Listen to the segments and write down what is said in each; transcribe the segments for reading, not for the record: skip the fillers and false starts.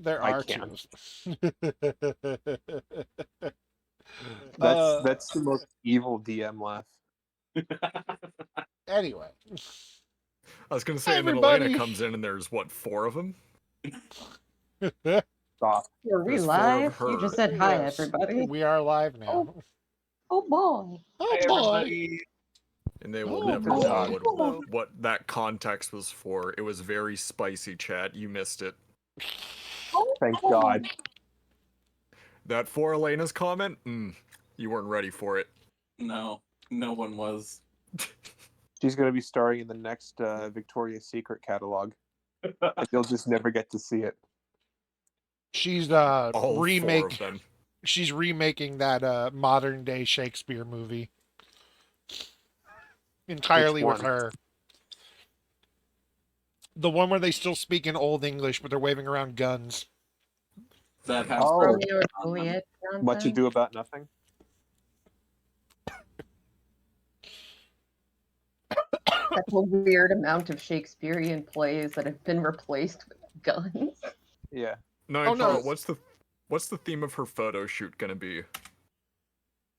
There I are can't. two. That's the most evil DM laugh. Anyway. I was gonna Hi, say, and then Elena everybody. comes in, and there's what, 4 of them? Stop. Are we There's 4 of live? You her. just said hi, Yes, everybody. we are live now. Oh boy. Oh, Hi, boy. everybody. And they will Oh, never boy. know Oh. what that context was for. It was very spicy, chat. You missed it. Thank God. That for Elena's comment? You weren't ready for it. No, no one was. She's going to be starring in the next Victoria's Secret catalog. And you'll just never get to see it. She's All 4 of them. She's remaking that modern day Shakespeare movie entirely Which with one? her. The one where they still speak in Old English, but they're waving around guns. That has Oh. Romeo and Juliet. Much Ado About Nothing? That's a weird amount of Shakespearean plays that have been replaced with guns. Yeah. No, Oh, no. what's the theme of her photo shoot gonna be?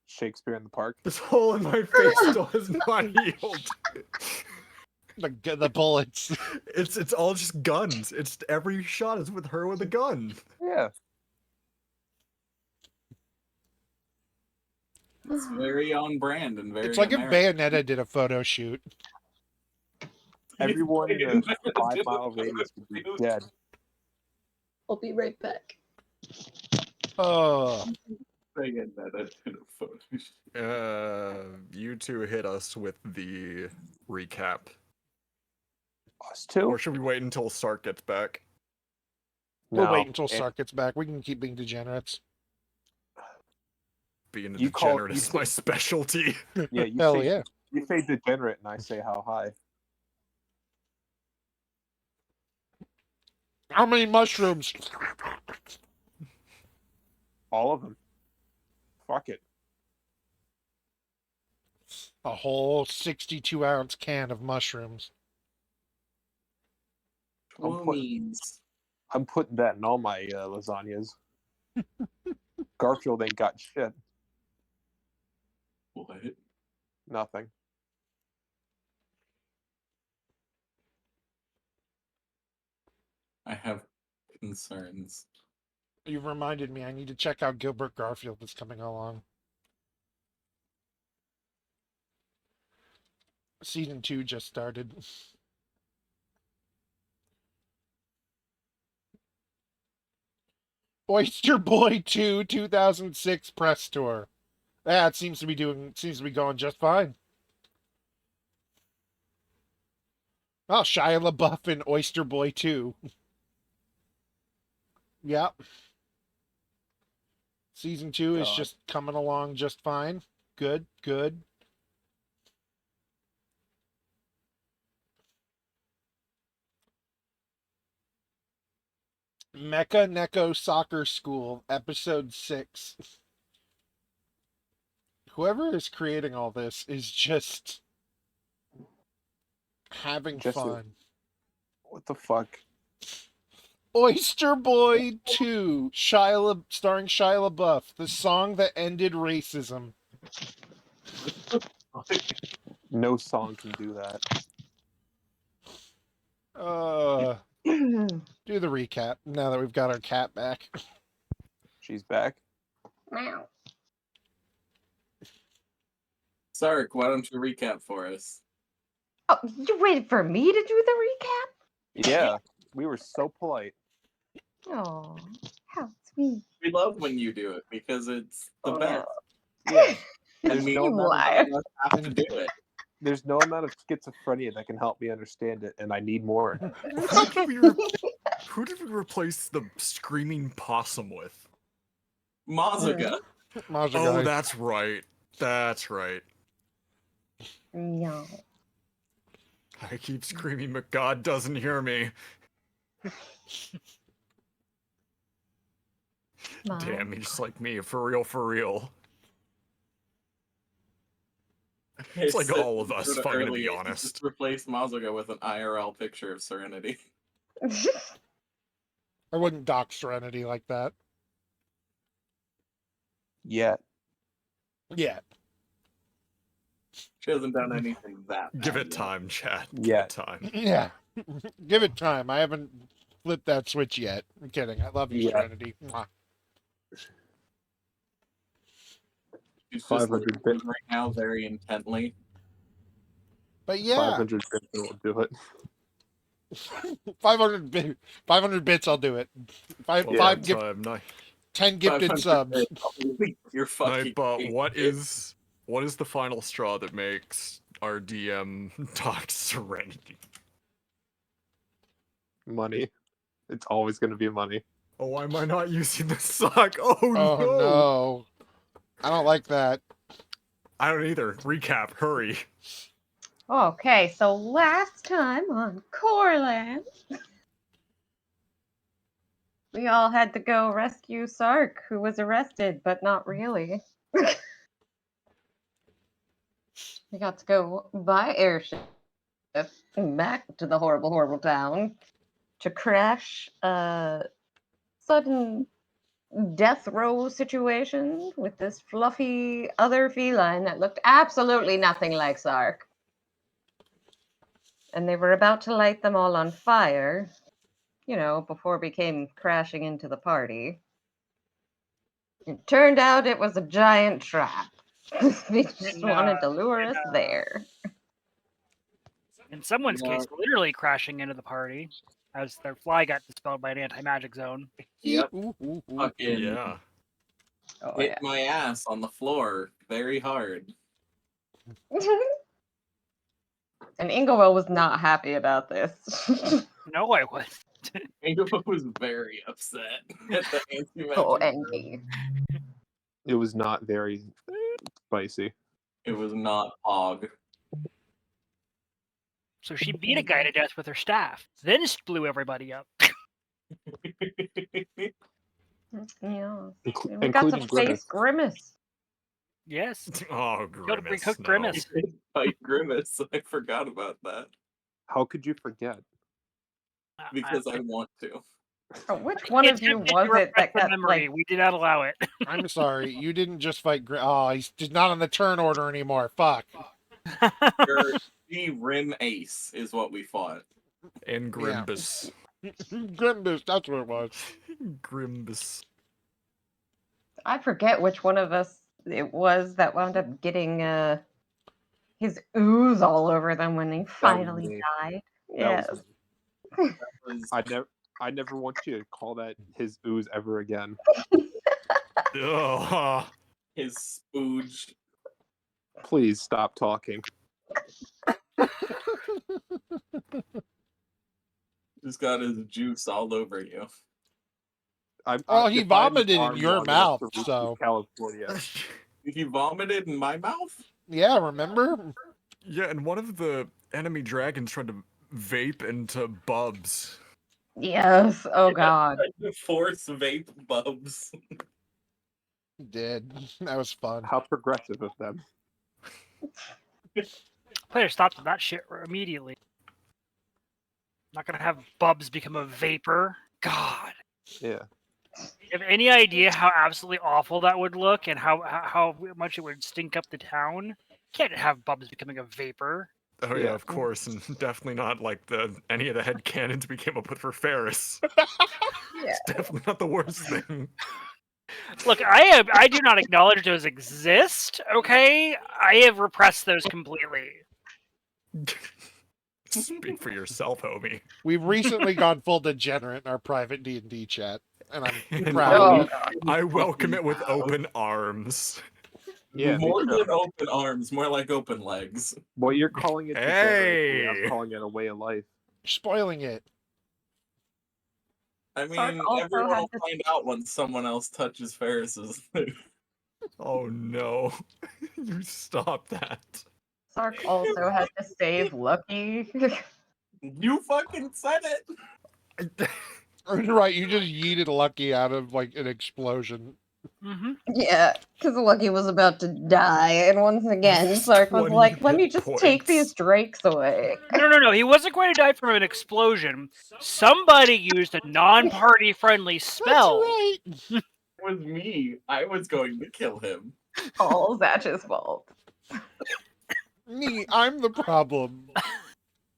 Shakespeare in the Park. This hole in my face still has not healed. The bullets. It's all just guns. It's every shot is with her with a gun. Yeah. It's very on brand and very It's like American. if Bayonetta did a photo shoot. Everyone in a 5-mile radius would be dead. I'll be right back. Oh, Bayonetta did a photo shoot. You two hit us with the recap. Us too? Or should we wait until Sark gets back? we'll No. wait until Sark gets back. We can keep being degenerates. Being a You degenerate is my specialty. Yeah, Hell yeah. You say degenerate and I say how high. How many mushrooms? All of them. Fuck it. A whole 62-ounce can of mushrooms. Means. I'm putting that in all my lasagnas. Garfield ain't got shit. What? Nothing. I have concerns. You've reminded me. I need to check out Gilbert Garfield is coming along. Season 2 just started. Oyster Boy 2 2006 press tour. Yeah, it seems to be going just fine. Oh, Shia LaBeouf in Oyster Boy 2. Yep. Season 2 is just coming along just fine. Good, good. Mecha Neko Soccer School, Episode 6. Whoever is creating all this is just having fun. What the fuck? Oyster Boy 2, starring Shia LaBeouf, the song that ended racism. No song can do that. Do the recap now that we've got our cat back. She's back. Meow. Sark, why don't you recap for us? Oh, you waited for me to do the recap? Yeah, we were so polite. Oh, how sweet. We love when you do it because it's the best. Yeah. And There's we no have to do it. There's no amount of schizophrenia that can help me understand it, and I need more. Who did we replace the screaming possum with? Mazuga. Oh, that's right. That's right. No. I keep screaming, but God doesn't hear me. Mom. Damn, he's just like me, for real, for real. It's like all of us, if I'm gonna be honest. Just replace Mazuga with an IRL picture of Serenity. I wouldn't dock Serenity like that. Yeah. Yeah. She hasn't done anything that Give bad it yet. time, chat. Give Yeah. it time. Yeah. Give it time. I haven't flipped that switch yet. I'm kidding. I love you, Yeah. Serenity. Mwah. She's just 500 listening bit. right now very intently. But yeah, 500 bits will do it. 500 bits, I'll do it. Five, Well, five that gift, time, 10 gifted 500 subs. bits. Holy, you're fucking. Nightbot, kidding. what is the final straw that makes our DM talk Serenity? Money. It's always going to be money. Oh, why am I not using the sock? Oh, Oh no! no. I don't like that. I don't either. Recap, hurry. Okay, so last time on Korlands, we all had to go rescue Sark, who was arrested, but not really. We got to go by airship back to the horrible, horrible town to crash a sudden death row situation with this fluffy other feline that looked absolutely nothing like Sark. And they were about to light them all on fire, you know, before we came crashing into the party. It turned out it was a giant trap. They just wanted to lure us there. In someone's Yeah. case, literally crashing into the party as their fly got dispelled by an anti-magic zone. Yep. Ooh, ooh, ooh. Fucking Yeah. Oh, hit my ass on the floor very hard. yeah. And Inglewill was not happy about this. No, I was. Inglewood was very upset at the anti-magic. So zone. angry. It was not very spicy. It was not Hog. So she beat a guy to death with her staff, then blew everybody up. Yeah. Inclu- And we got to including face Grimace. Yes. Oh, Killed a Grimace. cook No. Grimace. Fight Grimace. I forgot about that How could you forget? because I want to. Oh, which one of you attempted to was it repress that the got, memory. like, We did not allow it. I'm sorry. You didn't just fight Oh, he's not on the turn order anymore. Fuck. Your Rim Ace is what we fought. And Grimbus. Grimbus, that's what it was. Grimbus. I forget which one of us it was that wound up getting his ooze all over them when he finally me. died. That Yes. was That was I never want you to call that his ooze ever again. Ugh. his spooge. Please stop talking. Just got his juice all over you. Oh, he if I'm vomited in armed your long enough mouth, to reach so- California. He vomited in my mouth? Yeah, remember? Yeah, and one of the enemy dragons tried to vape into Bubs. Yes. Oh God. Force vape bubs. He did. That was fun. How progressive of them. Player stopped that shit immediately. Not gonna have Bubs become a vapor. God. Yeah. You have any idea how absolutely awful that would look and how much it would stink up the town? Can't have Bubs becoming a vapor. Oh yeah, Yeah. of course, and definitely not like any of the headcanons we came up with for Ferris. Yeah. It's definitely not the worst thing. Look, I do not acknowledge those exist. Okay, I have repressed those completely. Speak for yourself, homie. We've recently gone full degenerate in our private D&D chat, and I'm And proud Oh, of it. I welcome it with open arms. Yeah, me More too. than open arms, more like open legs. What you're calling it Hey! I'm calling it a way of life. You're spoiling it. I Sark mean, also everyone had will to- find out when someone else touches Ferris's. Oh no. You stop that. Sark also had to save Lucky. You fucking said it! You're right, you just yeeted Lucky out of, like, an explosion. Mm-hmm. Yeah, because Lucky was about to die, and once again, Sark was 20 like, "Let me hit just take these points. drakes away." No. He wasn't going to die from an explosion. Somebody used a non-party friendly That's spell. right. It was me. I was going to kill him. All Zatch's fault. Me, I'm the problem.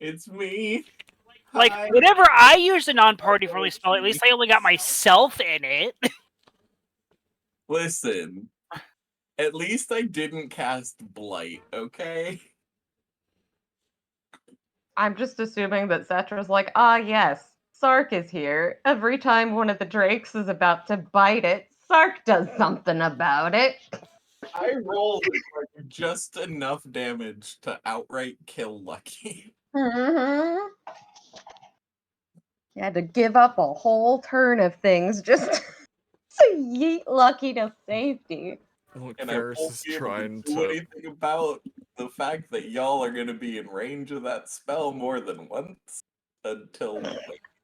It's me. Like, Hi. whenever I used a non-party friendly spell, at least I only got myself in it. Listen. At least I didn't cast Blight, okay? I'm just assuming that Zatra's like, "Ah, yes, Sark is here. Every time one of the drakes is about to bite it, Sark does something about it." I rolled like just enough damage to outright kill Lucky. Mm-hmm. You had to give up a whole turn of things just to yeet Lucky to safety. Look, And I Ferris won't is be able to trying do to. anything about the fact that y'all are going to be in range of that spell more than once until way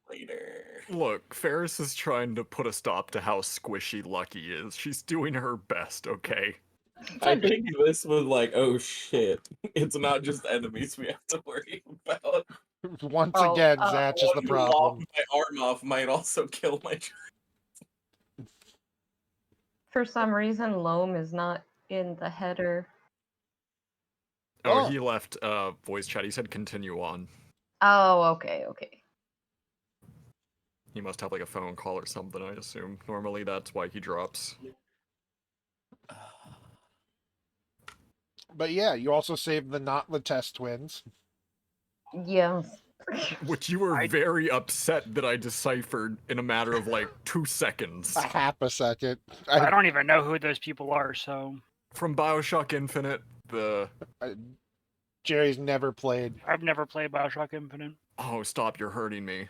later. Look, Ferris is trying to put a stop to how squishy Lucky is. She's doing her best, okay? I think this was like, oh shit. It's not just enemies we have to worry about. Once Oh, again, Zatch is the One who lopped problem. my arm off might also kill my For some reason, Loam is not in the header. Oh, Oh. he left voice chat. He said continue on. Oh, okay. He must have like a phone call or something, I assume. Normally that's why he drops. But yeah, you also saved the not Latest twins. Yes. Which you were I- very upset that I deciphered in a matter of like 2 seconds. A half a second. I don't even know who those people are, so From Bioshock Infinite, Jerry's never played. I've never played Bioshock Infinite. Oh, stop, you're hurting me.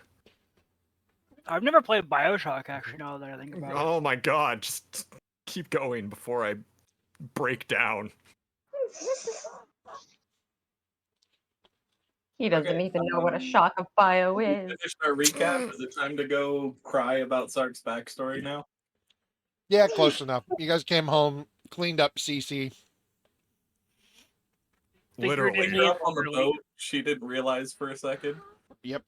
I've never played Bioshock, actually, now that I think about it. Oh my god, just keep going before I break down. He doesn't Okay, even know what a shock of bio We is. finished our recap. Is it time to go cry about Sark's backstory now? Yeah, close enough. You guys came home, cleaned up CC. Literally. Cleaned her up on the boat. She didn't realize for a second. Yep.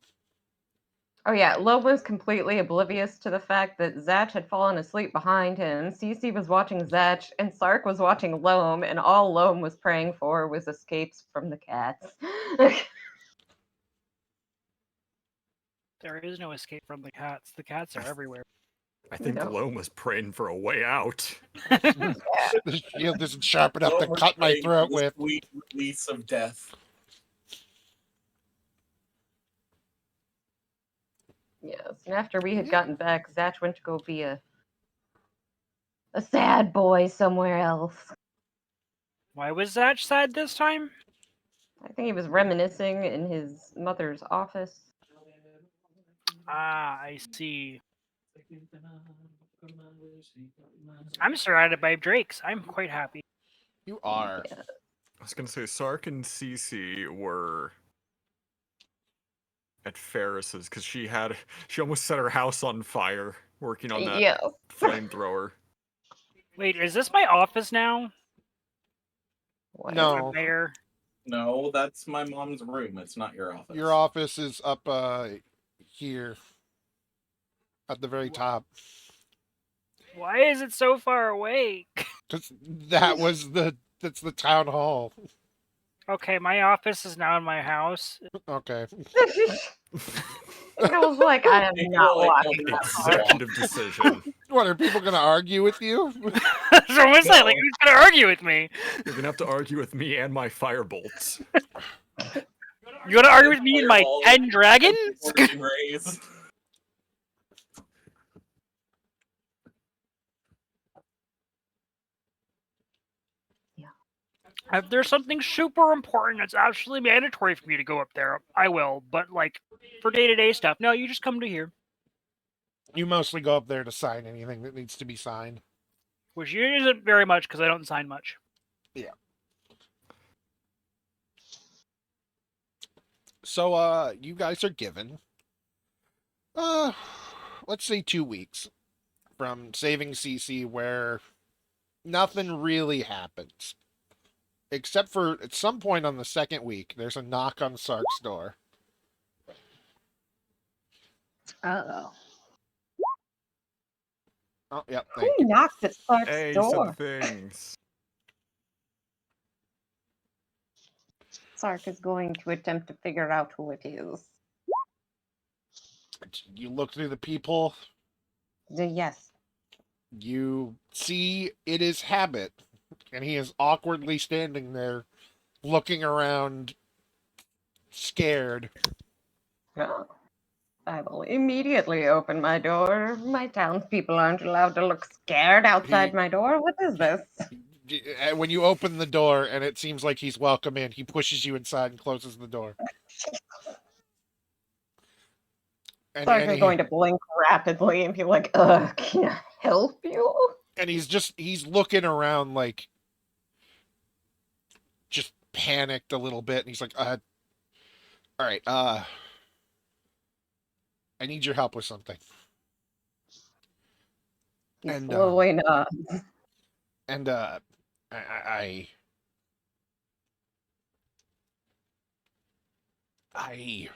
Oh yeah, Loam was completely oblivious to the fact that Zatch had fallen asleep behind him. Cece was watching Zatch, and Sark was watching Loam, and all Loam was praying for was escapes from the cats. There is no escape from the cats. The cats are everywhere. I think No. Loam was praying for a way out. The shield isn't sharp enough to Loam was cut my praying for throat the with. Sweet release of death. Yes, and after we had Yeah. gotten back, Zatch went to go be a sad boy somewhere else. Why was Zatch sad this time? I think he was reminiscing in his mother's office. Ah, I see. I'm surrounded by drakes. I'm quite happy. You are. Yeah. I was gonna say Sark and Cece were at Ferris's because she almost set her house on fire working on that Yes. flamethrower. Wait, is this my office now? What? No. Mayor? No, that's my mom's room. It's not your office. Your office is up here. At the very top. Why is it so far away? Because that's the town hall. Okay, my office is now in my house. Okay. I was like, I am not Like, walking no, that far. Executive decision. What, are people gonna argue with you? So what's that? Like, who's gonna argue with me? You're gonna have to argue with me and my firebolts. You gonna argue with me and my Fireball. 10 dragons? Morgan Rays. If there's something super important that's absolutely mandatory for me to go up there, I will. But like for day-to-day stuff, no, you just come to here. You mostly go up there to sign anything that needs to be signed. Which isn't very much because I don't sign much. So you guys are given let's say 2 weeks. from saving CC where nothing really happens. Except for at some point on the second week, there's a knock on Sark's door. Oh. Oh, yep, Who thank you. knocked at Sark's Hey, door? some things. Sark is going to attempt to figure out who it is. You look through the people, Yes. you see it is Habit, and he is awkwardly standing there, looking around, scared. Oh. I will immediately open my door. My townspeople aren't allowed to look scared outside my door. What is this? When you open the door and it seems like he's welcome in, he pushes you inside and closes the door. Sark is going to blink rapidly and be like, can I help you? And he's looking around like just panicked a little bit, and he's like, all right, I need your help with something. He And slowly nods. and I I'm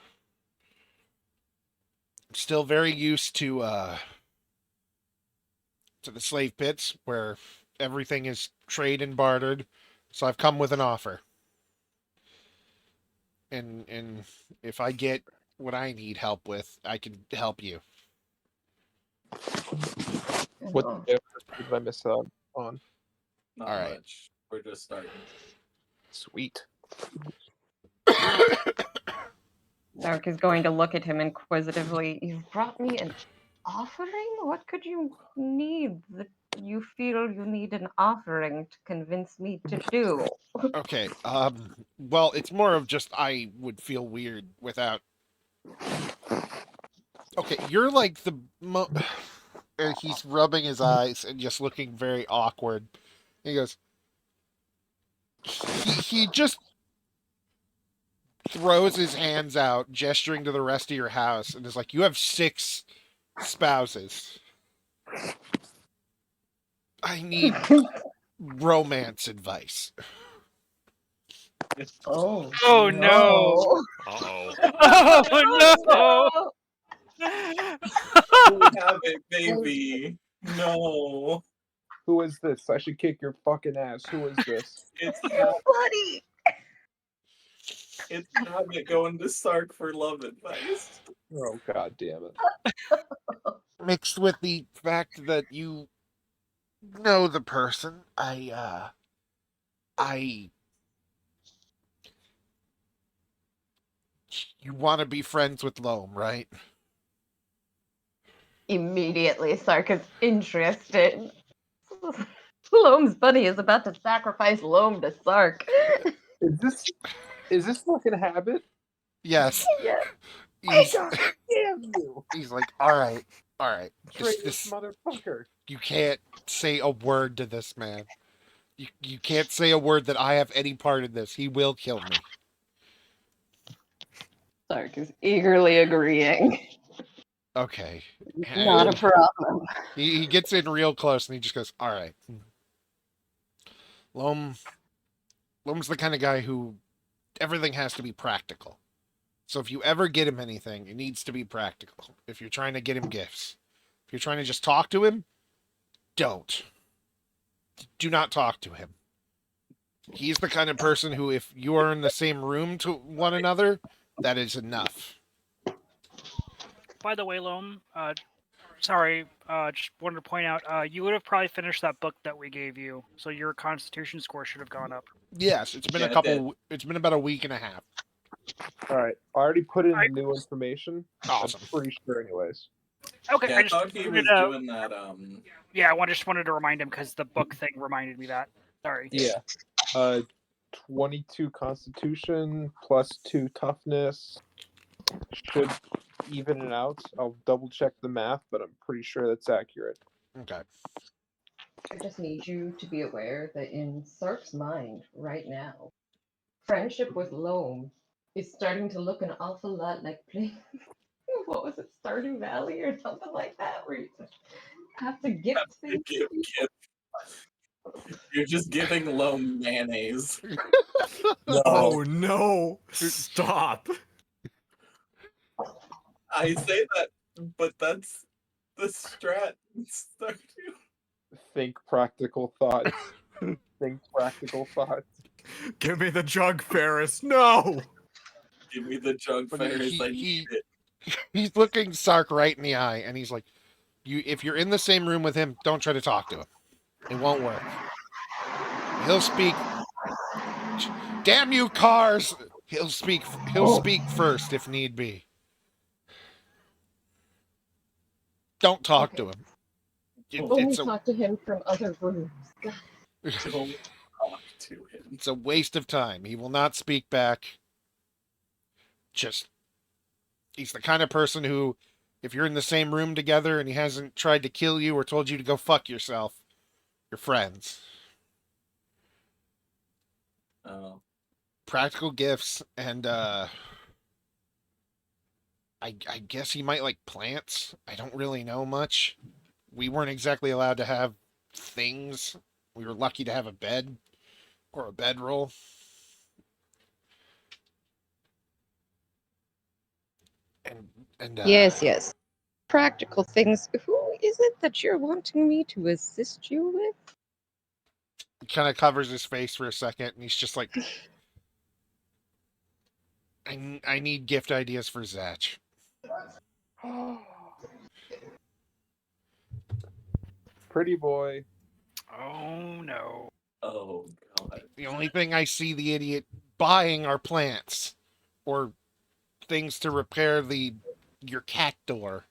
still very used to the slave pits where everything is trade and bartered. So I've come with an offer. And if I get what I need help with, I can help you. What Oh. did I miss out on? Not All right. much. We're just starting. Sweet. Sark is going to look at him inquisitively. You've brought me an offering? What could you need that you feel you need an offering to convince me to do? Okay. Well, it's more of just I would feel weird without. Okay, you're like the and he's rubbing his eyes and just looking very awkward. He goes. He just throws his hands out, gesturing to the rest of your house, and is like, "You have 6 spouses. I need romance advice." Oh, Oh no! Uh-oh. Oh We have it, baby. No. Who is this? I should kick your fucking ass. Who is this? It's buddy! it's Habit going to Sark for love advice. Oh god damn it. Mixed with the fact that you know the person, you want to be friends with Loam, right? Immediately, Sark is interested. Loam's buddy is about to sacrifice Loam to Sark. Is this fucking Habit? Yes. Yes. He's, God damn you! he's like, all right. Traitorous This motherfucker. you can't say a word to this man. You can't say a word that I have any part in this. He will kill me. Sark is eagerly agreeing. Okay. Not a problem. He gets in real close and he just goes, all right. Loam's the kind of guy who everything has to be practical. So if you ever get him anything, it needs to be practical. If you're trying to get him gifts, if you're trying to just talk to him, don't. Do not talk to him. He's the kind of person who, if you are in the same room to one another, that is enough. By the way, Loam, sorry, just wanted to point out, you would have probably finished that book that we gave you, so your Constitution score should have gone up. Yes, it's been it's been about a week and a half. Alright. I already put in Alright. the new information. Awesome. I'm pretty sure anyways. Okay, Yeah, I I just thought he was wanted to, doing that. yeah, I just wanted to remind him because the book thing reminded me that. Sorry. Yeah. 22 Constitution plus 2 Toughness should even it out. I'll double check the math, but I'm pretty sure that's accurate. Okay. I just need you to be aware that in Sark's mind right now, friendship with Loam is starting to look an awful lot like playing. What was it, Stardew Valley or something like that? Where you Have to gift things to Give, people. give. You're just giving Loam mayonnaise. Oh no! Stop! I say that, but that's the strat. Stardew. Think practical thoughts. Think practical thoughts. Give me the jug, Ferris. No! Give me the jug, But Ferris. I need it. he's looking Sark right in the eye, and he's like, if you're in the same room with him, don't try to talk to him. It won't work. He'll speak. Damn you, cars! He'll speak. He'll speak first if need be. Don't talk to him. Only talk to him from other rooms. Don't talk to him. It's a waste of time. He will not speak back. He's the kind of person who, if you're in the same room together and he hasn't tried to kill you or told you to go fuck yourself, you're friends. Oh. Practical gifts, and I guess he might like plants. I don't really know much. We weren't exactly allowed to have things. We were lucky to have a bed or a bedroll. And Yes. Practical things. Who is it that you're wanting me to assist you with? he kind of covers his face for a second, and he's just like, I need gift ideas for Zach. Pretty boy. Oh no. Oh god. The only thing I see the idiot buying are plants or things to repair your cat door.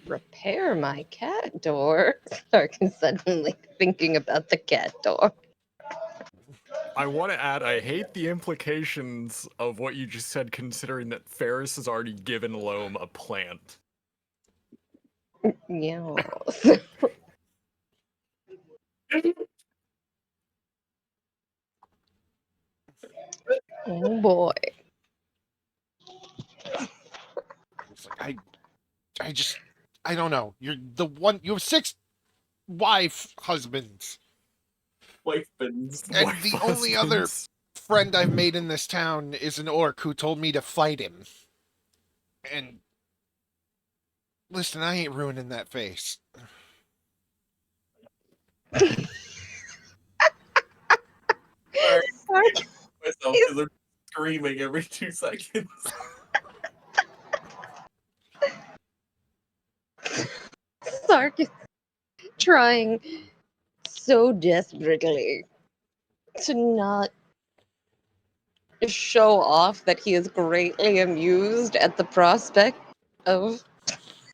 Repair my cat door? Stark is suddenly thinking about the cat door. I want to add, I hate the implications of what you just said, considering that Ferris has already given Loam a plant. Yeah. Oh boy. It's like I don't know. You're the one. You have 6 husbands, Wifens. and Wife the only other husbands. friend I've made in this town is an orc who told me to fight him. And listen, I ain't ruining that face. Sorry, Stark, myself because I'm screaming every 2 seconds. Stark is trying so desperately to not show off that he is greatly amused at the prospect of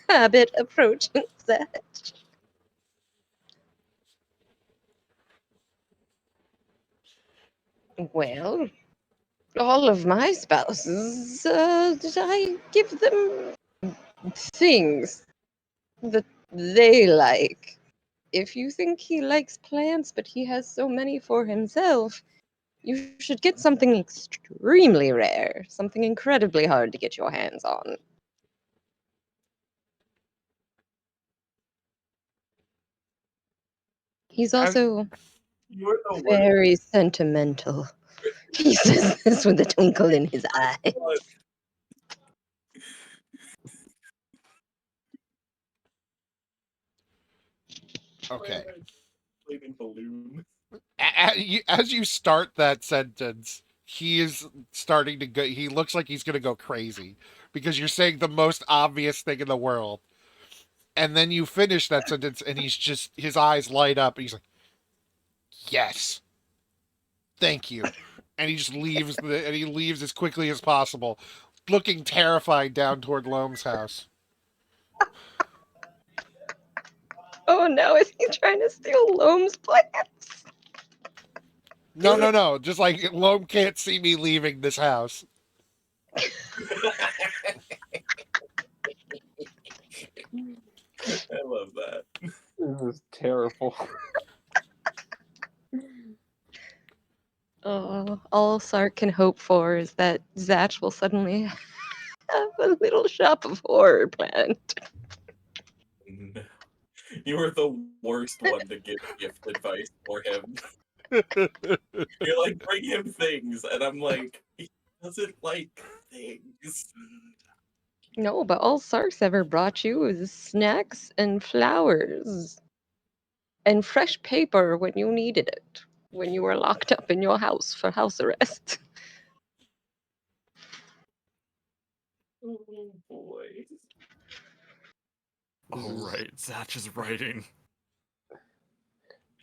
habit approaching Zach. Well, all of my spouses, I give them things that they like. If you think he likes plants, but he has so many for himself, you should get something extremely rare, something incredibly hard to get your hands on. He's also You're the worst. very sentimental. He says this with a twinkle in his eye. one. Okay. Inflating balloon. As you start that sentence, he is starting to go. He looks like he's going to go crazy because you're saying the most obvious thing in the world. And then you finish that sentence, and his eyes light up, and he's like, "Yes, thank you," and he just leaves as quickly as possible, looking terrified down toward Loam's house. Oh no, is he trying to steal Loam's plants? No, just like Loam can't see me leaving this house. I love that. This is terrible. All Sark can hope for is that Zach will suddenly have a little shop of horror planned. No. You were the worst one to give gift advice for him. You're like, bring him things, and I'm like, he doesn't like things. No, but all Sark's ever brought you is snacks and flowers. And fresh paper when you needed it. When you were locked up in your house for house arrest. Oh boy. Oh, right. Zatch is writing.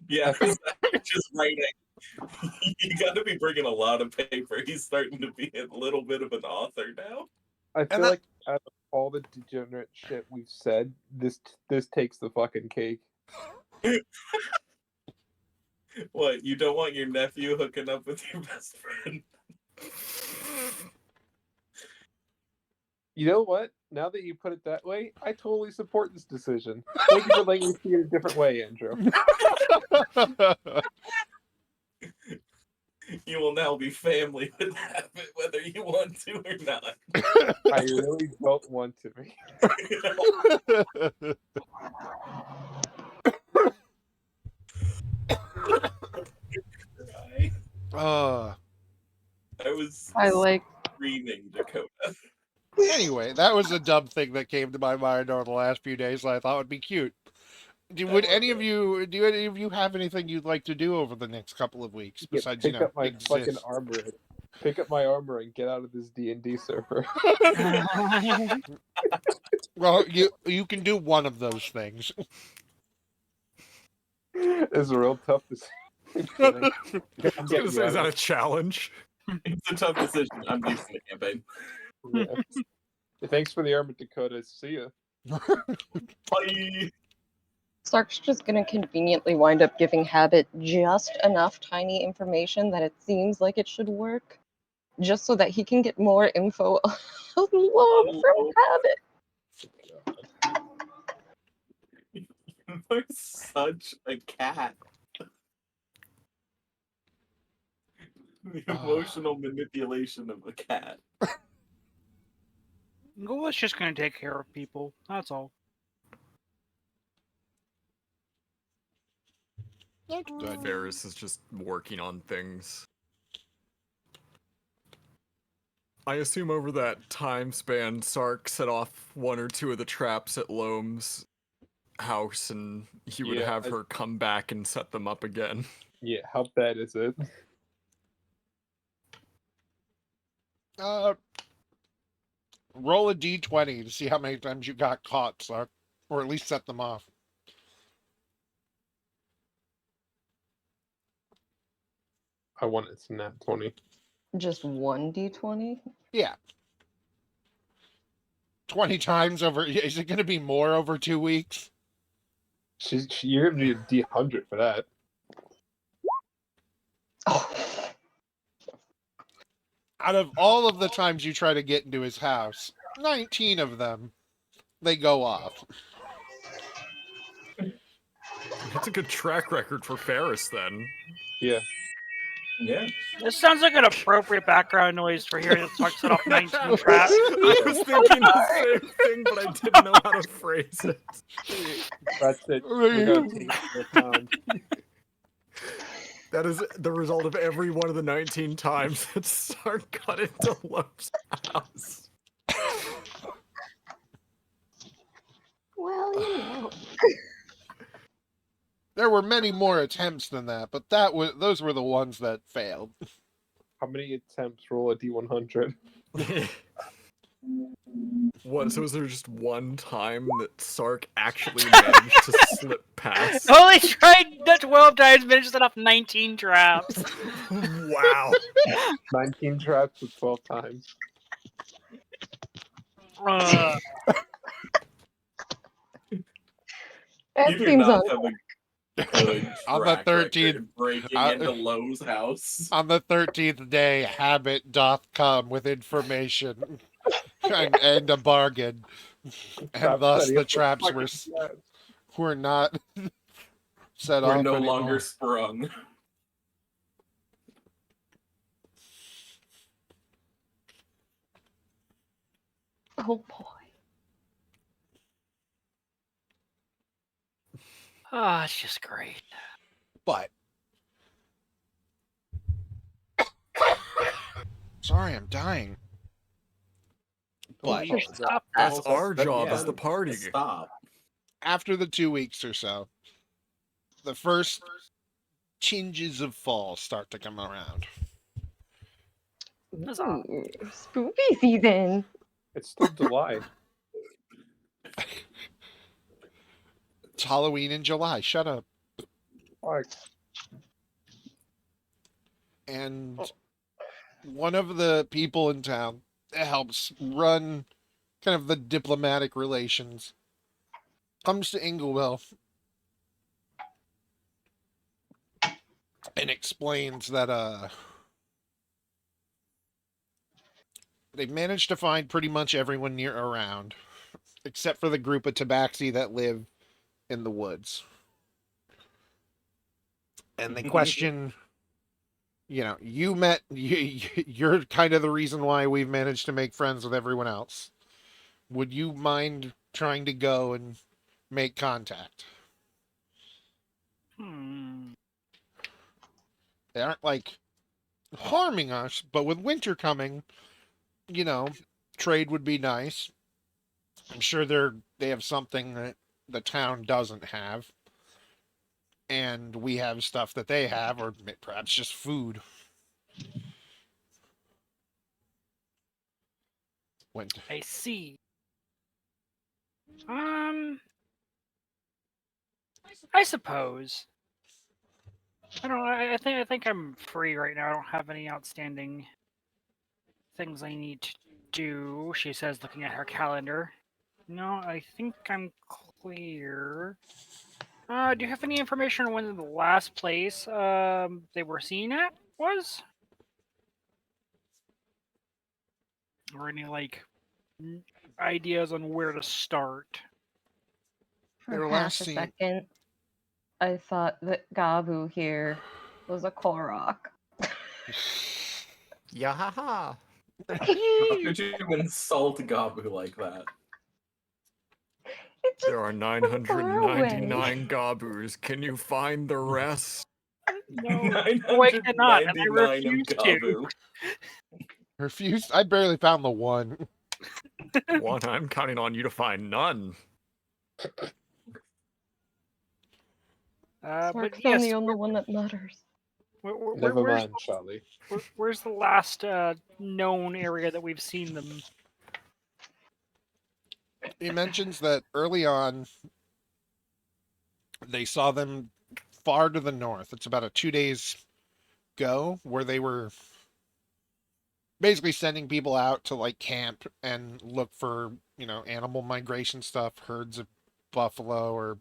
Yeah, Zach just writing. You gotta be bringing a lot of paper. He's starting to be a little bit of an author now. I feel that- like out of all the degenerate shit we've said, this takes the fucking cake. What, you don't want your nephew hooking up with your best friend? You know what? Now that you put it that way, I totally support this decision. Thank you for letting me see it a different way, Andrew. You will now be family with Habit, whether you want to or not. I really don't want to be. uh, I was I like. screaming Dakota. anyway, that was a dumb thing that came to my mind over the last few days that I thought would be cute. Would any of you have anything you'd like to do over the next couple of weeks Yeah, besides pick up my fucking exist? armor. Pick up my armor and get out of this D&D server. Well, you can do one of those things. It's a real tough decision. I was gonna say, is that a challenge? It's a tough decision. I'm leaving the campaign. Yeah. Thanks for the armor, Dakota. See ya. Bye. Sark's just gonna conveniently wind up giving Habit just enough tiny information that it seems like it should work. Just so that he can get more info on Loam from Habit. You're such a cat. The emotional manipulation of a cat. Gula's just gonna take care of people. That's all. That's good. Ferris is just working on things. I assume over that time span, Sark set off one or two of the traps at Loam's house, and he would have her come back and set them up again. Yeah, how bad is it? Roll a d20 to see how many times you got caught, Sark, or at least set them off. I want it to nat 20. Just one d20? Yeah. 20 times over. Is it going to be more over 2 weeks? You're gonna need a D100 for that. Oh. Out of all of the times you try to get into his house, 19 of them, they go off. That's a good track record for Ferris, then. Yeah. Yeah. This sounds like an appropriate background noise for hearing Sark set off 19 traps. I was thinking the same thing, but I didn't know how to phrase it. That's it. We're gonna take it to account. That is the result of every one of the 19 times that Sark got into Love's house. Well, you know. There were many more attempts than that, but those were the ones that failed. How many attempts roll a D100? What? So was there just one time that Sark actually managed to slip past? Only tried 12 times, managed to set off 19 traps. Wow. 19 traps with 12 times. That You do seems not on. have a good On the track 13th, record breaking into Lowe's house. On the 13th day, habit doth come with information and a bargain. And Stop thus setting the up traps fucking were traps. not set We're off no anymore. longer sprung. Oh boy. Ah, it's just great. But sorry, I'm dying. But You should stop That's that. our job yeah, as the party. Stop. after the 2 weeks or so, the first tinges of fall start to come around. Huzzah. Ooh, spooky season. It's still July. It's Halloween in July. Shut up. Like, And one of the people in town that helps run kind of the diplomatic relations comes to Inglewell and explains that they've managed to find pretty much everyone near around, except for the group of tabaxi that live in the woods. And they question, you're kind of the reason why we've managed to make friends with everyone else. Would you mind trying to go and make contact? Hmm. They aren't like harming us, but with winter coming, trade would be nice. I'm sure they have something that the town doesn't have, and we have stuff that they have, or perhaps just food. When I see. Um, I suppose. I don't. I think I'm free right now. I don't have any outstanding things I need to do. She says, looking at her calendar. No, I think I'm clear. Do you have any information on when the last place they were seen at was? Or any ideas on where to start? They For were half last a seen- second, I thought that Gabu here was a Korok. Yahaha. How could you insult Gabu like that? It's just There are from far away. 999 Gabus. Can you find the rest? No. Oh, I cannot, and I 999 of refuse to. Gabu. refused. I barely found the one. One, I'm counting on you to find none. But Sark's yes, the only one that matters. never mind, Charlie. Where's the last known area that we've seen them? He mentions that early on they saw them far to the north. It's about a 2 days go where they were basically sending people out to like camp and look for, animal migration stuff, herds of buffalo or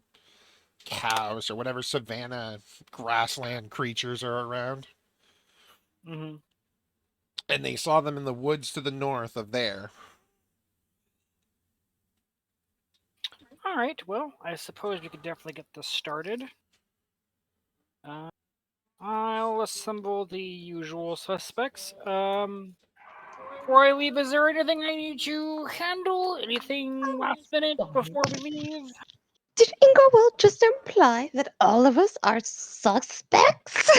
cows or whatever savanna grassland creatures are around. Mm-hmm. And they saw them in the woods to the north of there. All right. Well, I suppose we could definitely get this started. I'll assemble the usual suspects. Before I leave, is there anything I need to handle? Anything last minute before we leave? Did Inglewood just imply that all of us are suspects?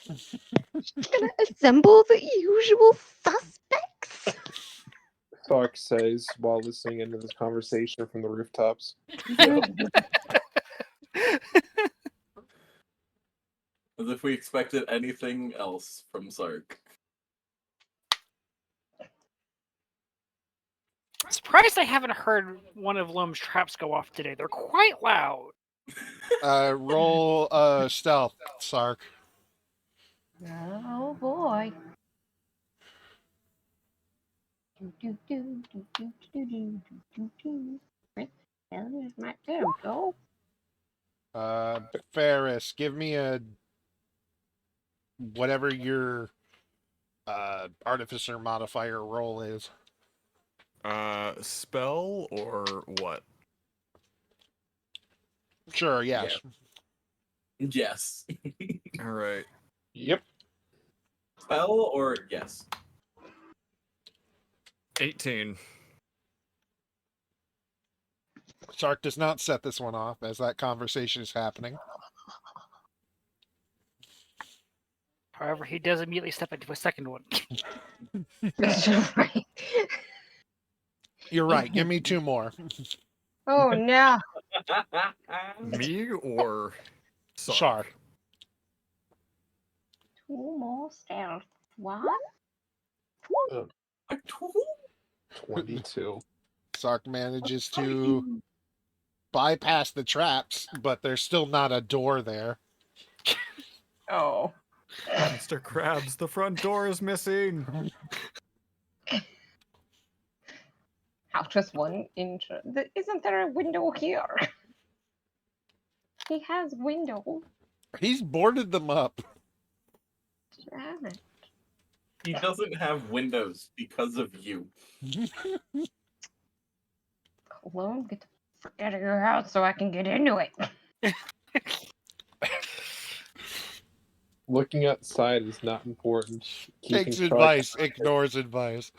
Gonna assemble the usual suspects? Thark says while listening into this conversation from the rooftops. As if we expected anything else from Sark. Surprised I haven't heard one of Loam's traps go off today. They're quite loud. Roll stealth, Sark. Oh boy. Where the hell is my go? Ferris, give me a whatever your artificer modifier roll is. Spell or what? Sure, yes. Yes. All right. Yep. Spell or yes? 18. Sark does not set this one off as that conversation is happening. However, he does immediately step into a second one. Right. You're right. Give me 2 more. Oh no. Me or Sark. 2 more stealth. 1. 22. Sark manages to bypass the traps, but there's still not a door there. Oh. Mr. Krabs, the front door is missing. How just 1 inch? Isn't there a window here? He has window. He's boarded them up. Damn it. He doesn't have windows because of you. Cologne, get the frick out of your house so I can get into it. Looking outside is not important. Takes track- advice, ignores advice.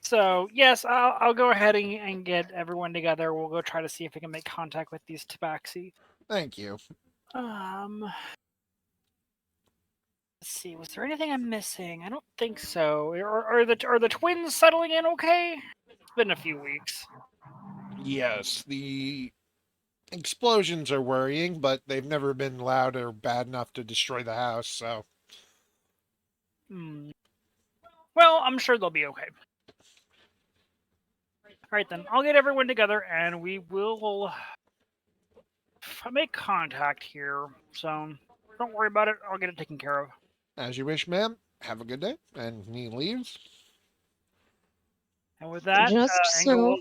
So yes, I'll go ahead and get everyone together. We'll go try to see if we can make contact with these tabaxi. Thank you. Let's see. Was there anything I'm missing? I don't think so. Are the twins settling in okay? It's been a few weeks. Yes, the explosions are worrying, but they've never been loud or bad enough to destroy the house, so. Well, I'm sure they'll be okay. Alright then, I'll get everyone together and we will make contact here. So, don't worry about it. I'll get it taken care of. As you wish, ma'am. Have a good day. And he leaves. And with that, Just Engel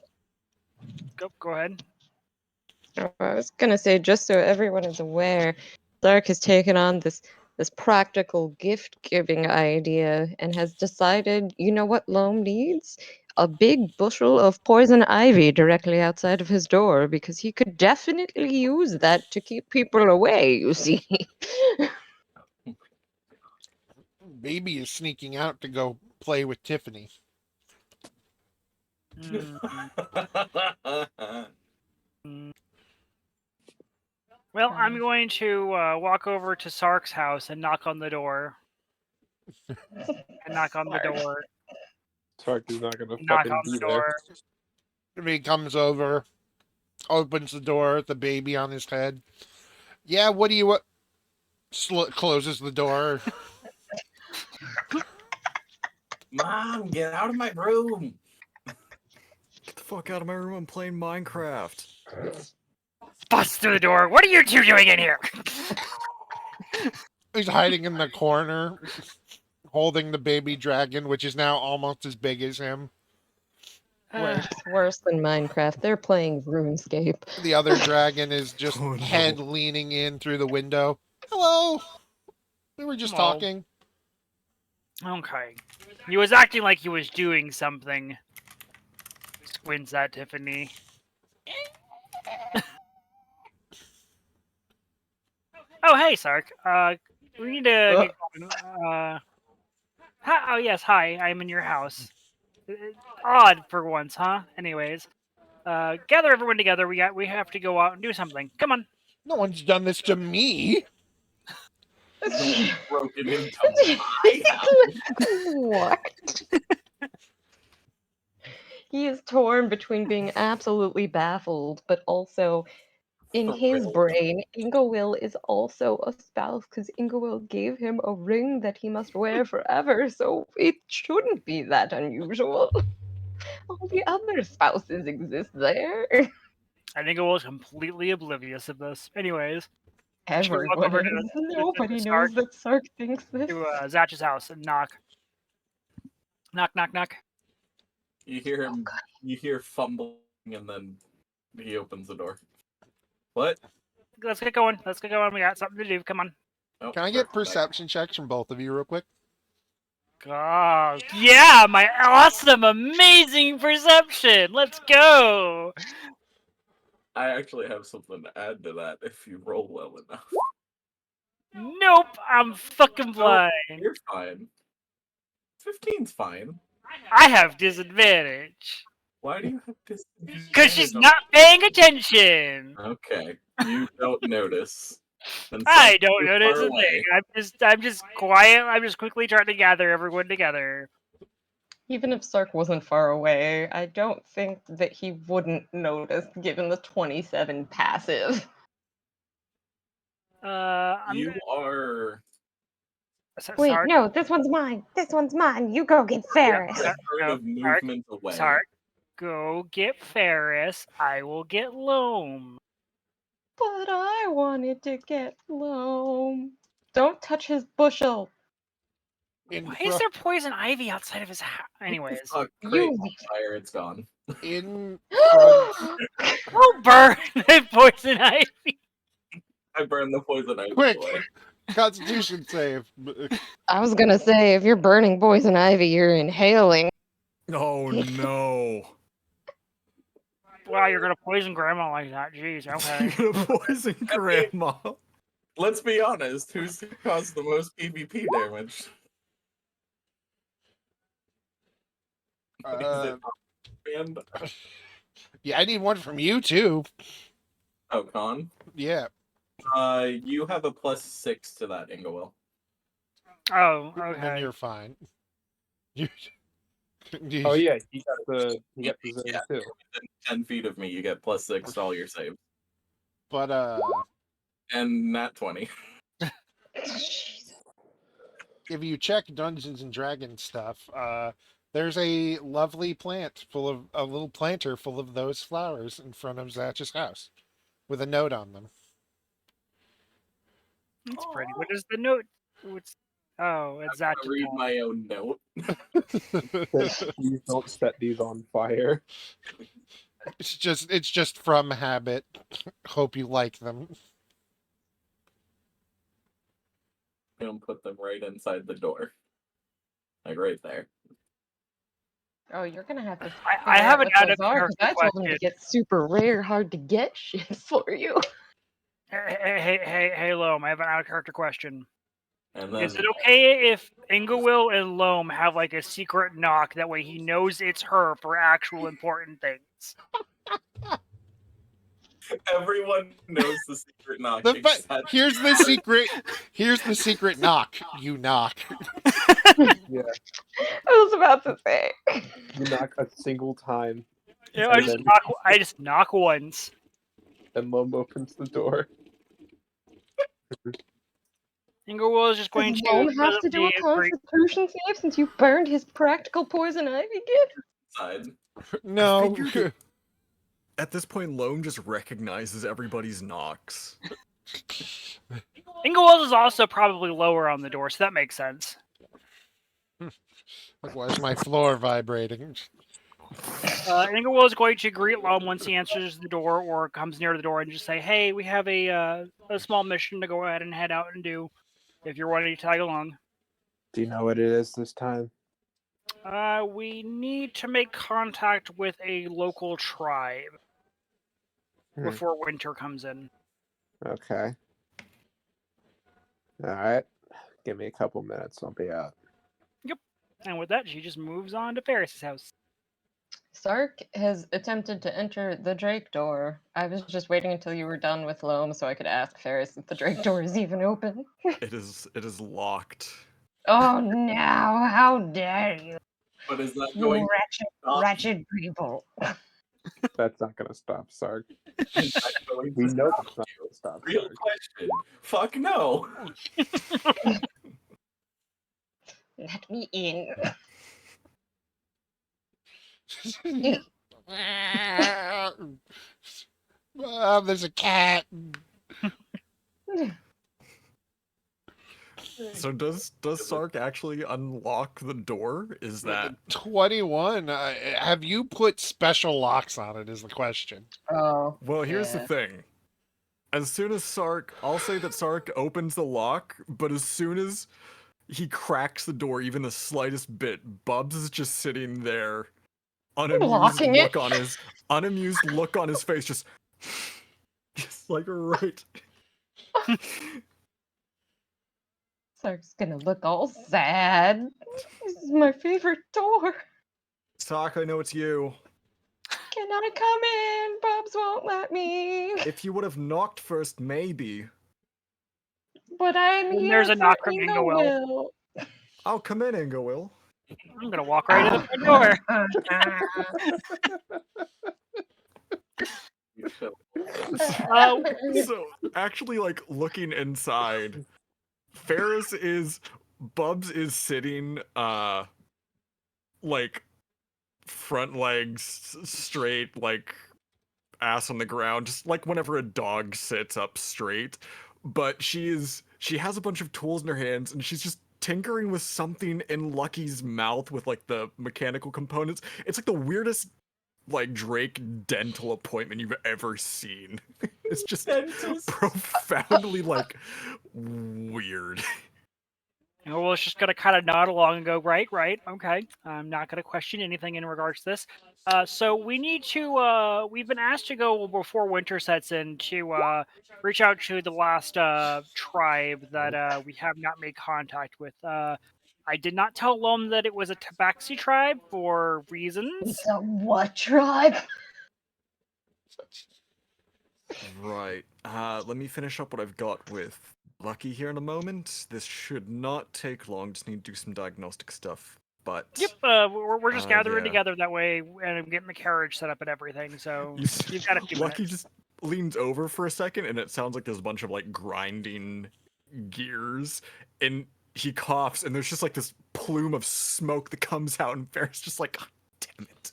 so go ahead. I was gonna say, just so everyone is aware, Dark has taken on this practical gift giving idea and has decided, you know what Loam needs? A big bushel of poison ivy directly outside of his door because he could definitely use that to keep people away, you see. Baby is sneaking out to go play with Tiffany. Well, I'm going to walk over to Sark's house and knock on the door. And knock on the door. Sark is not gonna Knock fucking on be the there. door. Tiffany comes over, opens the door with the baby on his head. Yeah, what do you want? Closes the door. Mom, get out of my room. Get the fuck out of my room. I'm playing Minecraft. Bust through the door. What are you two doing in here? He's hiding in the corner, holding the baby dragon, which is now almost as big as him. Worse than Minecraft. They're playing RuneScape. The other dragon is just Oh, no. head leaning in through the window. Hello. We were just Hello. talking. Okay. He was acting like he was doing something. Squints at Tiffany. Oh, hey, Sark. We need to get going. Oh, yes, hi. I'm in your house. Odd for once, huh? Anyways. Gather everyone together. We have to go out and do something. Come on. No one's done this to me. No one's broken into my house. What? He is torn between being absolutely baffled, but also in his Thrilled. brain, Ingewill is also a spouse because Ingewill gave him a ring that he must wear forever, so it shouldn't be that unusual. All the other spouses exist there. I think I was completely oblivious of this. Anyways. Everyone walk over to is. the- Nobody Sark. knows that Sark thinks this. To Zatch's house and knock. Knock, knock, knock. You hear him. You hear fumbling, and then he opens the door. What? Let's get going. Let's get going. We got something to do. Come on. Oh, Can I get Sark's back. perception checks from both of you real quick? Oh, yeah, my awesome, amazing perception. Let's go. I actually have something to add to that if you roll well enough. Nope, I'm fucking blind. You're fine. 15's fine. I have disadvantage. Why do you have Because she's disadvantage on- not paying attention. Okay, you don't notice. And I Sark don't is notice far a away. thing. I'm just quiet. I'm just quickly trying to gather everyone together. Even if Sark wasn't far away, I don't think that he wouldn't notice given the 27 passive. I'm You are Wait, sorry. no, this one's mine. This one's mine. You go get Ferris. Yep. a turn of movement away. Sorry. Go get Ferris. I will get Loam. But I wanted to get Loam. Don't touch his bushel. In Why is front, there poison ivy outside of his house? Anyways, Fuck, great You. fire, it's gone. in front, don't burn the poison ivy. I burned the poison ivy quick, away. Constitution save. I was gonna say, if you're burning poison ivy, you're inhaling. Oh no. Wow, you're gonna poison grandma like that? Jeez. Okay. You're gonna poison grandma. Let's be honest, who's caused the most PvP damage? Is Uh, it and yeah, I need one from you too. Con? Yeah, You have a +6 to that, Ingawil. Oh, then okay. you're fine. Oh yeah, he got the zone Yeah. too. Within 10 feet of me, you get +6 to all your saves. But And nat 20. if you check Dungeons and Dragons stuff, there's a lovely plant full of a little planter full of those flowers in front of Zatch's house, with a note on them. That's pretty. What is the note? What's... Oh, it's I'm that. gonna read my own note. Please don't set these on fire. It's just from habit. Hope you like them. I'm gonna put them right inside the door. Like right there. Oh, you're gonna have to. I have an out of because character I told him to question. get super rare, hard to get shit for you. Hey, Loam, I have an out of character question. And Is then it okay if Ingawil and Loam have like a secret knock? That way he knows it's her for actual important things. everyone knows the secret knock. Here's the secret. Here's the secret knock. You knock. Yeah, I was about to say. you knock a single time, You know, And then- I just knock once. and Lum opens the door. Ingawil is just going Does to Loam have to do a agree. Constitution save since you burned his practical poison ivy gift? Side. No. figured At this point, Loam just recognizes everybody's knocks. Ingawil is also probably lower on the door, so that makes sense. Why is my floor vibrating? Ingawil is going to greet Loam once he answers the door or comes near the door and just say, "Hey, we have a small mission to go ahead and head out and do. If you're wanting to tag along, Do you know what it is this time? we need to make contact with a local tribe before winter comes in." Okay. All right. Give me a couple minutes. I'll be out. And with that, she just moves on to Ferris's house. Sark has attempted to enter the Drake door. I was just waiting until you were done with Loam so I could ask Ferris if the Drake door is even open. It is locked. Oh no, how dare you! But is that You going wretched people. That's not gonna stop Sark. is that going We to know stop that's not you? gonna stop Real Sark. question. Fuck no. Let me in. There's a cat. So does Sark actually unlock the door? Is that 21. Have you put special locks on it? Is the question. Oh. well? Here's the yeah. thing. As soon as Sark, I'll say that Sark opens the lock, but as soon as he cracks the door even the slightest bit, Bubs is just sitting there, Blocking it. unamused look on his face, just like right. Sark's gonna look all sad. This is my favorite door. Sark, I know it's you. Can I come in? Bubs won't let me. If you would have knocked first, maybe. But I'm Then here there's a for knock from Ingo Ingo Will. I'll come in, Ingo Will. I'm gonna walk right to the front door. So actually, like looking inside, Bubs is sitting, like front legs straight, like ass on the ground, just like whenever a dog sits up straight. But she has a bunch of tools in her hands, and she's just tinkering with something in Lucky's mouth with like the mechanical components. It's like the weirdest like Drake dental appointment you've ever seen. It's just Dentist. profoundly like weird. And Will's just gonna kind of nod along and go, right, okay. I'm not gonna question anything in regards to this. So we need to. We've been asked to go before winter sets in to reach out to the last tribe that we have not made contact with. I did not tell Lom that it was a Tabaxi tribe for reasons. It's a what tribe? Right. Let me finish up what I've got with Lucky here in a moment. This should not take long. Just need to do some diagnostic stuff. But Yep, we're just gathering yeah. together that way, and I'm getting the carriage set up and everything. So you've got a few Lucky minutes. just leans over for a second, and it sounds like there's a bunch of like grinding gears, and he coughs, and there's just like this plume of smoke that comes out, and Ferris just like, God damn it.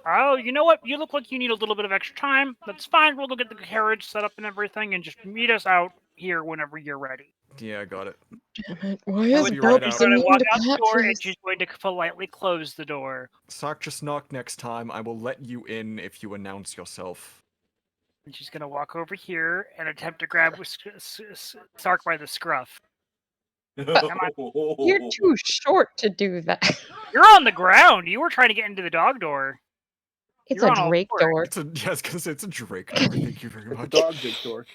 Oh, you know what? You look like you need a little bit of extra time. That's fine. We'll go get the carriage set up and everything, and just meet us out here whenever you're ready. Yeah, I got it. Damn it. Why I'll is be right Bubs out. Going to immune walk to out the cat door, and face? she's going to politely close the door. Sark, just knock next time. I will let you in if you announce yourself. And she's going to walk over here and attempt to grab Sark by the scruff. You're too short to do that. You're on the ground. You were trying to get into the dog door. It's You're a on all Drake fours. door. Yeah, I was gonna say it's a Drake door. Thank you very It's a much. dog big door.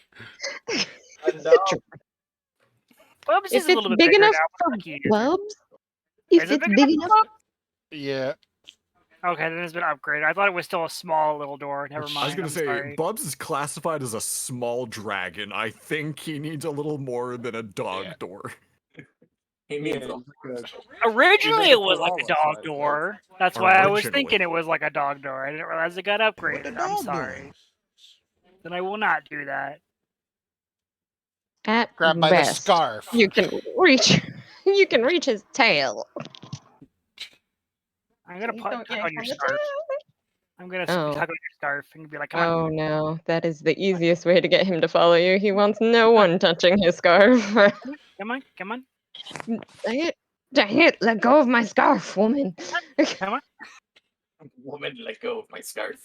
It's a Drake. Bubs If is a it's little bit big bigger enough now. for Lucky is. Bubs, Is if it it's big big enough? enough, Yeah. Okay, then it's been upgraded. I thought it was still a small little door. Never mind. I was gonna I'm say sorry. Bubs is classified as a small dragon. I think he needs a little more than a dog Yeah. door. He Yeah, needs he's a like a, Originally, like it a was like a koala dog size, door. That's why I was Originally. thinking it was like a dog door. I didn't realize it got upgraded. I'm sorry. Then I will not do that. at Grab by the best, scarf. you can reach. You can reach his tail. I'm gonna Please tug don't yank on your on the scarf. tail. I'm gonna Oh. tug on your scarf and be like, "Come on, Oh no, that is the easiest way to get him to follow you. He wants no one touching his scarf. come on, come on, Dang it! Dang it! Let go of my scarf, woman. come on." woman. Let go of my scarf.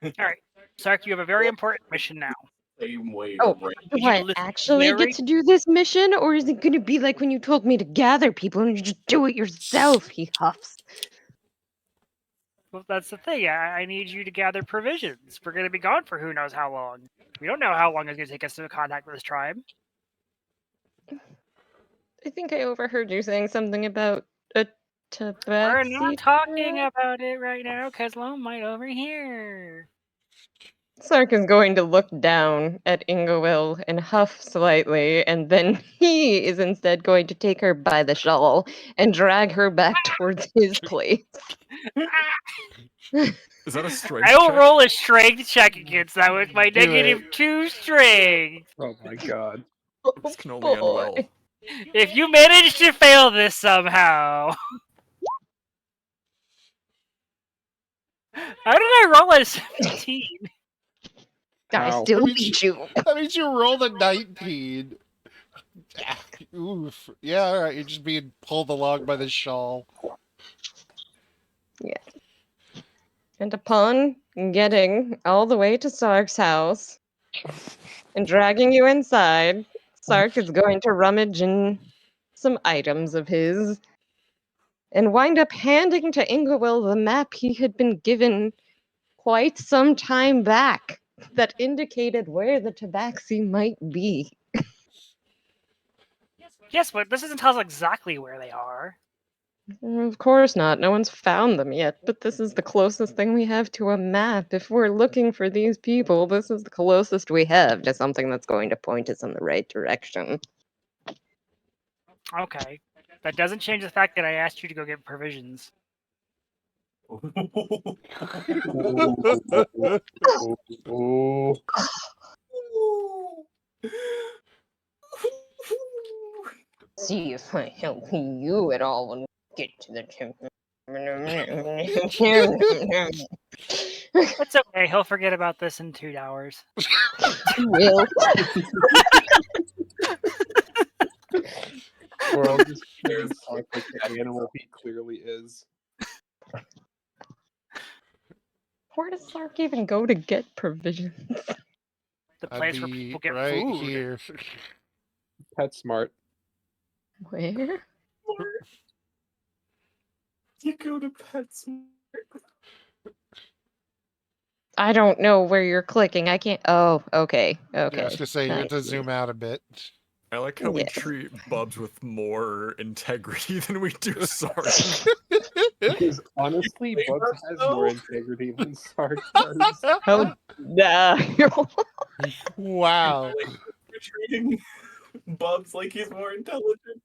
All right, Sark, you have a very important mission now. Same way. Oh, right? need Do you to I listen actually very- get to do this mission, or is it going to be like when you told me to gather people and you just do it yourself? He huffs. Well, that's the thing. I need you to gather provisions. We're gonna be gone for who knows how long. We don't know how long it's gonna take us to contact this tribe. I think I overheard you saying something about a We're tabaxi. not talking about it right now, cause Lone might overhear. Sark is going to look down at Ingowil and huff slightly, and then he is instead going to take her by the shawl and drag her back towards his place. Is that a strength I will check? roll a strength check against that with my Do it. -2 strength. Oh my god. This can only end well. Boy. If you manage to fail this somehow. How did I roll a 17? I Ow. still That means beat you. That means you rolled a 19. Ah, oof. Yeah, alright, you're just being pulled along by the shawl. And upon getting all the way to Sark's house and dragging you inside, Sark is going to rummage in some items of his and wind up handing to Ingowil the map he had been given quite some time back that indicated where the tabaxi might be. Yes, but this doesn't tell us exactly where they are. Of course not. No one's found them yet, but this is the closest thing we have to a map. If we're looking for these people, this is the closest we have to something that's going to point us in the right direction. Okay. That doesn't change the fact that I asked you to go get provisions. Oh, See if I help you at all when we get to the temple. It's okay. He'll forget about this in 2 hours. Will. or I'll just There's talk like the animal he clearly is. Where does Sark even go to get provisions? The I'd place where be people get right food. here. PetSmart. Where? You go to PetSmart. I don't know where you're clicking. I can't. Oh, okay. Yeah, I Okay. was gonna say you I have to see. zoom out a bit. I like how we Yes. treat Bubs with more integrity than we do Sark. Because honestly, Wait, Bubs what, has though? more integrity than Sark does. How? Wow. Like, you're treating Bubs like he's more intelligent.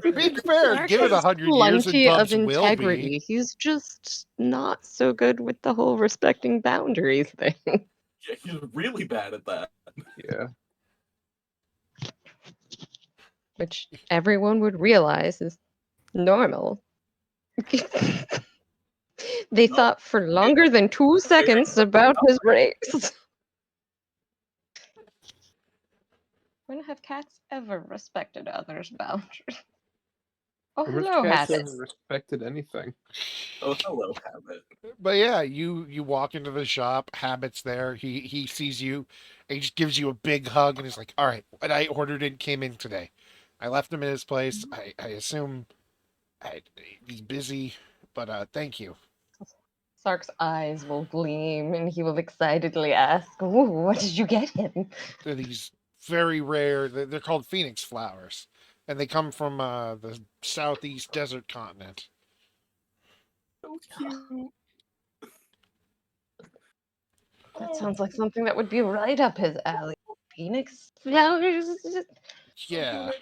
Being fair, Sark give it has 100 years and plenty of Bubs will be. integrity. He's just not so good with the whole respecting boundaries thing. Yeah, he's really bad at that. Yeah. Which everyone would realize is normal. They No. thought for longer than 2 seconds about his race. When have cats ever respected others' boundaries? Oh, How much hello, cats Habit. ever respected anything? Oh, hello, Habit. But yeah, you walk into the shop, Habit's there, he sees you, and he just gives you a big hug and he's like, all right, what I ordered in came in today. I left him in his place. I assume he's busy, but thank you. Sark's eyes will gleam and he will excitedly ask, "Ooh, what did you get him?" They're these very rare, they're called phoenix flowers, and they come from the southeast desert continent. So cute. That sounds like something that would be right up his alley. Phoenix flowers? Yeah.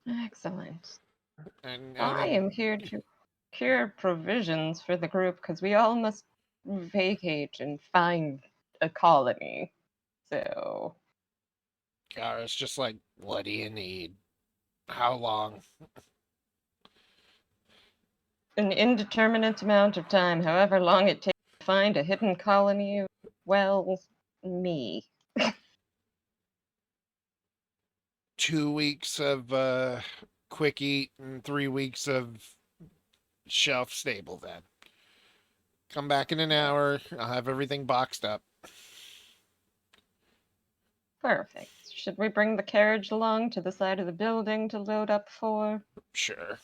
Excellent. And I then am here to procure provisions for the group because we all must vacate and find a colony. So, Gara's just like, what do you need? How long? an indeterminate amount of time, however long it takes to find a hidden colony of, well, me. 2 weeks of quick eat and 3 weeks of shelf stable then. Come back in an hour. I'll have everything boxed up. Perfect. Should we bring the carriage along to the side of the building to load up for? Sure.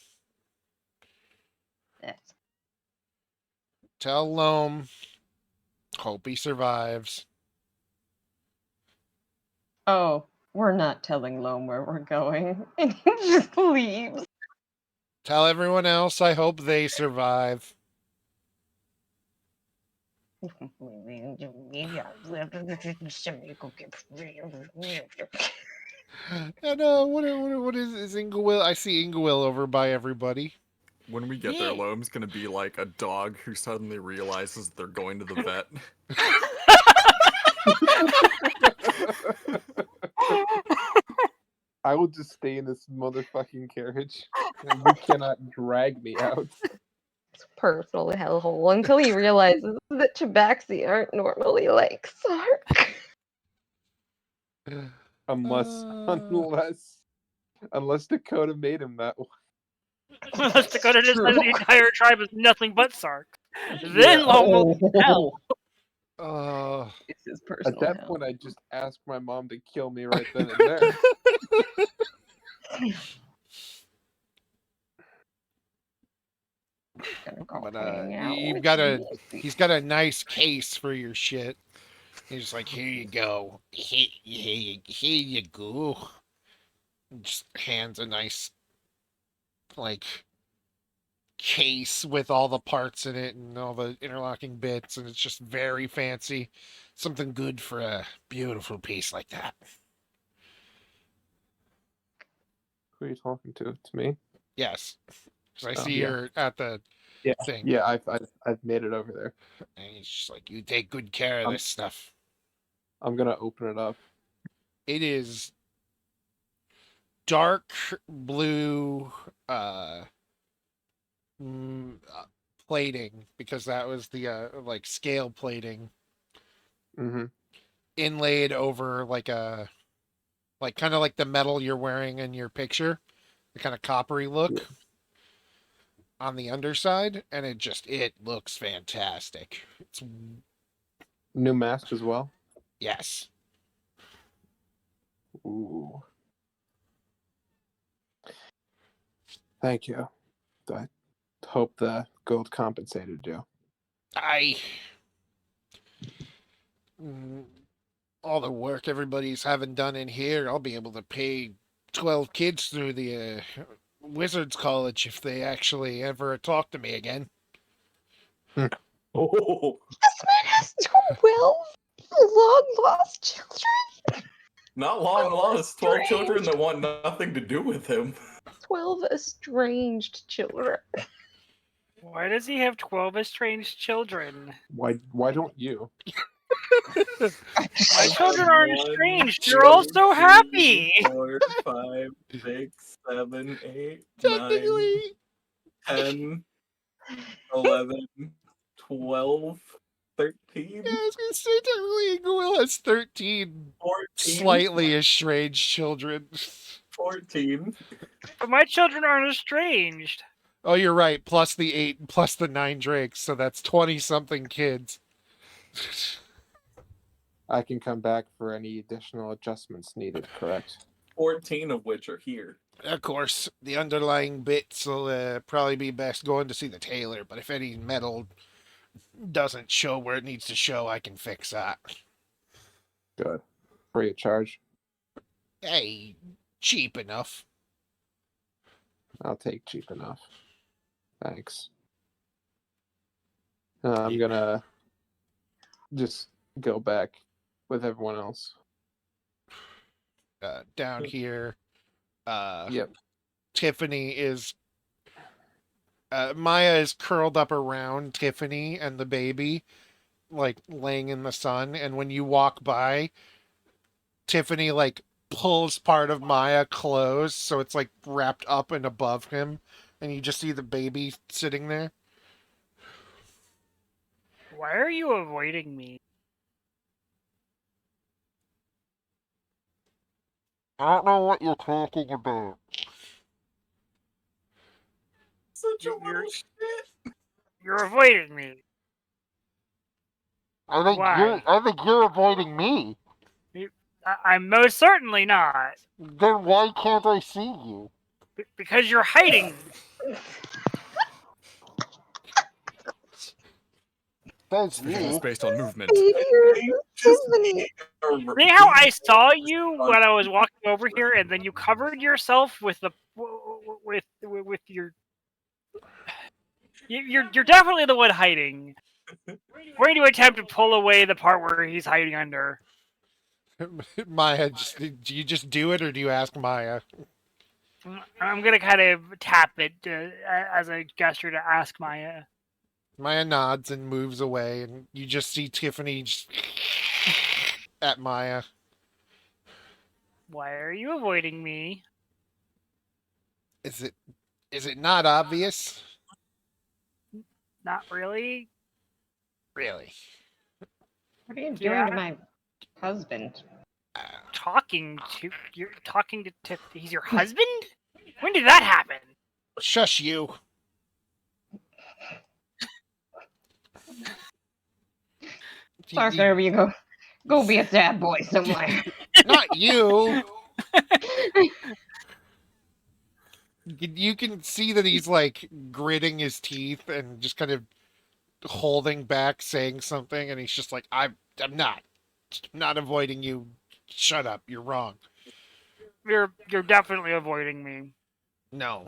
Yes. Tell Loam. Hope he survives. Oh, we're not telling Loam where we're going. And he just leaves. Tell everyone else I hope they survive. And what is Inglewill? I see Inglewill over by everybody. When we get there, Loam's gonna be like a dog who suddenly realizes they're going to the vet. I will just stay in this motherfucking carriage, and you cannot drag me out. Personal hellhole until he realizes that Tabaxi aren't normally like Sark. Unless, unless Dakota made him that way. Unless Dakota True. decided the entire tribe is nothing but Sark. Then Lone will be hell. It's his At personal that hell. point, I just asked my mom to kill me right then and there. Gonna go But hang out you've with got you. he's got a nice case for your shit. He's just like, here you go. Here you go. Just hands a nice like case with all the parts in it and all the interlocking bits, and it's just very fancy. Something good for a beautiful piece like that. Who are you talking to? To me? Yes, because I Oh, see yeah. you're at the Yeah. thing. Yeah, I've made it over there. And he's just like, you take good care of this stuff. I'm gonna open it up. It is dark blue uh, plating, because that was the like scale plating Mm-hmm. inlaid over like a like kind of like the metal you're wearing in your picture, the kind of coppery look Yeah. on the underside, and it looks fantastic. It's New mask as well. yes. Ooh. Thank you. I hope the gold compensated you. I all the work everybody's having done in here, I'll be able to pay 12 kids through the Wizards College if they actually ever talk to me again. Oh, This man has 12 long lost children. not long lost. 12 children Strange. that want nothing to do with him. 12 estranged children. Why does he have 12 estranged children? Why don't you? My children aren't One, estranged. two, You're all so three, happy. 4, 5, 6, 7, 8, 9, Technically, 10, 11, 12, 13, yeah, I was gonna say technically Goyle has 13 14, slightly estranged children. 14. But my children aren't estranged. Oh, you're right. Plus the 8, plus the 9 drakes, so that's 20 something kids. I can come back for any additional adjustments needed, correct? 14 of which are here. Of course, the underlying bits will probably be best going to see the tailor, but if any metal doesn't show where it needs to show, I can fix that. Good. Free of charge. Hey, cheap enough. I'll take cheap enough. Thanks. I'm gonna just go back with everyone else. Down here, Yep. Tiffany is Maya is curled up around Tiffany and the baby, like laying in the sun. And when you walk by, Tiffany like pulls part of Maya close, so it's like wrapped up and above him, and you just see the baby sitting there. Why are you avoiding me? I don't know what you're talking about. Such a You're little shit. you're avoiding me. Why? I think you're avoiding me. I'm most certainly not. Then why can't I see you? Because you're hiding. That's Vision is you. based on movement. Tiffany. See how I saw you when I was walking over here, and then you covered yourself with the with your. You're definitely the one hiding. We're going to attempt to pull away the part where he's hiding under. Maya, do you just do it, or do you ask Maya? I'm gonna kind of tap it as a gesture to ask Maya. Maya nods and moves away, and you just see Tiffany just at Maya. Why are you avoiding me? Is it not obvious? Not really. Really? What are you Yeah. doing to my husband? You're talking to he's your husband? When did that happen? Shush you. Sorry, wherever you go. Go be a sad boy somewhere. Not you. You can see that he's like gritting his teeth and just kind of holding back, saying something, and he's just like, I'm not avoiding you. Shut up. You're wrong. you're definitely avoiding me. No.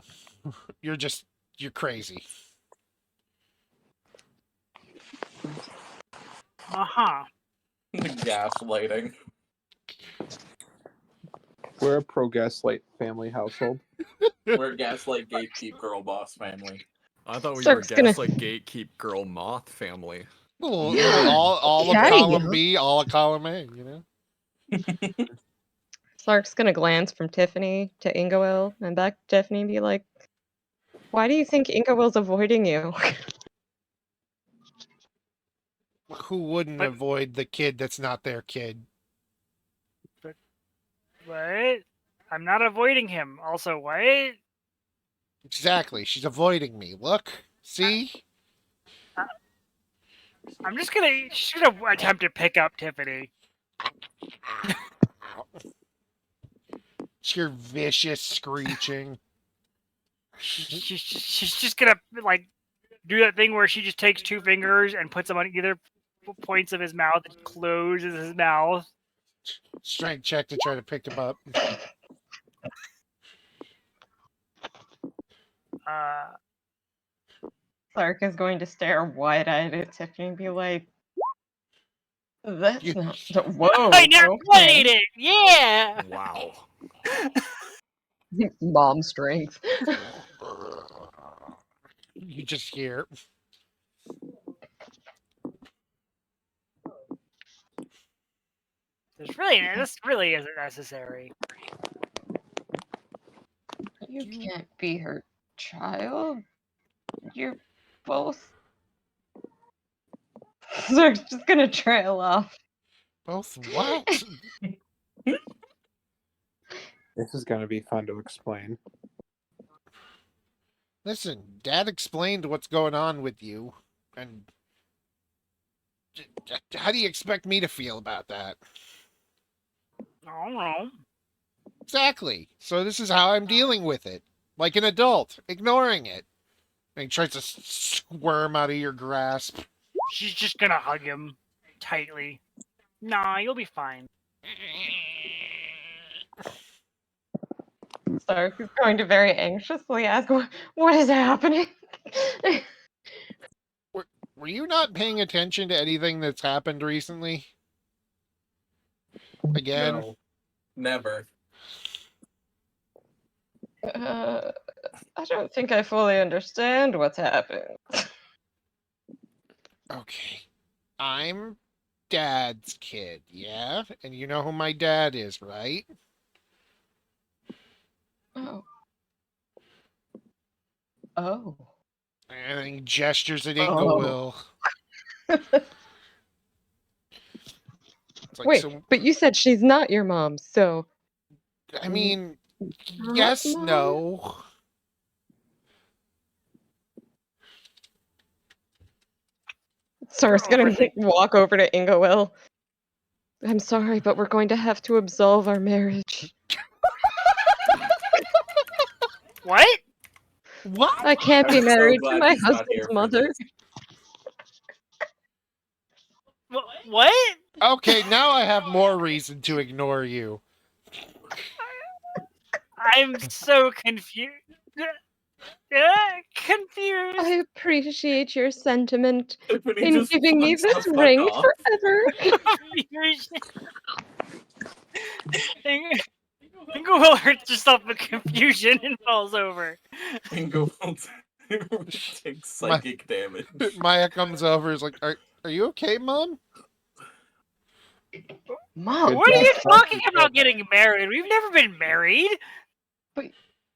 You're crazy. Uh-huh. Gaslighting. We're a pro gaslight family household. We're a gaslight gatekeep girl boss family. I thought we were Stark's gonna- Gaslight Gatekeep Girl Moth family. All of Okay. column B, all of column A, you know? Slark's gonna glance from Tiffany to Ingowil and back to Tiffany and be like, "Why do you think Ingowil's avoiding you?" Who wouldn't But- avoid the kid that's not their kid? What? I'm not avoiding him. Also, what? Exactly. She's avoiding me. Look. See? She's gonna attempt to pick up Tiffany. It's your vicious screeching. She's just gonna like do that thing where she just takes two fingers and puts them on either points of his mouth and closes his mouth. Strength check to try to pick him up. Slark is going to stare wide-eyed at Tiffany and be like, "That's You- not. Whoa! I never okay." played it. Yeah. Wow. Mom strength. You just hear. This really isn't necessary. You can't be her child. You're both. Slark's just gonna trail off. Both what? This is gonna be fun to explain. Listen, Dad explained what's going on with you, and how do you expect me to feel about that? I don't know. Exactly. So this is how I'm dealing with it. Like an adult, ignoring it. And he tries to squirm out of your grasp. She's just gonna hug him tightly. Nah, you'll be fine. Slark is going to very anxiously ask, "What is happening?" Were you not paying attention to anything that's happened recently? Again? No. Never. I don't think I fully understand what's happened. Okay. I'm Dad's kid, yeah? And you know who my dad is, right? Oh. Oh. And he gestures at Oh. Inglewill. It's like, Wait, so, but you said she's not your mom, so I mean, not yes, mom? no. Sar's gonna Overthink- walk over to Ingowil. "I'm sorry, but we're going to have to absolve our marriage. What? What? I can't be I'm so married to glad my he's not husband's here for mother." this. What? Okay, now I have more reason to ignore you. I'm so confused. Confused. I appreciate your sentiment Tiffany in just giving me wants the this fuck ring off. forever. Inglewill hurts herself in confusion and falls over. Bingo takes psychic damage. Maya comes over, is like, are you okay, Mom? Mom, What are you job, talking Buffy. about getting married? We've never been married.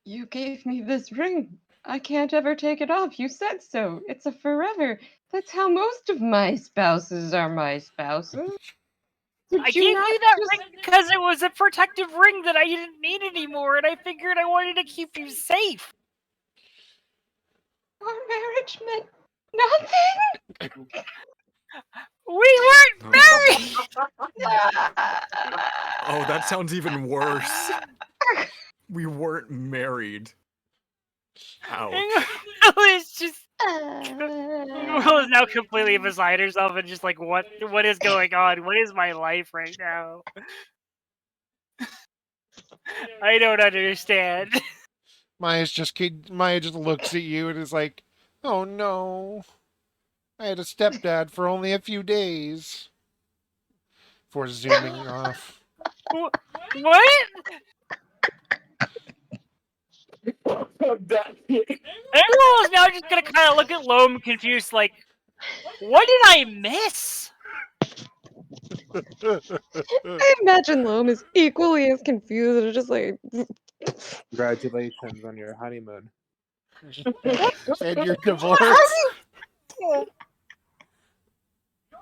you gave me this ring. I can't ever take it off. You said so. It's a forever. That's how most of my spouses are my spouses. I gave you that ring because it was a protective ring that I didn't need anymore, and I figured I wanted to keep you safe. Our marriage meant nothing. We weren't married. Oh, that sounds even worse. We weren't married. Ouch. Inglewill is just. Inglewill is now completely beside herself and just like, what is going on? What is my life right now? I don't understand. Maya just looks at you and is like, "Oh no, I had a stepdad for only a few days." Before zooming off. What? Everyone was now just gonna kind of look at Loam confused, like, what did I miss? I imagine Loam is equally as confused, just like, Congratulations on your honeymoon. And your divorce.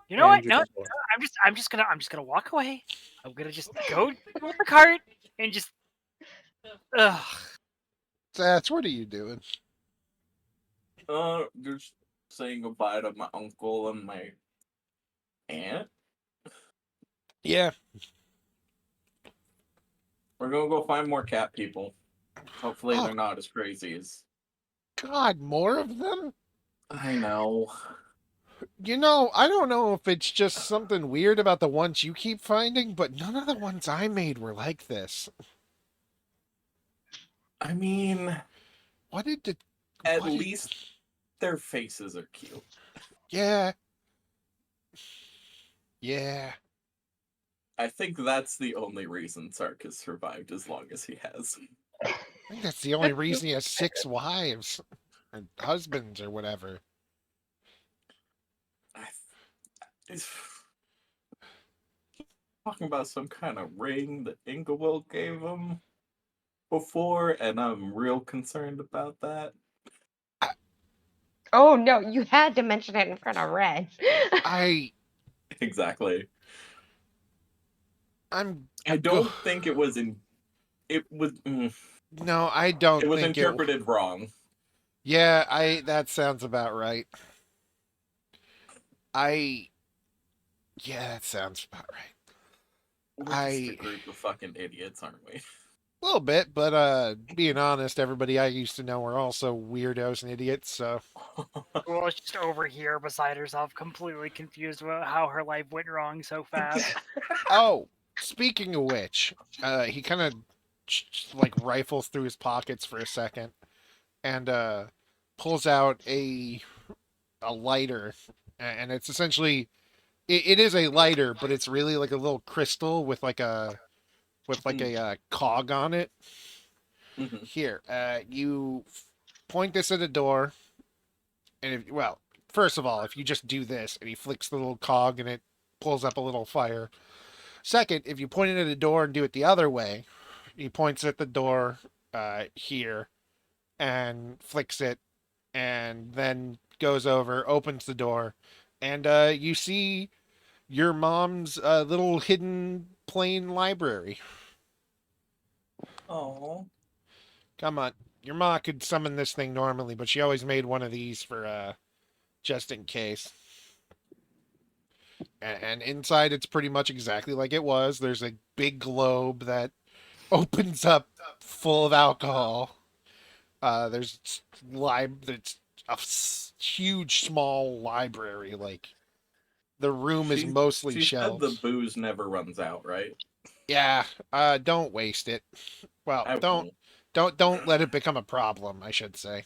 You know what? And your No, divorce. I'm just gonna walk away. I'm gonna just go to the cart and just. Ugh. That's what are you doing? Just saying goodbye to my uncle and my aunt. Yeah. We're gonna go find more cat people. Hopefully, Oh. they're not as crazy as. God, more of them? I know. You know, I don't know if it's just something weird about the ones you keep finding, but none of the ones I made were like this. I mean, What did the... at what did- least their faces are cute. Yeah. Yeah. I think that's the only reason Sark has survived as long as he has. I think that's the only reason he has 6 wives. Or husbands or whatever. He's talking about some kind of ring that Inglewill gave him before, and I'm real concerned about that. Oh no, you had to mention it in front of Red. Exactly. I'm... I don't think it was in. It was. No, I don't It was think interpreted wrong. Yeah, that sounds about right. Yeah, that sounds about right. We're just a group of fucking idiots, aren't we? A little bit, but being honest, everybody I used to know were also weirdos and idiots, so... Well, it's just over here beside herself, completely confused about how her life went wrong so fast. Oh, speaking of which, he kind of like rifles through his pockets for a second and pulls out a lighter, and it's essentially it is a lighter, but it's really like a little crystal with like a cog on it. Mhm. Here, you point this at a door, and first of all, if you just do this and he flicks the little cog and it pulls up a little fire. Second, if you point it at a door and do it the other way, he points at the door here and flicks it, and then goes over, opens the door, and you see your mom's little hidden plain library. Oh. Come on. Your ma could summon this thing normally, but she always made one of these for just in case. And inside, it's pretty much exactly like it was. There's a big globe that opens up full of alcohol. There's a huge, small library. Like the room is mostly She said the shelves. booze never runs out, right? Yeah. Don't waste it. Well, I won't. don't let it become a problem, I should say.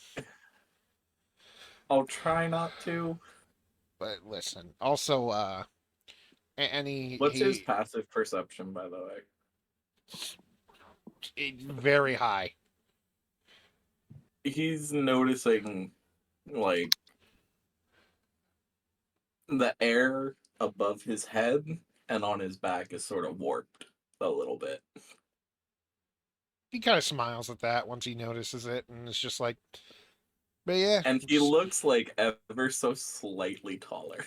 I'll try not to. But listen, also, and What's his passive perception, by the way? Very high. He's noticing, like, the air above his head and on his back is sort of warped a little bit. He kind of smiles at that once he notices it, and it's just like, but yeah. And he looks like ever so slightly taller.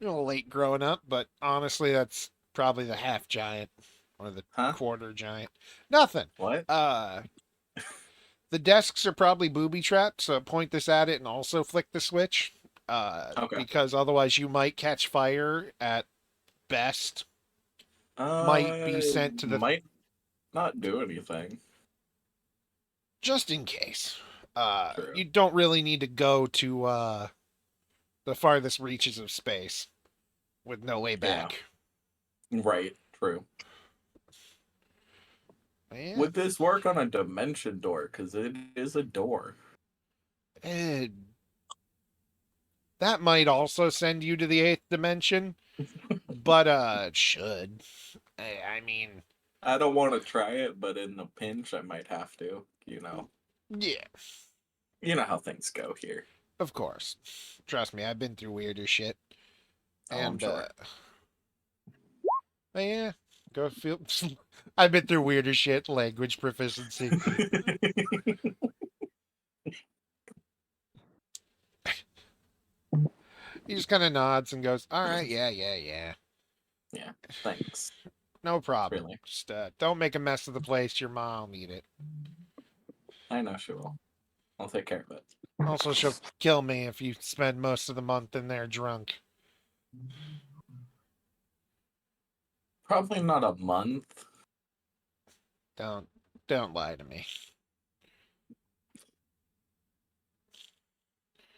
A little late growing up, but honestly, that's probably the half giant or the quarter giant. Nothing. What? The desks are probably booby trapped, so point this at it and also flick the switch. Okay. Because otherwise you might catch fire at best. Might be sent to the... Might not do anything. Just in case. True. You don't really need to go to the farthest reaches of space. with no way Yeah. back. Right, true. Yeah. Would this work on a dimension door? Because it is a door. Eh, that might also send you to the 8th dimension, but it should. I mean, I don't want to try it, but in the pinch, I might have to. yeah, You know how things go here. of course. Trust me, I've been through weirder shit. Oh, I'm And sure. yeah, go feel. I've been through weirder shit. Language proficiency. He just kind of nods and goes, "All right, yeah." Yeah, thanks. No problem. Really. Just don't make a mess of the place. Your mom will need it. I know she will. I'll take care of it. Also, she'll kill me if you spend most of the month in there drunk. Probably not a month. Don't lie to me.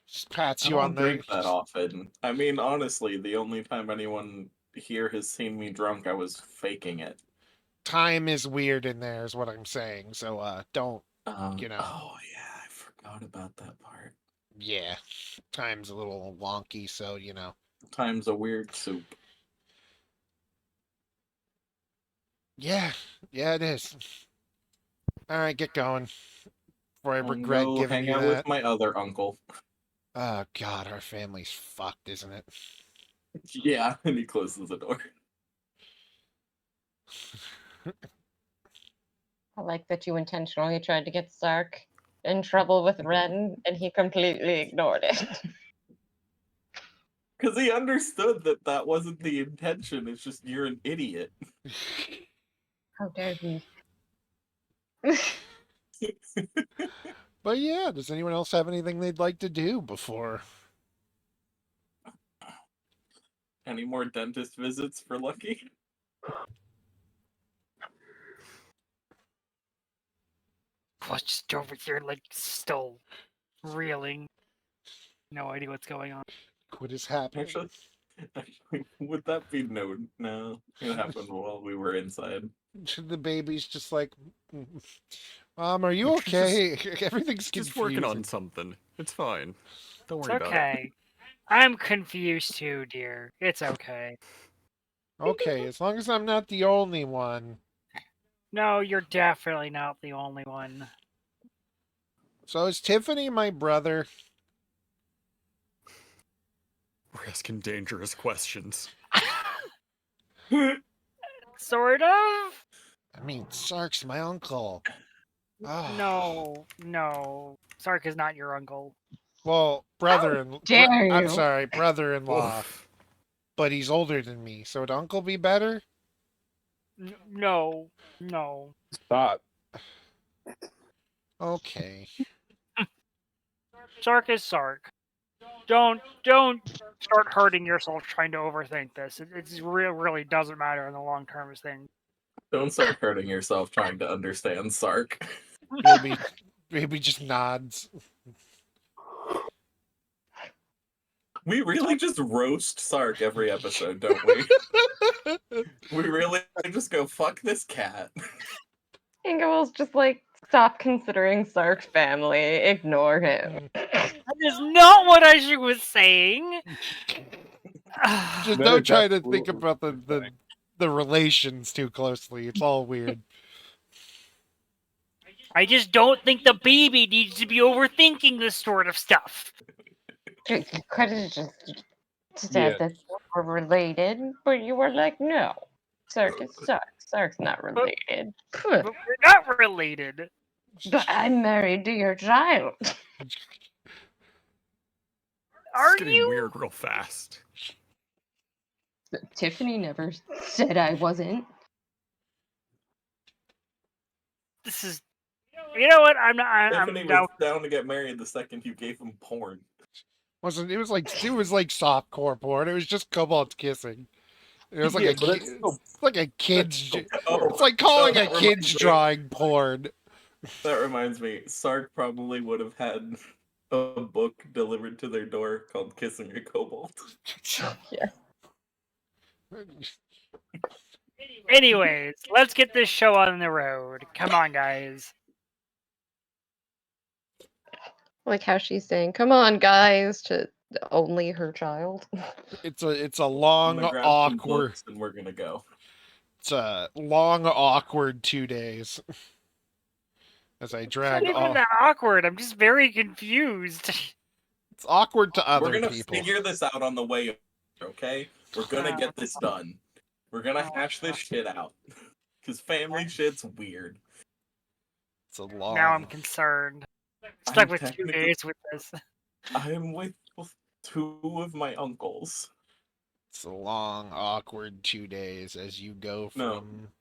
Just pats I you on don't the. drink that often. I mean, honestly, the only time anyone here has seen me drunk, I was faking it. Time is weird in there, is what I'm saying. So don't. Oh yeah, I forgot about that part. Yeah, time's a little wonky. So Time's a weird soup. Yeah, it is. All right, get going. Before I I'm regret go giving hang you out that. with my other uncle. Oh God, our family's fucked, isn't it? Yeah, and he closes the door. I like that you intentionally tried to get Sark in trouble with Ren, and he completely ignored it. Because he understood that that wasn't the intention. It's just you're an idiot. How dare he? But yeah, does anyone else have anything they'd like to do before? Any more dentist visits for Lucky? Was just over here, like, still reeling. No idea what's going on. What is happening? Actually, would that be known? No, it happened while we were inside. The baby's just like, Mom, are you okay? Everything's Just confusing. working on something. It's fine. Don't It's worry about it. okay. I'm confused too, dear. It's okay. Okay, as long as I'm not the only one. No, you're definitely not the only one. So is Tiffany my brother? We're asking dangerous questions. Sort of? I mean, Sark's my uncle. Oh. No. Sark is not your uncle. Well, brother-in-law. dare I'm you. sorry, brother-in-law. Oof. But he's older than me, so would uncle be better? No. Stop. Okay. Sark is Sark. Don't start hurting yourself trying to overthink this. It really doesn't matter in the long term thing. Don't start hurting yourself trying to understand Sark. Maybe just nods. We really just roast Sark every episode, don't we? We really just go, fuck this cat. Ingawell's just like, stop considering Sark's family. Ignore him. That is not what I was saying. Just That don't is try to think absolutely about what I'm saying. the relations too closely. It's all weird. I just don't think the baby needs to be overthinking this sort of stuff. You could have just said Yeah. that they were related, but you were like, no. Sark is Sark. Sark's not related. But we're not related. But I'm married to your child. Are It's getting you? weird real fast. Tiffany never said I wasn't. This is. You know what? I'm not. Tiffany I'm was down. down to get married the second you gave him porn. It was like softcore porn. It was just kobolds kissing. It was like Yeah, a but it's kid. still- It's like a kid's. still It's like calling that a kid's reminds me- drawing porn. That reminds me, Sark probably would have had a book delivered to their door called Kissing a Kobold. Yes. Anyways, let's get this show on the road. Come on, guys. Like how she's saying, "Come on, guys," to only her child. It's a I'm long, gonna grab some awkward. books and we're gonna go. It's a long, awkward 2 days. As I It's drag not even all. that awkward. I'm just very confused. It's awkward to We're other gonna people. figure this out on the way over, okay? We're gonna get this done. We're gonna hash this shit out. Cause family shit's weird. It's a long. Now I'm concerned. Stuck I'm with 2 technically- days with this. I'm with 2 of my uncles. It's a long, awkward 2 days as you go from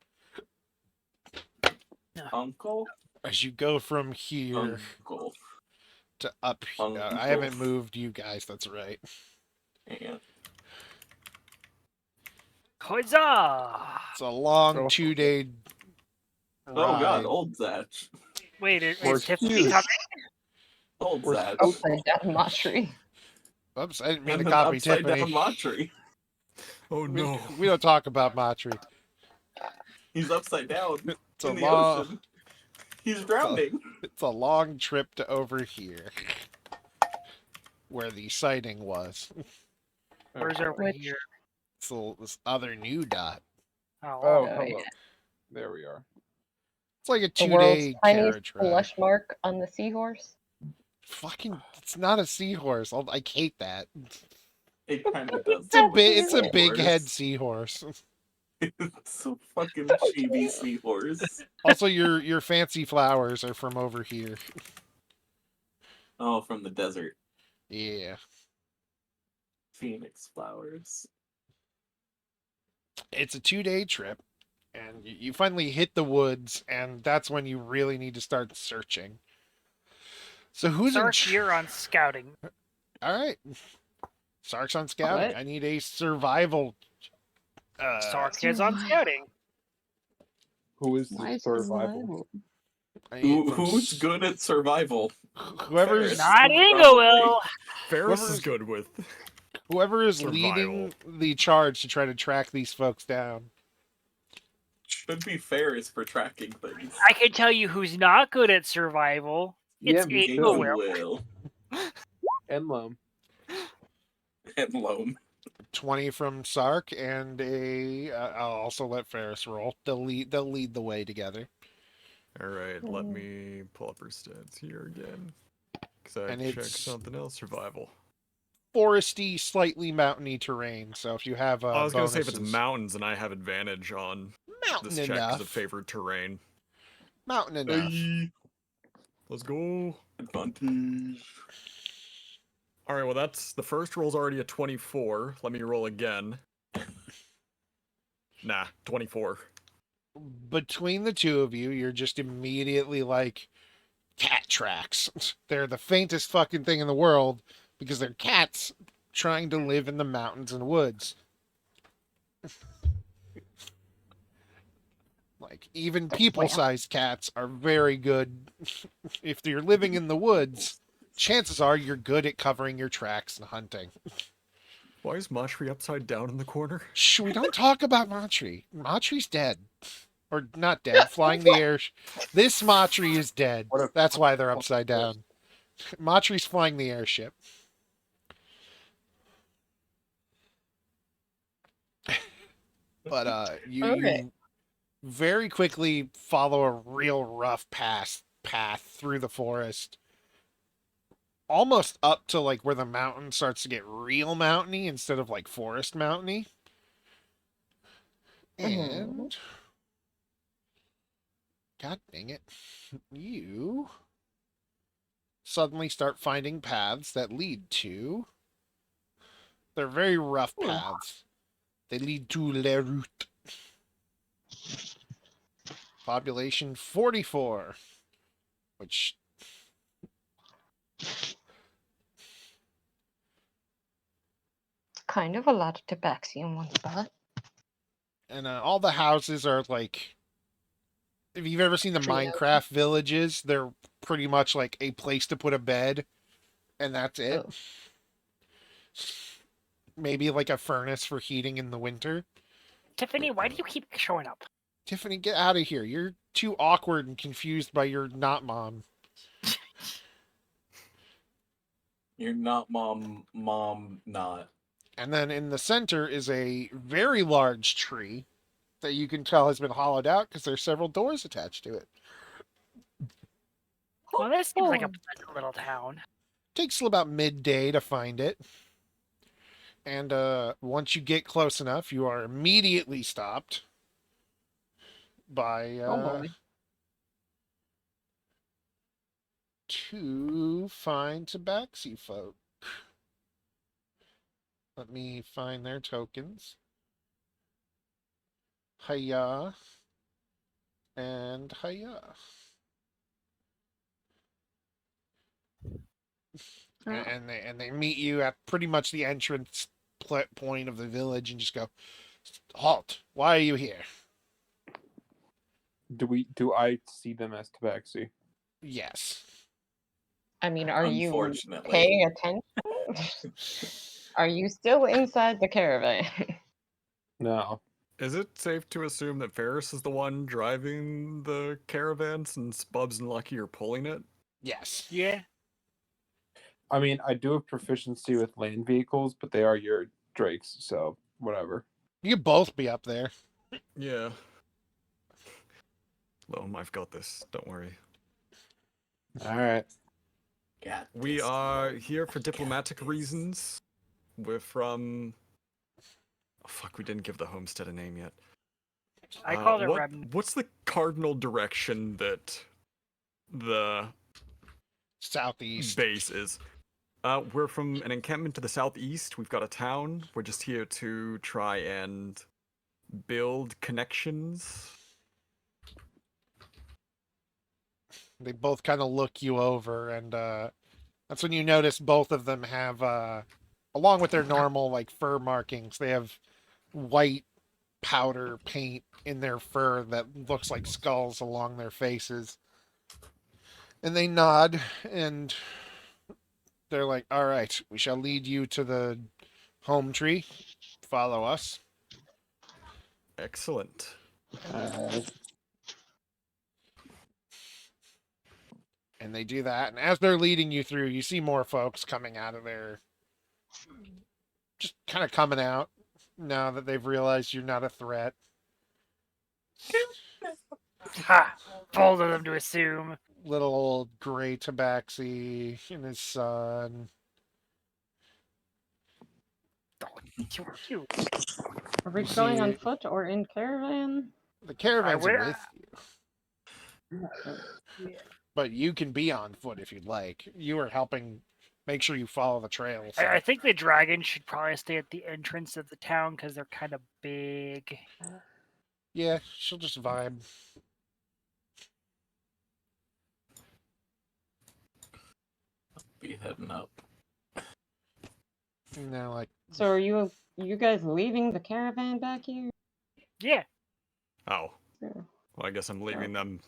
No. Uncle? as you go from here Uncle. to up. I haven't moved you guys. That's right. And Huzzah! It's a long Oh. 2-day. oh god, ride. old Zatch. Wait, We're is Tiffany huge. coming? Old We're Zatch. Upside down Mashri. Oops, I didn't mean And to an copy upside Tiffany. down Matri. Oh no. We don't talk about Matri. He's upside down It's a in the long. ocean. He's drowning. It's a long trip to over here, where the sighting was. Where's over Which- here? So this other new dot. Oh, Oh, hello. yeah. There we are. It's like a The world's 2-day tiniest carriage ride. blush mark on the seahorse. Fucking, it's not a seahorse. I hate that. It kind of does. It's a big Seahorse. head seahorse. It's a fucking chibi seahorse. Also, your fancy flowers are from over here. Oh, from the desert. Yeah, Phoenix flowers. it's a 2-day trip, and you finally hit the woods, and that's when you really need to start searching. So who's in? Sark, you're on scouting. All right, Sark's on scouting. What? I need a survival. Sark is on scouting. Who is Why the is survival? I need from Who's good at survival? Whoever's Not Probably. Ingo will. Ferris Whoever- is good with. whoever is Survival. leading the charge to try to track these folks down. Should be Ferris for tracking things. I can tell you who's not good at survival. It's me Ingo too. will. And Loam. And Loam. 20 from Sark and a. I'll also let Ferris roll. They'll lead the way together. All right, let me pull up her stats here again. Because I And checked it's- something else. Survival. Foresty, slightly mountainy terrain. So if you have I was going to say if it's bonuses- mountains and I have advantage on mountain this check because enough, of favored terrain. mountain enough. Hey, Let's go. advantage. All right, well, that's the first roll's already a 24. Let me roll again. Nah, 24. Between the two of you, you're just immediately like cat tracks. They're the faintest fucking thing in the world because they're cats trying to live in the mountains and woods. Like, even people-sized cats are very good. If you're living in the woods, chances are you're good at covering your tracks and hunting. Why is Mashri upside down in the corner? Shh, we don't talk about Matri. Matri's dead. Or not dead, flying the air. This Matri is dead. What a- That's why they're upside down. Matri's flying the airship. But you Okay. very quickly follow a real rough path through the forest. Almost up to like where the mountain starts to get real mountainy instead of like forest mountainy. And God dang it. You suddenly start finding paths that lead to. They're very rough paths. They lead to La Route. Population 44. Which. Kind of a lot of tabaxi in one spot. And all the houses are like. If you've ever seen the Trio. Minecraft villages, they're pretty much like a place to put a bed. And that's it. Oh. Maybe like a furnace for heating in the winter. Tiffany, why do you keep showing up? Tiffany, get out of here. You're too awkward and confused by your not mom. You're not mom, not. And then in the center is a very large tree that you can tell has been hollowed out because there's several doors attached to it. Well, this seems like a Oh, pleasant little town. Takes till about midday to find it. And once you get close enough, you are immediately stopped by oh boy. two fine tabaxi folk. Let me find their tokens. Hiya and hiya. And they meet you at pretty much the entrance point of the village and just go, halt! Why are you here? Do I see them as tabaxi? Yes. I mean, are you Unfortunately. paying attention? Are you still inside the caravan? No. Is it safe to assume that Ferris is the one driving the caravan since Bubs and Lucky are pulling it? Yes. Yeah. I mean, I do have proficiency with land vehicles, but they are your drakes, so whatever. You could both be up there. Yeah. Loam, I've got this. Don't worry. All right. Got We this, are Lord. here for Got diplomatic this. reasons. We're from. Oh, fuck, we didn't give the homestead a name yet. I called it what, Remnant. What's the cardinal direction that the Southeast. base is? We're from an encampment to the southeast. We've got a town. We're just here to try and build connections. They both kind of look you over, and that's when you notice both of them have, along with their normal like fur markings, they have white powder paint in their fur that looks like skulls along their faces. And they nod, and they're like, "All right, we shall lead you to the home tree. Follow us." Excellent. And they do that, and as they're leading you through, you see more folks coming out of there, just kind of coming out now that they've realized you're not a threat. Ha! Bold of them to assume. Little old gray tabaxi and his son. You. Are we You going on see- foot or in caravan? The caravans would- are with you, Yeah. but you can be on foot if you'd like. You are helping make sure you follow the trail. So. I think the dragon should probably stay at the entrance of the town because they're kind of big. Yeah, she'll just vibe. Be heading up. And they're like, So are you guys leaving the caravan back here? Yeah. Oh. Yeah. Well, I guess I'm leaving them.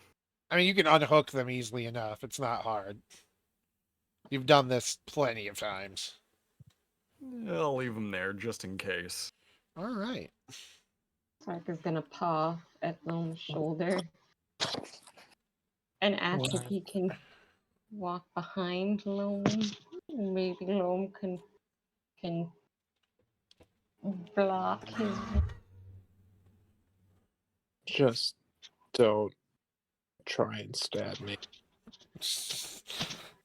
I mean, you can unhook them easily enough. It's not hard. You've done this plenty of times. I'll leave them there just in case. All right. Sark is gonna paw at Loam's shoulder and ask if he can walk behind Loam. Maybe Loam can block his. Just don't try and stab me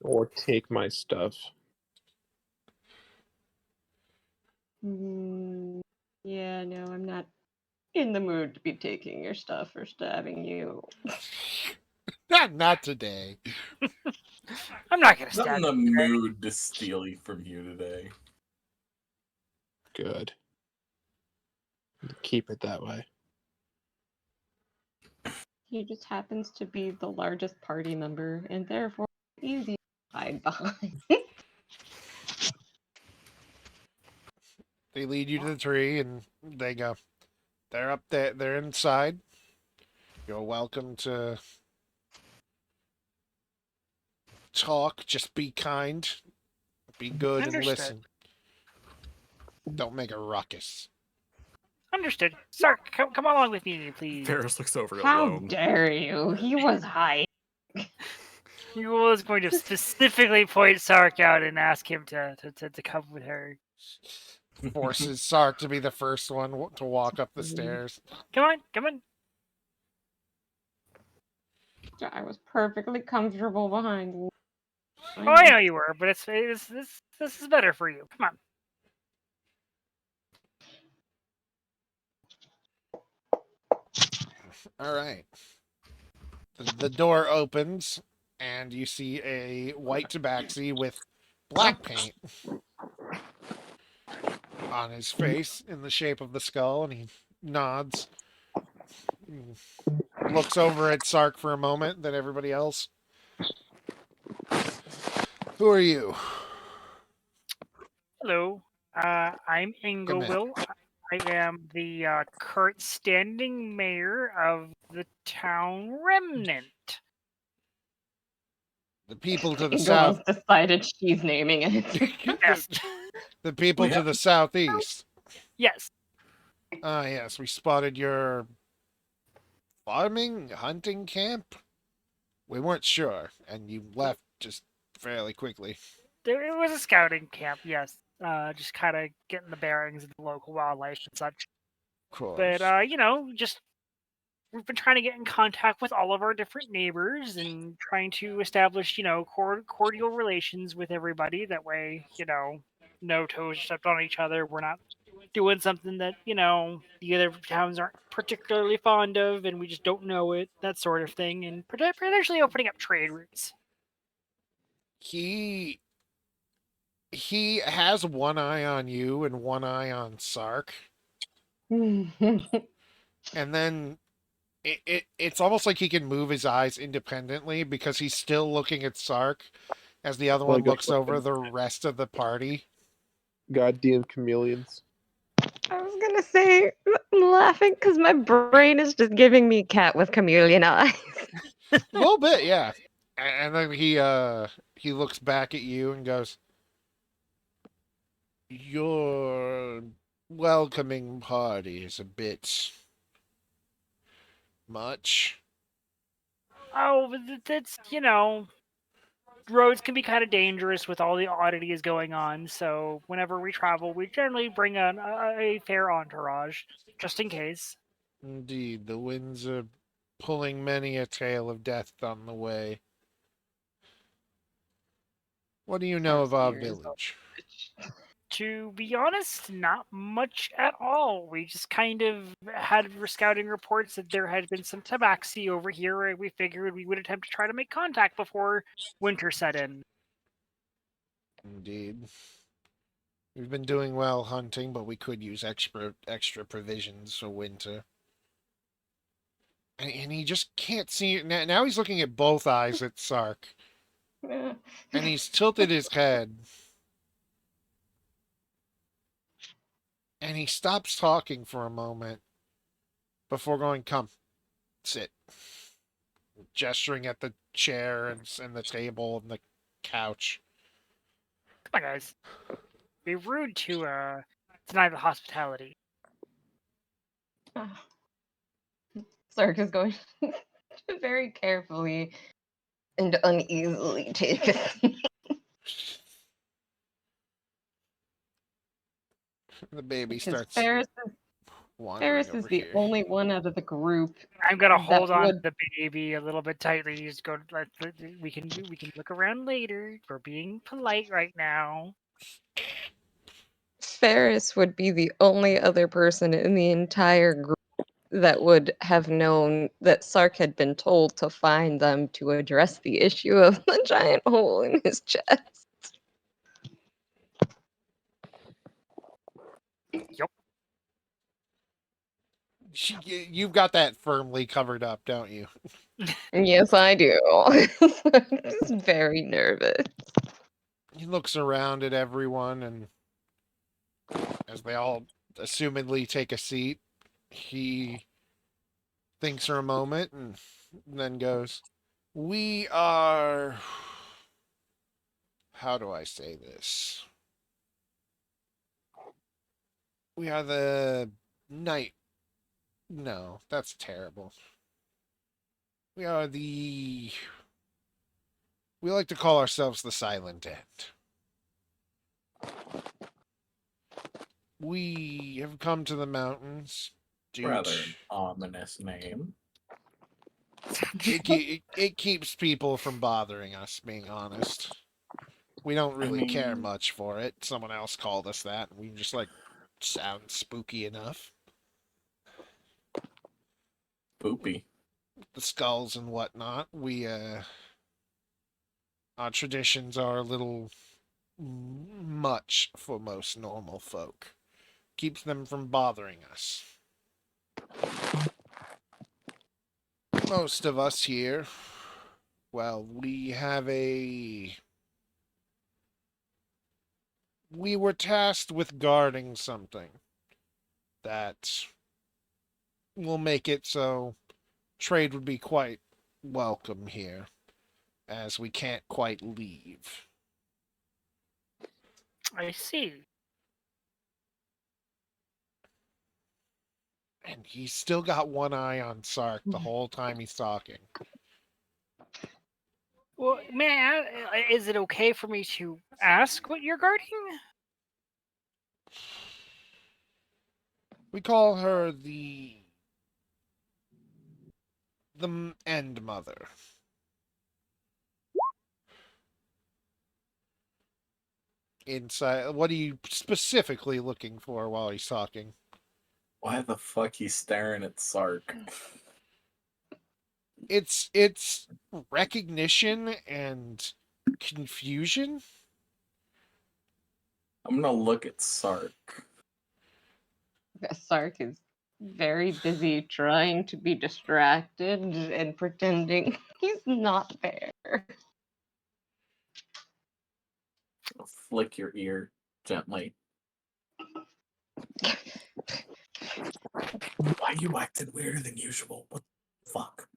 or take my stuff. Yeah, no, I'm not in the mood to be taking your stuff or stabbing you. Not today. I'm not gonna Not stab in the you. Greg. mood to steal from you today. Good. Keep it that way. He just happens to be the largest party member and therefore easy to hide behind. They lead you to the tree, and they go. They're up there. They're inside. You're welcome to talk. Just be kind. Be good and Understood. listen. Don't make a ruckus. Understood. Sark, come along with me, please. Ferris looks over at How Loam. dare you? He was high. He was going to specifically point Sark out and ask him to come with her. Forces Sark to be the first one to walk up the stairs. Come on, come on. I was perfectly comfortable behind you. Oh, I know you were, but this is better for you. Come on. All right. The door opens, and you see a white tabaxi with black paint on his face in the shape of the skull, and he nods. Looks over at Sark for a moment, then everybody else. Who are you? Hello. I'm Come in. Inglewill. I am the current standing mayor of the town Remnant. The people to the Inglewood's south. decided she's naming it. Yes. The people We to have- the southeast. Yes. Ah, yes, we spotted your farming, hunting camp. We weren't sure, and you left just fairly quickly. It was a scouting camp, yes. Just kind of getting the bearings of the local wildlife and such. Of course. But, just we've been trying to get in contact with all of our different neighbors and trying to establish, cordial relations with everybody. That way, no toes stepped on each other. We're not doing something that, the other towns aren't particularly fond of and we just don't know it, that sort of thing. And potentially opening up trade routes. He has one eye on you and one eye on Sark, and then it's almost like he can move his eyes independently because he's still looking at Sark as the other one Like a looks over fucking- the rest of the party. Goddamn chameleons. I was gonna say, I'm laughing because my brain is just giving me cat with chameleon eyes. A little bit, yeah. And then he looks back at you and goes, "Your welcoming party is a bit much." Oh, but it's, roads can be kind of dangerous with all the oddities going on. So whenever we travel, we generally bring a fair entourage, just in case. Indeed, the winds are pulling many a tale of death on the way. What do you know of our village? To be honest, not much at all. We just kind of had scouting reports that there had been some tabaxi over here, and we figured we would attempt to try to make contact before winter set in. Indeed. We've been doing well hunting, but we could use extra provisions for winter. And he just can't see it. Now he's looking at both eyes at Sark, and he's tilted his head. And he stops talking for a moment before going, "Come, sit." Gesturing at the chair and the table and the couch. Come on, guys. Be rude to deny the hospitality. Sark is going to very carefully and uneasily take a seat. The baby Because starts wandering Ferris over is the here. only one out of the group. I'm gonna That hold on to would- the baby a little bit tightly. Just go. We can look around later. We're being polite right now. Ferris would be the only other person in the entire group that would have known that Sark had been told to find them to address the issue of the giant hole in his chest. You've got that firmly covered up, don't you? Yes, I do. I'm just very nervous. He looks around at everyone, and as they all assumedly take a seat, he thinks for a moment and then goes, "We are. How do I say this? We are the Night. No, that's terrible. We are the. We like to call ourselves the Silent End. We have come to the mountains due Rather to. an ominous name. It keeps people from bothering us, being honest. We don't really care mean- much for it. Someone else called us that. And we just like sound spooky enough. Poopy. The skulls and whatnot. Our traditions are a little much for most normal folk. Keeps them from bothering us. Most of us here, well, we were tasked with guarding something that will make it so trade would be quite welcome here, as we can't quite leave. I see. And he's still got one eye on Sark the whole time he's talking. Well, is it okay for me to ask what you're guarding? We call her the End Mother. Inside, what are you specifically looking for while he's talking? Why the fuck he's staring at Sark? It's recognition and confusion. I'm gonna look at Sark. Sark is very busy trying to be distracted and pretending he's not there. I'll flick your ear gently. Why are you acting weirder than usual? What the fuck?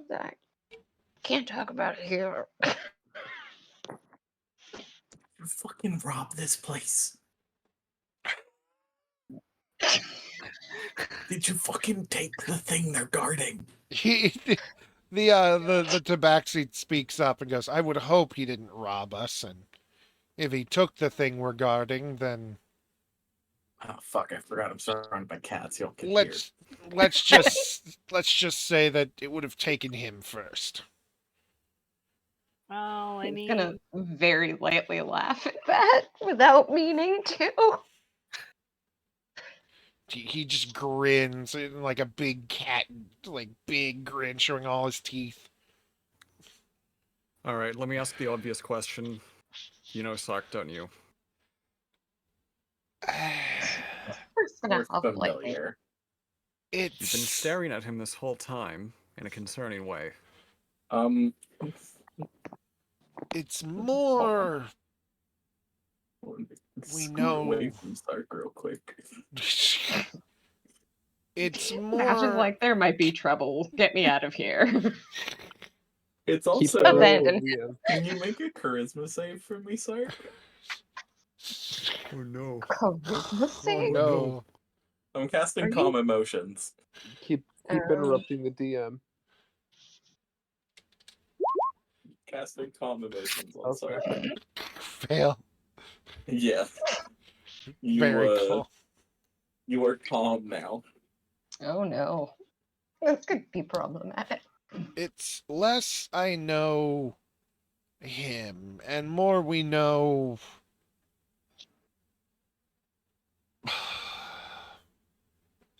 Zach, can't talk about it here. You fucking robbed this place. Did you fucking take the thing they're guarding? The tabaxi speaks up and goes, "I would hope he didn't rob us, and if he took the thing we're guarding, then Oh fuck! I forgot I'm surrounded by cats. Y'all can let's just say that it would have taken him first." Well, I He's mean, gonna very lightly laugh at that without meaning to. He just grins like a big cat, like big grin, showing all his teeth. All right, let me ask the obvious question. You know Sark, don't you? First gonna We're huff lightly. familiar. You've been It's staring at him this whole time in a concerning way. it's more we know. Away from Sark real quick. It's Ash is more like, there might be trouble. Get me out of here. It's Keep also. that up, Abandoned. DM. Can you make a charisma save for me, Sark? Oh no. Charisma oh save? no. I'm casting Are you- calm emotions. Keep interrupting the DM. Casting calm emotions on Okay. Sark. Fail. Yeah. You Very cool. you are calm now. Oh no. This could be problematic. It's less I know him and more we know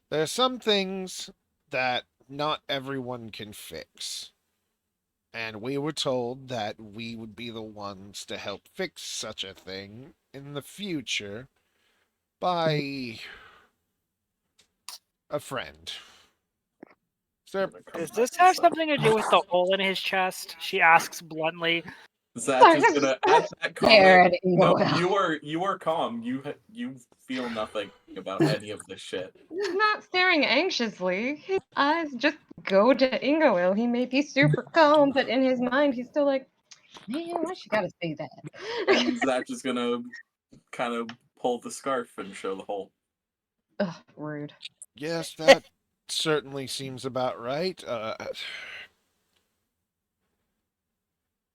there are some things that not everyone can fix. And we were told that we would be the ones to help fix such a thing in the future by a friend. Sir, does this have something to do with the hole in his chest? She asks bluntly. Zach is gonna add that Stare comment. at No, Ingoel. you are calm. You feel nothing about any of this shit. He's not staring anxiously. His eyes just go to Ingoel. He may be super calm, but in his mind, he's still like, Man, why she gotta say that? And Zach is gonna kind of pull the scarf and show the hole. Ugh, rude. Yes, that certainly seems about right.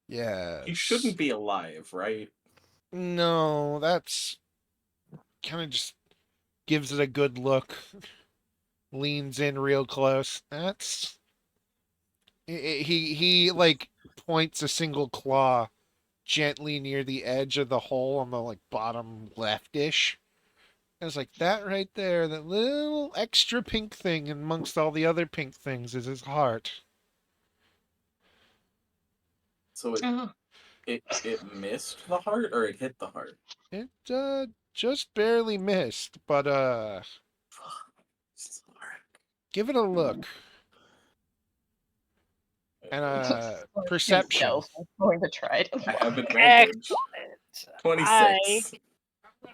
Yeah. He shouldn't be alive, right? No, that's kind of just gives it a good look. Leans in real close. That's he like points a single claw gently near the edge of the hole on the like bottom leftish. I was like, that right there, that little extra pink thing amongst all the other pink things is his heart. So Oh, it missed the heart or it hit the heart? It just barely missed, but Sorry. give it a look. And perception. himself. I'm going to try it. I have advantage. Excellent. 26.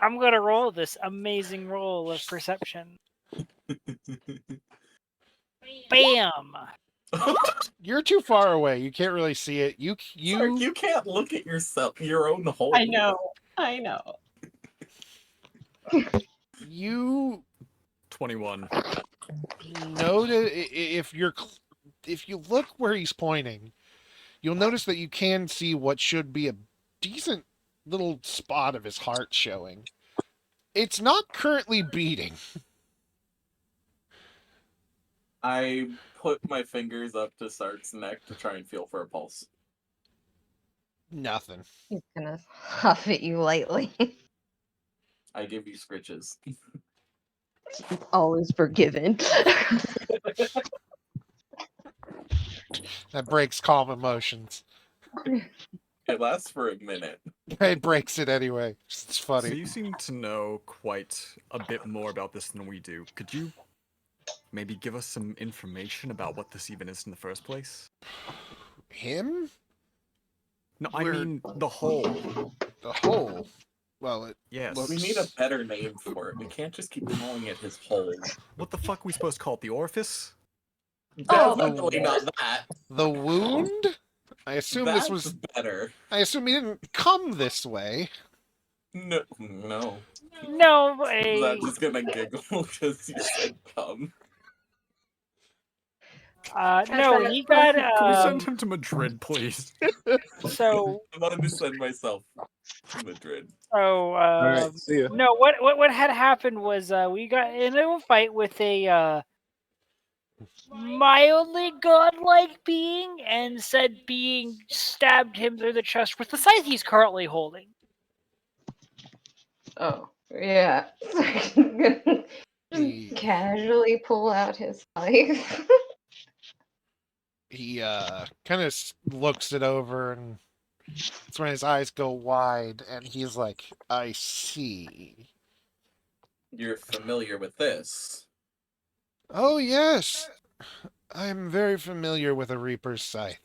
I'm gonna roll this amazing roll of perception. Bam! You're too far away. You can't really see it. Sark, you can't look at yourself, your own hole. I know. I know. you 21. notice if you look where he's pointing, you'll notice that you can see what should be a decent little spot of his heart showing. It's not currently beating. I put my fingers up to Sark's neck to try and feel for a pulse. Nothing. He's gonna huff at you lightly. I give you scritches. Always forgiven. That breaks calm emotions. It lasts for a minute. It breaks it anyway. It's So funny. you seem to know quite a bit more about this than we do. Could you maybe give us some information about what this even is in the first place? Him? No, We're- I mean the hole. The hole. Well, it Yes. looks... We need a better name for it. We can't just keep calling it his hole. What the fuck are we supposed to call it? The orifice? Oh. Definitely not that. The wound? I assume That's this was... better. I assume he didn't come this way. No. No, Zach is gonna giggle because you said come. no, he got Can we send him to Madrid, please? so I'm going to send myself to Madrid. so Alright, see ya. no, what had happened was we got into a fight with a mildly godlike being, and said being stabbed him through the chest with the scythe he's currently holding. Oh, yeah. He, Just casually pull out his knife. he kind of looks it over, and it's when his eyes go wide, and he's like, I see. You're familiar with this. Oh, yes. I'm very familiar with a Reaper's Scythe.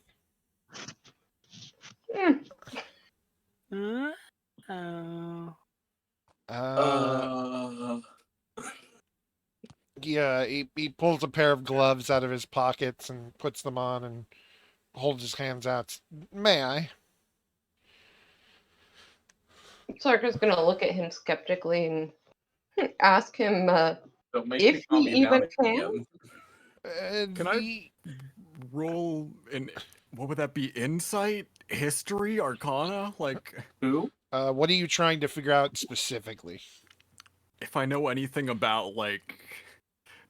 Huh? Oh. Yeah, he pulls a pair of gloves out of his pockets and puts them on and holds his hands out. May I? Sarka's gonna look at him skeptically and ask him Don't make if me calm he you down even can. again. Can I roll in? What would that be? Insight, history, arcana? Like, Who? What are you trying to figure out specifically? if I know anything about, like,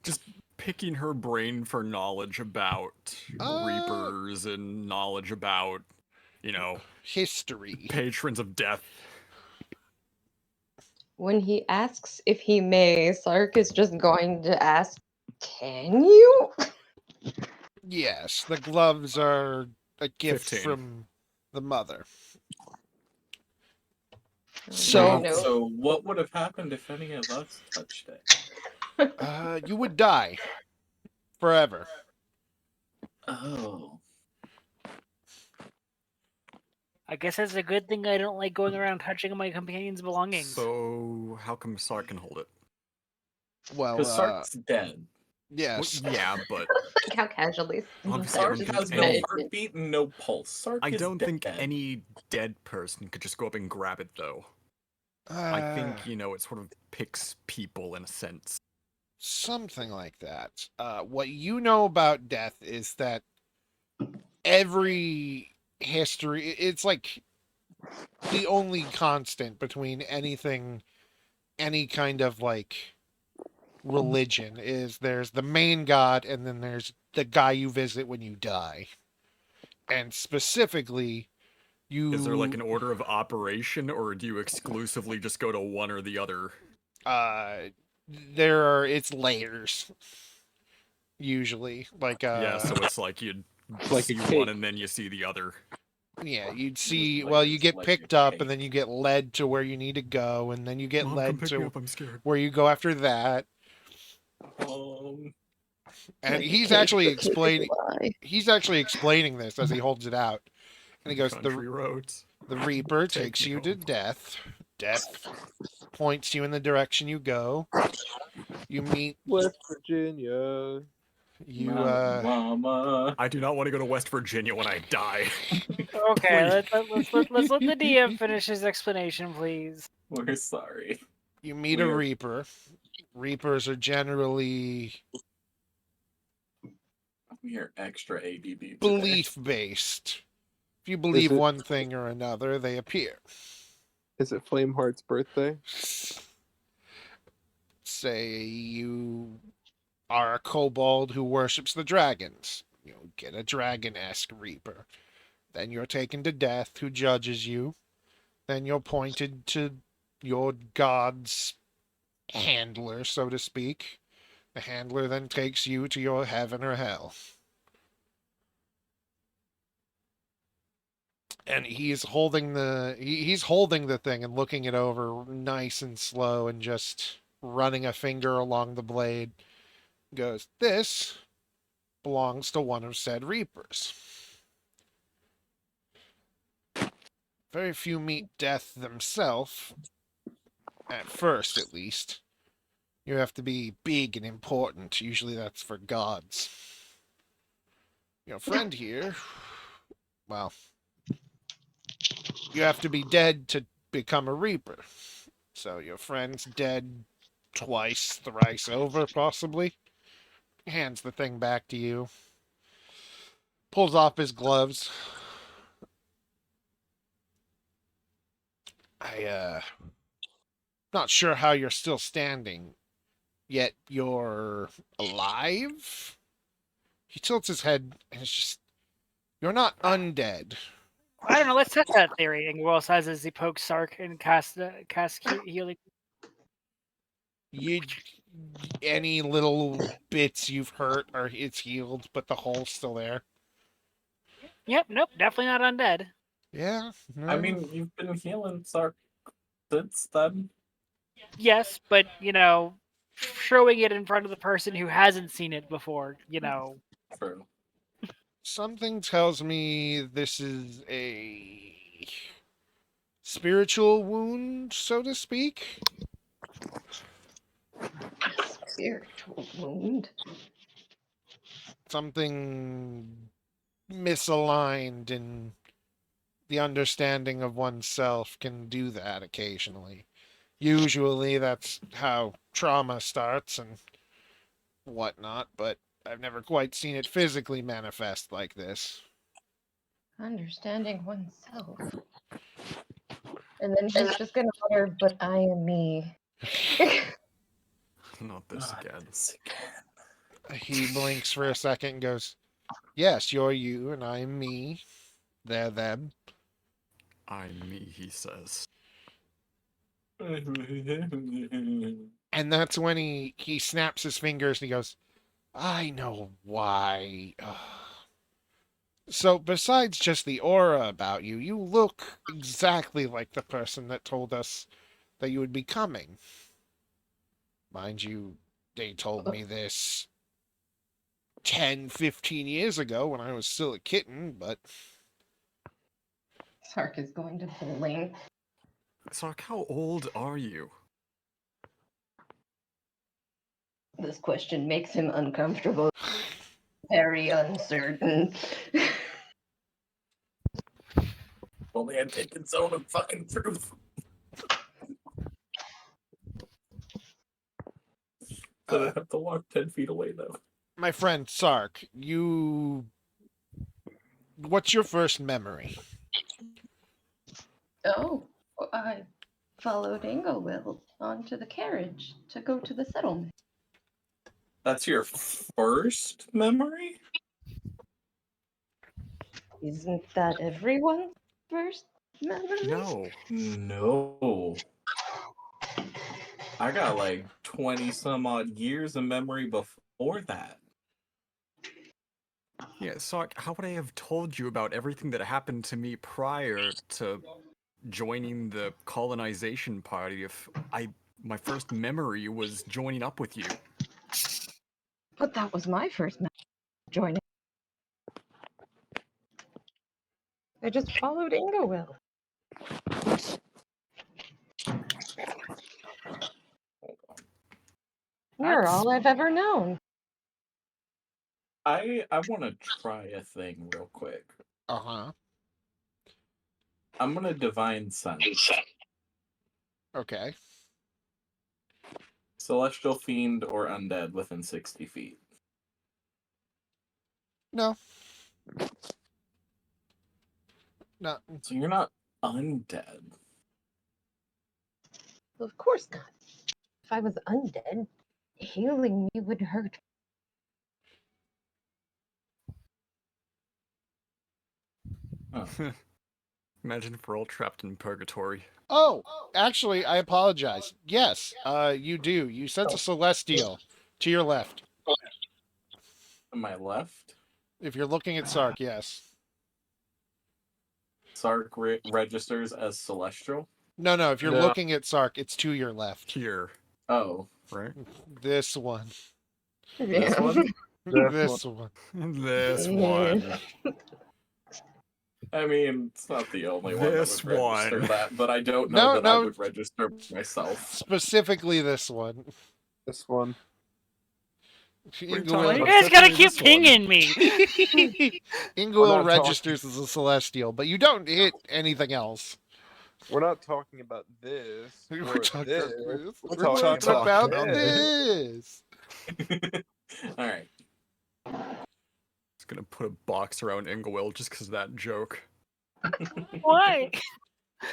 just picking her brain for knowledge about reapers and knowledge about, you know, History. patrons of death. When he asks if he may, Sark is just going to ask, "Can you?" Yes, the gloves are a gift 15. from the mother. I So, know. So what would have happened if any of us touched it? you would die. Forever. Oh. I guess that's a good thing I don't like going around touching my companion's belongings. So, how come Sark can hold it? Well, Because Sark's dead. yes. Well, yeah, but How casually Obviously, Sark I don't has think no any- heartbeat and no pulse. Sark I is don't think dead. any dead person could just go up and grab it, though. I think, it sort of picks people in a sense. Something like that. What you know about death is that every history, it's like the only constant between anything, any kind of like religion is there's the main god and then there's the guy you visit when you die. And specifically, Is there like you an order of operation, or do you exclusively just go to one or the other? uh there are it's layers usually like Yeah, so it's like you'd Like see a one cake. and then you see the other. yeah, you'd Just see well you layers get like picked a up and then cake. you get led to where you need to go and then you get Mom, come led pick me to up, I'm scared. where you go after that. Um, And like a cake, the cake is he's actually explaining this as he holds it out. And he goes, Country roads. the Reaper Take takes me you to home. death. Death points you in the direction you go. You meet West Virginia. Mama. I do not want to go to West Virginia when I die. Okay, Please. let's let the DM finish his explanation, please. We're sorry. you meet We a are- Reaper. Reapers are generally We are extra ABB today. belief based. If you believe it- one thing or another, they appear. Is it Flameheart's birthday? Say you are a kobold who worships the dragons. You get a dragon-esque Reaper. Then you're taken to death, who judges you. Then you're pointed to your god's handler, so to speak. The handler then takes you to your heaven or hell. And he's holding he's holding the thing and looking it over nice and slow and just running a finger along the blade. Goes, this belongs to one of said reapers. Very few meet death themselves, at first at least. You have to be big and important. Usually that's for gods. Your friend here, well, you have to be dead to become a reaper. So your friend's dead twice, thrice over, possibly. Hands the thing back to you. Pulls off his gloves. Not sure how you're still standing, yet you're alive? He tilts his head and it's just, you're not undead. I don't know. Let's test that theory. And Will says as he pokes Sark and casts healing. You, any little bits you've hurt are it's healed, but the hole's still there. Yep. Nope. Definitely not undead. Yeah. I mean, you've been healing Sark since then. Yes, but showing it in front of the person who hasn't seen it before. True. Something tells me this is a spiritual wound, so to speak. spiritual wound. Something misaligned in the understanding of oneself can do that occasionally. Usually that's how trauma starts and whatnot, but I've never quite seen it physically manifest like this. Understanding oneself. And then he's just gonna utter, but I am me. Not this again. He blinks for a second and goes, yes, you're you and I'm me. They're them. I'm me, he says. And that's when he snaps his fingers and he goes, I know why. Ugh. So besides just the aura about you, you look exactly like the person that told us that you would be coming. Mind you, they told me this 10, 15 years ago when I was still a kitten, but Sark is going to blink. Sark, how old are you? This question makes him uncomfortable. very uncertain. Only had taken zone of fucking truth. But I have to walk 10 feet away though. My friend Sark, what's your first memory? Oh, I followed Inglewill onto the carriage to go to the settlement. That's your first memory? Isn't that everyone's first memory? No. No. I got like 20 some odd years of memory before that. Yeah, so how would I have told you about everything that happened to me prior to joining the colonization party if my first memory was joining up with you? But that was my first memory joining. I just followed Inglewill. Hold on. You're That's- all I've ever known. I want to try a thing real quick. Uh-huh. I'm gonna divine sense. Okay. Celestial fiend or undead within 60 feet. No. No. So you're not undead. Well, of course not. If I was undead, healing me would hurt. Oh. Imagine if we're all trapped in purgatory. Oh, actually, I apologize. Yes, you do. You sense a celestial to your left. To my left, If you're looking at Sark, yes. Sark registers as celestial. No, if you're No. looking at Sark, it's to your left. Here, Oh, right? This one. this one? This one. This one. I mean, it's not the only one that This would register one. that, but I don't know No, that I no. would register myself. Specifically this one. This one. are you Well, talking you about? guys gotta Definitely keep this one. pinging me. Ingwil We're not registers as a celestial, but you don't hit anything else. We're not talking about this. We're Or talking this. We're talking talking about this. this. Alright. Just gonna put a box around Inglewill just because of that joke. Why? And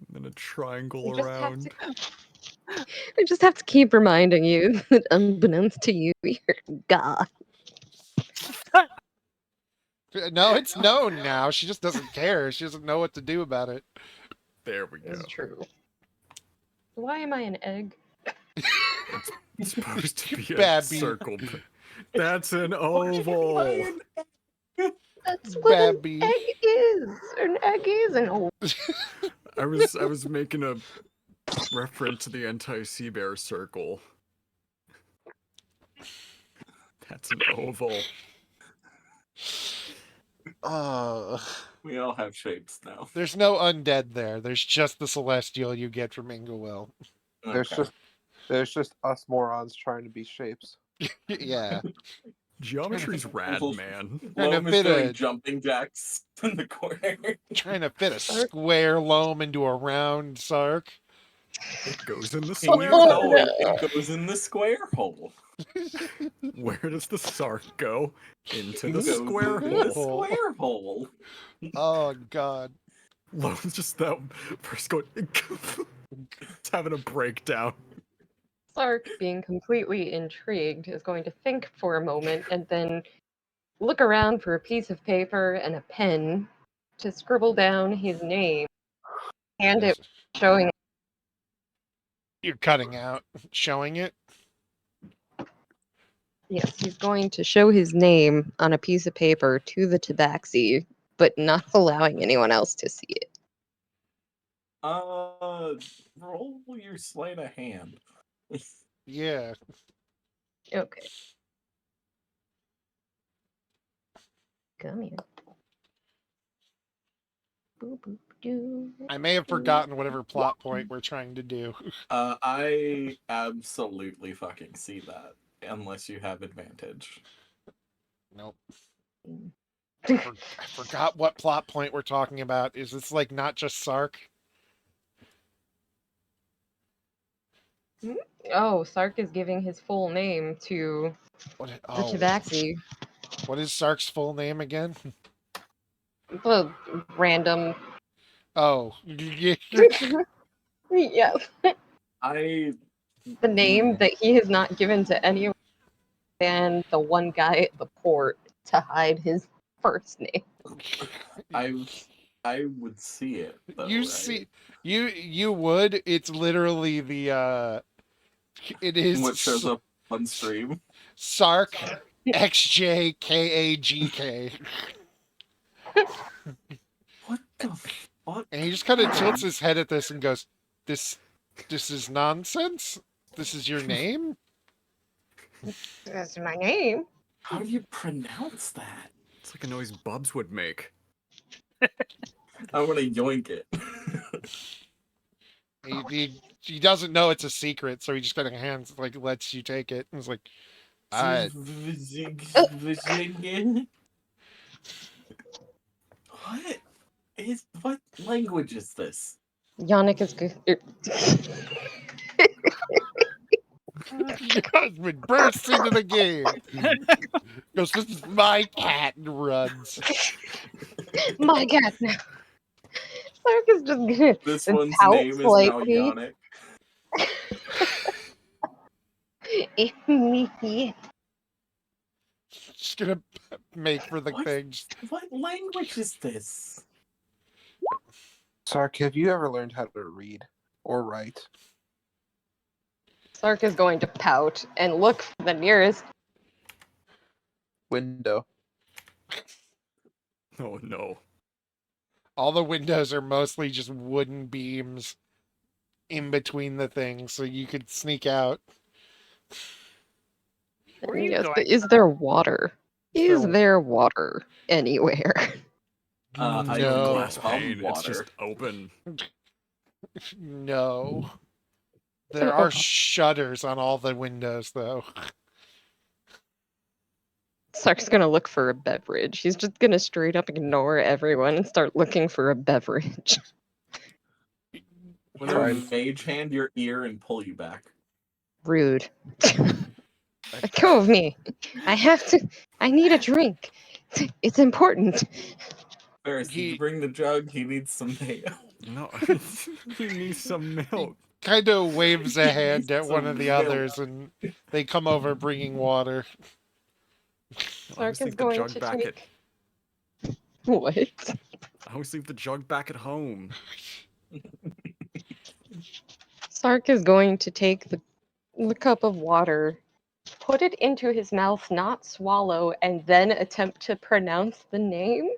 then a triangle You just have around. to. I just have to keep reminding you that unbeknownst to you, you're God. No, it's known now. She just doesn't care. She doesn't know what to do about it. There we go. It's true. Why am I an egg? It's supposed to be a Babby. circle. That's an oval. That's what an Babby. egg is. An egg is an oval. I was making a reference to the anti-sea bear circle. That's an oval. We all have shapes now. There's no undead there. There's just the celestial you get from Inglewill. Okay. There's just us morons trying to be shapes. Yeah. Geometry's rad, Little- man. Trying to Loam is fit doing a jumping jacks in the corner. trying to fit a square loam into a round Sark. It goes in the And square you know hole. it goes in the square hole. Where does the sark go? Into the It goes square in the hole. square hole. Oh god. Lone's just that first going. It's having a breakdown. Sark, being completely intrigued, is going to think for a moment and then look around for a piece of paper and a pen to scribble down his name, hand it, showing You're cutting out. Showing it? yes, he's going to show his name on a piece of paper to the tabaxi, but not allowing anyone else to see it. Roll your sleight of hand. Yeah. Okay. Come here. Boop, boop, doo. I may have forgotten whatever plot point we're trying to do. I absolutely fucking see that. Unless you have advantage. Nope. I forgot what plot point we're talking about. Is this like not just Sark? Oh, Sark is giving his full name to What? the Oh, Tabaxi. what is Sark's full name again? The random. Oh, Yeah, I the name that he has not given to anyone than the one guy at the port to hide his first name. I would see it though, you right? see, you would. It's literally the. It is What shows up on stream? Sark XJKAGK. What the fuck? And he just kind of tilts his head at this and goes, "This is nonsense. This is your name." That's my name. How do you pronounce that? It's like a noise Bubs would make. I'm gonna yoink it. He doesn't know it's a secret, so he just kind of lets you take it, and it's like, I what language is this? Yannick is good. your husband bursts into the game. Goes, "This is my cat," and runs. My cat now. Sark is just gonna This one's pout name is now slightly. Yannick. Just gonna make for the What? things. What language is this? Sark, have you ever learned how to read or write? Sark is going to pout and look for the nearest. Window. Oh no. All the windows are mostly just wooden beams in between the things, so you could sneak out. Where are you Yes, going? but is there water? Is There- there water anywhere? I No. can Glass become pane. It's water. just open. No. There are shutters on all the windows, though. Sark's gonna look for a beverage. He's just gonna straight up ignore everyone and start looking for a beverage. When I mage hand your ear and pull you back. Rude. Let go of me. I need a drink. It's important. Ferris, did He- you bring the jug? He needs some mayo. No, he needs some milk. Kind of waves a hand at one Some of the milk. others, and they come over bringing water. I Sark always is leave the going jug to back at. take. What? I always leave the jug back at home. Sark is going to take the cup of water, put it into his mouth, not swallow, and then attempt to pronounce the name.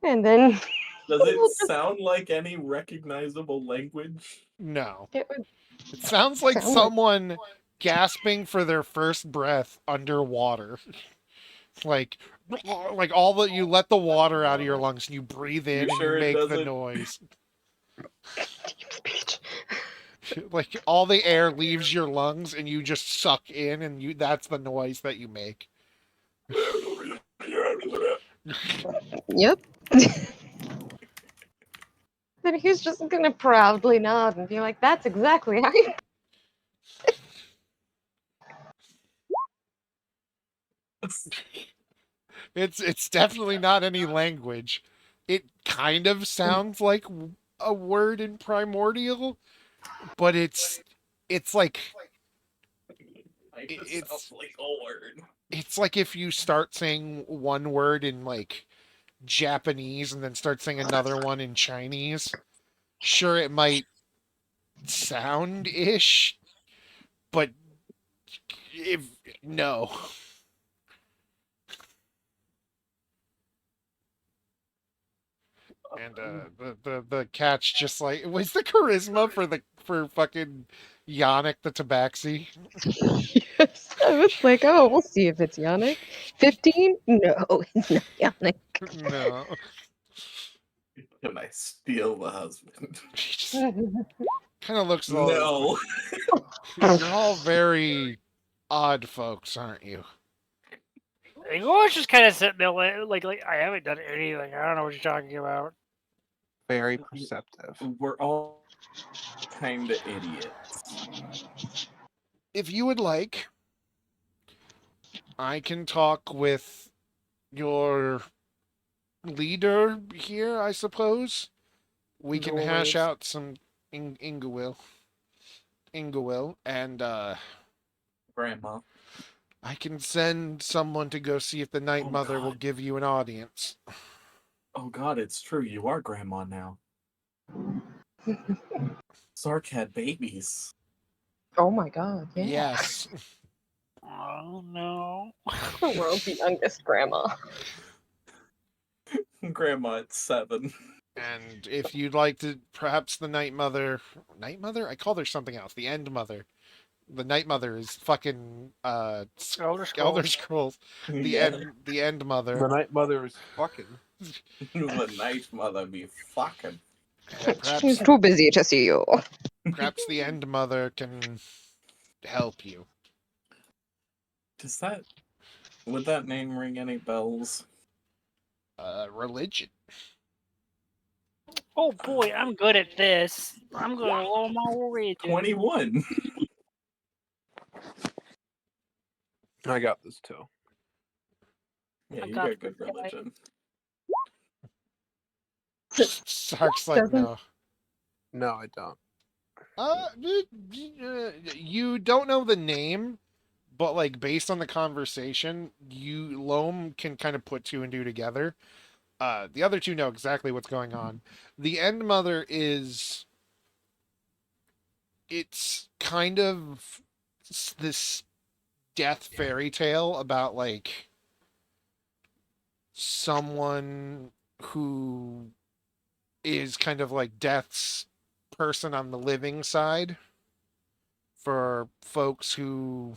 And then Does We'll it just- sound like any recognizable language? No. it would It sounds like Sound like- someone gasping for their first breath underwater. like all that you let the water out of your lungs and you breathe in You sure and it you make the doesn't- noise. deep speech. Like all the air leaves your lungs and you just suck in and that's the noise that you make. Yep. Then he's just gonna proudly nod and be like, "That's exactly how you." It's definitely not any language. It kind of sounds like a word in primordial, but it's like It sounds like a word. it's like if you start saying one word in like Japanese and then start saying another one in Chinese. Sure, it might sound ish, but if no. And the cat's just like, was the charisma for fucking Yannick the Tabaxi? Yes, I was like, "Oh, we'll see if it's Yannick." 15? No, it's not Yannick. No. Can I steal the husband? He just kind of looks all No. You're all very odd folks, aren't you? English just kind of sitting there like I haven't done anything. I don't know what you're talking about. Very perceptive. We're all kind of idiots. If you would like, I can talk with your leader here, I suppose. We can hash Always. out some Ingawil, and Grandma. I can send someone to go see if the Night Oh, Mother will God. give you an audience. Oh God, it's true. You are grandma now. Sark had babies. Oh my god, yeah. Yes. Oh no. The world's youngest grandma. Grandma at 7. And if you'd like to, perhaps the Night Mother. Night Mother? I called her something else. The End Mother. The Night Mother is fucking Elder Elder Scrolls. Scrolls. The Yeah. End The Mother. Night Mother is fucking. The night mother be fucking. And She's too busy to see you. perhaps the End Mother can help you. Would that name ring any bells? Religion. Oh boy, I'm good at this. I'm gonna roll my religion. 21. I got this too. Yeah, I you got got good this guy. religion. Sark's like, Doesn't- no. No, I don't. You don't know the name, but like based on the conversation, Loam can kind of put two and two together. The other two know exactly what's going on. The End Mother it's kind of this death fairy tale about like someone who is kind of like death's person on the living side for folks who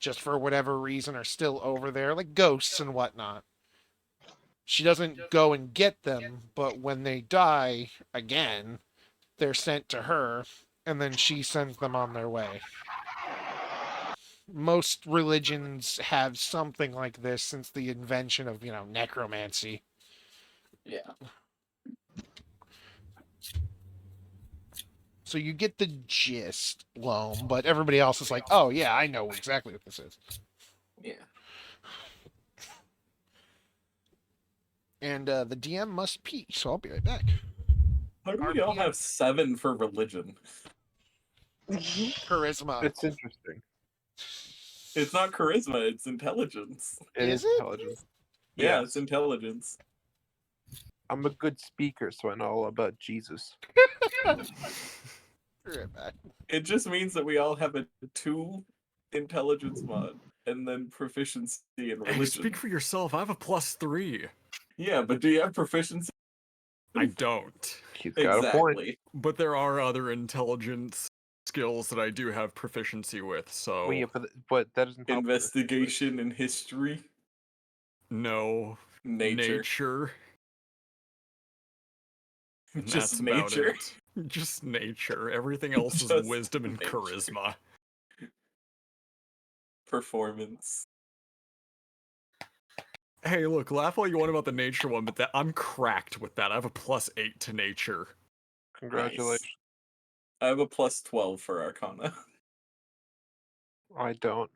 just for whatever reason are still over there, like ghosts and whatnot. She doesn't go and get them, but when they die again, they're sent to her, and then she sends them on their way. Most religions have something like this since the invention of, necromancy. Yeah. So you get the gist, Loam, but everybody else is like, oh yeah, I know exactly what this is. Yeah. And the DM must pee, so I'll be right back. How do we all have 7 for religion? Charisma. It's interesting. It's not charisma, it's intelligence. It Is is it? intelligence. Yeah, Yes. it's intelligence. I'm a good speaker, so I know all about Jesus. Be right back. It just means that we all have a 2 intelligence mod and then proficiency in religion. Hey, speak for yourself. I have a +3. Yeah, but do you have proficiency? I don't. He's got a point. Exactly. But there are other intelligence skills that I do have proficiency with, so Well, yeah, but that doesn't help. Investigation and history. no. Nature. And Just that's about nature. it. Just nature. Everything else is Just wisdom and nature. charisma. Performance. Hey, look, laugh all you want about the nature one, but I'm cracked with that. I have a +8 to nature. Congratulations. I have a +12 for Arcana. I don't.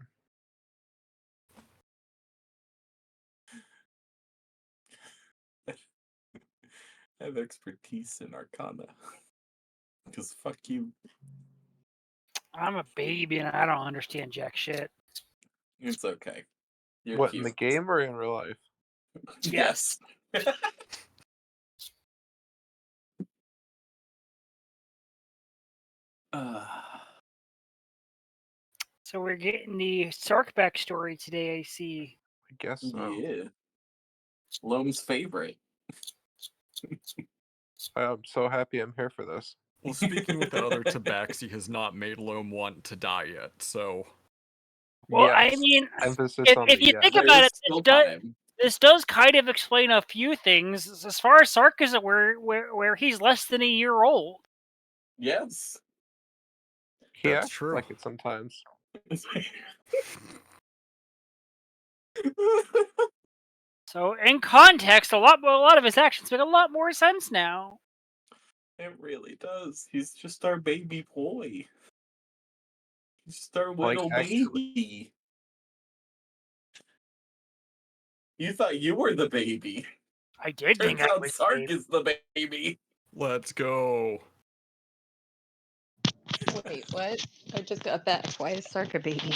I have expertise in Arcana. Because fuck you. I'm a baby and I don't understand jack shit. It's okay. You're What, cute. in the game or in real life? Yes. So we're getting the Sark backstory today, I see. I guess so. Yeah. Loam's favorite. I'm so happy I'm here for this. Well, speaking with that other tabaxi has not made Loam want to die yet, so Well, I Yes. mean, Emphasis on if the you yes. think There about is it, still time. this does kind of explain a few things. As far as Sark is where he's less than a year old. Yes. He That's acts true. like it sometimes. So in context, a lot of his actions make a lot more sense now. It really does. He's just our baby boy. He's just our Like, little actually- baby. You thought you were the baby. I did think Turns I out was Sark safe. is the baby. Let's go. Wait, what? I just got back. Why is Sark a baby?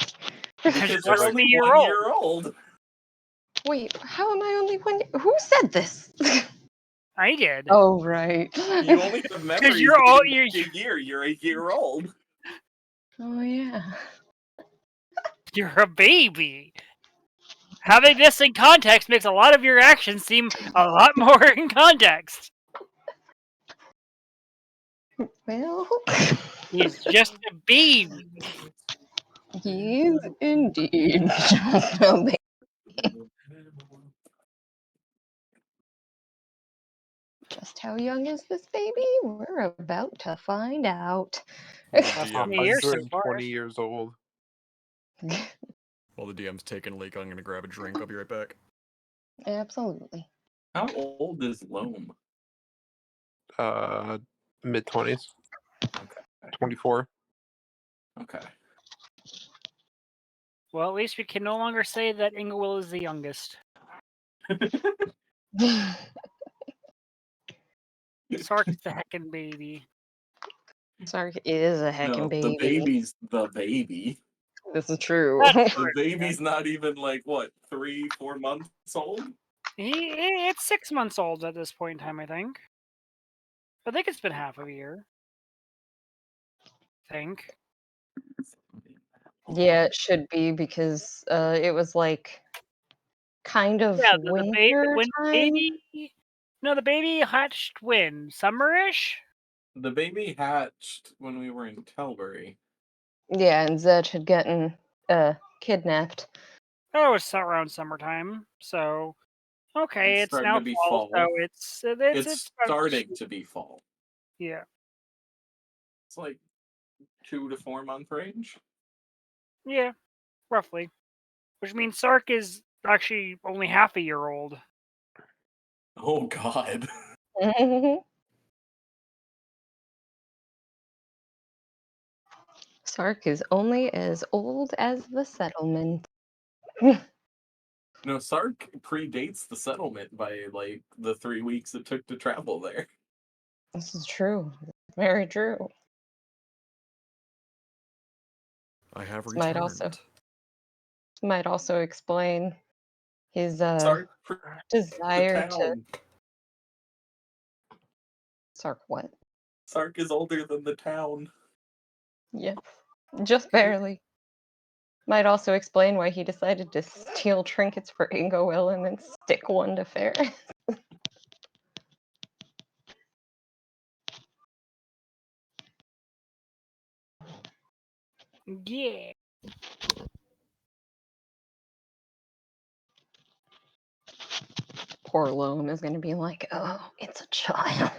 Because you're you're only only a year 1 old. year old. Wait, how am I only one? Who said this? I did. Oh, right. You only have memories you're all- dating you're- back a year. You're a year old. Oh, yeah. You're a baby. Having this in context makes a lot of your actions seem a lot more in context. Well, He's just a baby. he is indeed just a baby. Just how young is this baby? We're about to find out. While the That's DM, me. Years so far. 120 years old. while the DM's taking a leak, I'm gonna grab a drink. I'll be right back. Absolutely. How old is Loam? Mid-20s. Okay. 24. Okay. Well, at least we can no longer say that Inglewill is the youngest. Sark's the heckin' baby. Sark is a heckin' No, baby. the baby's the baby. This is true. That's The baby's not even like what, 3-4 months old? It's 6 months old at this point in time, I think. I think it's been half a year. I think. Yeah, it should be because it was like kind of Yeah, winter when time. baby. No, the baby hatched when? Summerish? The baby hatched when we were in Telbury. Yeah, and Zed had gotten kidnapped. That was around summertime. So, okay, It's it's starting now to be fall, so fall. it's It's about- starting to be fall. Yeah, It's like 2 to 4 month range. yeah, roughly. Which means Sark is actually only half a year old. Oh god. Sark is only as old as the settlement. No, Sark predates the settlement by like the 3 weeks it took to travel there. This is true. Very true. I have This returned. might also explain his Sark the desire to town. Sark what? Sark is older than the town. Yeah. Just barely. Might also explain why he decided to steal trinkets for Ingowill and then stick one to Ferris. Yeah. Poor Loam is going to be like, oh, it's a child.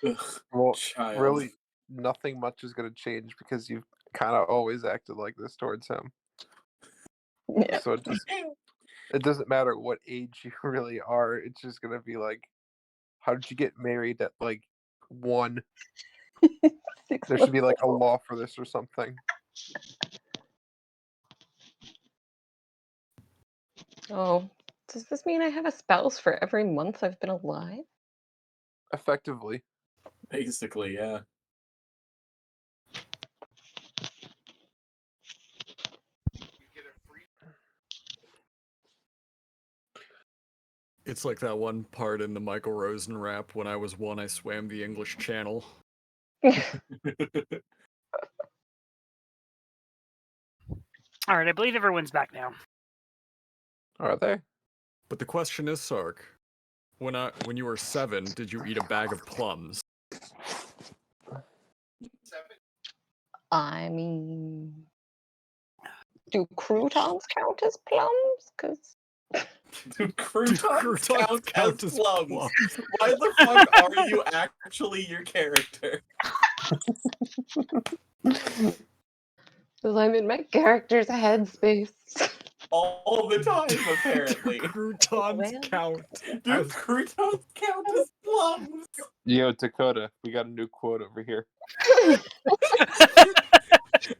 Ugh, Well, child. really, nothing much is going to change because you've kind of always acted like this towards him. Yeah. So it doesn't matter what age you really are. It's just going to be like, how did you get married at like 1? 6 There should be months like a old. law for this or something. Oh, does this mean I have a spouse for every month I've been alive? Effectively. Basically, yeah. It's like that one part in the Michael Rosen rap, when I was 1, I swam the English Channel. All right, I believe everyone's back now. Are they? But the question is, Sark, when you were 7, did you eat a bag of plums? I mean, do croutons count as plums? Because Do croutons count as as plums? Why the fuck are you actually your character? Because I'm in my character's headspace. All the time, apparently. Do croutons Well. count? Do as- croutons count as plums? Yo, Dakota, we got a new quote over here.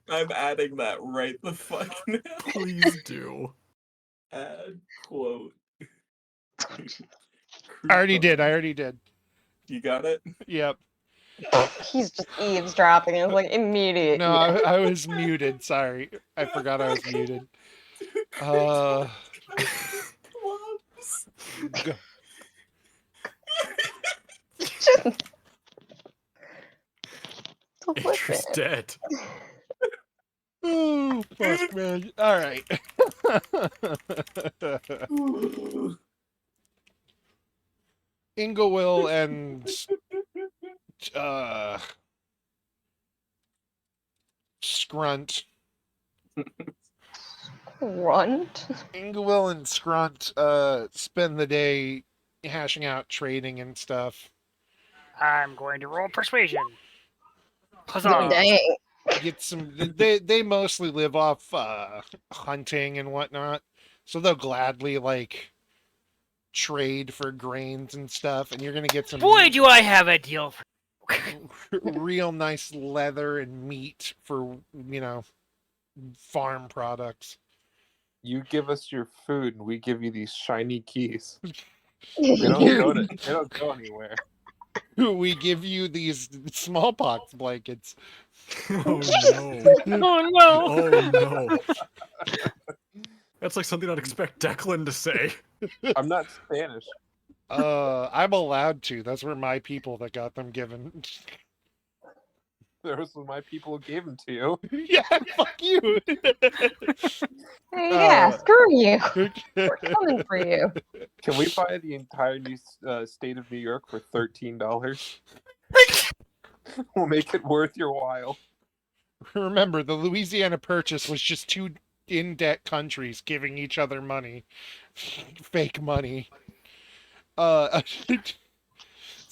I'm adding that right the fuck now. Please do. Add quote. I already did. I Crouton. already did. You got it? Yep. He's just eavesdropping. It's like immediate. No, yes. I was muted. Sorry, I forgot I was muted. Plums. Go. Andrew's dead. Oh fuck, man! All right. Inglewill and Scrunt. Grunt. Inglewill and Scrunt spend the day hashing out trading and stuff. I'm going to roll persuasion. Oh, Huzzah! dang. Get some. They mostly live off hunting and whatnot, so they'll gladly like trade for grains and stuff. And you're gonna get some Boy, do I have a deal for real nice leather and meat for farm products. You give us your food, and we give you these shiny keys. They don't go anywhere. We give you these smallpox blankets. Oh no. Oh no! Oh no. That's like something I'd expect Declan to say. I'm not Spanish. I'm allowed to. That's where my people that got them given. Those were my people who gave them to you. Yeah, fuck you. Yeah, screw you. We're coming for you. Can we buy the entire new state of New York for $13? We'll make it worth your while. Remember, the Louisiana Purchase was just two in-debt countries giving each other money. Fake money. So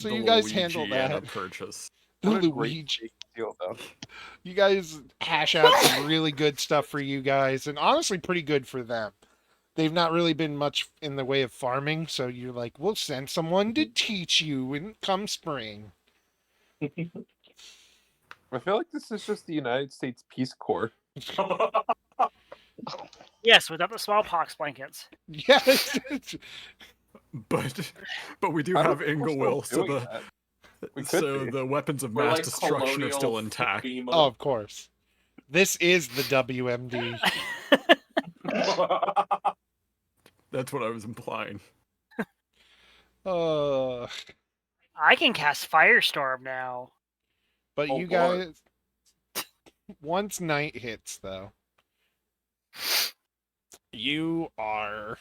The you guys handle Louisiana that. Purchase. The What a great Luigi. big deal, though. You guys hash out some really good stuff for you guys, and honestly pretty good for them. They've not really been much in the way of farming, so you're like, we'll send someone to teach you when come spring. I feel like this is just the United States Peace Corps. Yes, without the smallpox blankets. Yes. But we do I don't have think we're still Inglewill, so doing that. We could so be. the weapons of We're mass like destruction are still colonial intact. FEMA. Oh, of course. This is the WMD. That's what I was implying. Uh, I can cast Firestorm now. but Oh, you boy. guys, once night hits, though, you are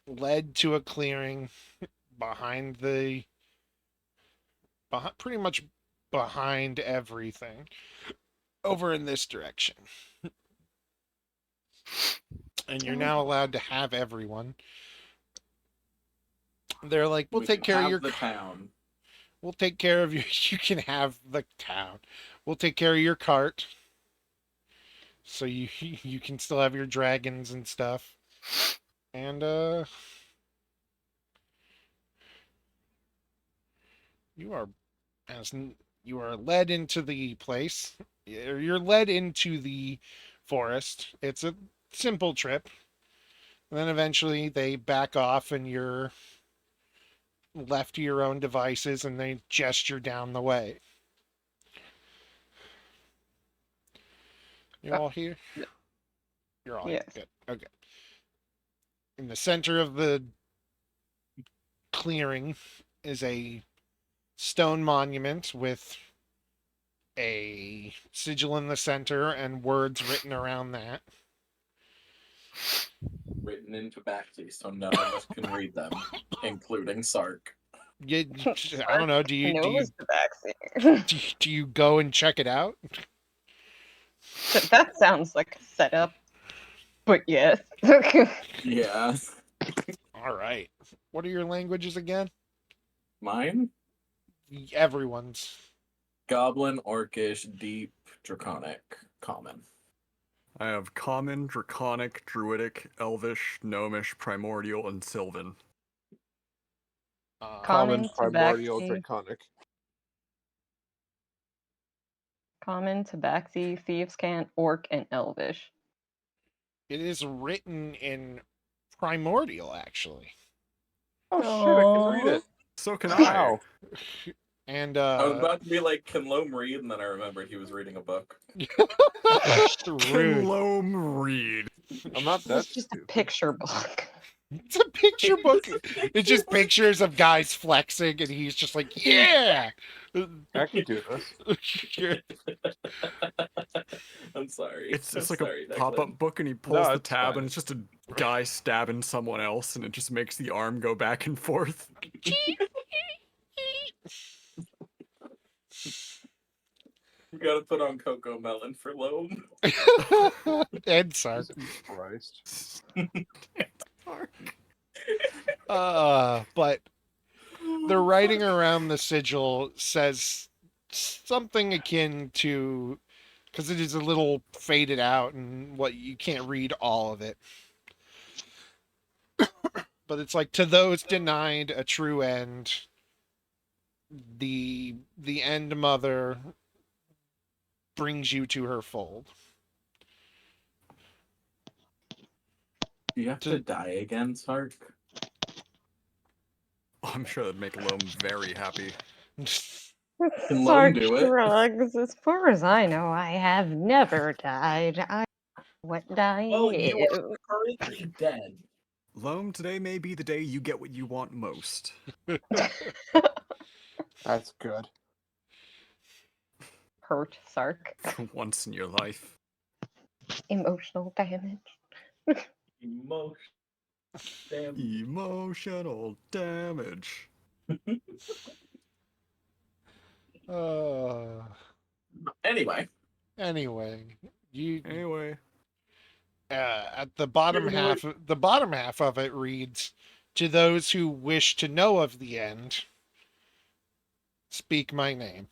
led to a clearing behind pretty much behind everything, over in this direction. And you're now allowed to have everyone. They're like, we'll We take can care of have your the town. We'll take care of you. You can have the town. We'll take care of your cart. So you can still have your dragons and stuff. And you are led into the place. You're led into the forest. It's a simple trip. And then eventually they back off and you're left to your own devices and they gesture down the way. You all here? You're all Yes. here. Good. Okay. In the center of the clearing is a stone monument with a sigil in the center and words written around that. Written into Bacti, so none of us can read them, including Sark. I don't know. Do you Knows the vaccine. do you go and check it out? That sounds like a setup. But yes. Yeah. All right. What are your languages again? Mine? Everyone's. Goblin, Orcish, Deep, Draconic, Common. I have Common, Draconic, Druidic, Elvish, Gnomish, Primordial, and Sylvan. Common, primordial, Tabaxi, draconic. Common, Tabaxi, Thieves' Cant, Orc, and Elvish. It is written in primordial, actually. Oh shit! I can read it. So can I. Wow. And I was about to be like, can Loam read? And then I remembered he was reading a book. Can rude. Loam read? I'm not that It's just a stupid. picture book. It's a picture book. It's just pictures of guys flexing, and he's just like, yeah. I can do this. I'm sorry. It's I'm like sorry, a pop-up Declan. book, and he pulls the it's tab, fine. and it's just a guy stabbing someone else, and it just makes the arm go back and forth. We gotta put on Coco Melon for Loam. And Sark. Jesus Christ. But the writing around the sigil says something akin to, because it is a little faded out and what you can't read all of it. But it's like, to those denied a true end, the end mother brings you to her fold. Do you have to die again, Sark? I'm sure that'd make Loam very happy. Can Loam Sark do it? shrugs. As far as I know, I have never died. I what dying Well, you is. are currently dead. Loam, today may be the day you get what you want most. That's good. Hurt, Sark. For once in your life. Emotional damage. Emotion. Damn. Emotional damage. Anyway. Anyway, you Anyway. at the bottom half of it reads, to those who wish to know of the end, speak my name.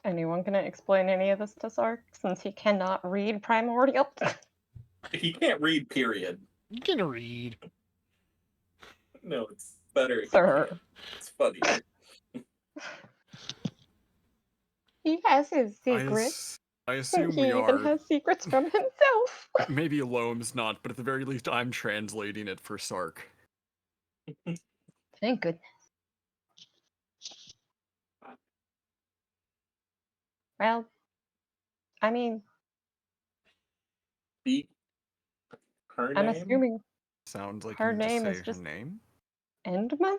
Anyone gonna explain any of this to Sark since he cannot read primordial? He can't read, period. You can read. No, it's better. Sir. It's funnier. He has his secrets. I assume He we even are. has secrets from himself. Maybe Loam's not, but at the very least, I'm translating it for Sark. Thank goodness. Well, I mean, Beat her I'm name. assuming Sounds like her you need to name say is her just name. End Mother?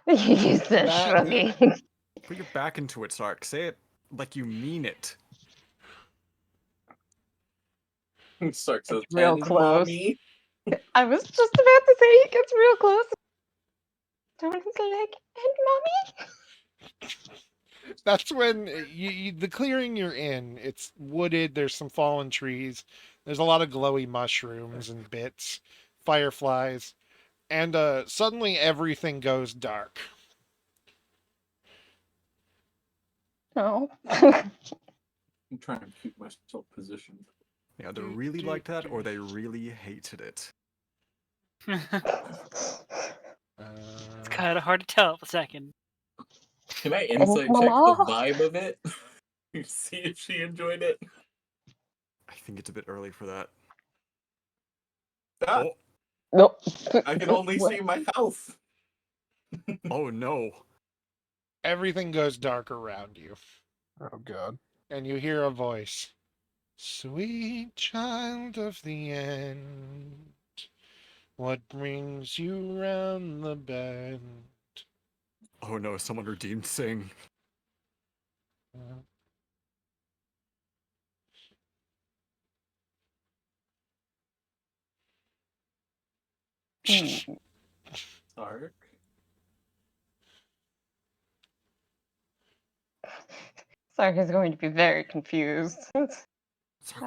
He says That- shrugging. Put your back into it, Sark. Say it like you mean it. Sark says, It's real "And close. mommy." I was just about to say he gets real close. Don't like, and mommy? That's when the clearing you're in, it's wooded, there's some fallen trees, there's a lot of glowy mushrooms and bits, fireflies, and suddenly everything goes dark. No. I'm trying to keep myself positioned. They either really liked that or they really hated it. It's kind of hard to tell for a second. Can I insight check the Mama. vibe of it? See if she enjoyed it. I think it's a bit early for that. Ah, Oh, Nope. I can only see my house. oh no. Everything goes dark around you, Oh god. and you hear a voice. Sweet child of the end, what brings you round the bend? Oh no, someone redeemed Sing. Sark. Sark is going to be very confused. Sark, we're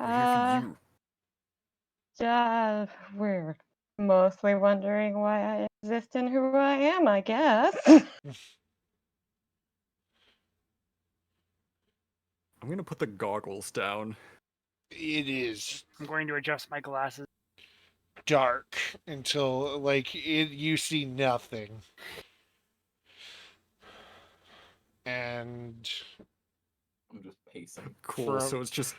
here for you. We're mostly wondering why I exist in who I am, I guess. I'm gonna put the goggles down. It is I'm going to adjust my glasses. dark until you see nothing. And I'm just pacing. Cool. So it's just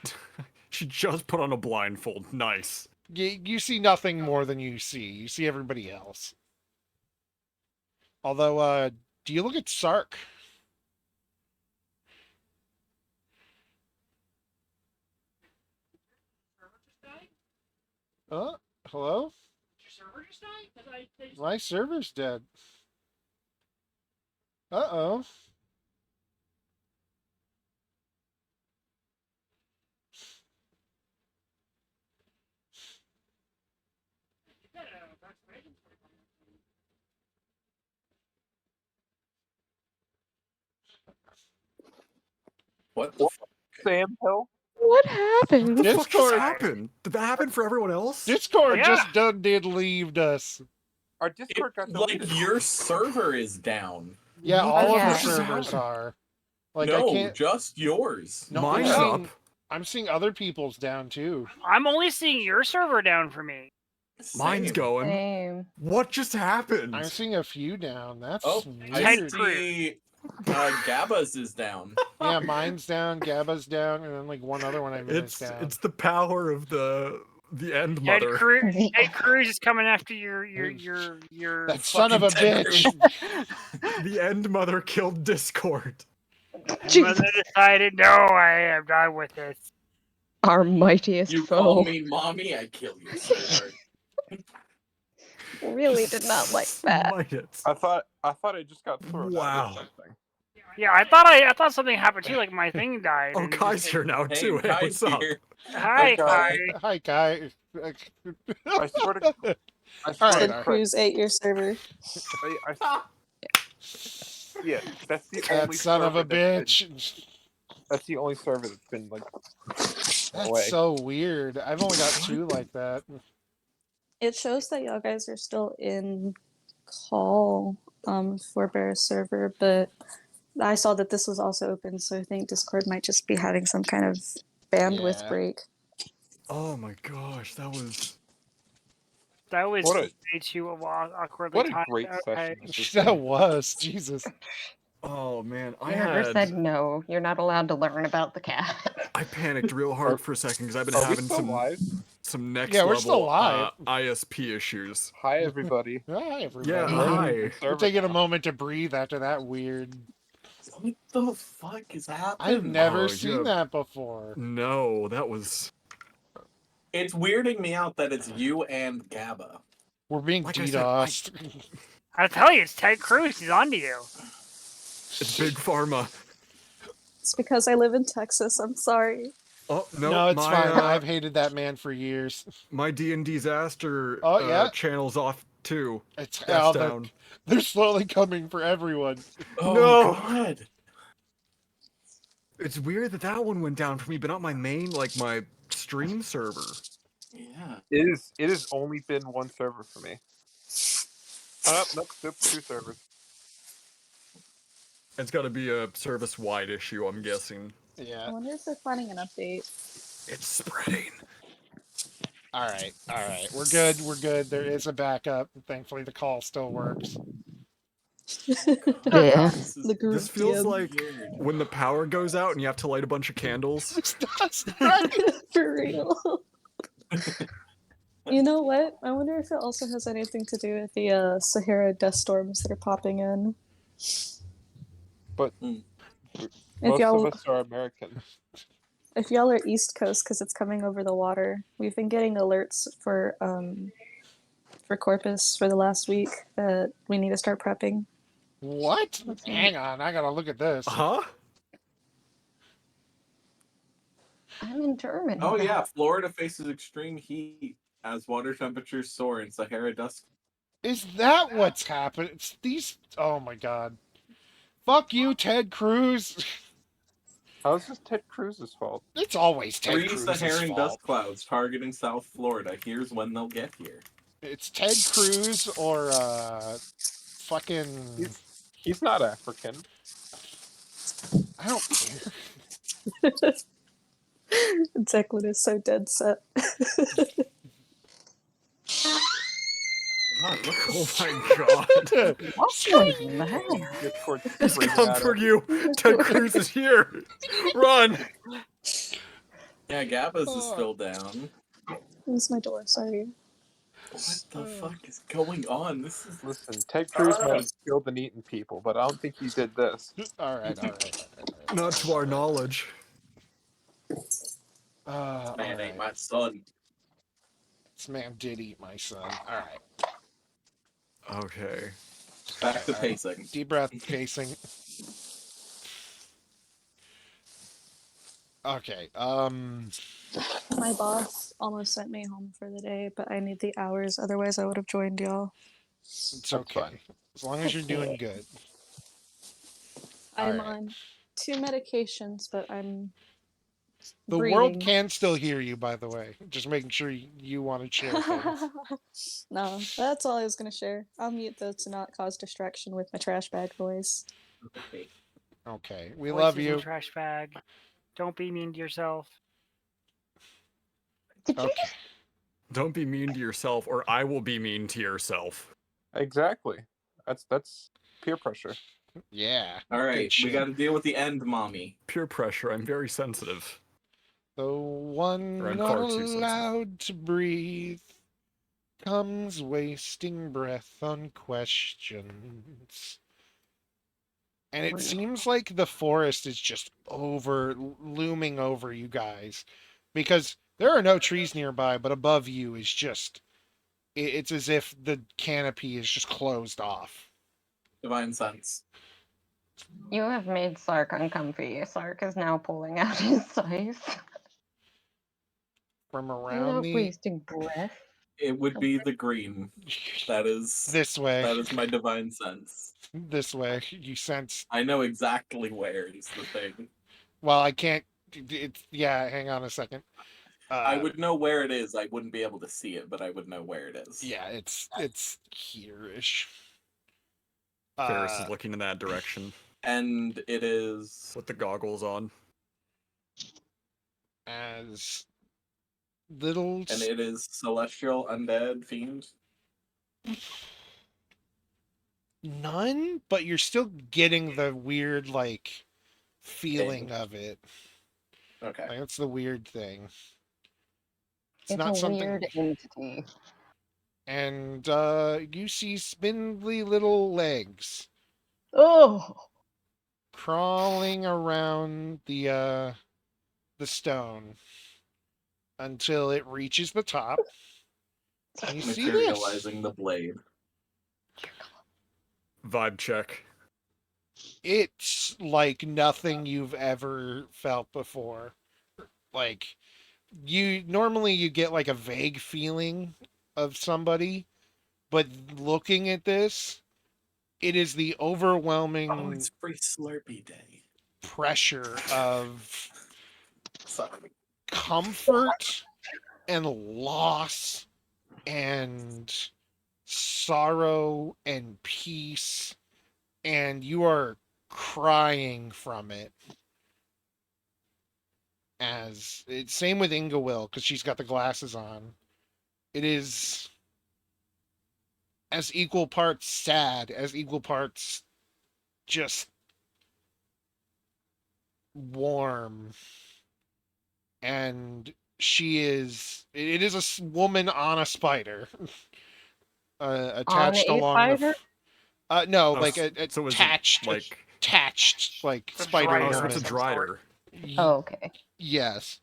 she just put on a blindfold. Nice. you see nothing more than you see. You see everybody else. Although, do you look at Sark? Hello? My server's dead. Uh-oh. What the fuck? Sam Hill? What happened? What the fuck just Discord- happened? Did that happen for everyone else? Discord Yeah. just done did leave us. Our Discord got Like deleted. your server is down. Yeah, What all the of the fuck just servers happened? are. Like no, I can't. just yours. No, Mine's I'm up. seeing other people's down too. I'm only seeing your server down for me. Mine's Same. going. Same. What just happened? I'm seeing a few down. That's Oh, I weird. see. Gabba's is down. Yeah, mine's down, Gabba's down, and then one other one I missed down. It's the power of the end Ted, mother. Ted Cruz is coming after your That son of a fucking Ted bitch. The end mother killed Discord. Mother decided, no, I am done with this. Our mightiest You foe. call me mommy, I kill you so hard. Really did not like that. Smite it. I thought I just got thrown out Wow. or something. Yeah, I thought something happened too, like my thing died. Oh, and- Kai's here now Hey, too. Hey, Kai's what's up? here. Hi, Kai. Kai. Hi, Kai. I swear to I All swear right, to all Ted right. Cruz ate your server. Yeah, that's the That only son of a server that's bitch. that's the only server that's been like That's away. so weird. I've only got two like that. It shows that y'all guys are still in call for Bear's server, but I saw that this was also open, so I think Discord might just be having some kind of bandwidth Yeah. break. Oh my gosh, that was. That was What a- way too awkwardly What a timed. great Okay. session this has That been. was Jesus. Oh man, You never said no. You're not allowed to learn about the cat. I panicked real hard for a second because I've been Are we having still live? some next Yeah, we're level still live. ISP issues. Hi everybody. Hi, everybody. Yeah, We're in hi. the We're server taking a now. moment to breathe after that weird. What the fuck is happening? I've never Oh, seen yeah. that before. No, that was. It's weirding me out that it's you and Gabba. We're being Like I said, I- DDoSed. I tell you, it's Ted Cruz. He's onto you. It's big pharma. It's because I live in Texas. I'm sorry. Oh no, No, it's my, fine. I've hated that man for years. my D&D disaster Oh, yeah? channel's off too. It's That's they're, down. they're slowly coming for everyone. Oh No. god. It's weird that that one went down for me, but not my main, like my stream server. Yeah. It has only been one server for me. Nope, two servers. It's got to be a service-wide issue, I'm guessing. I Yeah. wonder if they're planning an update. It's spreading. All right. We're good. We're good. There is a backup. Thankfully, the call still works. Yeah. This is The group This feels DM. like weird. when the power goes out and you have to light a bunch of candles. This does, right? For real. You know what? I wonder if it also has anything to do with the Sahara dust storms that are popping in. But Hmm. If most y'all, of us are American. if y'all are East Coast, because it's coming over the water, we've been getting alerts for Corpus for the last week that we need to start prepping. What? Hang on. I gotta look at this. Huh? I'm in Germany. Oh yeah, Florida faces extreme heat as water temperatures soar in Sahara dust. Is that what's happened? It's these. Oh my god. Fuck you, Ted Cruz. How is this Ted Cruz's fault? It's always Ted Three Cruz's Saharan fault. dust clouds targeting South Florida. Here's when they'll get here. It's Ted Cruz or fucking. He's not African. I don't care. Declan is so dead set. God, look, oh my god. What was that? Discord He's screaming come at for him. you. Ted Cruz is here. Run. Yeah, Gabba's is still down. Where's my door? Sorry. What the fuck is going on? This is Listen, Ted Cruz might have killed and eaten people, but I don't think he did this. All right, all right, all right, all right. Not to our knowledge. All man ain't right. my son. This man did eat my son. All right. Okay. Back to all right. pacing. Deep breath, pacing. Okay. My boss almost sent me home for the day, but I need the hours. Otherwise, I would have joined y'all. It's That's okay. fine. As long as you're doing good. I'm Alright. on 2 medications, but I'm The world breathing. can still hear you, by the way. Just making sure you want to share things. No, that's all I was gonna share. I'll mute though to not cause distraction with my trash bag noise. Okay. Okay. We Voices love in you. trash bag. Don't be mean to yourself. Did you Okay. just Don't be mean to yourself, or I will be mean to yourself. Exactly. That's peer pressure. Yeah. All right, we shit. got to deal with the end, mommy. Peer pressure. I'm very sensitive. The one Or I'm not far too sensitive. allowed to breathe comes wasting breath on questions. And it seems like the forest is just looming over you guys. Because there are no trees nearby, but above you is just, it's as if the canopy is just closed off. Divine sense. You have made Sark uncomfy. Sark is now pulling out his scythe. From I'm around not wasting breath. It would be the green. That is this way. that is my divine sense. This way. You sense. I know exactly where is the thing. Well, I can't. It's yeah. Hang on a second. I would know where it is. I wouldn't be able to see it, but I would know where it is. Yeah, it's here-ish. Ferris is looking in that direction And it is with the goggles on. As little. and it is celestial, undead, fiend. None, but you're still getting the weird like feeling Thing. of it. Okay. Like, that's the weird thing. It's not a something. weird entity. And you see spindly little legs Oh, crawling around the stone until it reaches the top. And you see this. Materializing the blade. Vibe check. It's like nothing you've ever felt before. Like you get like a vague feeling of somebody, but looking at this, it is the Oh, overwhelming it's free Slurpee Day. pressure of Sorry. comfort and loss and sorrow and peace, and you are crying from it. As it's same with Inga Will, because she's got the glasses on. It is as equal parts sad as equal parts just warm. And it is a woman on a spider. Attached a along spider? no, Oh, like so is it attached, like attached, like It's a spider drider oh, so woman. it's a drider. Oh, okay. Yes.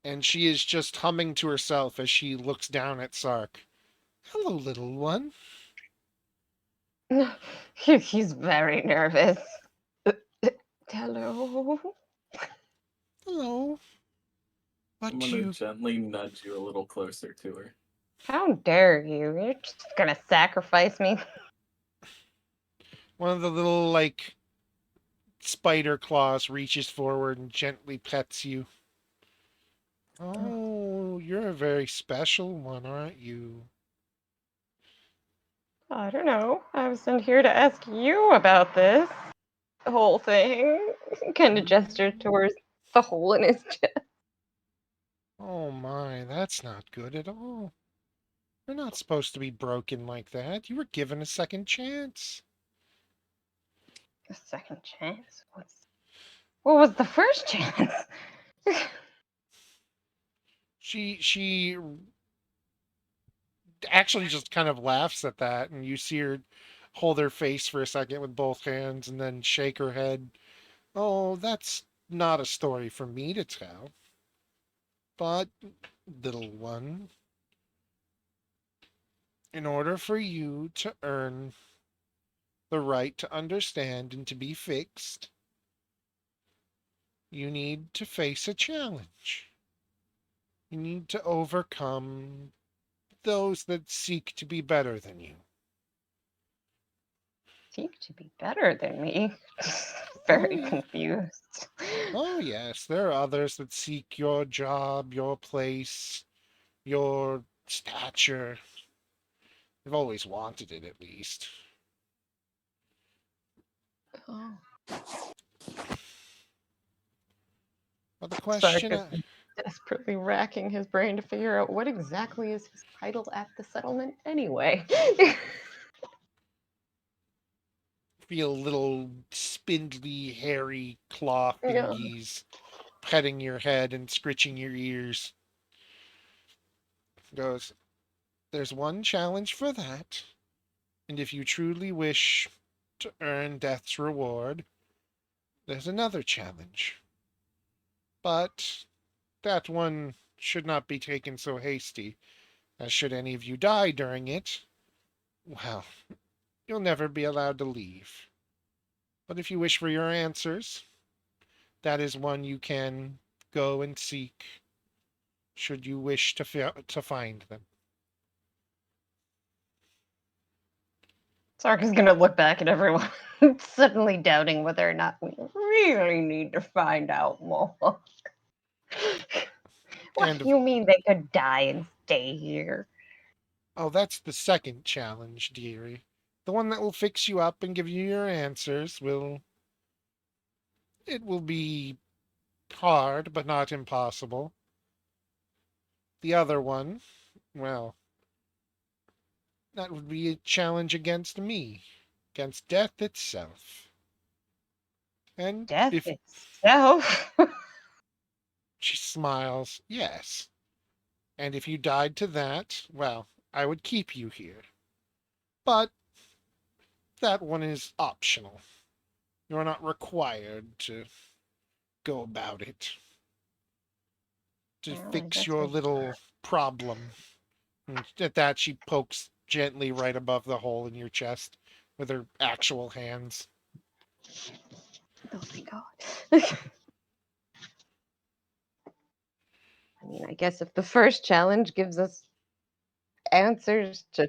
And she is just humming to herself as she looks down at Sark. Hello, little one. He's very nervous. Hello. Hello. I'm But gonna you gently nudge you a little closer to her. How dare you? You're just gonna sacrifice me? one of the little like spider claws reaches forward and gently pets you. Oh, you're a very special one, aren't you? I don't know. I was sent here to ask you about this whole thing. Kind of gesture towards the hole in his chest. Oh my, that's not good at all. You're not supposed to be broken like that. You were given a second chance. A second chance? What was the first chance? She actually just kind of laughs at that, and you see her hold her face for a second with both hands and then shake her head. Oh, that's not a story for me to tell. But, little one, in order for you to earn the right to understand and to be fixed, you need to face a challenge. You need to overcome those that seek to be better than you. Seek to be better than me. Oh, Very yeah. confused. Oh, yes, there are others that seek your job, your place, your stature. They've always wanted it, at least. Oh. But the Sark question, is desperately racking his brain to figure out what exactly is his title at the settlement anyway. feel little spindly, hairy claw Yeah. fingies petting your head and scritching your ears. Goes, there's one challenge for that, and if you truly wish to earn death's reward, there's another challenge. But that one should not be taken so hasty, as should any of you die during it, well, you'll never be allowed to leave. But if you wish for your answers, that is one you can go and seek, should you wish to find them. Sark is gonna look back at everyone, suddenly doubting whether or not we really need to find out more. What And do you mean they could die and stay here? oh, that's the second challenge, dearie. The one that will fix you up and give you your answers it will be hard, but not impossible. The other one, well, that would be a challenge against me, against death itself. And Death if itself? she smiles, yes. And if you died to that, well, I would keep you here. But that one is optional. You're not required to go about it, to Well, I fix guess your we little problem. And at that, she pokes gently right above the hole in your chest with her actual hands. Oh my god. I mean, I guess if the first challenge gives us answers to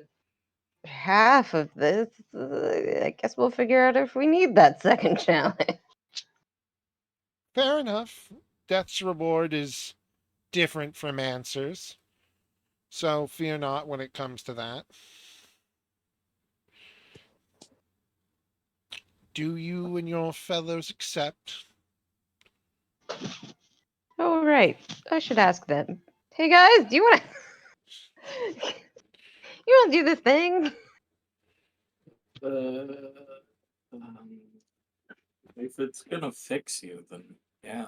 half of this, I guess we'll figure out if we need that second challenge. Fair enough. Death's reward is different from answers, so fear not when it comes to that. Do you and your fellows accept? Oh, right. I should ask them. Hey guys, do you want to? You want to do this thing? Um, if it's gonna fix you, then yeah.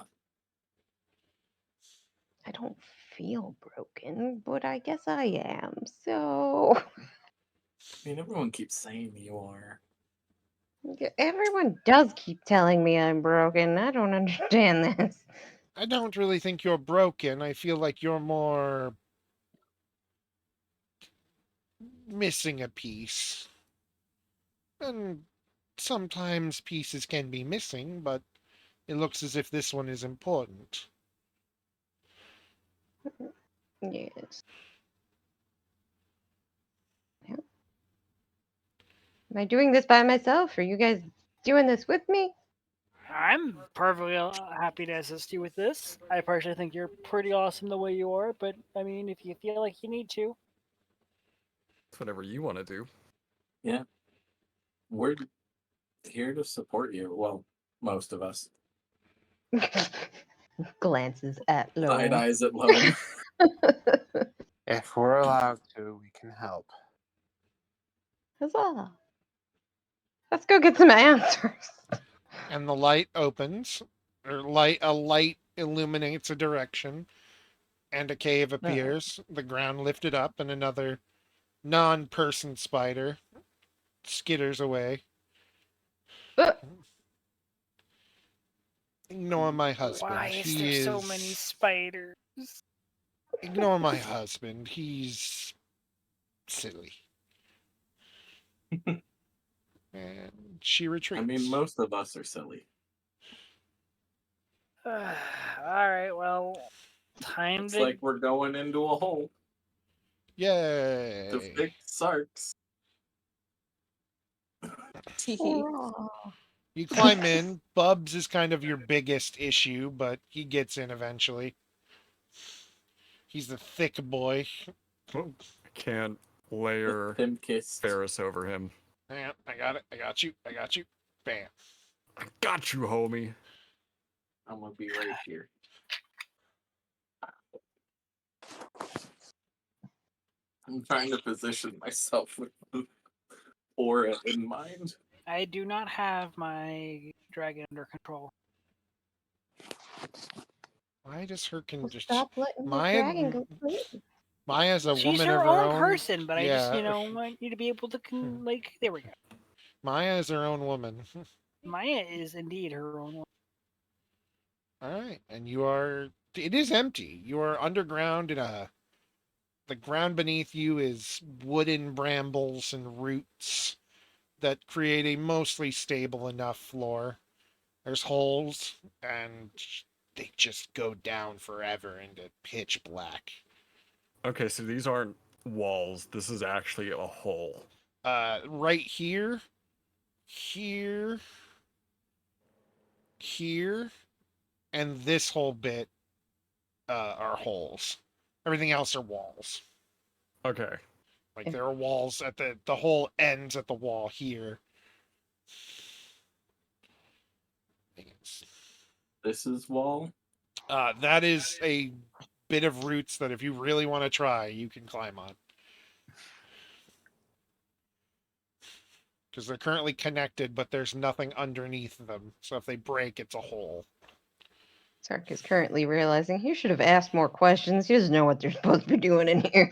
I don't feel broken, but I guess I am. So I mean, everyone keeps saying you are. everyone does keep telling me I'm broken. I don't understand this. I don't really think you're broken. I feel like you're more missing a piece. And sometimes pieces can be missing, but it looks as if this one is important. Yes. Yep. Am I doing this by myself? Are you guys doing this with me? I'm perfectly happy to assist you with this. I personally think you're pretty awesome the way you are, but I mean, if you feel like you need to, It's whatever you want to do. Yeah. We're here to support you. Well, most of us. Glances at Side Loam. eyes at Loam. If we're allowed to, we can help. Huzzah. Let's go get some answers. And the light opens, or a light illuminates a direction, and a cave appears. The ground lifted up, and another non-person spider skitters away. Uh, Ignore my husband. Why is He there is. so many spiders? Ignore my husband. He's silly. And she retreats. I mean, most of us are silly. Alright, well, time It's to. like we're going into a hole to Yay! fix Sarks. You climb in. Bubs is kind of your biggest issue, but he gets in eventually. He's the thick boy. I can't layer Him kissed. Ferris over him. Hang on, I got it. I got you. I got you. Bam. I got you, homie. I'm gonna be right here. I'm trying to position myself with the aura in mind. I do not have my dragon under control. Why does her Well, just stop letting the Maya- dragon go crazy. Maya's a She's woman her of her own own person, but I just, Yeah. want you to be able to, like, there we go. Maya is her own woman. Maya is indeed her own one. All right, and you are. It is empty. You are underground in a. The ground beneath you is wooden brambles and roots that create a mostly stable enough floor. There's holes, and they just go down forever into pitch black. Okay, so these aren't walls. This is actually a hole. Right here, here, here, and this whole bit are holes. Everything else are walls. Okay. Like there are walls at the whole ends at the wall here. This is wall. That is a bit of roots that if you really want to try, you can climb on. Because they're currently connected, but there's nothing underneath them. So if they break, it's a hole. Sark is currently realizing he should have asked more questions. He doesn't know what they're supposed to be doing in here.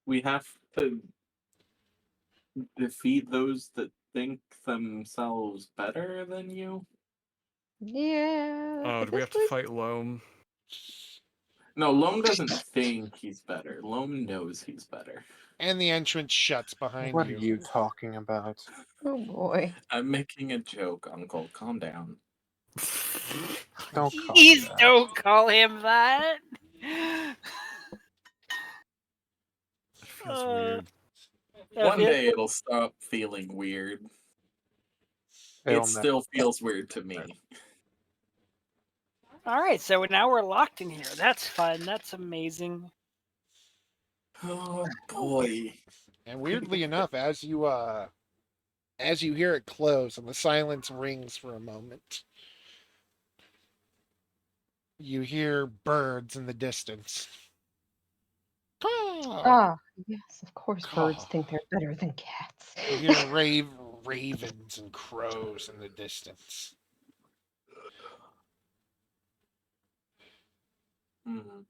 We have to defeat those that think themselves better than you. Yeah. Oh, but do we this have to was- fight Loam? No, Loam doesn't think he's better. Loam knows he's better. And the entrance shuts behind What you. are you talking about? Oh boy. I'm making a joke, Uncle. Calm down. Don't call Please me that. don't call him that. It feels weird. One day it'll stop feeling weird. It'll It still feels weird to me. All right, so now we're locked in here. That's fun. That's amazing. Oh boy. And weirdly enough, as you hear it close and the silence rings for a moment, you hear birds in the distance. Caw! Ah, yes, of course birds Caw. think they're better than cats. You hear ravens and crows in the distance. Mhm.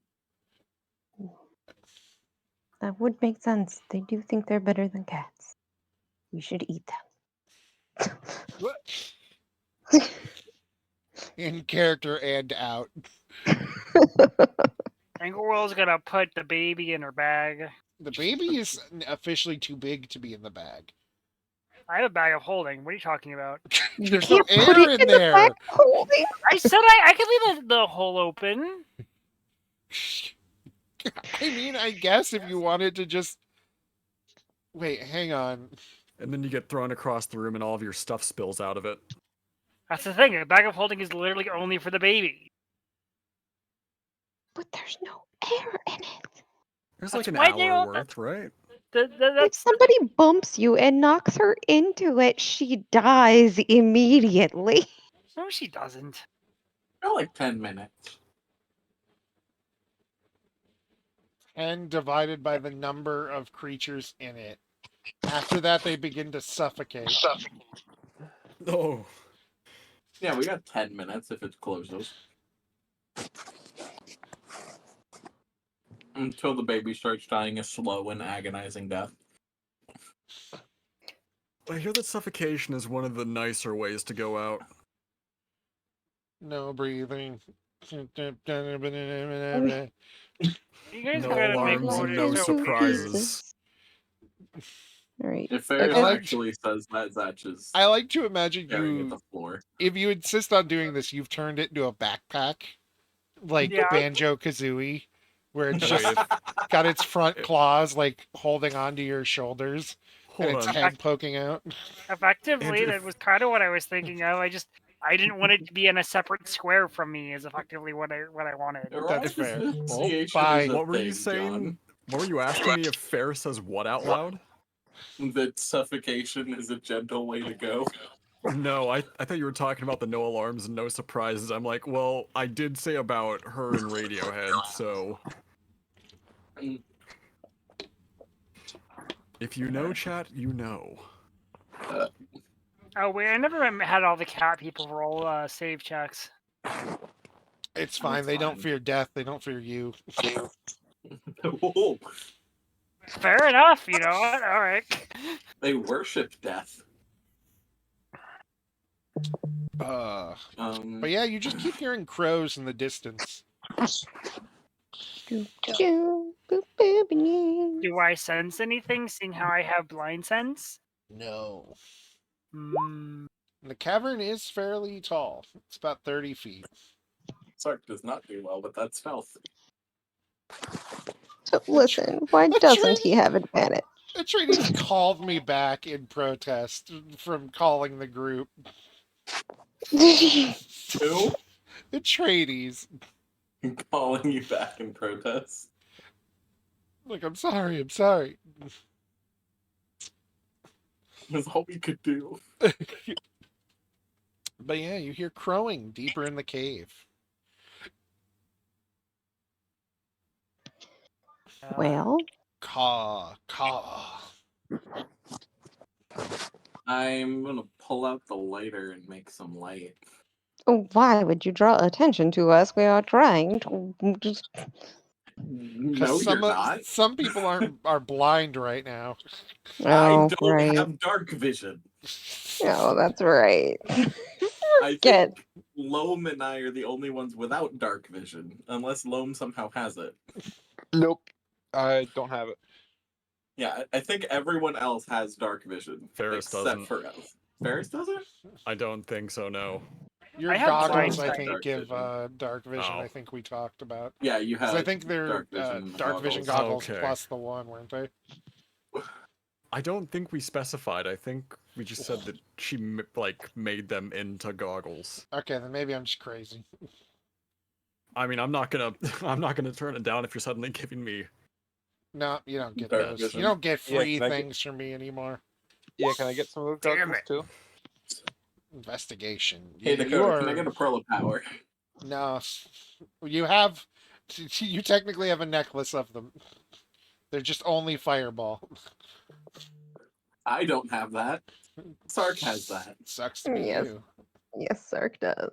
That would make sense. They do think they're better than cats. We should eat them. In character and out. Angelwell's gonna put the baby in her bag. The baby is officially too big to be in the bag. I have a bag of holding. What are you talking about? There's no can't put air it in in the there. bag holding. I said I could leave the hole open. I mean, I guess if you wanted to just wait, hang on. And then you get thrown across the room and all of your stuff spills out of it. That's the thing. A bag of holding is literally only for the baby. But there's no air in it. There's That's like an why they hour don't- worth, right? If that's somebody bumps you and knocks her into it, she dies immediately. no, she doesn't. Feel like 10 minutes. 10 divided by the number of creatures in it. After that, they begin to suffocate. Oh, Yeah, we got 10 minutes if it's closest. Until the baby starts dying a slow and agonizing death. I hear that suffocation is one of the nicer ways to go out. No breathing. You guys No gotta make alarms and no motives so surprises. Alright. If Ferris like- actually says that, Zatch is I like to imagine staring at the you, floor. if you insist on doing this, you've turned it into a backpack. Like Yeah. Banjo-Kazooie, where it's Wait, just got its front claws like holding onto your shoulders and hold its on. head poking out. Effectively, And that if- was kind of what I was thinking of. I didn't want it to be in a separate square from me. Is effectively what I wanted. That's fair. Asphyxiation Bye. is a What were you thing, saying? What were you asking me if Ferris says what out loud? John. That suffocation is a gentle way to go. No, I thought you were talking about the no alarms and no surprises. I'm like, well, I did say about her and Radiohead, so Mm. if you know chat, you know. Oh wait, I never had all the cat people roll save checks. It's fine. That's They don't fine. fear death. They don't fear you. Whoa. Fair enough, you know what? All right. They worship death. But yeah, you just keep hearing crows in the distance. Do I sense anything, seeing how I have blind sense? No. Hmm. The cavern is fairly tall. It's about 30 feet. Sark does not do well with that stealth. So listen, why doesn't he have advantage? Atreides called me back in protest from calling the group. Who? Atreides. Calling you back in protest. Like, I'm sorry, I'm sorry. That's all we could do. But yeah, you hear crowing deeper in the cave. Well, Caw, caw. I'm gonna pull out the lighter and make some light. why would you draw attention to us? We are trying to just. No, you're not. Some people are blind right now. I Oh, don't right. have dark vision. Oh, that's right. I Forget. think Loam and I are the only ones without dark vision, unless Loam somehow has it. Nope. I don't have it. Yeah, I think everyone else has dark vision. Ferris except doesn't. for us. Ferris doesn't? I don't think so, no. Your I have goggles, blind I sight. think, Dark give vision. dark vision. Oh. I think we talked about. Yeah, you 'Cause have. I think they're dark vision goggles Okay. plus the one, weren't they? I don't think we specified. I think we just said that she made them into goggles. Okay, then maybe I'm just crazy. I mean, I'm not gonna I'm not gonna turn it down if you're suddenly giving me. No, you don't get Dark those. vision. You don't get Yeah, free can I get- things from me anymore. Yeah, can I get some of those Damn goggles it. too? Investigation. Hey, You Dakota, are... can I get a pearl of power? No, you have. You technically have a necklace of them. They're just only fireball. I don't have that. Sark has that. Sucks to be Yes. you. Yes, Sark does.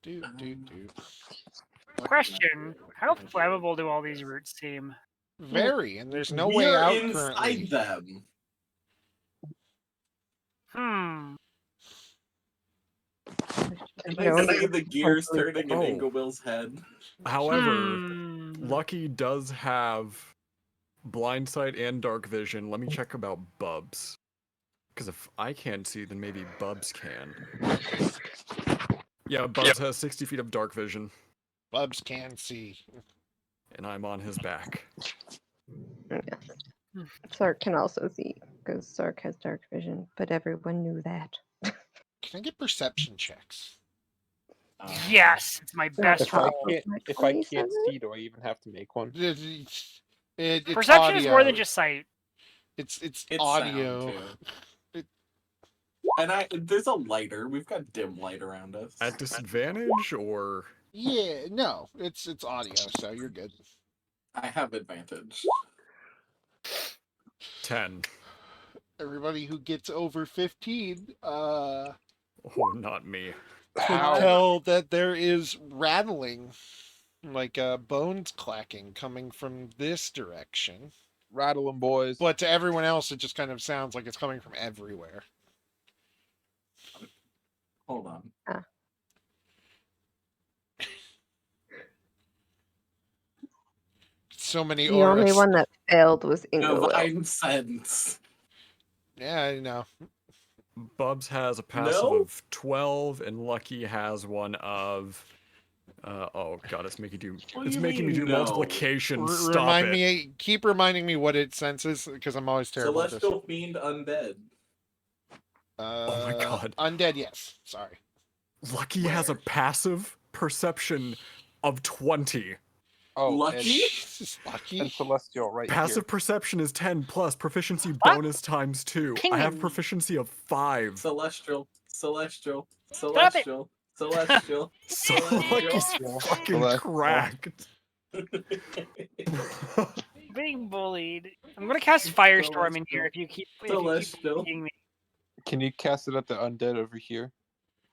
Do. Question: how flammable do all these roots seem? Very, and there's no We way are out inside currently. them. Hmm. Can No, I see the gears hopefully- turning in Oh. Inglewill's head? However, Hmm. Lucky does have blind sight and dark vision. Let me check about Bubs. Because if I can't see, then maybe Bubs can. Yeah, Bubs has 60 feet of dark vision, Bubs can see. and I'm on his back. Sark can also see because Sark has dark vision, but everyone knew that. Can I get perception checks? Yes, it's my best If I roll. can't, Like if I 27? can't see, do I even have to make one? It's Perception audio. is more than just sight. It's It's audio. sound too. And there's a lighter. We've got dim light around us. At disadvantage or Yeah, no, it's audio, so you're good. I have advantage. 10? Everybody who gets over 15, Oh, not me. can How? tell that there is rattling, like bones clacking coming from this direction. Rattle 'em, boys. But to everyone else, it just kind of sounds like it's coming from everywhere. Hold on. So many The only auras. one that failed was Ingo. Divine sense. Yeah, I know. Bubs has a passive No? of 12, and Lucky has one of. Oh god, it's making do. What do It's you making me mean, do no? multiplication. Stop Remind it. me, keep reminding me what it senses, because I'm always terrible at this. Celestial fiend undead. Oh my God. Undead, yes. Sorry. Lucky has a Where? passive perception of 20. Oh, Lucky? Jesus, Lucky. and Celestial right Passive here. perception is 10 plus proficiency What? bonus times 2. I have Pinging. proficiency of 5. Celestial. Celestial. Stop it. Celestial. Celestial. So Celestial. Lucky's Celestial. fucking Celestial. cracked. Being bullied. I'm gonna cast Firestorm in here if you keep Celestial. beating me. Can you cast it at the undead over here?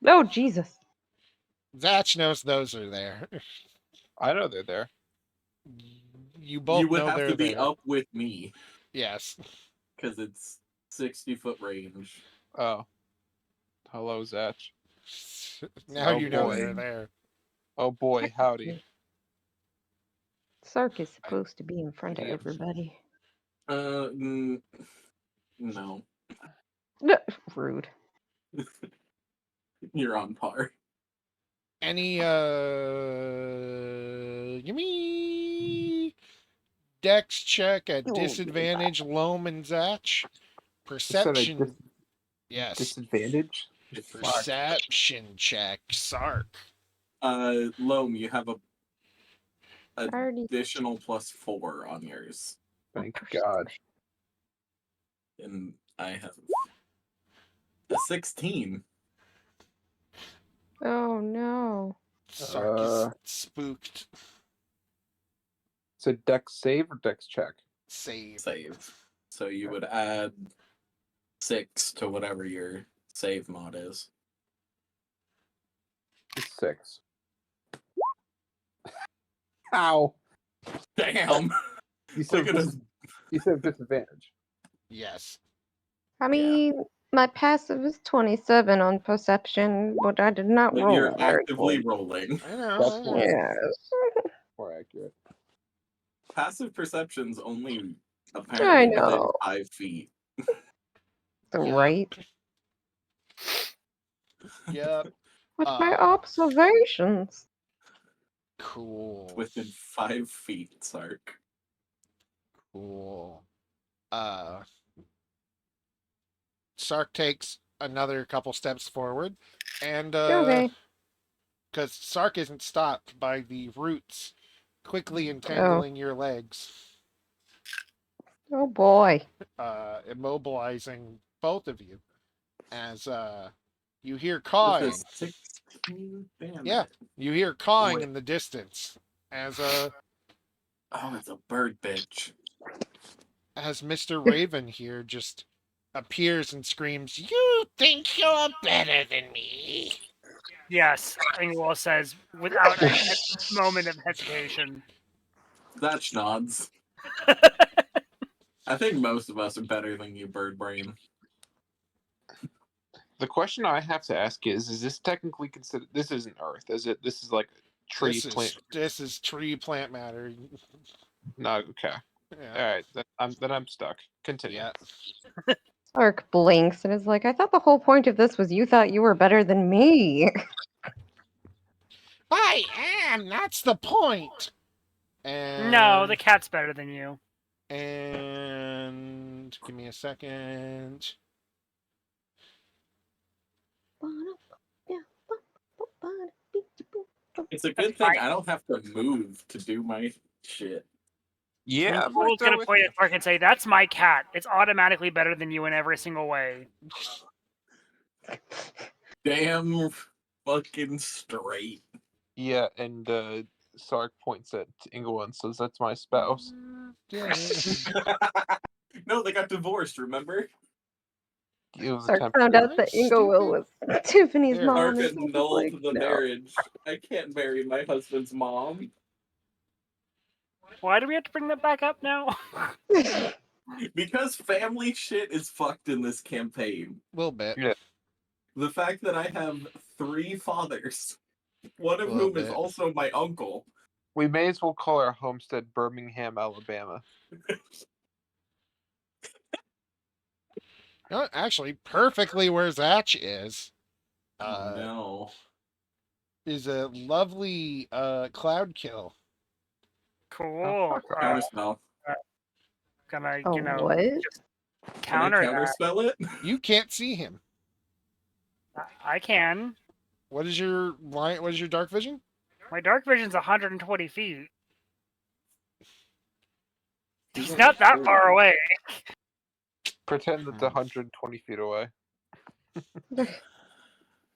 Oh, Jesus. Zatch knows those are there. I know they're there. You both You would know have they're to be there. up with me Yes. because it's 60-foot range. Oh. Hello, Zach. Now Oh, you know boy. they're there. Oh boy, howdy. Sark is supposed to be in front of Damn. everybody. No, No, rude. you're on par. Any give me Dex check at You won't be disadvantage, Loam and Zatch. You said a Perception. Yes. disadvantage? Perception check, Sark. Loam, you have a Already. additional +4 on yours, Thank God. and I have a 16. Oh no. Sark is spooked. It's a dex save or dex check? Save. Save. So you would add 6 to whatever your save mod is. It's 6. Ow! Damn! You said, Look at us. you said disadvantage. Yes. I mean, my passive is 27 on perception, but I did not But roll you're very actively good. rolling. I know. That's I know. more, Yes. more accurate. Passive perception's only I apparently within know. 5 feet. Right. Yep. With my Uh, observations. Cool. Within 5 feet, Sark. Cool. Sark takes another couple steps forward, and Okay. because Sark isn't stopped by the roots quickly Oh. entangling your legs, Oh boy. immobilizing both of you, as you hear With cawing. a 16? Damn Yeah, it. you hear cawing Wait. in the distance, as Oh, it's a bird bitch. Mr. Raven here just appears and screams, "You think you're better than me?" Yes, Ingwell says without a moment of hesitation. That nods. I think most of us are better than you, Bird Brain. The question I have to ask is this technically considered? This isn't Earth, is it? This is like tree plant. This is tree plant matter. No, okay. Yeah. All right, then I'm stuck. Continue. Yeah. Sark blinks and is like, I thought the whole point of this was you thought you were better than me. I am. That's the point. And No, the cat's better than you. and give me a second. It's a good thing I don't have to move to do my shit. Yeah, I'm right Cole's there gonna with point you. at Sark and say, "That's my cat. It's automatically better than you in every single way." Damn fucking straight. Yeah, and Sark points at Inglewood and says, "That's my spouse." No, they got divorced, remember? It was a Sark temporary. found out that Stupid. Inglewill was Tiffany's There. mom. Ark And he was annulled like, the no. marriage. I can't marry my husband's mom. Why do we have to bring that back up now? Because family shit is fucked in this campaign. A little bit. Yeah. The fact that I have 3 fathers, one of Little whom is bit. also my uncle. We may as well call our homestead Birmingham, Alabama. No, actually, perfectly where Zatch is. No. Is a lovely cloud kill. Cool. Counterspell. Gonna, Oh, you know, what? just Can I counter that. counterspell it? You can't see him. I can. What is your line? What is your dark vision? My dark vision's 120 feet. He's He's only not that 40. far away. Pretend it's 120 feet away.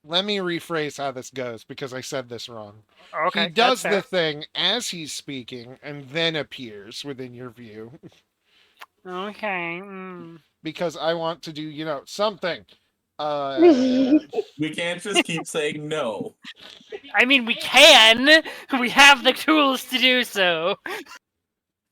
Let me rephrase how this goes because I said this wrong. Okay, He does that's the fair. thing as he's speaking and then appears within your view Okay. because I want to do, something. We can't just keep saying no. I mean, we can. We have the tools to do so.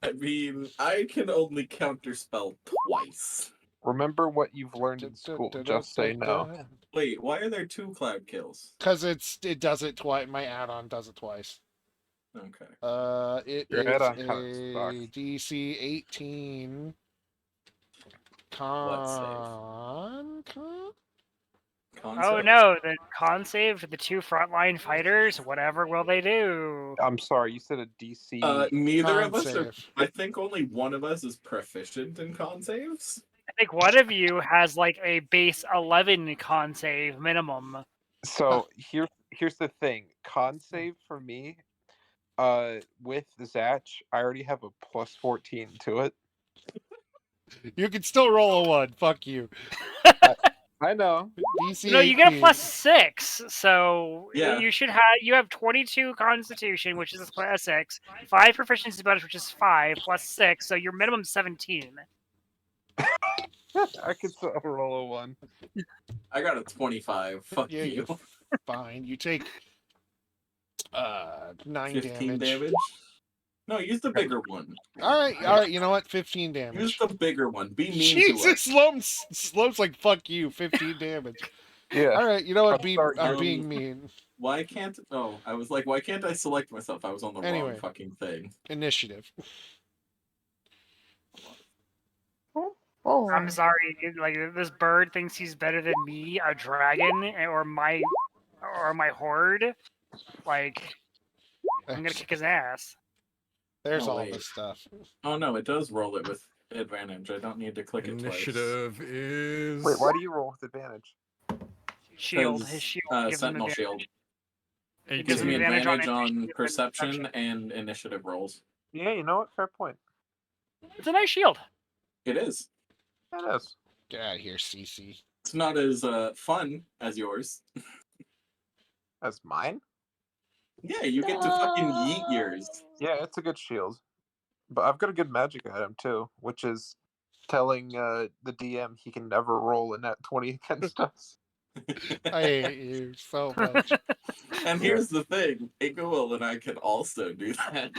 I mean, I can only counterspell twice. Remember what you've learned in school. Just say no. Wait, why are there 2 cloud kills? Because it does it twice. My add-on does it twice. Okay. It Your is add-on a kinda sucks. DC 18 What save? con. Con Oh save? no, the con save for the 2 frontline fighters. Whatever will they do? I'm sorry, you said a DC. Neither Con of us are. save. I think only one of us is proficient in con saves. I think one of you has like a base 11 con save minimum. So here's the thing. Con save for me, with Zatch, I already have a plus 14 to it. You can still roll a 1. Fuck you. I know. DC No, you get a 18. +6, so Yeah. you have 22 Constitution, which is a 6, 5 proficiency bonus, which is 5 +6, so your minimum 17. I could still roll a 1. I got a 25. Fuck Yeah, you. you're fine. You take 9 15 damage. No, use the bigger one. All right. You know what? 15 damage. Use the bigger one. Be mean Jesus, to us. Slope's like fuck you. 15 damage. Yeah. All right. You know what? I'm sorry, I'm um, being mean. Why can't? Oh, I was like, why can't I select myself? I was on the Anyway. wrong fucking thing. Initiative. Oh, I'm sorry, like this bird thinks he's better than me, a dragon, or my horde. Like, I'm gonna kick his ass. There's Oh, all wait. this stuff. Oh no, it does roll it with advantage. I don't need to click it twice. Initiative is. Wait, why do you roll with advantage? Shield, his shield gives him Sentinel advantage. shield. It Gives gives him me advantage advantage on on initiative and perception and initiative rolls. Yeah, you know what? Fair point. It's a nice shield. It is. It is. Get out of here, CC. It's not as fun as yours. That's mine? Yeah, you get to fucking yeet yours. Yeah, it's a good shield. But I've got a good magic item too, which is telling the DM he can never roll a nat 20 against us. I hate you so much. And here's the thing, Igawil and I can also do that.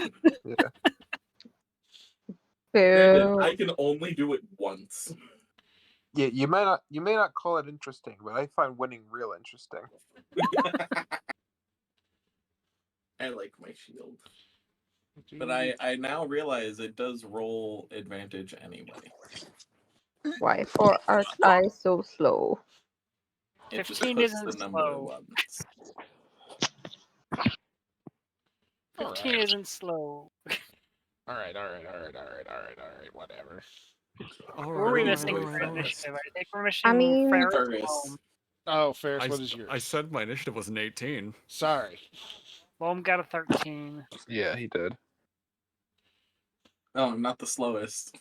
Yeah. Granted, boo. I can only do it once. Yeah, you may not call it interesting, but I find winning real interesting. I like my shield. But I now realize it does roll advantage anyway. Why for art I so slow? It just 15 puts isn't the number slow. 11s. 15 isn't slow. All right. Whatever. Who are we missing Alright, for alright. initiative? I think we're missing I mean- Ferris. Ferris. Oh, Ferris, what is yours? I said my initiative was an 18. Sorry. Loam got a 13. Yeah, he did. Oh, I'm not the slowest.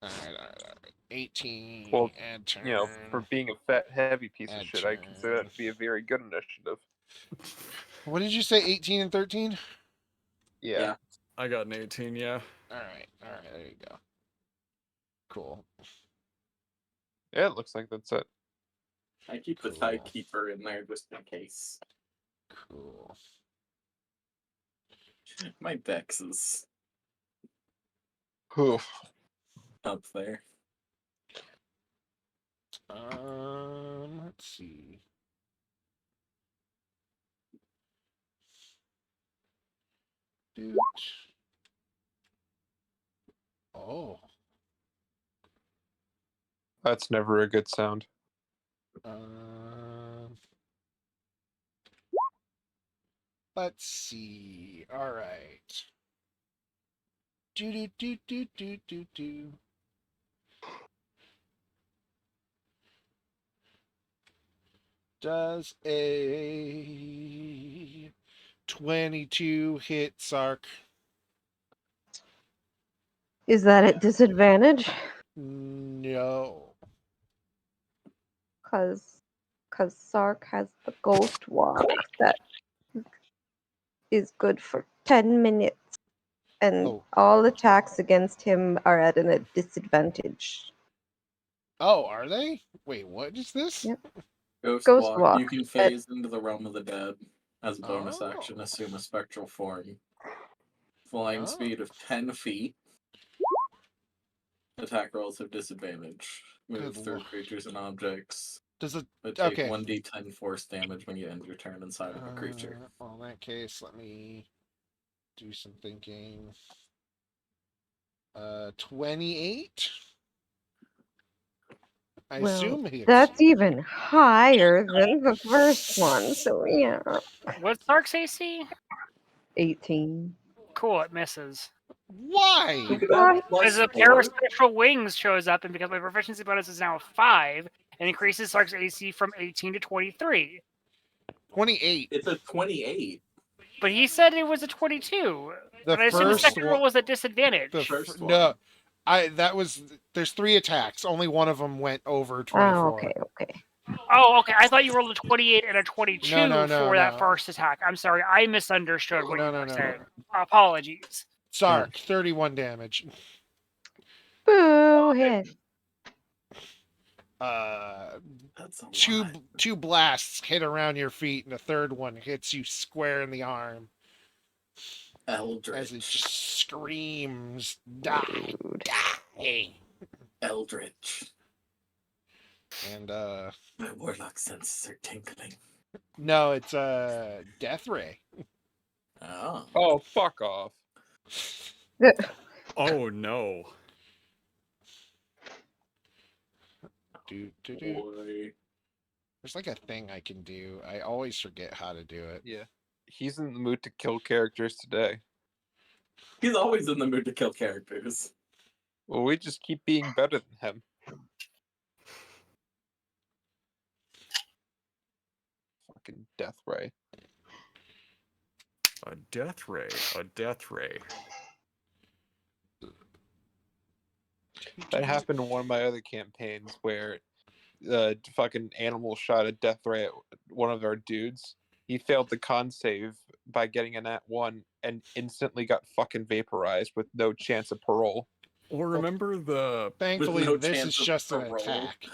All right. 18. Well, Add turn. You know, for being a fat, heavy piece of Add shit, I consider that turn. to be a very good initiative. What did you say? 18 and 13. Yeah. Yeah. I got an 18, yeah. All right. There you go. Cool. Yeah, it looks like that's it. I keep the Cool. timekeeper in there just in case. Cool. My dex is Oof. up there. Let's see. Dude. Oh. That's never a good sound. Let's see. All right. Do. Does a 22 hit Sark? Is that at disadvantage? No. Cause Sark has the ghost walk that is good for 10 minutes, and Oh. all attacks against him are at a disadvantage. Oh, are they? Wait, what is this? Yep. Ghost Ghost walk. walk You can at- phase into the realm of the dead as a bonus Oh. action. Assume a spectral form. Flying Oh. speed of 10 feet. Attack rolls have disadvantage. Move Good through lord. creatures and objects. Does it? But take Okay. 1d10 force damage when you end your turn inside of a creature. Well, in that case, let me do some thinking. 28. I Well, assume he hits. that's even higher than the first one, so yeah. What's Sark's AC? 18. Cool, it misses. Why? What? Because the Paraspectral Wings shows up, and because my proficiency bonus is now 5, and increases Sark's AC from 18 to 23. 28. It's a 28. But he said it was a 22. The And I assume the first second one- roll was at disadvantage. The First one. no, there's 3 attacks. Only one of them went over 24. Oh, okay. Oh, okay. I thought you rolled a 28 and a 22 No, for that no. first attack. I'm sorry. I misunderstood what No, you no, were no. saying. Apologies. Sark, 31 damage. Boo hit. That's a Two lot. two blasts hit around your feet, and the third one hits you square in the arm as it Eldritch. just screams, "Die, Rude. die!" Eldritch. And My warlock senses are tingling. no, it's Death Ray. Oh. Oh, fuck off. Oh no. Do. Boy. There's like a thing I can do. I always forget how to do it. Yeah. He's in the mood to kill characters today. He's always in the mood to kill characters. Well, we just keep being better than him. Fucking Death Ray. A death ray. A death ray. That happened in one of my other campaigns where the fucking animal shot a death ray at one of our dudes. He failed the con save by getting a nat 1 and instantly got fucking vaporized with no chance of parole. Or remember the Thankfully, no this chance is of just an parole. attack.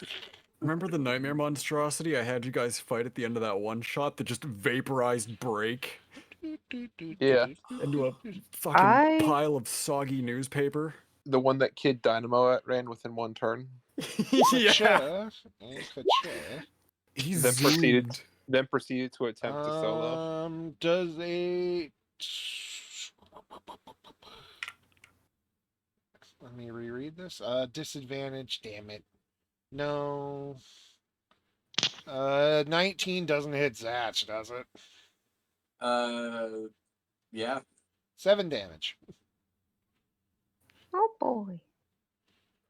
nightmare monstrosity I had you guys fight at the end of that one shot that just vaporized break Yeah. into a fucking I- pile of soggy newspaper? The one that Kid Dynamo ran within one turn. Yeah. Kacha. He Then zoomed. proceeded to attempt to solo. Does a let me reread this. Disadvantage. Damn it. No. 19 doesn't hit Zatch, does it? Yeah. 7 damage. Oh boy.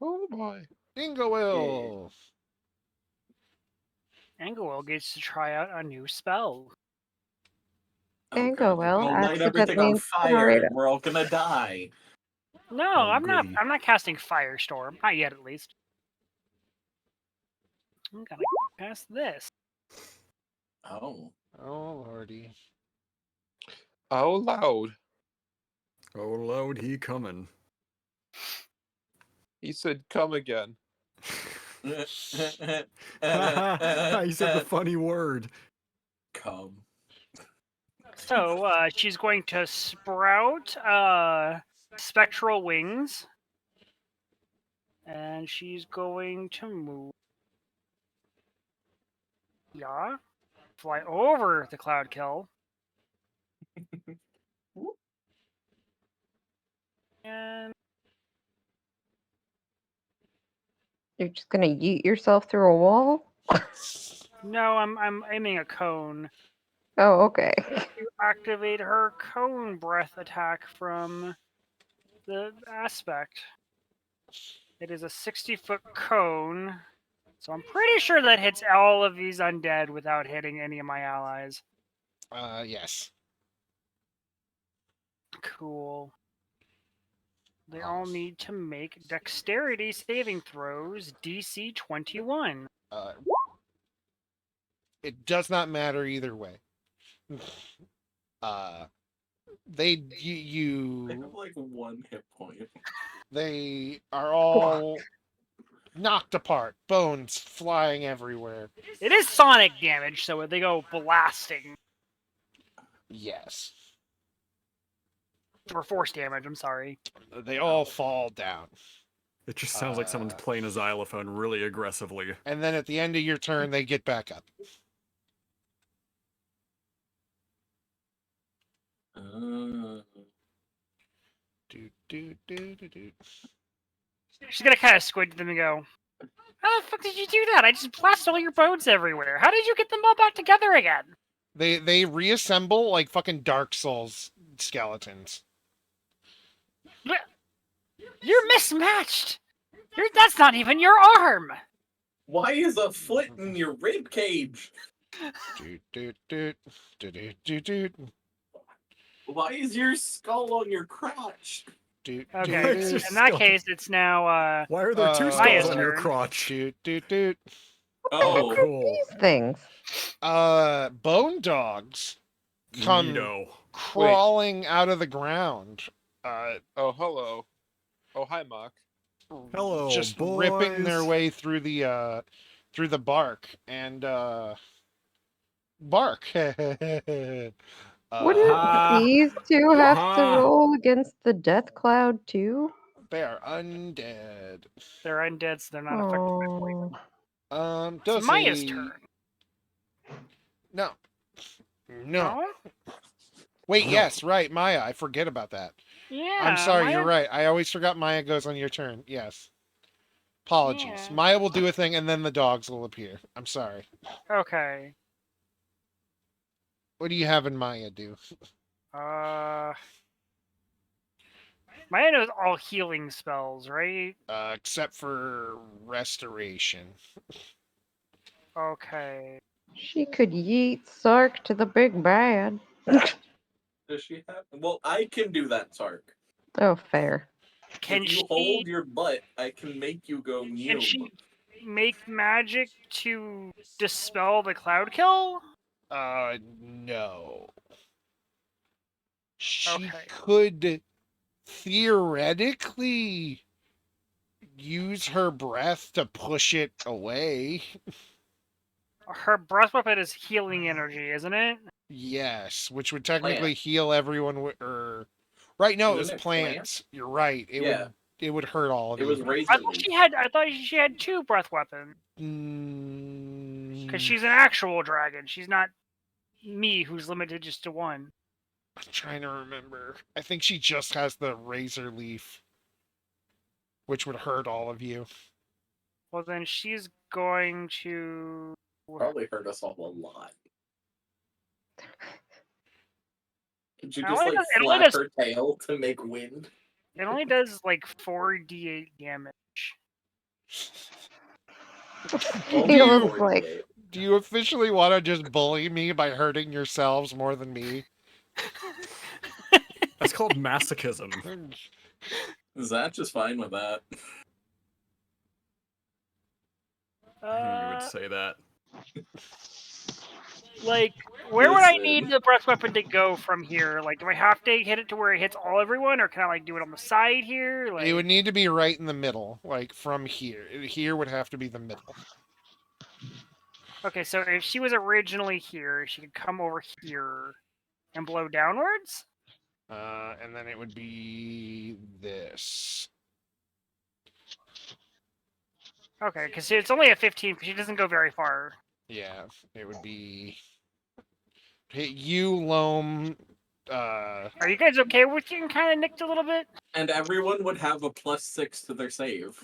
Oh boy. Dingo Anguil gets to try out a new spell. Didn't go God, they're well. gonna light everything Accidentally on fire, incinerate and we're all gonna die. No, Oh, I'm not. goody. I'm not casting Firestorm. Not yet, at least. I'm gonna cast this. Oh. Oh lordy. Oh, loud. Oh, loud, he coming. He said, "Come again." He said the funny word. Come. So she's going to sprout spectral wings, and she's going to move. Yeah, fly over the cloud kill. And You're just gonna yeet yourself through a wall? no, I'm aiming a cone Oh, okay. to activate her cone breath attack from the aspect. It is a 60-foot cone, so I'm pretty sure that hits all of these undead without hitting any of my allies. Yes. Cool. They all need to make dexterity saving throws, DC 21. Uh, it does not matter either way. They I you have like 1 hit point. they are all knocked apart, bones flying everywhere. It is sonic damage, so they go blasting. Yes. Or force damage, I'm sorry. They all fall down. It just sounds like someone's playing a xylophone really aggressively. And then at the end of your turn, they get back up. Do, do, do, do, do. She's gonna kind of squint at them and go, "How the fuck did you do that? I just blasted all your bones everywhere. How did you get them all back together again?" They reassemble like fucking Dark Souls skeletons. You're mismatched. That's not even your arm. Why is a foot in your rib cage? Do, do, do, do, do, do, do, Why is your skull on your crotch? do, Okay, Why is do, your in that skull- case, it's now Why are there two Maya's skulls on your turn. crotch? do, do, do. Oh, Cool. These things. Bone dogs come Neato. crawling out of the ground. Oh, hello. Oh, hi, Mock. Hello, Just ripping their boys. way through the bark and bark. Wouldn't Ha. these two have to Ha. roll against the death cloud too? They are undead. they're undead, so they're not affected by poison. Oh, It's Does Maya's a turn. no. No? Wait, No. yes, right, Maya. I forget about that. Yeah. I'm sorry, Maya... you're right. I always forgot Maya goes on your turn. Yes. Apologies. Yeah. Maya will do a thing and then the dogs will appear. I'm sorry. Okay. What do you have in Maya do? Maya knows all healing spells, right? Except for restoration. Okay. she could yeet Sark to the big bad. does she have? Well, I can do that, Sark. Oh, fair. Can If you she hold your butt, I can make you go can new. she make magic to dispel the cloud kill? No. She Okay. could theoretically use her breath to push it away. Her breath weapon is healing energy, isn't it? Yes, which would technically Plant. heal everyone. Or right now, it was Isn't it plant? plants. You're right. Yeah. It would hurt all of It was you. razor I thought leaf. she had 2 breath weapons. Because she's an actual dragon. She's not me, who's limited just to 1. I'm trying to remember. I think she just has the razor leaf, which would hurt all of you. Well, then she's going to. Probably hurt us all a lot. Could you It just only like does- it only flap does- her tail to make wind? It only does like 4d8 damage. He Only was like, 48. Do you officially want to just bully me by hurting yourselves more than me? That's called masochism. Zach is fine with that. I knew you would say that. Like, where would I Listen. need the breath weapon to go from here? Like, do I have to hit it to where it hits all everyone, or can I like do it on the side here? Like, It would need to be right in the middle, like from here. Here would have to be the middle. okay, so if she was originally here, she could come over here and blow downwards. And then it would be this. Okay, because it's only a 15, because she doesn't go very far. Yeah, it would be hit you, Loam. Are you guys okay with getting kind of nicked a little bit? And everyone would have a +6 to their save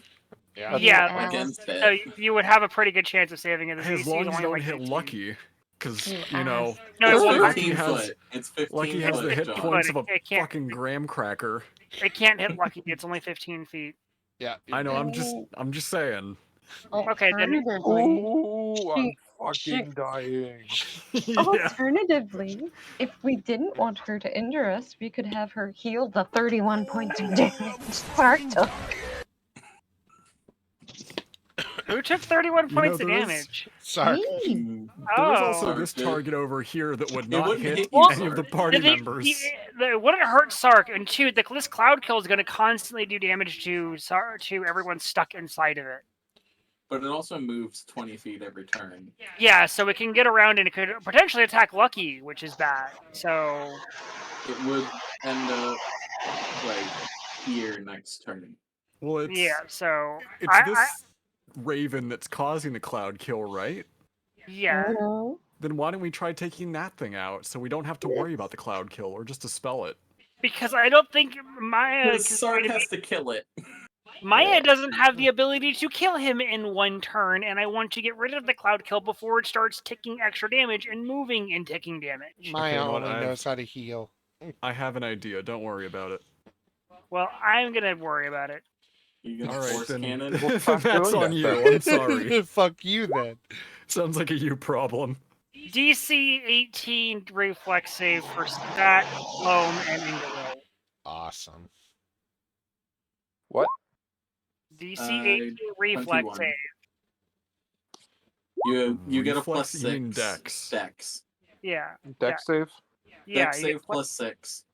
Yeah. Yeah, against so it. you would have a pretty good chance of saving it. The Hey, as DC long is as you only don't like hit 15. Lucky, because You you know No, it It's won't. Lucky 15 has foot. It's 15 Lucky has foot, the hit John. points of a It can't- fucking graham cracker. It can't hit Lucky. It's only 15 feet. Yeah. I know. I'm just saying. Okay, then- Alternatively, Ooh, I'm She- fucking dying. Yeah. alternatively, if we didn't want her to injure us, we could have her heal the 31 points of damage Sark took. Who took 31 You know, points of there is- damage? Sorry. Me. There is also Oh. this target over here that would It not wouldn't hit hit you, any of the Sark. party The- members. the wouldn't hurt Sark, and two, this cloud kill is going to constantly do damage to everyone stuck inside of it. But it also moves 20 feet every turn. Yeah, so it can get around and it could potentially attack Lucky, which is bad. So It would end up like here next turn. Well, it's yeah, so it's this Raven that's causing the cloud kill, right? yeah. No. Then why don't we try taking that thing out so we don't have to worry about the cloud kill or just dispel it? Because I don't think Maya Because Sark has to kill it. Maya doesn't have the ability to kill him in one turn, and I want to get rid of the cloud kill before it starts taking extra damage and moving and taking damage. Maya you know what, only I've- knows how to heal. I have an idea. Don't worry about it. Well, I'm gonna worry about it. You gonna All right, force then. cannon? stop That's doing on that you. then. I'm sorry. Fuck you then. Sounds like a you problem. DC 18 reflex save for Stat, Loam, and Indigo. Awesome. What? DC Uh, 18 reflex 21. save. You get a Reflex, +6. you mean dex. Dex. Yeah. Dex save? Yeah. Dex you save get plus- +6.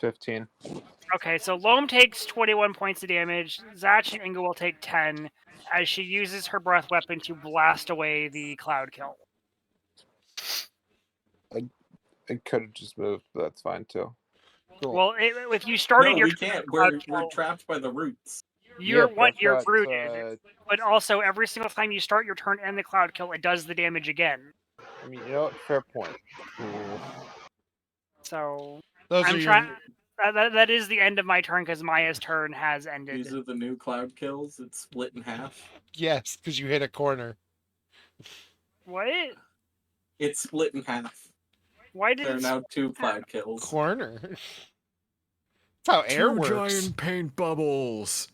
15. Okay, so Loam takes 21 points of damage. Zach and Inga will take 10 as she uses her breath weapon to blast away the cloud kill. It could have just moved, but that's fine too. Cool. Well, if you started No, your we turn can't. with cloud We're kill, trapped by the roots. you're Yeah, what but you're I've got, rooted. But also, every single time you start your turn and the cloud kill, it does the damage again. I mean, you know what? Fair point. Ooh. So Those are I'm your trying. That is the end of my turn because Maya's turn has ended. These are the new cloud kills. It's split in half. yes, because you hit a corner. What? It's split in half. Why did There are it? now 2 cloud kills. Corner. That's how air Two works. giant paint bubbles.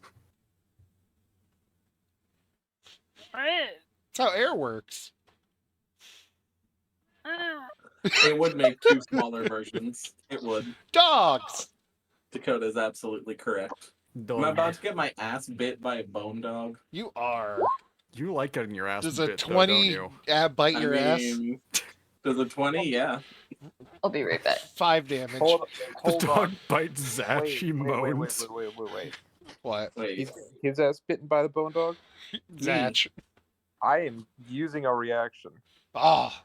What? That's how air works. Ah. It would make 2 smaller versions. It would. Dogs. Dakota is absolutely correct. I'm about to get my ass bit by a bone dog. You are. You like getting your ass Does a bit, though, 20 don't bite I your ass? mean, does a 20? Yeah. I'll be right back. 5 damage. Hold, you? hold The dog on. bites Zach, Wait, she moans. wait. What? Wait. His ass bitten by the bone dog? Zatch. I am using a reaction. Ah.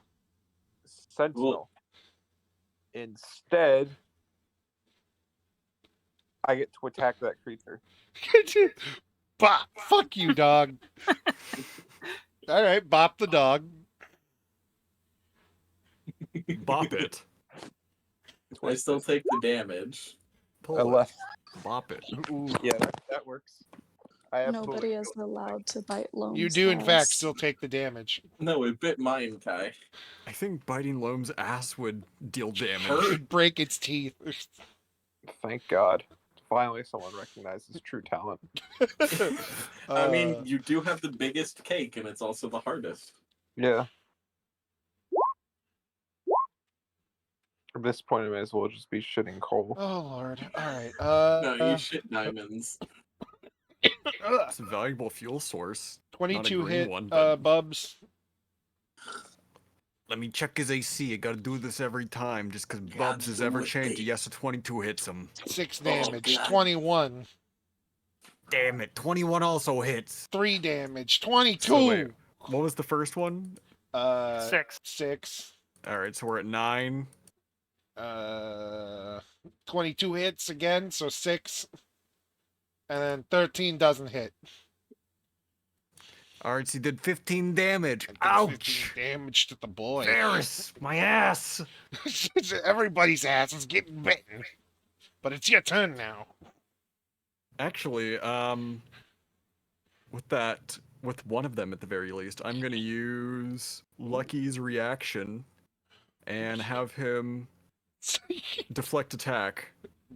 Sentinel. Instead, I get to attack that creature. Bop. Fuck you, dog. All right, bop the dog. Bop it. I still take the damage. Pull I it. left. Bop it. Ooh. Yeah, that works. I absolutely Nobody is allowed to bite Loam's You do, in fact, ass. still take the damage. No, it bit mine, Kai. I think biting Loam's ass would deal damage. It'd break its teeth. Thank God. Finally, someone recognizes true talent. I mean, you do have the biggest cake, and it's also the hardest. Yeah. At this point, I may as well just be shitting coal. Oh lord. All right. No, you shit diamonds. It's a valuable fuel source. Not a 22 green hit. one, but Bubs. let me check his AC. I gotta do this every time, just because Gotta Bubs is do ever it, changing. babe. Yes, a 22 hits him. 6 Oh, damage. God. 21. Damn it, 21 also hits. 3 damage. 22. So wait, what was the first one? 6. 6. All right, so we're at 9. 22 hits again, so 6. And then 13 doesn't hit. All right, so he did 15 damage. It did Ouch! 15 damage to the boy. Varys, my ass. Everybody's ass is getting bitten. But it's your turn now. Actually, with one of them at the very least, I'm gonna use Lucky's reaction and have him deflect attack,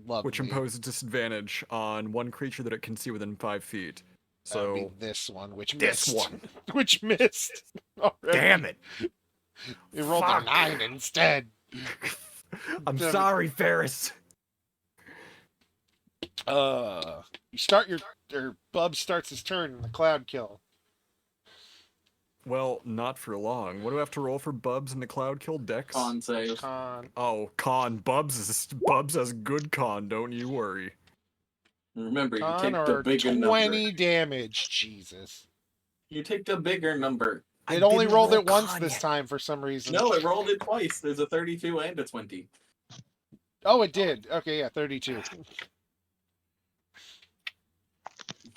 Lovely. which imposes disadvantage on one creature that it can see within 5 feet. That'd be So this one, which this missed. one. Which missed. Already. Damn it! You rolled a Fuck. 9 instead. I'm Damn it. sorry, Ferris. You start your Bub starts his turn in the cloud kill. Well, not for long. What do I have to roll for Bubs in the cloud kill dex? Con save. Con. Oh, con. Bubs has good con. Don't you worry. Remember, you Con take the or bigger 20 number. damage. Jesus. You take the bigger number. I It only didn't rolled roll it once con this yet. time for some reason. No, it rolled it twice. There's a 32 and a 20. Oh, it did. Okay, yeah, 32.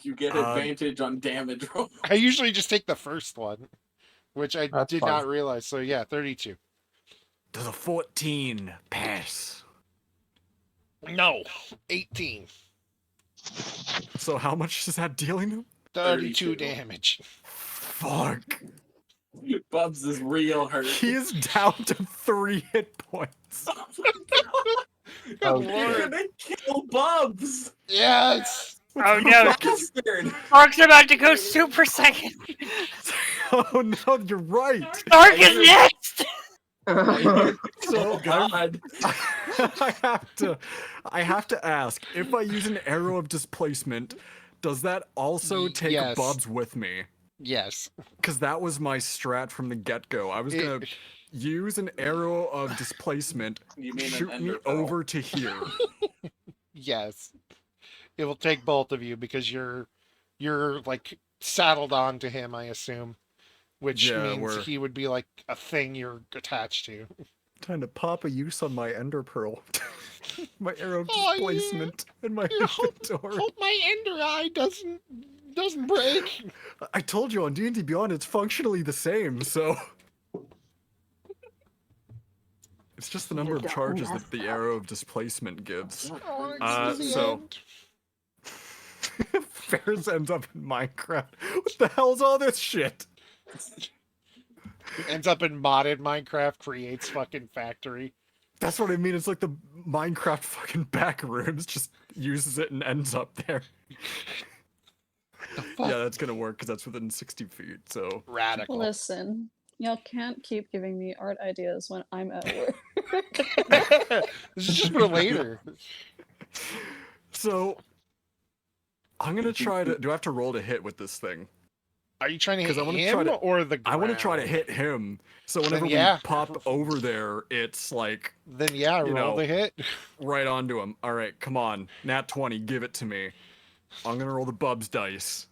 You get advantage on damage roll. I usually just take the first one, which I That's did fine. not realize. So yeah, 32. Does a 14 pass? No, 18. So how much is that dealing him? 32 32. damage. Fuck. Bubs is real hurt. He is down to 3 hit points. Oh my god! Oh, You're shit. gonna kill Bubs! Yes. Oh no, Bastard! Mark's about to go Super Saiyan. Oh no, you're right. Mark is next. So Oh god. I have to ask, if I use an arrow of displacement, does that also take Yes. Bubs with me? Yes. Because that was my strat from the get-go. I was gonna use an arrow of displacement, You mean an shoot me ender pearl. over to here. Yes. It will take both of you because you're like saddled on to him, I assume. Which Yeah, means we're- he would be like a thing you're attached to. Trying to pop a use on my ender pearl. My arrow of Oh, yeah. displacement in my Yeah, inventory. Hope my ender eye doesn't break. I told you on D&D Beyond it's functionally the same, so... It's just the number of charges that the arrow of displacement gives. So- Ferris ends up in Minecraft. What the hell's all this shit? Ends up in modded Minecraft, creates fucking factory. That's what I mean. It's like the Minecraft fucking back rooms. Just uses it and ends up there. Yeah, that's gonna work because that's within 60 feet. So Radical. Listen, y'all can't keep giving me art ideas when I'm at work. This is just for later. So I'm gonna try to. Do I have to roll to hit with this thing? Are you trying to 'Cause hit I wanna him try to- or the ground? I want to try to hit him. So whenever yeah. we pop over there, it's like Then yeah, you roll know. the hit. right onto him. All right, come on, Nat 20, give it to me. I'm gonna roll the Bubs dice.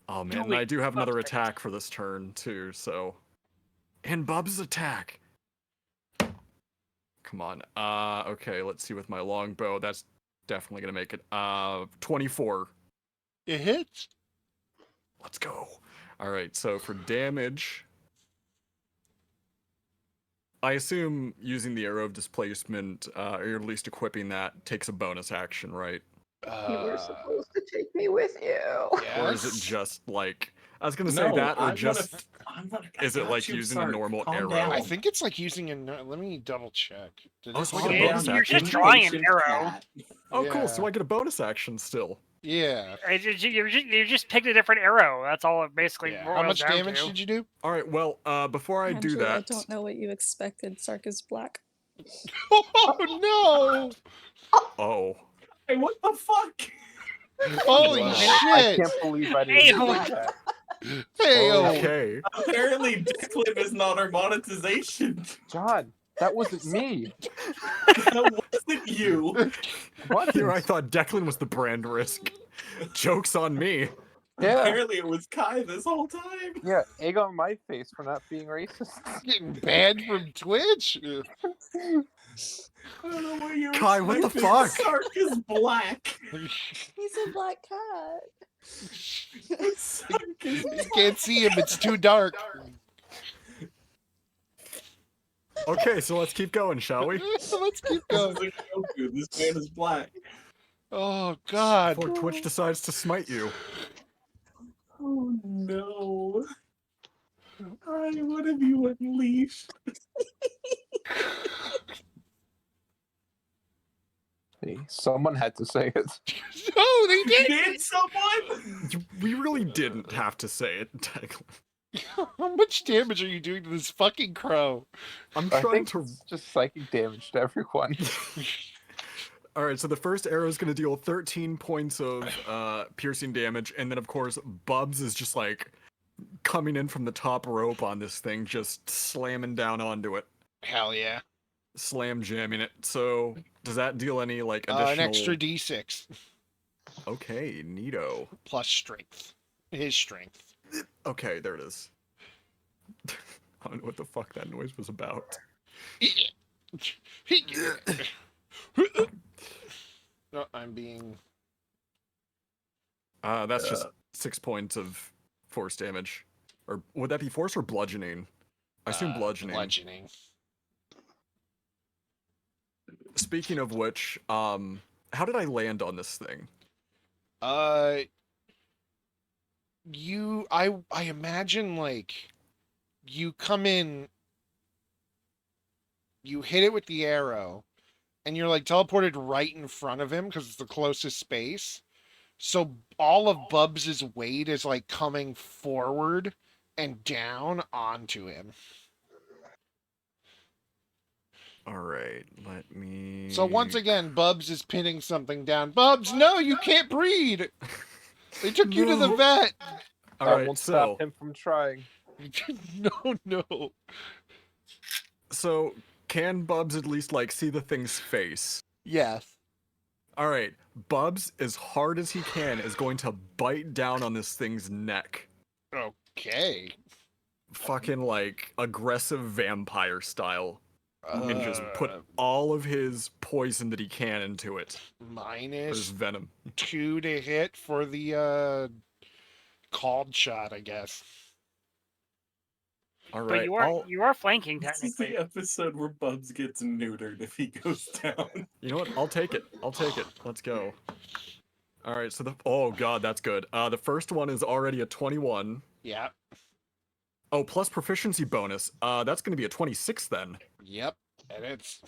Oh man, and I do have another attack for this turn too. So, and Bubs' attack. Come on. Okay, let's see with my longbow. That's definitely gonna make it. 24. It hits. Let's go. All right, so for damage, I assume using the arrow of displacement, or at least equipping that, takes a bonus action, right? You were supposed to take me with you. Or is it Yes. just like I was gonna say No, that, or I'm just is it got like you, using a Sark. normal Calm arrow? down. I think it's like using a. Let me double check. Did Oh, it so say I get a that? bonus You're action. just drawing an Patient arrow. cat. Oh, cool. So Yeah. I get a bonus action still. Yeah. You just picked a different arrow. That's all it basically Yeah. boils How much down damage to. did you do? All right. Well, before I do Andrew, that, I don't know what you expected. Sark is black. Oh Oh. Hey, what the fuck? no! Holy Wow. I shit! can't believe I Hey, didn't hold see that. Hey, oh. Okay. Apparently, Declan is not our monetization. John, that wasn't me. That wasn't you. What? Here I thought Declan was the brand risk. Joke's on me. Yeah. Apparently, it was Kai this whole time. Yeah, egg on my face for not being racist. Getting banned from Twitch? I don't know what you Kai, what the expecting. fuck? Sark is black. He's a black cat. Sark is You can't see him, it's too dark. Okay, so let's keep going, shall we? Let's keep This going. is a Goku. This man is black. Oh, God. Before Twitch decides to smite you. Oh no. Kai, what have you unleashed? See, someone had to say it. No, they didn't. Did someone? We really didn't have to say it, Declan. How much damage are you doing to this fucking crow? I'm I trying think to. it's just psychic damage to everyone. Alright, so the first arrow is going to deal 13 points of piercing damage, and then, of course, Bubs is just like coming in from the top rope on this thing, just slamming down onto it. Hell yeah. Slam jamming it. So, does that deal any, like, additional. An extra d6 Okay, neato. plus strength. His strength. Okay, there it is. I don't know what the fuck that noise was about. No, I'm being. That's just 6 points of force damage. Or would that be force or bludgeoning? I assume bludgeoning. Bludgeoning. Speaking of which, how did I land on this thing? I imagine like you come in, you hit it with the arrow, and you're like teleported right in front of him because it's the closest space. So all of Bubs's weight is like coming forward and down onto him. Alright, let me. So once again, Bubs is pinning something down. Bubs, no, you can't breed. They took you to the No. vet. That Alright, won't so. stop him from trying. No. So, can Bubs at least, like, see the thing's face? Yes. Alright, Bubs, as hard as he can, is going to bite down on this thing's neck. Okay. Fucking, like, aggressive vampire style. And just put all of his poison that he can into it. Or his minus venom. 2 to hit for the called shot, I guess. Alright, But you are flanking This is technically. the episode where Bubs gets neutered if he goes down. you know what? I'll take it. Let's go. Alright, so oh god, that's good. The first one is already a 21. Yeah. Oh, plus proficiency bonus. That's gonna be a 26 then. Yep. And it's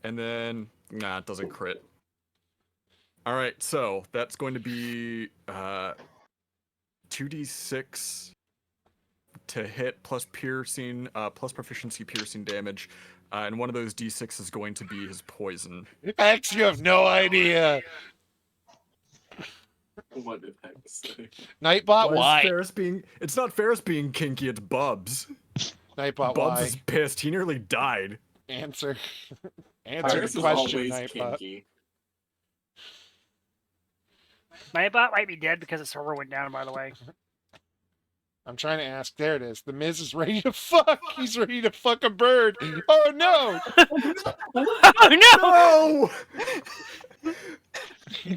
And then, nah, it doesn't crit. Alright, so that's going to be 2d6 to hit plus piercing, plus proficiency piercing damage. And one of those d6 is going to be his poison. X, you have no idea. What did Hex say? Nightbot, why? It's not Ferris being kinky, it's Bubs. Nightbot, Bubs why? is pissed. He nearly died. Answer. Answer Ferris the is question, always Nightbot. kinky. Nightbot might be dead because the server went down, by the way. I'm trying to ask. There it is. The Miz is ready to fuck. He's ready to fuck a bird. Oh no! Oh no! No!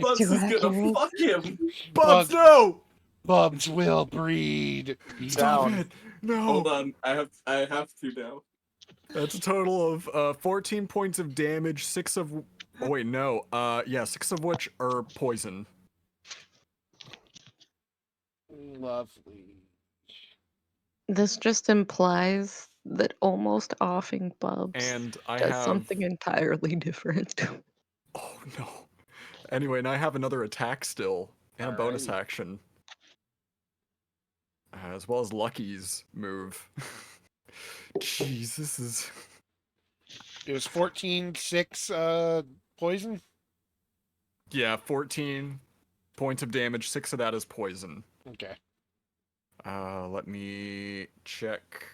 Bubs is gonna fuck him. Bubs, no! Bubs will breed. Stop Down. it! No! Hold on, I have to now. That's a total of 14 points of damage, 6 of... Oh, wait, no. Yeah, 6 of which are poison. Lovely. This just implies that almost offing Bubs And I does have... something entirely different. Oh, no. Anyway, and I have another attack still, and a bonus Alrighty. action. As well as Lucky's move. Jeez, this is... It was 14-6 poison. Yeah, 14 points of damage. 6 of that is poison. Okay. Let me check.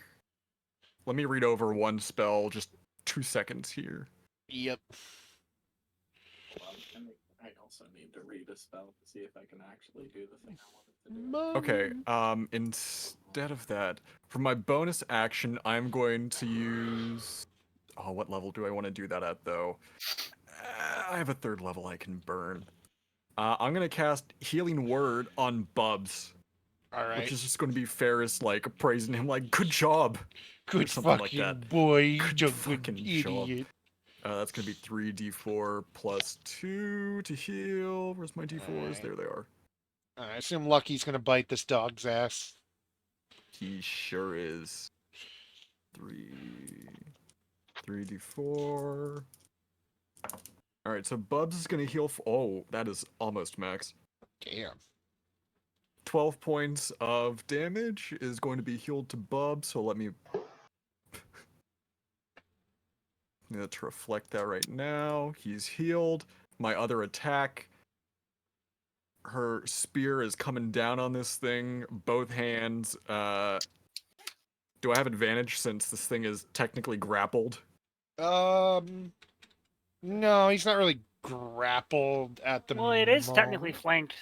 Let me read over one spell. Just 2 seconds here. Yep. Well, I also need to read a spell to see if I can actually do the thing I wanted to do. Okay, instead of that, for my bonus action, I'm going to use... Oh, what level do I want to do that at, though? I have a 3rd level I can burn. I'm going to cast Healing Word on Bubs, All right. which is just going to be Ferris, like, praising him, like, good job! Good something like fucking that. boy. You're Good a good fucking job. idiot. That's going to be 3d4 plus 2 to heal. Where's my d4s? Alright. There they are. I assume Lucky's gonna bite this dog's ass. He sure is. 3d4. Alright, so Bubs is gonna heal. Oh, that is almost max. Damn. 12 points of damage is going to be healed to Bubs, so let me. Let's reflect that right now. He's healed. My other attack. Her spear is coming down on this thing. Both hands. Do I have advantage since this thing is technically grappled? No, he's not really grappled at the Well, it is technically moment. flanked.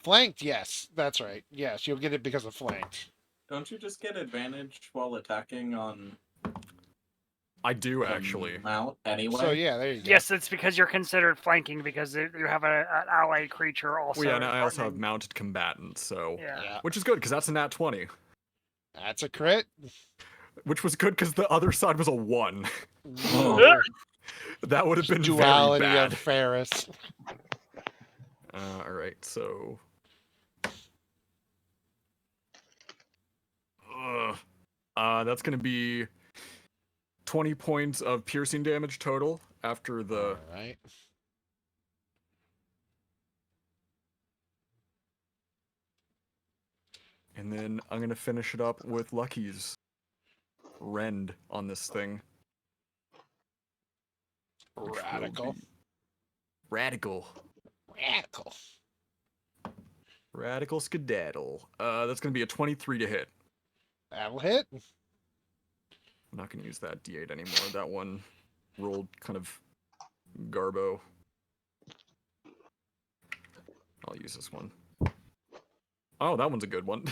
Flanked, yes, that's right. Yes, you'll get it because of flanked. Don't you just get advantage while attacking on I do actually. mount anyway? So yeah, there you go. Yes, it's because you're considered flanking because you have an allied creature also. Well, yeah, and I also have threatening. mounted combatants, so Yeah. Yeah, which is good because that's a nat 20, that's a crit. which was good because the other side was a 1. Oh, That would have been duality very bad. of Ferris. All right, so. That's gonna be 20 points of piercing damage total after the. All right. And then I'm gonna finish it up with Lucky's rend on this thing. which will Radical. be Radical. Radical. Radical skedaddle. That's gonna be a 23 to hit. That'll hit. I'm not gonna use that D8 anymore. That one rolled kind of garbo. I'll use this one. Oh, that one's a good one.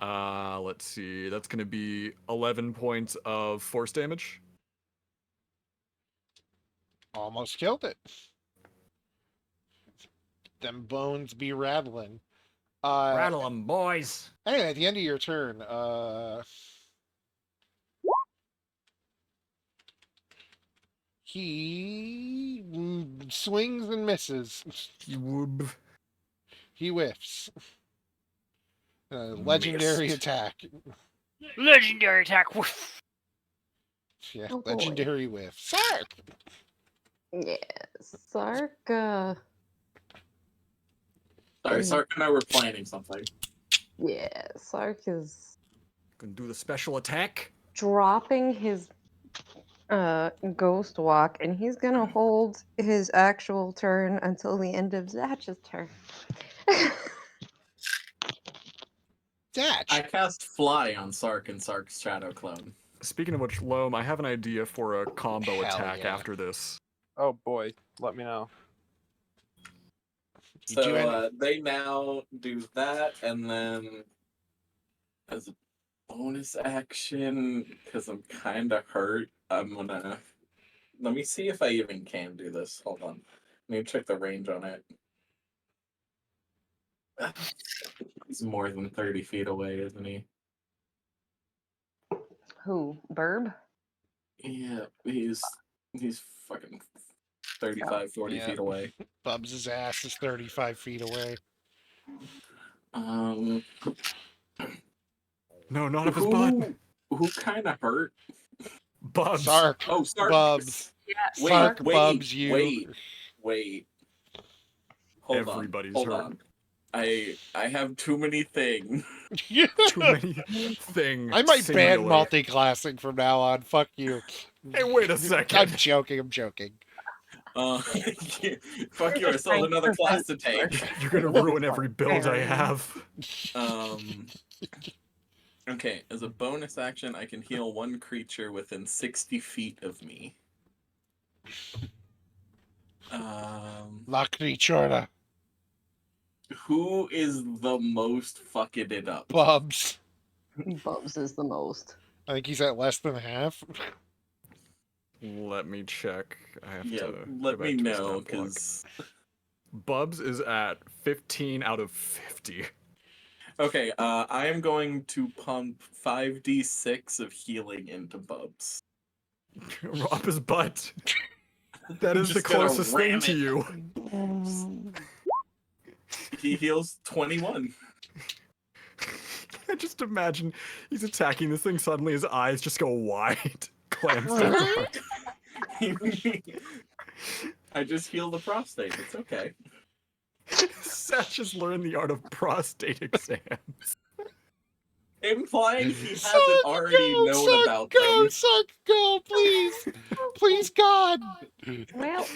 Let's see. That's gonna be 11 points of force damage. Almost killed it. Them bones be rattling. Rattle 'em, boys. Anyway, at the end of your turn, he swings and misses. Whoop. He whiffs. Legendary Missed. attack. Legendary attack. Woof. Yeah, Oh, boy. legendary whiff. Sark! Yeah, Sark. Sorry, Sark and I were planning something. Yeah, Sark is Gonna do the special attack. dropping his ghost walk, and he's gonna hold his actual turn until the end of Zatch's turn. Datch! I cast Fly on Sark and Sark's Shadow Clone. Speaking of which, Loam, I have an idea for a combo Hell attack yeah. after this. Oh boy, let me know. You do So they now do that, and then as a bonus action, because I'm kind of hurt, I'm gonna... Let me see if I even can do this. Hold on. Let me check the range on it. He's more than 30 feet away, isn't he? Who? Burb? Yeah, he's fucking 35, 40 Yeah. feet away. Bubs' ass is 35 feet away. No, not of his butt. Who kind of hurt? Bubs. Sark. Oh, Sark. Bubs. Yes. Wait, Sark wait, bubs you. Wait. Hold Everybody's on. hurt. Hold on. I have too many things. Too many thing. I might ban singular. multi-classing from now on. Fuck you. Hey, wait a I'm second. joking. I'm joking. Fuck you! I still have another class to take. You're gonna ruin every build I have. Okay, as a bonus action, I can heal one creature within 60 feet of me. La creatura. Who is the most fucking it up? Bubs. Bubs is the most. I think he's at less than half. Let me check. I have Yeah, to let go me back to his know, stat block. because... Bubs is at 15 out of 50. Okay, I am going to pump 5d6 of healing into Bubs. Up his butt. That is the Just gonna closest thing ram to it. you. He heals 21. I just imagine he's attacking this thing, suddenly his eyes just go wide. Clamps down. I just heal the prostate. It's okay. Satch has learned the art of prostate exams. Implying he hasn't Suck, already go, known suck, about go, them. suck, go, please. Please, God. Well,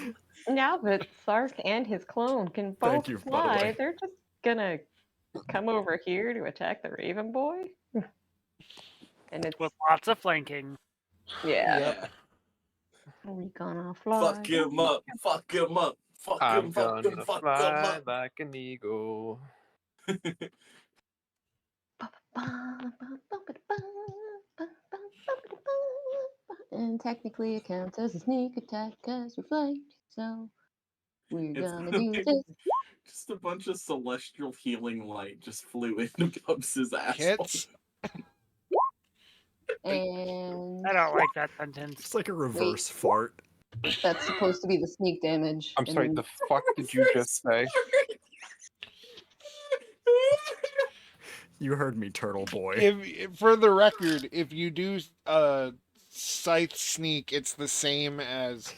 now that Sark and his clone can both Thank you, by the fly, way. they're just gonna come over here to attack the Raven Boy. And it's With lots of flanking. yeah. Yeah. Are we gonna fly? Fuck him up. Fuck him up. Fuck I'm him, fuck him, gonna fuck him fly up. like an eagle. And technically it counts as a sneak attack because we flight. So we're It's gonna do this. just a bunch of celestial healing light just flew into Bubs' asshole. Hits. And I don't like that sentence. It's like a reverse fart. that's supposed to be the sneak damage. I'm and sorry, then- the fuck did you just say? You heard me, turtle boy. If for the record, if you do scythe sneak, it's the same as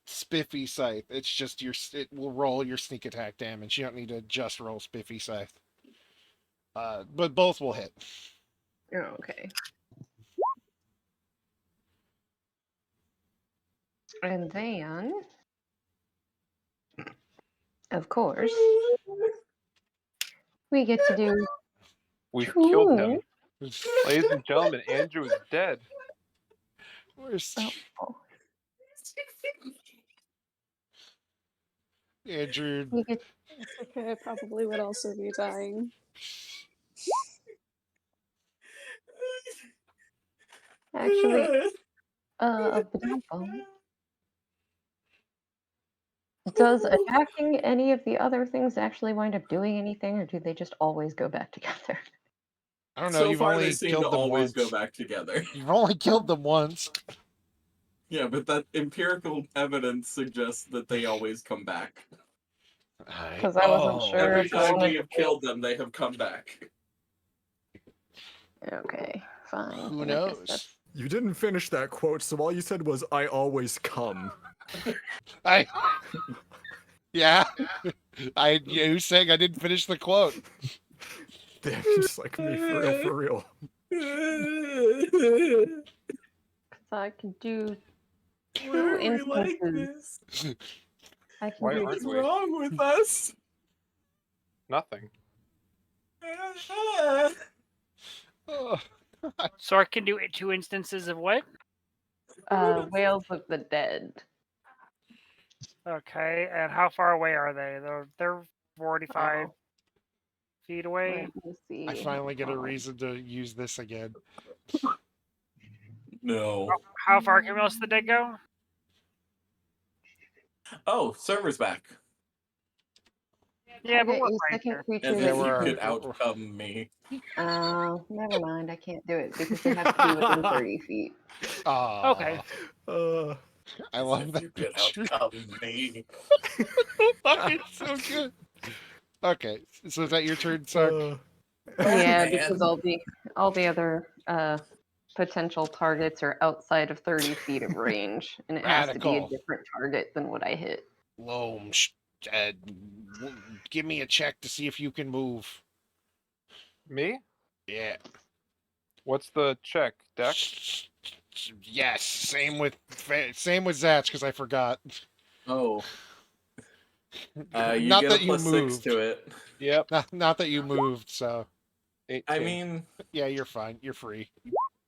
spiffy scythe. It's just it will roll your sneak attack damage. You don't need to just roll spiffy scythe. But both will hit. Oh, okay. And then, of course, we get to do We've two. killed him. Ladies and gentlemen, Andrew is dead. Where's Oh, Andrew? we get Okay, I probably would also be dying. actually ba-dum-bum. Does attacking any of the other things actually wind up doing anything, or do they just always go back together? I don't know. So You've far, they only seem to killed them always once. go back together. You've only killed them once. Yeah, but that empirical evidence suggests that they always come back. Because I wasn't sure Every if I time wanted we have killed them, they have come back. Okay, fine. Who then I guess knows? that's- You didn't finish that quote, so all you said was, I always come. I. Yeah. Who's saying I didn't finish the quote? Damn, just like me, for real, for real. 'cause I can do Why two are we like instances. this? I can Why do aren't What's we? wrong with us? Nothing. Oh, Sork can do 2 instances of what? Whales of the Dead. Okay, and how far away are they? They're 45 Oh, feet away. let me see. I finally get a how far. reason to use this again. No. How far can most of the dead go? Oh, server's back. Yeah, but Target we're a right second there. creature As Yeah, that if you you we're- could control. outcome me. Never mind. I can't do it because they have to be within 30 feet. Aw, Okay. I As love if that you could picture. outcome me. It's so good. Okay, so is that your turn, Sark? Yeah, man. because all the other potential targets are outside of 30 feet of range, and it has to be a Radical. different target than what I hit. Loam, give me a check to see if you can move. Me? Yeah. What's the check? Dex? Yes, same with Zatch because I forgot. Oh, you Not get a that you plus 6 moved. to it. Yep. Not that you moved. So 18. I mean, yeah, you're fine. You're free.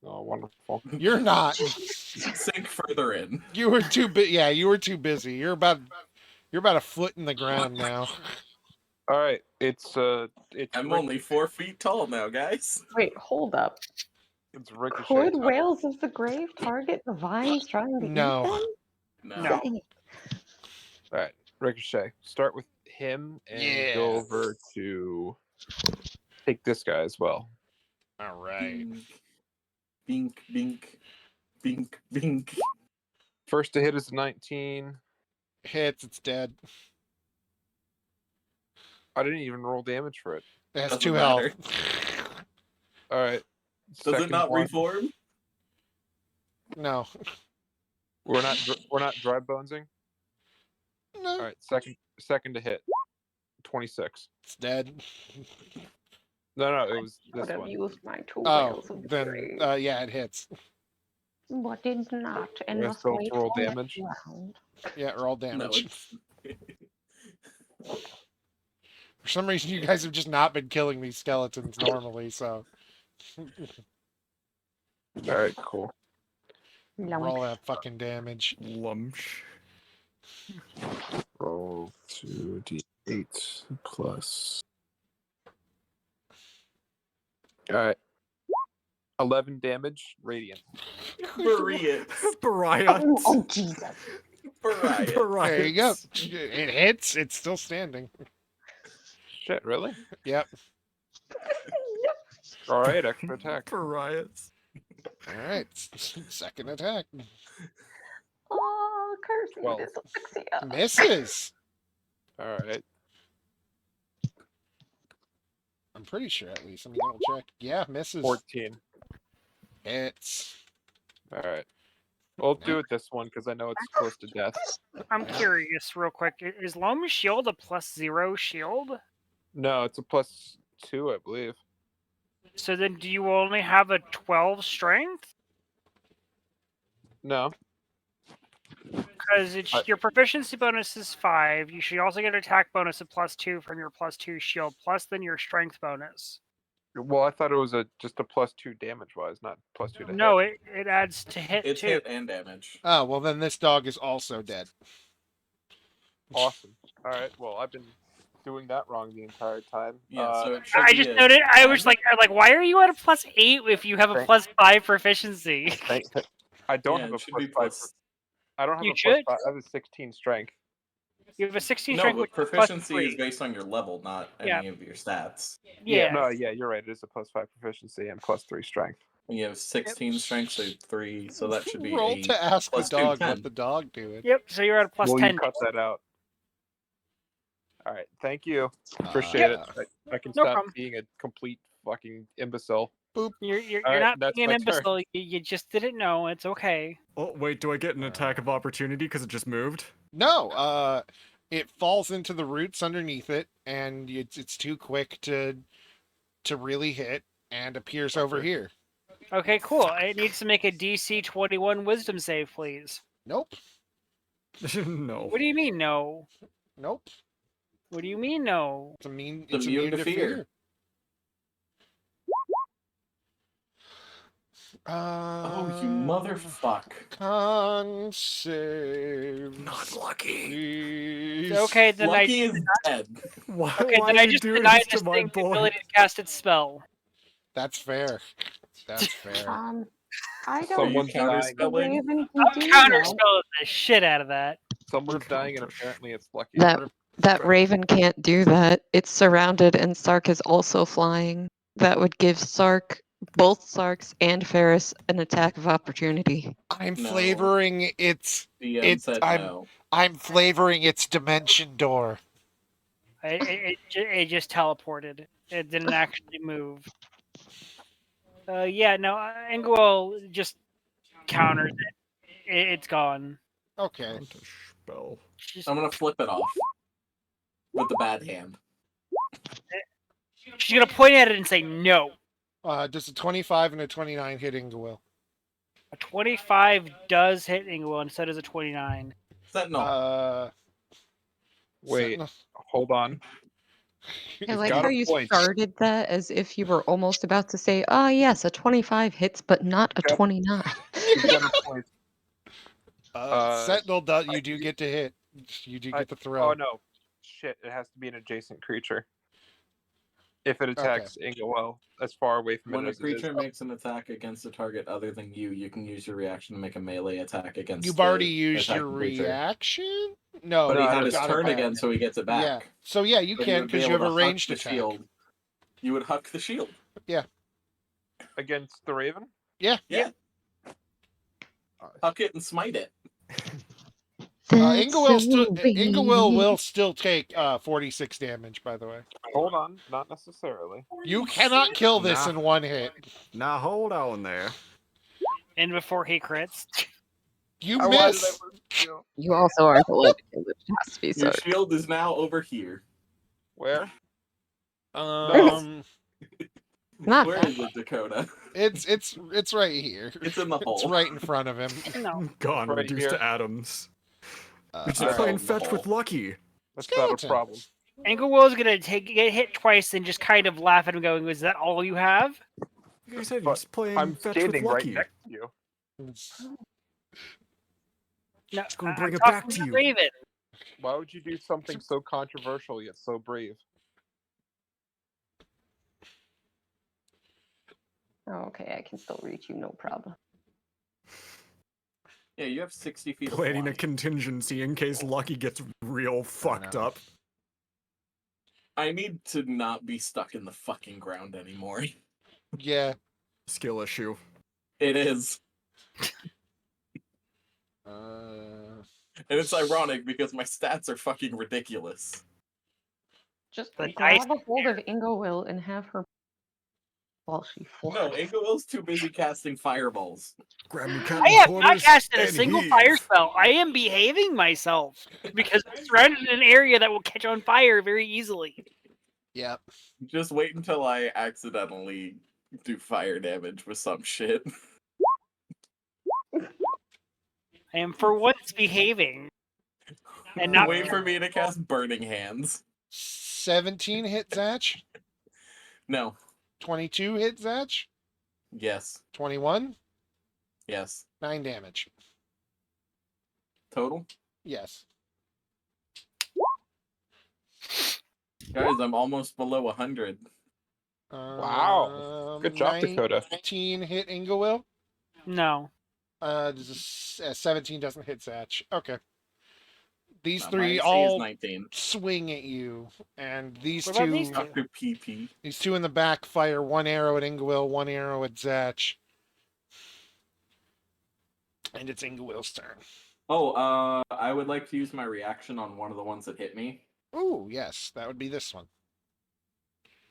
Oh, wonderful. You're not. sink further in. You were too Yeah, you were too busy. You're about a foot in the ground now. All right, it's I'm only 4 feet tall now, guys. Wait, hold up. it's Ricochet. Could Whales of the Grave target the vines trying to No. eat them? No. No. Dang it. All right, Ricochet. Start with him and go Yeah. over to take this guy as well. All right. Bink, bink, bink, bink. First to hit is 19. Hits. It's dead. I didn't even roll damage for it. It has Doesn't 2 matter. health. All right. Does it second not one. reform? No. We're not dry bonesing. No. All right, second to hit. 26. It's dead. No, it was Would this have one. used my 2 Oh, whales of the then grave. yeah, it hits. But did not, and Yeah, must still wait roll for next damage. round. Yeah, roll No, damage. it's... For some reason, you guys have just not been killing these skeletons normally, so All right, cool. roll that fucking damage. Lumsh. Roll 2d8 plus. All right. 11 damage, radiant. Bariats. Bariah. Oh, Jesus. Bariats. There you go. It hits. It's still standing. Shit, really? Yep. All right, extra attack. Bariahs. All right. Second attack. Oh, curse me, 12. dyslexia. Misses. All right. I'm pretty sure at least. Let me double check. Yeah, misses. 14. Hits. All right. We'll do it this one because I know it's close to death. I'm curious, real quick. Is Loam Shield a +0 shield? No, it's a +2, I believe. So then, do you only have a 12 strength? No. Because your proficiency bonus is 5. You should also get an attack bonus of +2 from your +2 shield, plus then your strength bonus. Well, I thought it was just a +2 damage wise, not +2 to No, hit. it adds to hit It's too. hit and damage. Oh, well, then this dog is also dead. Awesome. All right. Well, I've been doing that wrong the entire time. Yeah, so it should I be just a noted. I was 10. like, why are you at a +8 if you have a Thank- +5 proficiency? I don't Yeah, have it a should be +5. plus. I don't have You a should. +5. I have a 16 strength. You have a 16 No, strength, but which is proficiency is +3. based on your level, not Yeah. any of your stats. Yeah. No, yeah, you're right. It is a +5 proficiency and +3 strength. And you have 16 strength, so 3, so that should be Roll a to ask the plus 2, dog 10. what the dog doing. Yep. So you're at a Will +10. you cut that out? All right. Thank you. Appreciate it. I can No stop problem. being a complete fucking imbecile. You're All right, not that's being my an turn. imbecile. You just didn't know. It's okay. Oh, wait, do I get an attack of opportunity because it just moved? No, it falls into the roots underneath it, and it's too quick to really hit, and appears over here. Okay, cool. It needs to make a DC 21 Wisdom save, please. Nope. No. What do you mean no? Nope. What do you mean no? It's immune. It's immune to fear. Oh, you motherfuck. Con save. Not lucky. Please. Okay, then Lucky is dead. Why, Okay, why then are I you just doing denied this this to my thing the boy? ability to cast its spell. That's fair. That's fair. I don't Someone's think dying. the counterspelling? Raven I'm can do counterspelling the shit out of that. Someone's dying, and apparently it's lucky. That Raven can't do that. It's surrounded, and Sark is also flying. That would give both Sarks and Ferris an attack of opportunity. I'm No. flavoring its. DM said no. I'm flavoring its dimension door. It just teleported. It didn't actually move. Yeah, no, Ingwell just counters it. It's gone. Okay. Spell. She's, I'm gonna flip it off. With the bad hand. she's gonna point at it and say no. Does a 25 and a 29 hit Ingawil? A 25 does hit Ingwell, and so does a 29. Sentinel. Wait, Sentinel. hold on. I You've like got how a you point. started that as if you were almost about to say, "Ah, yes, a 25 hits, but not a Yep. 29." You've got a point. Sentinel, you I do do- get to hit. You do I- get the throw. Oh no. Shit, it has to be an adjacent creature. If it attacks Ingwell, as far away from When it a as it is. creature makes an attack against a target other than you can use your reaction to make a melee attack against You've the already used your attacking creature. reaction? No, But he No, had you his got it turn back. again, so he gets it back. Yeah. So yeah, you So can would be because you able have a to huck ranged the attack. shield. You would huck the shield. Against the Raven? Yeah. Uh, Huck it and smite it. That's Ingwell will still take 46 damage, by the way. Hold on, not necessarily. You cannot kill this Nah. in one hit. Now hold on there. And before he crits. You Why did I miss. lose you? You also aren't allowed to kill it. It has to be Your Sark. shield is now over here. Where? Not Where that is it, Dakota? It's right here. It's in the It's hole. right in front of him. No. Gone, Right reduced here. to atoms. We're just alright. playing in the fetch with hole. Lucky. That's not a Skeleton. problem. Ingwell's gonna get hit twice and just kind of laugh at him, going, "Is that all you have?" Like I said, But you're just playing I'm fetch with standing right Lucky. next to you. No, Just gonna I'm bring it back talking to you. Raven. Why would you do something so controversial yet so brave? Oh, okay, I can still reach you, no problem. Yeah, you have 60 feet of Planning a flying. contingency in case Lucky gets real fucked up. I need to not be stuck in the fucking ground anymore. Yeah. Skill issue. It is. Uh, And it's ironic because my stats are fucking ridiculous. Just The grab a hold of Inglewill and have her while she flies. No, Ingleill's too busy casting fireballs. Grab me I Captain have not Quarters casted a and single heave. fire spell. I am behaving myself because I'm surrounded in an area that will catch on fire very easily. yep. Just wait until I accidentally do fire damage with some shit. I am for once behaving. And not Wait for me to cast Burning Hands. 17 hit Zatch. No. 22 hit Zatch. Yes. 21. Yes. 9 damage. Total? Yes. Guys, I'm almost below 100. Wow. Good job, Dakota. 19 hit Inglewill. no. 17 doesn't hit Zatch. Okay. These My three AC is all 19. swing at you, and these What about two, these two? Dr. PP. these two in the back fire one arrow at Inglewill, one arrow at Zatch, and it's Ingwill's turn. Oh, I would like to use my reaction on one of the ones that hit me. Ooh, yes, that would be this one.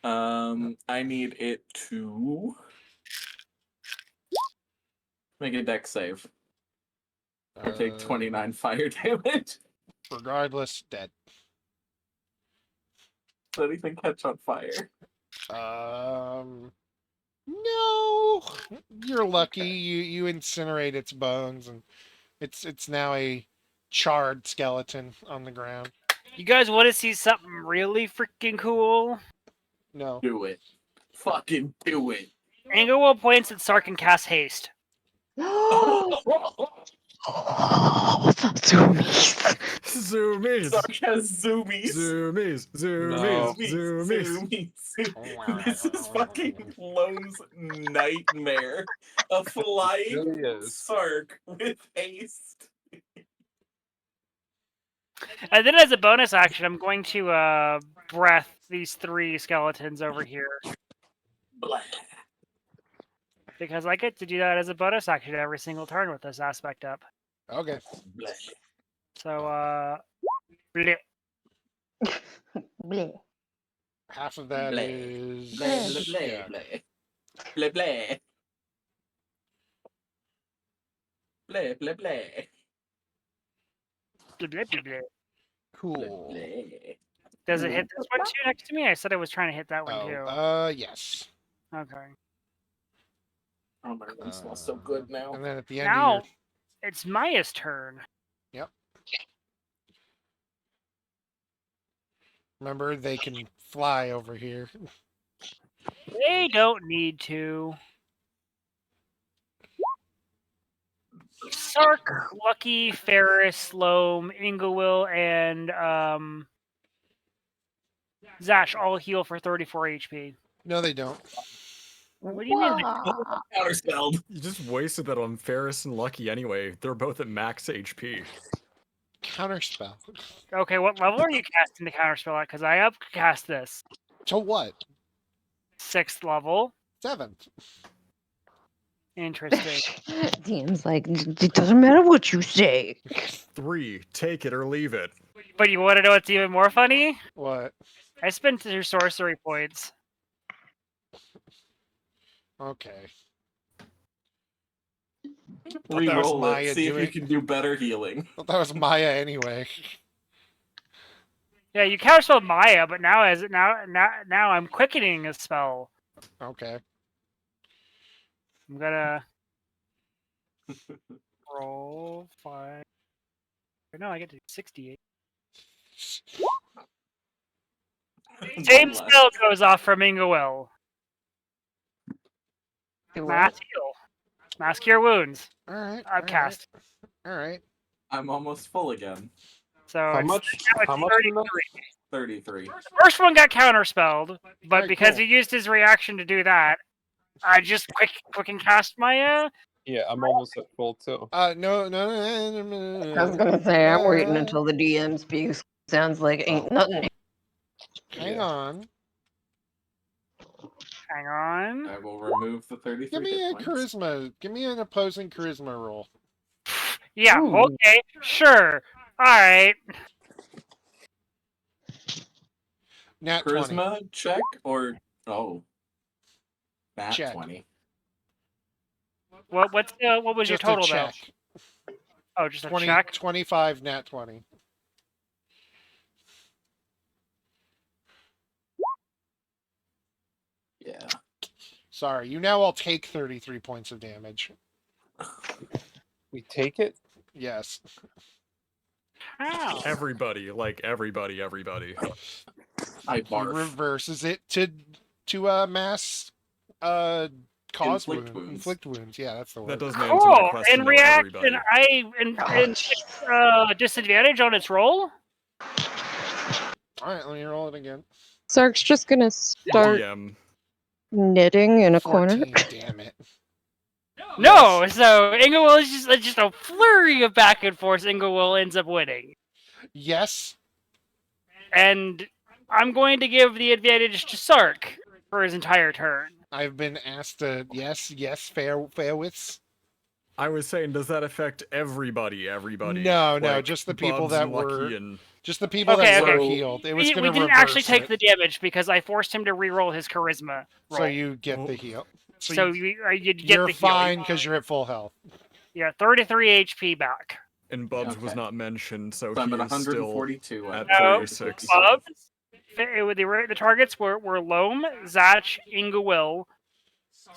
I need it to make a dex save. Or take 29 fire damage. Regardless, dead. Does anything catch on fire? No, you're lucky. You incinerate its bones, and it's now a charred skeleton on the ground. You guys want to see something really freaking cool? No. Do it. Fucking do it. Inglewill points at Sark and casts haste. Zoomies. Zoomies. Sark has zoomies. Zoomies. No. Zoomies. Zoomies. This is fucking Lone's nightmare. A flying really is. Sark with haste. And then as a bonus action, I'm going to breath these three skeletons over here. Blah. Because I get to do that as a bonus action every single turn with this aspect up. Okay. Blah. So, bleh. Bleh. Half of that Blah. is Blah, blah, blah, yeah. blah. Blah, blah. Blah, blah, blah. Bleh, bleh, bleh, bleh. Blah, Cool. blah. Does it hit this one too next to me? I said I was trying to hit that one too. Yes. Okay. Oh, my room smells so good now. And then at the end of Now your it's Maya's turn. remember they can fly over here. They don't need to. Sark, Lucky, Ferris, Loam, Inglewill, and Zash all heal for 34 HP. No, they don't. What do you mean? Wah. Counterspelled. You just wasted that on Ferris and Lucky anyway. They're both at max HP. Counterspell. Okay, what level are you casting the counterspell at? Because I upcast this. To what? 6th level. 7th. Interesting. DM's like, it doesn't matter what you say. 3, take it or leave it. But you want to know what's even more funny? What? I spent 2 sorcery points. Okay. Thought that was Reroll Maya it. See if doing- you can do better healing. Thought that was Maya anyway. Yeah, you counterspelled Maya, but now I'm quickening a spell. Okay. I'm gonna roll 5. No, I get to 68. Same One less. spell goes off from Inglewill. Do Mass what? heal. Mass cure wounds. Alright. Upcast. Alright. I'm almost full again. So How it's, much? now it's How much? 33. 33. First one got counterspelled, but Alright, because cool. he used his reaction to do that, I just quick and cast my Yeah, I'm almost at full too. No. I was gonna say I'm waiting until the DM speaks. Sounds like ain't nothing. Hang Yeah. on. hang on. I will remove the 33 Give me a hit points. charisma. Give me an opposing charisma roll. Yeah, Ooh. okay, sure. Alright. Nat 20. Charisma check or nat Check. 20. What was your Just a total check. though? Oh, just a 20, check? 25 nat 20. Yeah. Sorry, you now all take 33 points of damage. We take it. Yes. How? Everybody. I He barf. reverses it to mass cause Inflict wound. wounds. Inflict wounds. Yeah, that's the word. That doesn't answer my Cool. question. In though, reaction, everybody. I disadvantage on its roll. All right, let me roll it again. Sark's just gonna start DM. knitting in a 14, corner. damn it. No, so Inglewill is just a flurry of back and forth. Inglewill ends up winning, Yes. and I'm going to give the advantage to Sark for his entire turn. I've been asked to yes, fair wits. I was saying, does that affect everybody? No, Like, just the people Bubs that and Lucky were and just the people Okay, that were okay. healed. It was We going to didn't reverse actually take it, the damage because I forced him to re-roll his charisma roll. so you get the heal. So you get you're the heal. fine because you're at full health. Yeah, 33 HP back. and Bubs was Okay. not mentioned, so So I'm he at is still 142. at No, 36. Bubs. The targets were Loam, Zach, Inglewill,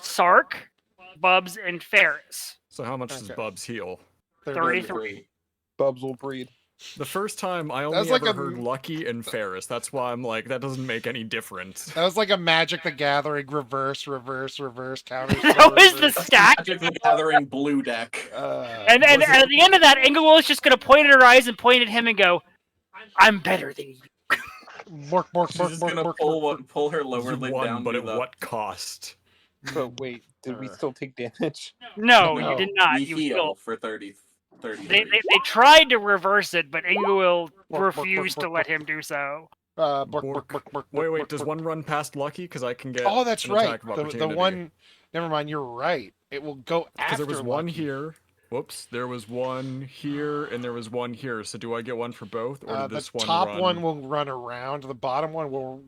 Sark, Bubs, and Ferris. So how much does Okay. Bubs heal? 33. Bubs will breed. The first time I was only like ever a- heard Lucky and Ferris. That's why I'm like, that doesn't make any difference. That was like a Magic the Gathering reverse counter. That was the stack. Magic the Gathering blue deck. And Was it- at the end of that, Inglewill is just going to point at her eyes and point at him and go, I'm better than you. Bork, She's just gonna pull her lower You lid won, down. but do at the- what cost? But wait, did we still take damage? No, No. you did not. We You heal healed. for 30. They tried to reverse it, but Inglewill Bork, bork, refused bork, to bork, let him do so. Wait, does one run past Lucky? Because I can get Oh, that's an right. attack of The opportunity. one. Never mind. You're right. It will go Because after. there was one Lucky. here. Whoops, there was one here, and there was one here. So do I get one for both, or did The this one top run? one will run around. The bottom one will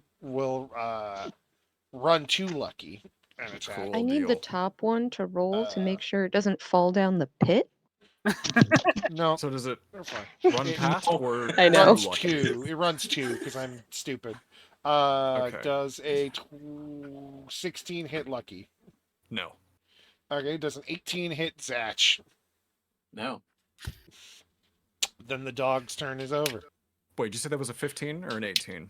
run to Lucky and attack. Cool. I need the deal. top one to roll to make sure it doesn't fall down the pit. No, So does it they're fine. run It past or I It know. runs Lucky? two. It runs two because I'm stupid. Okay. Does a 16 hit Lucky? No. Okay, does an 18 hit Zatch? No. Then the dog's turn is over. Wait, did you say that was a 15 or an 18?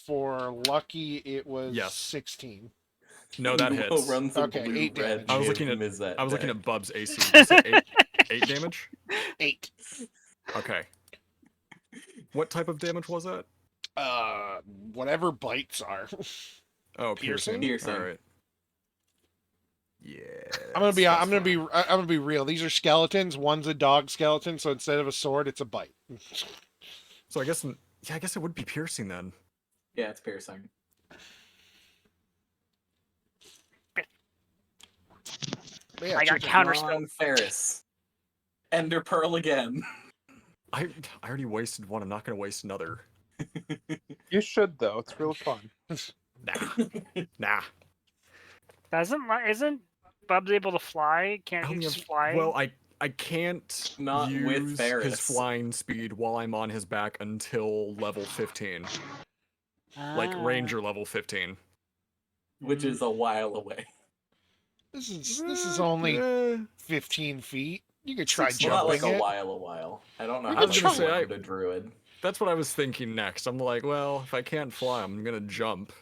For Lucky, it was Yes. 16. No, that Will hits. runs a Okay, blue 8 red damage. I was looking at Mizet Bub's AC. Did you say 8 damage? 8. Okay. What type of damage was that? Whatever bites are. Oh, Piercing? Piercing. All right. Yeah. I'm gonna that's be real. These are skeletons. One's a dog skeleton, so instead of a sword, it's a bite. So I guess it would be piercing then. Yeah, it's piercing. But yeah, I it's your got turn. counterspell. Come on, Ferris. Ender Pearl again. I already wasted one. I'm not gonna waste another. You should though. It's real fun. Nah. Isn't Bubs able to fly? Can't I he only just have- fly? Well, I can't Not with use his Ferris. flying speed while I'm on his back until level 15. Like Ah. Ranger level 15. Which is a while away. This is only Eh, 15 feet. You could try Six- Well, not like jumping a it. while. I don't know You how could much try you it. want a druid. That's what I was thinking next. I'm like, well, if I can't fly, I'm gonna jump.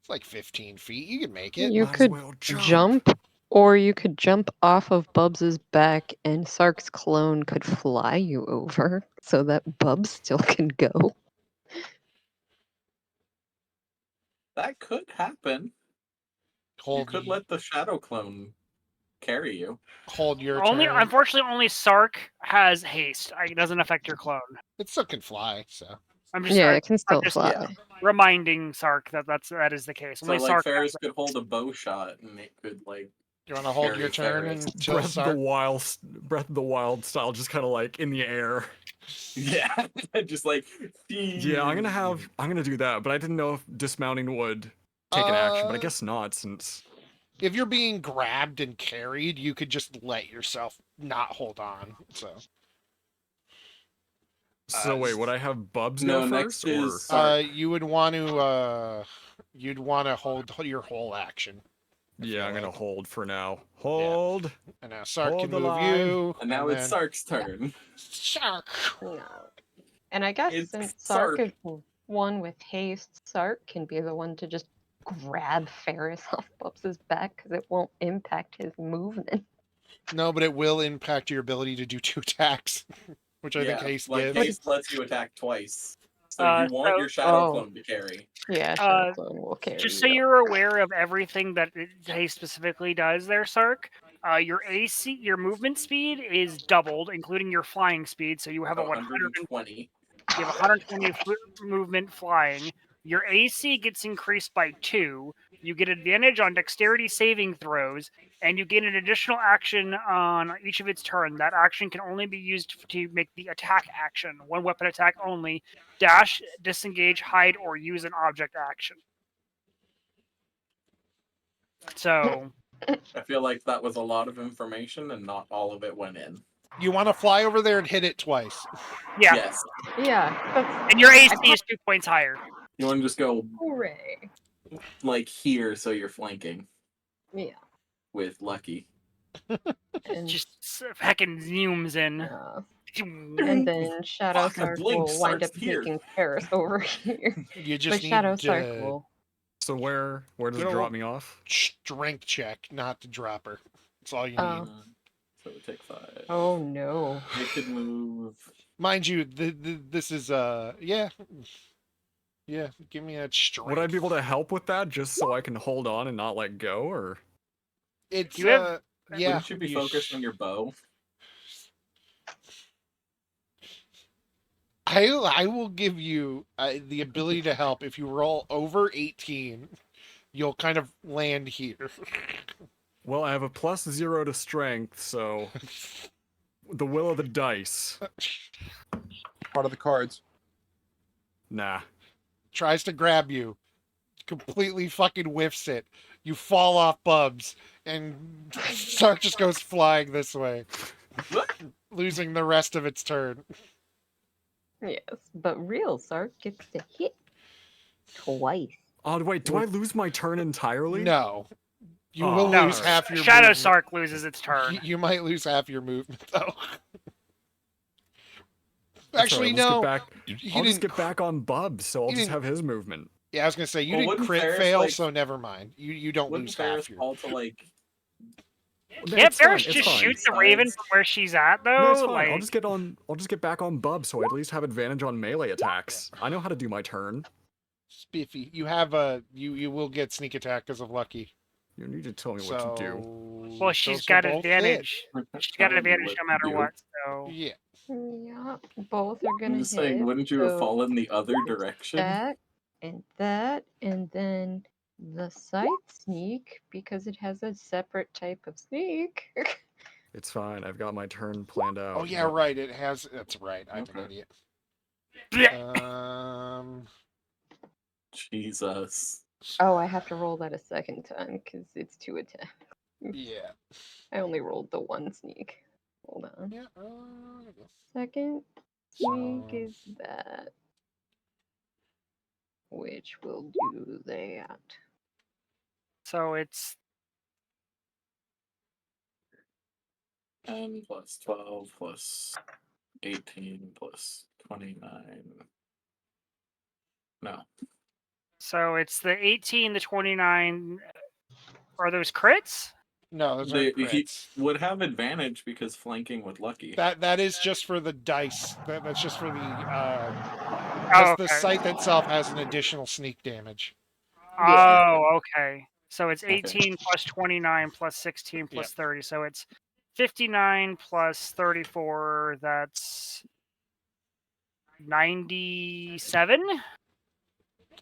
It's like 15 feet. You could make it. You Might as could well jump, or you could jump off of Bubs's back, and Sark's clone could fly you over, so that Bubs still can go. That could happen. You Hold could let the shadow clone carry you. hold your Only, turn. unfortunately, only Sark has haste. It doesn't affect your clone. It still can fly, so. I'm just, Yeah, it can still just fly. yeah. reminding Sark that is the case. So Only like Sark. Ferris could hold a bow shot and it could like You want to hold Carry your turn Ferris. until Breath of the Sark? Breath of the Wild style, just kind of like in the air. yeah, just like Yeah, I'm gonna do that, but I didn't know if dismounting would take an action, but I guess not since. If you're being grabbed and carried, you could just let yourself not hold on. So. So wait, would I have Bubs no, go next first, or is Sark. You would want to you'd want to hold your whole action. I yeah, feel I'm gonna like. hold for now. Hold. And now Sark Hold can the move line. you. And now it's then Sark's turn. Sark. No. And I guess It's since Sark. Sark is one with haste, Sark can be the one to just grab Ferris off Bubs's back because it won't impact his movement. No, but it will impact your ability to do 2 attacks, which I think haste like gives. haste lets you attack twice. So you want so- your shadow Oh. clone to carry. Yeah, Uh, Shadow Clone will carry Just so you. you're aware of everything that haste specifically does there, Sark. Your AC, your movement speed is doubled, including your flying speed. So you have So a 120. You have 120 movement flying. Your AC gets increased by 2. You get advantage on dexterity saving throws, and you gain an additional action on each of its turn. That action can only be used to make the attack action, one weapon attack only. Dash, disengage, hide, or use an object action. So I feel like that was a lot of information and not all of it went in. You want to fly over there and hit it twice. yeah, Yes. Yeah, that's and your AC is 2 points higher. You want to just go hooray. like here so you're flanking Yeah. with Lucky. And, Just heckin' zooms in. and then Shadow Fuck, I Sark blinked, will wind Sark's up here. taking Ferris over here. You But just Shadow need Sark will. So where does Good it drop old- me off? strength check, not to drop her. That's all you need. Oh. So it take 5. Oh no. It could move. Mind you, this is yeah. Give me that strength. Would I be able to help with that just so I can hold on and not let go, or? It's You have- yeah. Wouldn't you be focused on your bow? I will give you the ability to help if you roll over 18. You'll kind of land here. Well, I have a +0 to strength, so the will of the dice. Part of the cards. Nah. Tries to grab you, completely fucking whiffs it. You fall off Bubs, and Sark just goes flying this way, losing the rest of its turn. Yes, but real Sark gets to hit twice. Oh wait, do I lose my turn entirely? No, You will Oh, lose no, half your Shadow movement. Sark loses its turn. You might lose half your movement though. That's Actually, right, I'll no. I'll just didn't get back on Bub, so I'll you just didn't- have his movement. Yeah, I was gonna say you Well, didn't wouldn't crit Ferris, fail, like- so never mind. You don't Wouldn't lose Ferris half your. fall to like? Can't It's fine, Ferris it's just fine. shoot the Raven from where she's at, though? No, it's fine. Like, I'll just get back on Bub, so I at least have advantage on melee attacks. I know how to do my turn. Spiffy. You have a you will get sneak attack because of lucky. You need to tell me So what to do. well, she's those will got both hit. advantage. She's got an Tell you advantage no matter to do. what. So Yeah. Yeah, both are I'm gonna just hit. saying, wouldn't you have so fallen the other it's direction? that, and then the side sneak because it has a separate type of sneak. It's fine. I've got my turn planned out. Oh yeah, right. It has. That's right. I'm an Okay. idiot. Jesus. Oh, I have to roll that a second time because it's 2 attacks. Yeah. I only rolled the 1 sneak. Hold on. Yeah. Second sneak So- is that. Which will do that. so it's 10 plus 12 plus 18 plus 29. No. so it's the 18, the 29. Are those crits? No, those They, aren't he crits. would have advantage because flanking with Lucky. That is just for the dice. That's just for the Oh, because the okay. site itself has an additional sneak damage. Oh, okay. So it's Okay. 18 plus 29 plus 16 plus 30. So it's 59 plus 34. That's 97,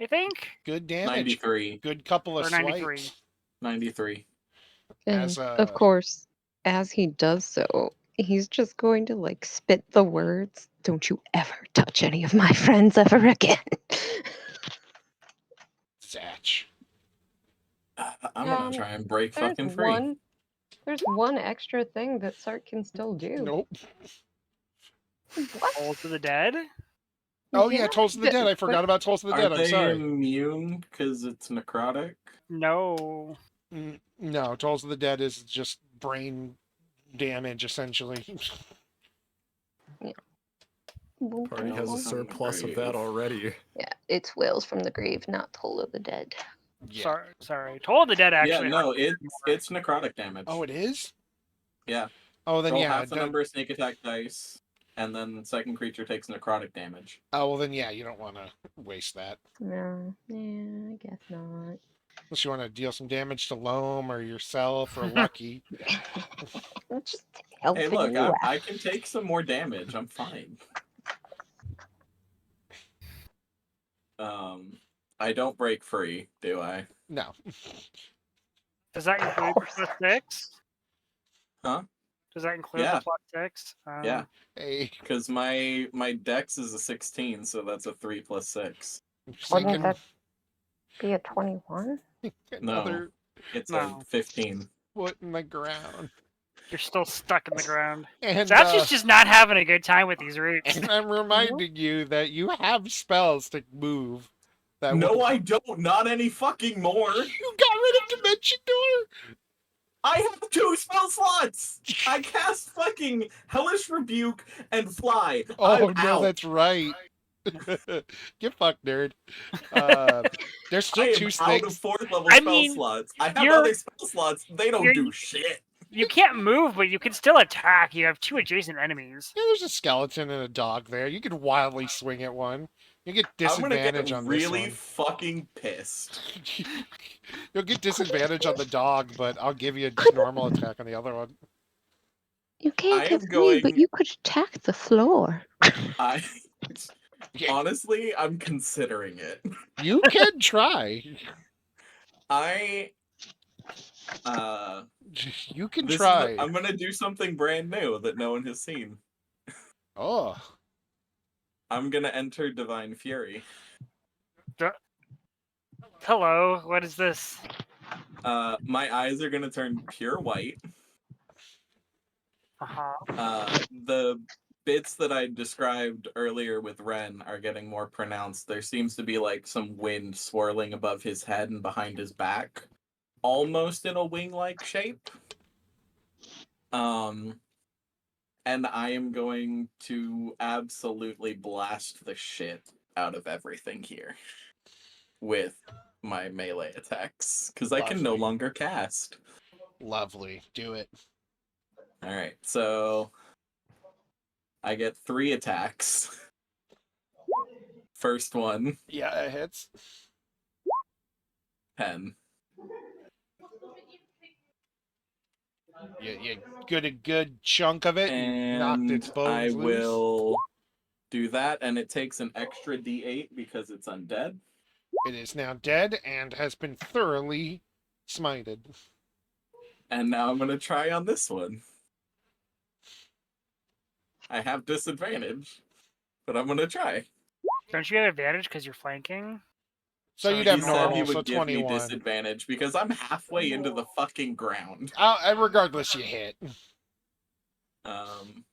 I think. Good damage. 93. Good couple of Or 93. swipes. 93. And As of course, as he does so, he's just going to like spit the words, "Don't you ever touch any of my friends ever again." Zatch. I'm gonna try and break There's fucking free. one extra thing that Sark can still do. Nope. What? Tolls of the Dead? Oh yeah, Tolls of the Dead. I forgot about Tolls of the Dead. Are I'm they sorry. immune because it's necrotic? No. No, Tolls of the Dead is just brain damage essentially. Party has a Whales from the surplus of that grave. already. Yeah, it's Whales from the Grave, not Toll of the Dead. Yeah. Sorry. Toll of the Dead actually. Yeah, no, hurts it's necrotic damage. Oh, it is? Yeah. Oh, then Roll yeah. half the number of sneak attack dice, and then the second creature takes necrotic damage. Oh, well then yeah, you don't want to waste that. No, yeah, I guess not. Unless you want to deal some damage to Loam or yourself or Lucky. Just helping Hey, look, you out. I can take some more damage. I'm fine. I don't break free, do I? No. Does that include the plus 6? Huh? Does that include Yeah. the plus 6? Yeah, Hey, because my dex is a 16, so that's a 3 plus 6. Wouldn't sinking that be a 21? another It's No. a 15. foot in the ground. You're still stuck in the ground. And, Zapsy's just not having a good time with these roots. and I'm reminding you that you have spells to move. That No, will... I don't. Not any fucking more. You got rid of Dimension Door? I have 2 spell slots. I cast fucking Hellish Rebuke and Fly. Oh I'm no, out. that's right. Get fucked, nerd. There's still I 2 am out of snakes. 4th level I spell mean, slots. I have you're- other spell slots. They don't you're- do shit. You can't move, but you can still attack. You have 2 adjacent enemies. Yeah, there's a skeleton and a dog there. You could wildly swing at one. You get I'm gonna disadvantage get on really this fucking pissed. one. You'll get disadvantage on the dog, but I'll give you a normal attack on the other one. You can't I get am free, but going- you could attack the floor. I Yeah. honestly, I'm considering it. You can try. You can try. I'm gonna do something brand new that no one has seen. Oh. I'm gonna enter Divine Fury. Hello, what is this? My eyes are gonna turn pure white. Uh-huh. The bits that I described earlier with Ren are getting more pronounced. There seems to be like some wind swirling above his head and behind his back. almost in a wing-like shape. And I am going to absolutely blast the shit out of everything here with my melee attacks, because I can no Lovely. longer cast. Lovely. Do it. Alright, so I get 3 attacks. First one, Yeah, it hits. 10. You get a good chunk of it and knocked its And bones I loose. will do that, and it takes an extra d8 because it's undead. It is now dead and has been thoroughly smited. And now I'm going to try on this one. I have disadvantage, but I'm going to try. Don't you have advantage because you're flanking? So you'd it's have He said he normal, so would give me 21. disadvantage because I'm halfway into the fucking ground. Regardless, you hit. And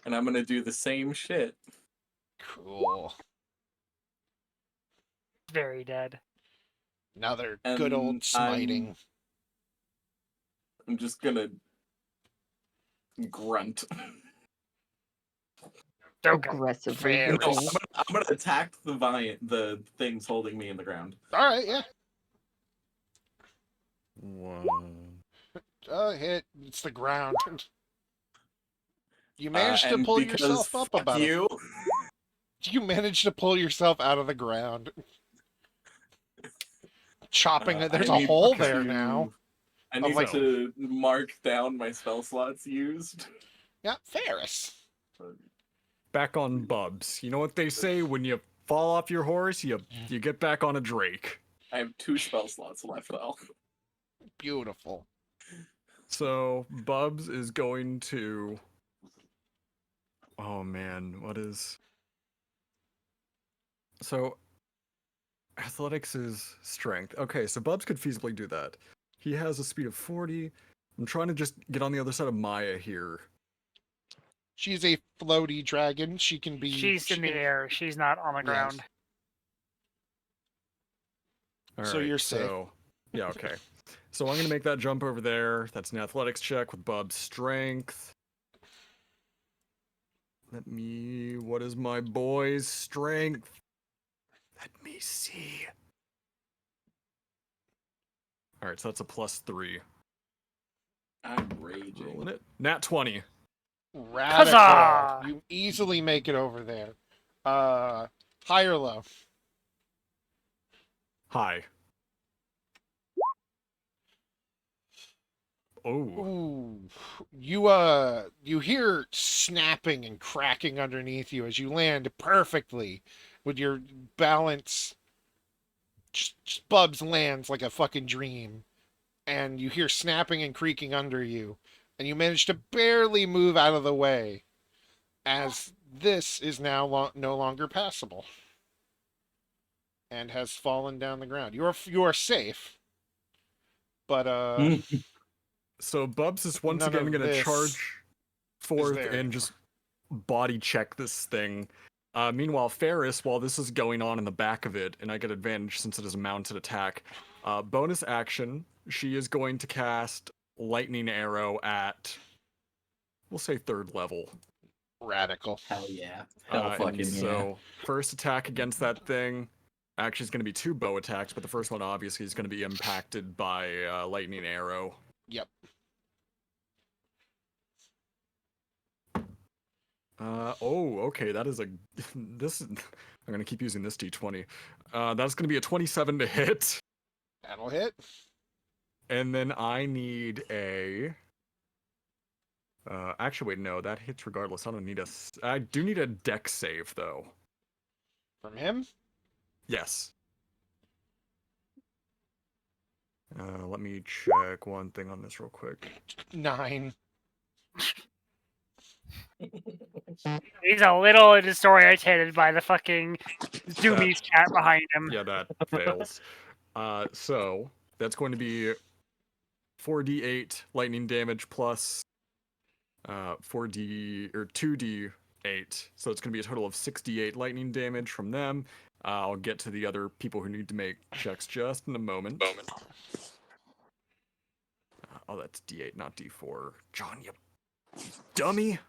I'm gonna do the same shit. Cool. Very dead. Another And good old smiting. I'm just gonna grunt. Okay. Aggressively. Fair. No, looking. I'm gonna attack the things holding me in the ground. All right, yeah. One. Hit. It's the ground. You managed to And pull because yourself up fuck about you, it. You managed to pull yourself out of the ground. Chopping it. There's I a need hole to- there now. I Of need like- to mark down my spell slots used. Yeah, Ferris. Back on Bubs. You know what they say? When you fall off your horse, you get back on a Drake. I have 2 spell slots left though. Beautiful. So Bubs is going to. Oh man, what is? So athletics is strength. Okay, so Bubs could feasibly do that. He has a speed of 40. I'm trying to just get on the other side of Maya here. She's a floaty dragon. She can be. She's in the air. She's not on the Yes. ground. All So right, you're safe. Yeah, okay. So I'm gonna make that jump over there. That's an athletics check with Bub's strength. What is my boy's strength? Let me see. All right, so that's a +3. I'm raging. Rolling it. Nat 20. Radical. Huzzah! You easily make it over there. High or low? High. Oh. Ooh. You hear snapping and cracking underneath you as you land perfectly with your balance. Just Bubs lands like a fucking dream. And you hear snapping and creaking under you. And you manage to barely move out of the way. As this is now no longer passable. And has fallen down the ground. You are safe. But So Bubs is once None again of going to this charge forth there and anymore. just body check this thing. Meanwhile, Ferris, while this is going on in the back of it, and I get advantage since it is a mounted attack, bonus action, she is going to cast Lightning Arrow at, we'll say 3rd level. Radical. Hell yeah. Hell And fucking yeah. so, first attack against that thing, actually is going to be 2 bow attacks, but the first one obviously is going to be impacted by Lightning Arrow. Yep. Okay, that is a this is I'm gonna keep using this d20. That's gonna be a 27 to hit, That'll hit. and then I need a. Actually, wait, no, that hits regardless. I don't need I do need a dex save though. From him? Yes. Let me check one thing on this real quick. 9. He's a little disoriented by the fucking Zoomies chat behind him. Yeah, that fails. So that's going to be 4d8 lightning damage plus 4d or 2d8. So it's going to be a total of 68 lightning damage from them, I'll get to the other people who need to make checks just in a moment. Oh, that's D8, not D4. John, you dummy.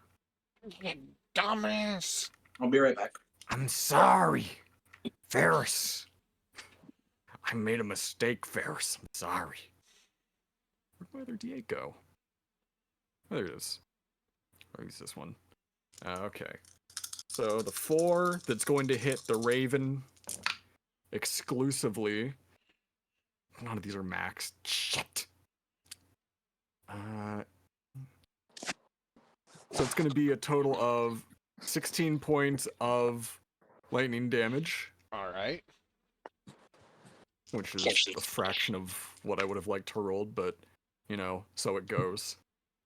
You dumbass. I'll be right back. I'm sorry, Ferris. I made a mistake, Ferris. I'm sorry. Where'd my other D8 go? Oh, there it is. I'll use this one. Okay. So the 4 that's going to hit the Raven exclusively. None of these are maxed. Shit. So it's going to be a total of 16 points of lightning damage, All right. which is a fraction of what I would have liked to roll, but, you know, so it goes.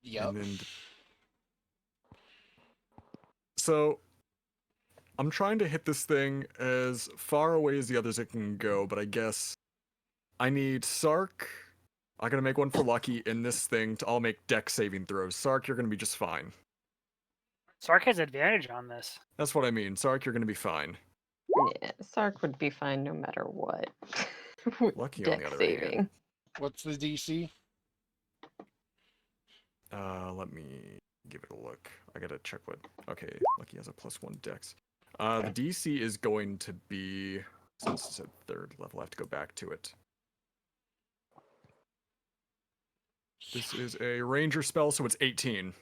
Yep. And then... So, I'm trying to hit this thing as far away as the others it can go, but I guess I need Sark. I'm going to make one for Lucky in this thing to all make deck saving throws. Sark, you're going to be just fine. Sark has advantage on this. That's what I mean. Sark, you're going to be fine. Yeah, Sark would be fine no matter what. With Lucky, on the deck other saving. hand. What's the DC? Let me give it a look. I gotta check what... Okay, Lucky has a +1 dex. The DC is going to be... Since it's at 3rd level, I have to go back to it. This is a ranger spell, so it's 18.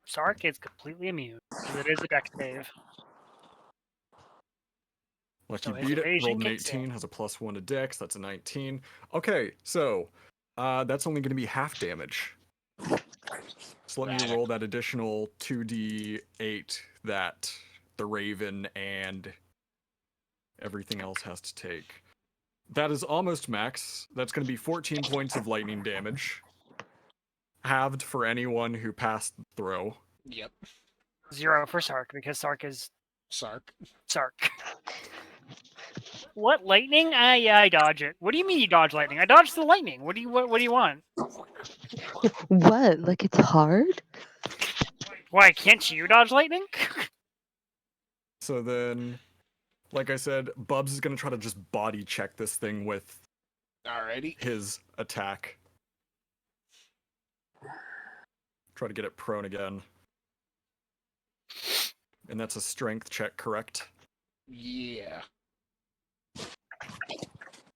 Sark is completely immune because it is a deck save. Lucky So his beat it, evasion rolled an kicks in. 18, has a +1 to dex, that's a 19. Okay, so that's only going to be half damage. So let me roll that additional 2d8 that the Raven and everything else has to take. That is almost max. That's going to be 14 points of lightning damage. Halved for anyone who passed the throw. Yep. 0 for Sark because Sark is Sark. Sark. What lightning? Yeah, I dodge it. What do you mean you dodge lightning? I dodged the lightning. What do you want? What? Like it's hard? Why can't you dodge lightning? So then, like I said, Bubs is going to try to just body check this thing with Alrighty. his attack. Try to get it prone again. And that's a strength check, correct? Yeah.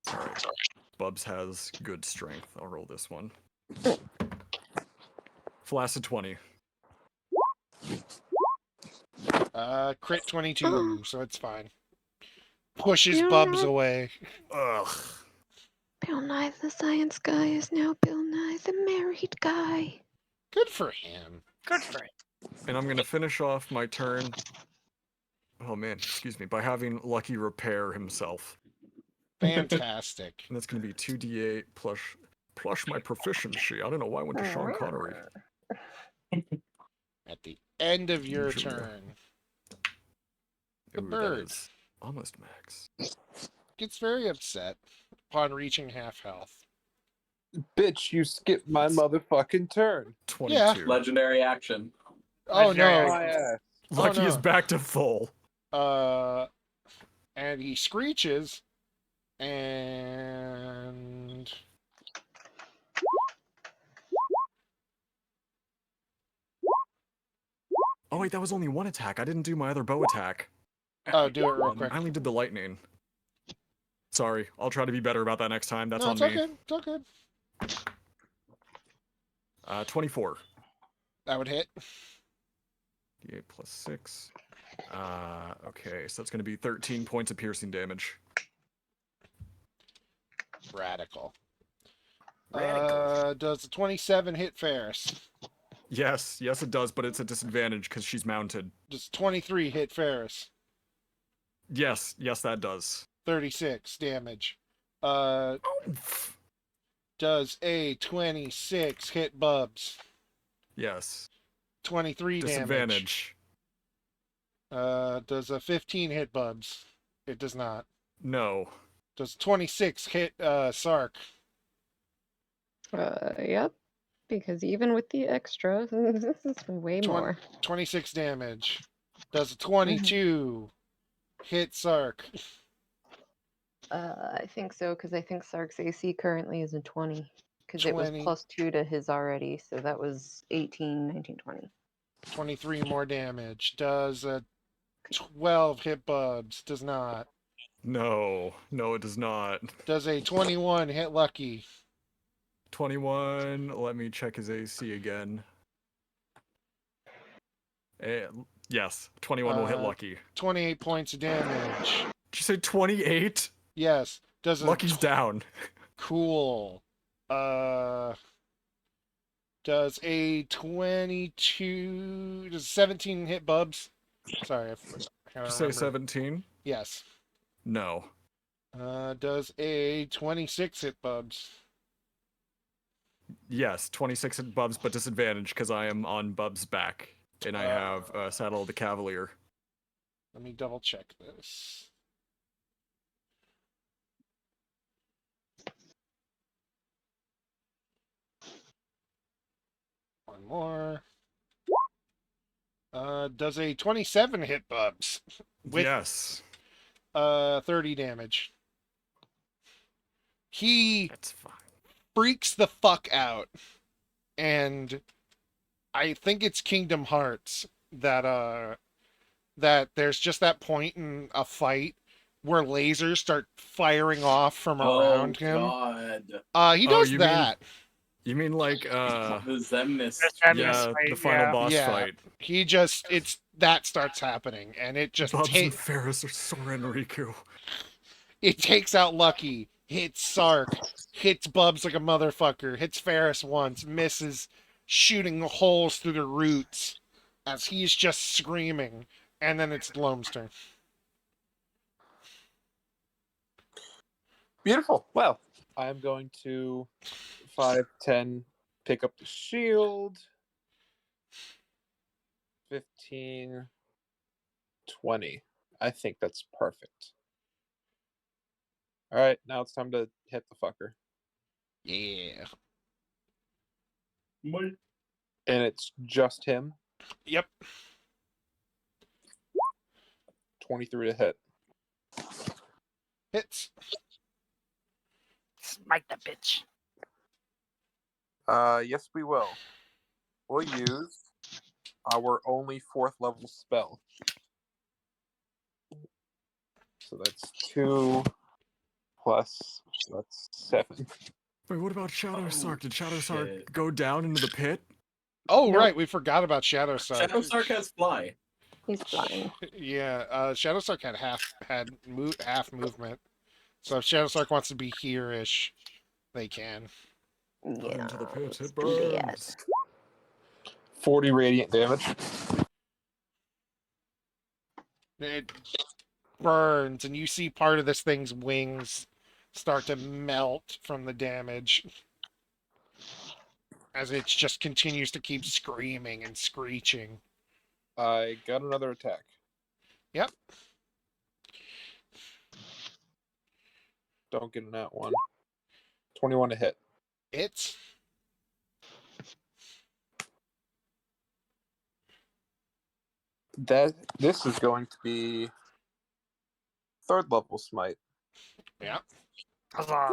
Alright. Bubs has good strength. I'll roll this one. Flaccid 20. Crit 22, so it's fine. Pushes You Bubs know- away. Ugh. Bill Nye the Science Guy is now Bill Nye the Married Guy. Good for him. Good for it. And I'm going to finish off my turn. Oh man, excuse me. By having Lucky repair himself. Fantastic. And that's going to be 2d8 plus my proficiency. I don't know why I went to Sean Connery. At the end of your Usually. turn, the Ooh, that bird is almost max. gets very upset upon reaching half health. Bitch, you skipped my motherfucking turn. 22. Legendary action. Oh Legendary no. My ass. Lucky Oh, is no. back to full. And he screeches, and Oh wait, that was only one attack. I didn't do my other bow attack. oh, do it real quick. I only did the lightning. Sorry, I'll try to be better about that next time. That's No, on it's me. all good. It's all good. 24. That would hit. D8 plus 6. Okay, so that's going to be 13 points of piercing damage. Radical. Radical. Does the 27 hit Ferris? Yes, it does, but it's a disadvantage because she's mounted. Does 23 hit Ferris? Yes, that does. 36 damage. Does a 26 hit Bubs? Yes. 23 damage. Disadvantage. Does a 15 hit Bubs? It does not. No. Does 26 hit Sark? Yep. Because even with the extra, this is way more. 26 damage. Does a 22 hit Sark? I think so, because I think Sark's AC currently is a 20. Because it was 20. +2 to his already, so that was 18, 19, 20. 23 more damage. Does a 12 hit Bubs? Does not. No, no, it does not. Does a 21 hit Lucky? 21. Let me check his AC again. Yes, 21 will hit Lucky. 28 points of damage. Did you say 28? Yes. Does a Lucky's down. cool. Does a 22? Does 17 hit Bubs? Sorry, I forgot. I Did you don't say remember. 17? Yes. No. Does a 26 hit Bubs? Yes, 26 hit Bubs, but disadvantage because I am on Bubs' back. And I have Saddle of the Cavalier. Let me double check this. One more. Does a 27 hit Bubs? With Yes. 30 damage. He That's fine. freaks the fuck out. And I think it's Kingdom Hearts that there's just that point in a fight where lasers start firing off from around him. God. He Oh, does you that. You mean like, The Zemnis. yeah, fight, the final yeah. boss Yeah. fight. He just that starts happening and it just Bubs and Ferris are Soren Riku. it takes out Lucky, hits Sark, hits Bubs like a motherfucker, hits Ferris once, misses, shooting holes through the roots as he's just screaming, and then it's Loam's turn. Beautiful. Well, I'm going to 5, 10, pick up the shield. 15, 20. I think that's perfect. All right, now it's time to hit the fucker. Yeah. And it's just him. Yep. 23 to hit. Hits. Smite the bitch. Yes, we will. We'll use our only 4th level spell. So that's 2 plus, so that's 7. Wait, what about Shadow Sark? Did Shadow Sark shit. go down into the pit? Oh, Nope. right. We forgot about Shadow Sark. Shadow Sark has fly. He's flying. Yeah, Shadow Sark had half movement. So if Shadow Sark wants to be here-ish, they can. Down into the pit. let's It do that. burns. 40 radiant damage. It burns, and you see part of this thing's wings start to melt from the damage as it just continues to keep screaming and screeching. I got another attack. Yep. Don't get in that one. 21 to hit. It's This is going to be 3rd level smite. yeah. Huzzah.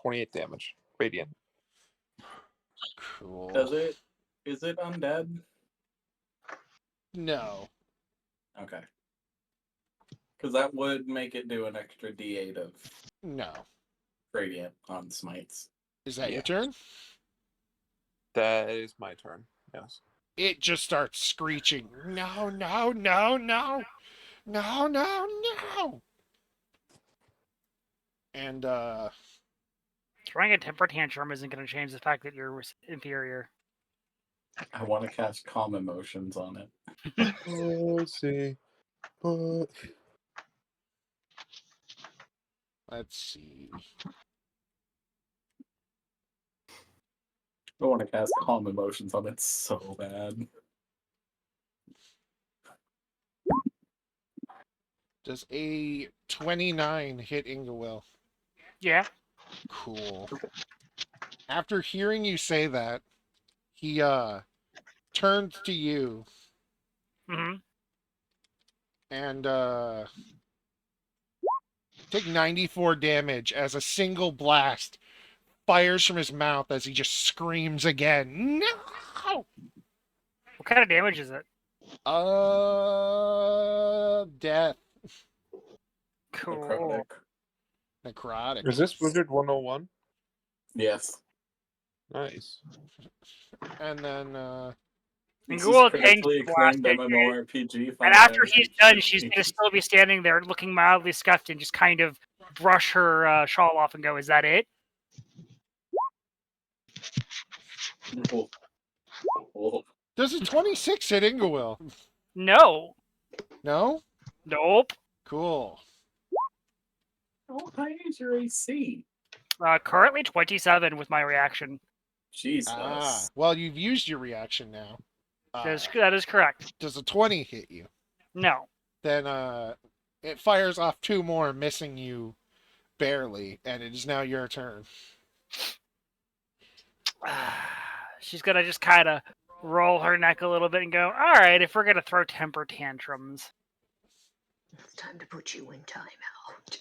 28 damage. Radiant. Cool. Is it undead? No. Okay. Because that would make it do an extra D8 of No. radiant on smites. Is that your Yeah. turn? That is my turn. Yes. It just starts screeching. No, no, no, no. No, no, no. And Throwing a temper tantrum isn't going to change the fact that you're inferior. I want to cast calm emotions on it. Let's see. let's see. I want to cast calm emotions on it so bad. Does a 29 hit Ingawil? Yeah. Cool. After hearing you say that, he turns to you Mm-hmm. and take 94 damage as a single blast fires from his mouth as he just screams again. No! What kind of damage is it? Death. Cool. Necrotic. Is this Wizard 101? Yes. Nice. And then, This Ghoul is tanks critically acclaimed blasted, MMORPG. and Final after Fantasy he's done, she's RPG. gonna still be standing there, looking mildly scuffed, and just kind of brush her shawl off and go, "Is that it?" Oh. Oh. does a 26 hit Ingawil? No. No? Nope. Cool. How high is your AC? Currently 27 with my reaction. Jesus. Well, you've used your reaction now. That is correct. Does a 20 hit you? No. Then it fires off 2 more, missing you barely, and it is now your turn. She's gonna just kind of roll her neck a little bit and go, "All right, if we're gonna throw temper tantrums." It's time to put you in timeout.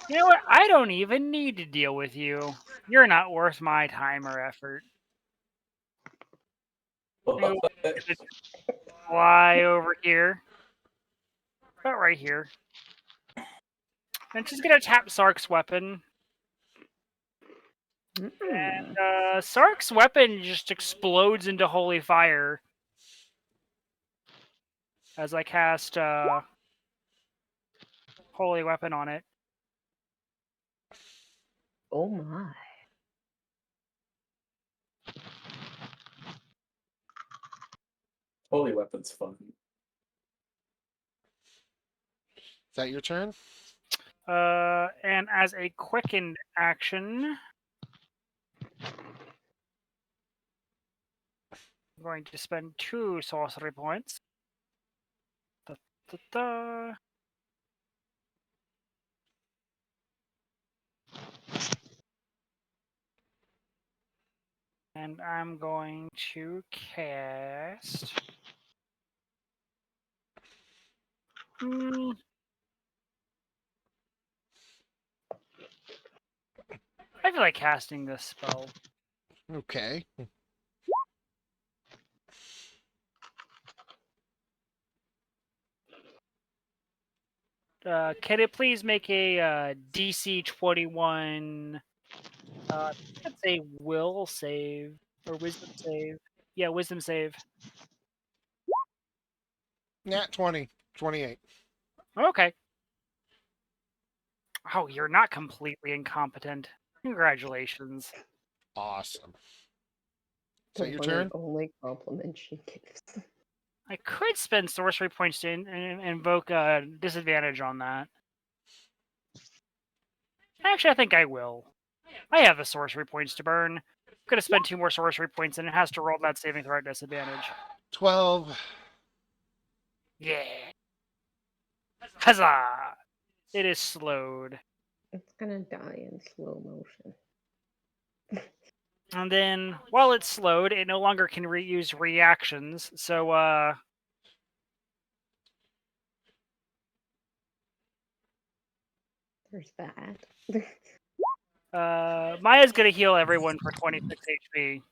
You know what? I don't even need to deal with you. You're not worth my time or effort. You fly over here. About right here. And she's gonna tap Sark's weapon. And Sark's weapon just explodes into holy fire. As I cast holy weapon on it. Oh my. Holy weapon's fun. Is that your turn? And as a quickened action, I'm going to spend 2 sorcery points. Da-da-da. And I'm going to cast. I feel like casting this spell. Okay. Can it please make a DC 21? Let's say will save or wisdom save. Yeah, wisdom save. Nat 20. 28. Okay. Oh, you're not completely incompetent. Congratulations. Awesome. Is The that your one turn? and only compliment she gives. I could spend sorcery points to invoke a disadvantage on that. Actually, I think I will. I have the sorcery points to burn. I'm gonna spend 2 more sorcery points, and it has to roll that saving throw at disadvantage. 12. Yeah. Huzzah! It is slowed. It's gonna die in slow motion. And then, while it's slowed, it no longer can use reactions. So, There's that. Maya's gonna heal everyone for 26 HP.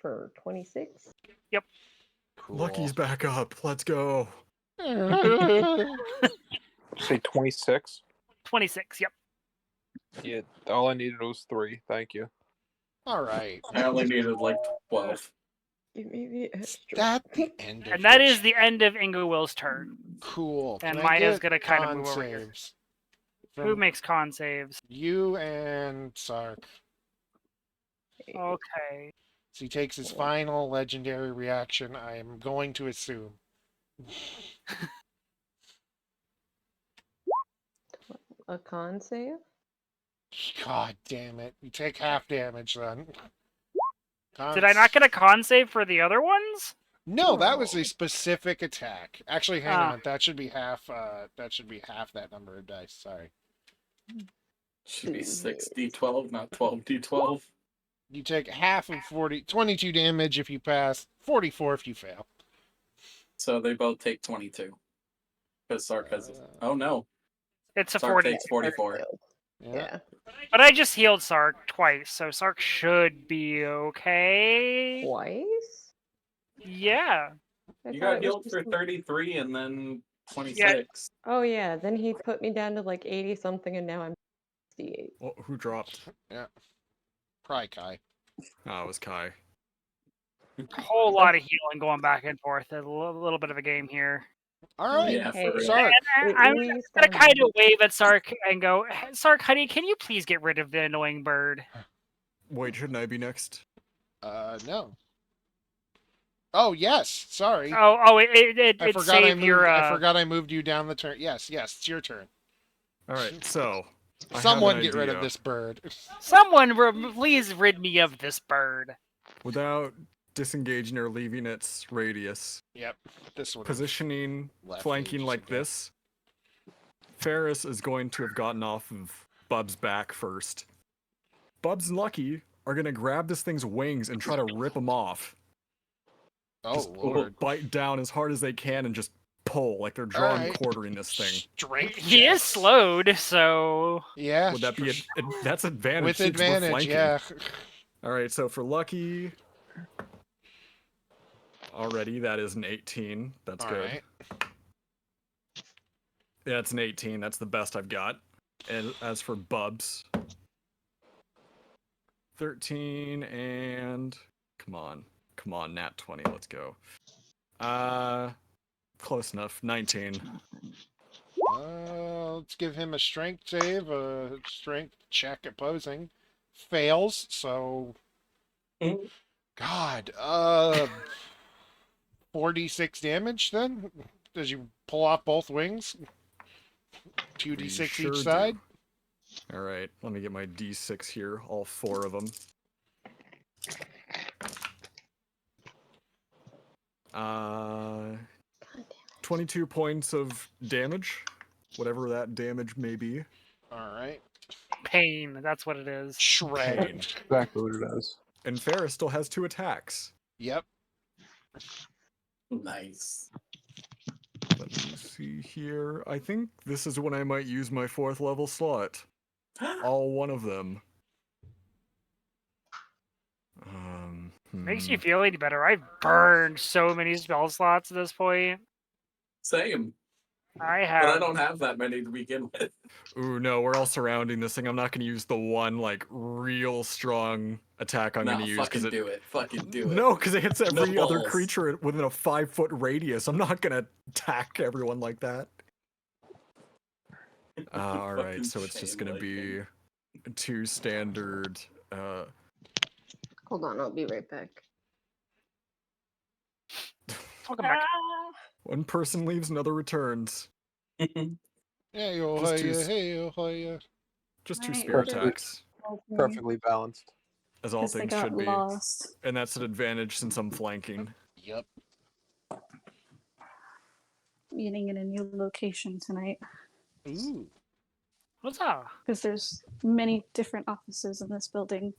For 26? Cool. Lucky's back up. Let's go. Say 26. 26, yep. Yeah, all I needed was 3. Thank you. All right. I only needed like 12. Give me the extra. That the end of And that your is the end of Ingawill's turn. Cool. And Can I Maya's get gonna kinda con move over here. saves Who from makes con saves? you and Sark? Okay. So he takes his final legendary reaction, I am going to assume. A con save? God damn it. You take half damage then. Did I not get a con save for the other ones? No, that was a specific attack. Actually, hang Ah. on. That should be half that number of dice. Sorry. Should be 6d12, not 12d12. You take half of 22 damage if you pass, 44 if you fail. So they both take 22. Because Sark has. Oh no. It's a Sark 40. takes 44. Yeah. But I just healed Sark twice, so Sark should be okay. Twice? Yeah. I You thought got it was healed just for 33 and then Yeah. 26. Oh yeah, then he put me down to like 80 something and now I'm 68. Well, who dropped? Probably Kai. Oh, it was Kai. A whole lot of healing going back and forth. A little bit of a game here. All right. Yeah, for real. Sark. At I'm least gonna I'm kind of wave at Sark and go, Sark, honey, can you please get rid of the annoying bird? Wait, shouldn't I be next? No. Oh, yes. Sorry. It forgot I saved moved. your. I forgot I moved you down the turn. Yes, it's your turn. All right, so I have Someone an get rid of idea. this bird. Someone, please rid me of this bird. Without disengaging or leaving its radius. Yep. This one. Positioning, left flanking ages like ago. this. Ferris is going to have gotten off of Bub's back first. Bubs and Lucky are going to grab this thing's wings and try to rip him off. Oh, Just Lord. bite down as hard as they can and just pull like they're drawing Alright. quartering this thing. Strength He is checks. slowed, so Yeah. Would that be that's advantage with since we're advantage? flanking. Yeah. All right, so for Lucky, already that is an 18. That's All good. right. Yeah, it's an 18. That's the best I've got. And as for Bubs, 13 and come on, nat 20. Let's go. Close enough. 19. Let's give him a strength save, a strength check opposing. Fails, so Mhm. God, 4d6 damage then? As you pull off both wings? 2d6 sure each do. side? All right, let me get my d6 here. All 4 of them. 22 points of damage, whatever that damage may be. Alright. pain. That's what it is. Shred. Pain. Exactly what it is. And Ferris still has 2 attacks. Yep. Nice. Let me see here. I think this is when I might use my 4th level slot. All 1 of them. Makes you feel any better. I've burned so many spell slots at this point. Same. I But have. I don't have that many to begin with. Ooh, no, we're all surrounding this thing. I'm not going to use the one, like, real strong attack I'm No, going to use. fucking Cause do it. Fucking do it. No, because it hits every other balls. creature within a 5-foot radius. I'm not going to attack everyone like that. Alright, Fucking so it's just chain going to be lightning. 2 standard... Hold on, I'll be right back. Welcome back. one person leaves, another returns. Hey, oh, Just hiya, two- hey, oh, hiya. Just 2 Right, spear perfect. attacks, Perfectly balanced. as all Because they things got should be. lost. And that's an advantage since I'm flanking. Yep. Meeting in a new location tonight. Ooh. What's up? Because there's many different offices in this building.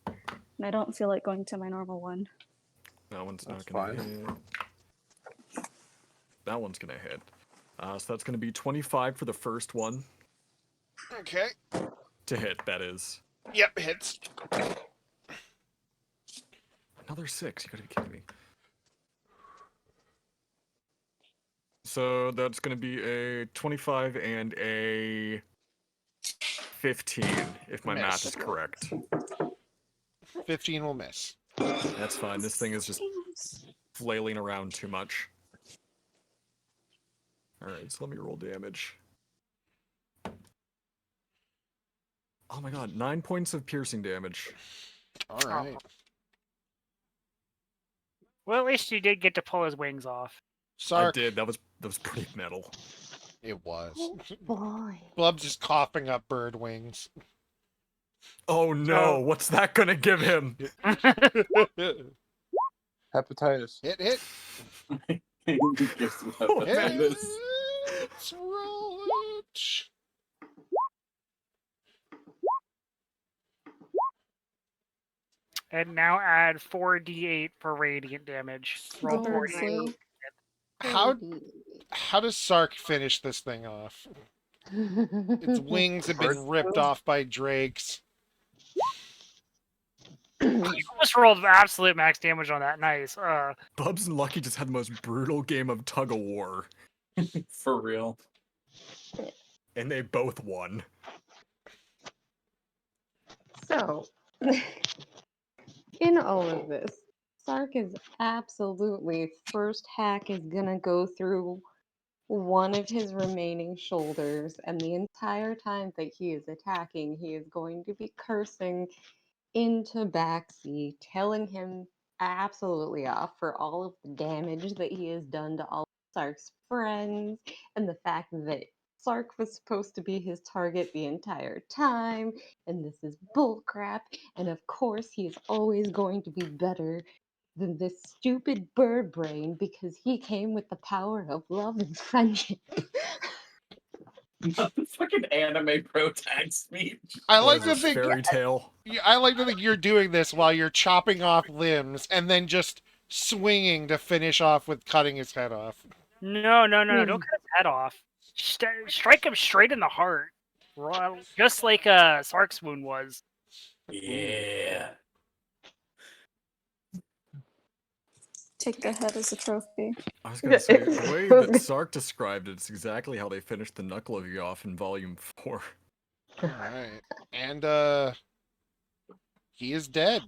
And I don't feel like going to my normal one. That one's not That's going to fine. hit. That one's going to hit. So that's going to be 25 for the first one. Okay. To hit, that is. Yep, hits. Another 6, you gotta be kidding me. So that's gonna be a 25 and a 15, if my math Miss. is correct. 15 will miss. That's fine, this thing is just flailing around too much. Alright, so let me roll damage. Oh my god, 9 points of piercing damage. Alright. Well, at least you did get to pull his wings off. Sark. I did, that was pretty metal. It was. Oh boy. Blub's just coughing up bird wings. Oh no, Oh. what's that gonna give him? Hepatitis. Hit. Gives him hepatitis. Let's roll it. And now add 4d8 for radiant damage. Roll Bird 4d8. flu. How does Sark finish this thing off? Its wings have Bird been ripped flu? off by drakes. Almost rolled absolute max damage on that. Nice. Bubs and Lucky just had the most brutal game of tug of war, For real. and they both won. So, in all of this, Sark is absolutely first hack is gonna go through one of his remaining shoulders, and the entire time that he is attacking, he is going to be cursing into Baxi, telling him absolutely off for all of the damage that he has done to all of Sark's friends, and the fact that Sark was supposed to be his target the entire time, and this is bullcrap, and of course he is always going to be better than this stupid bird brain because he came with the power of love and friendship. Not the fucking anime pro tag speech. I What like is to this, think fairy tale? I like to think you're doing this while you're chopping off limbs and then just swinging to finish off with cutting his head off. No. Don't cut his head off. Strike him straight in the heart. Just like Sark's wound was. Yeah. Take the head as a trophy. I was gonna say, the way that Sark described it, it's exactly how they finished the Knuckle of You off in Volume 4. Alright. And he is dead.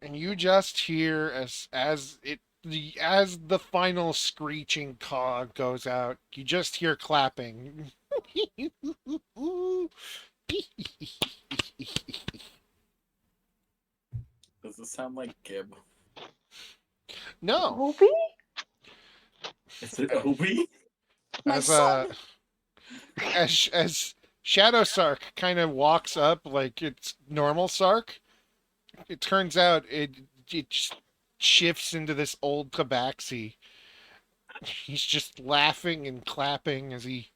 And you just hear as the final screeching caw goes out, you just hear clapping. Does this sound like Gib? No. Obi? Is it Obi? My As son! as Shadow Sark kind of walks up like it's normal Sark, it turns out it just shifts into this old tabaxi. He's just laughing and clapping as he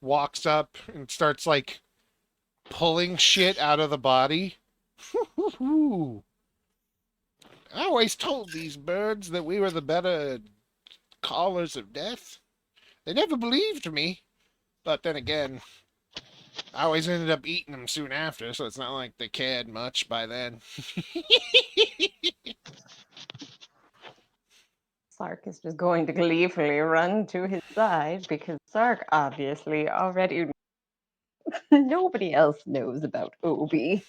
walks up and starts like pulling shit out of the body. I always told these birds that we were the better callers of death. They never believed me. But then again, I always ended up eating them soon after, so it's not like they cared much by then. Sark is just going to gleefully run to his side because Sark obviously already nobody else knows about Obi.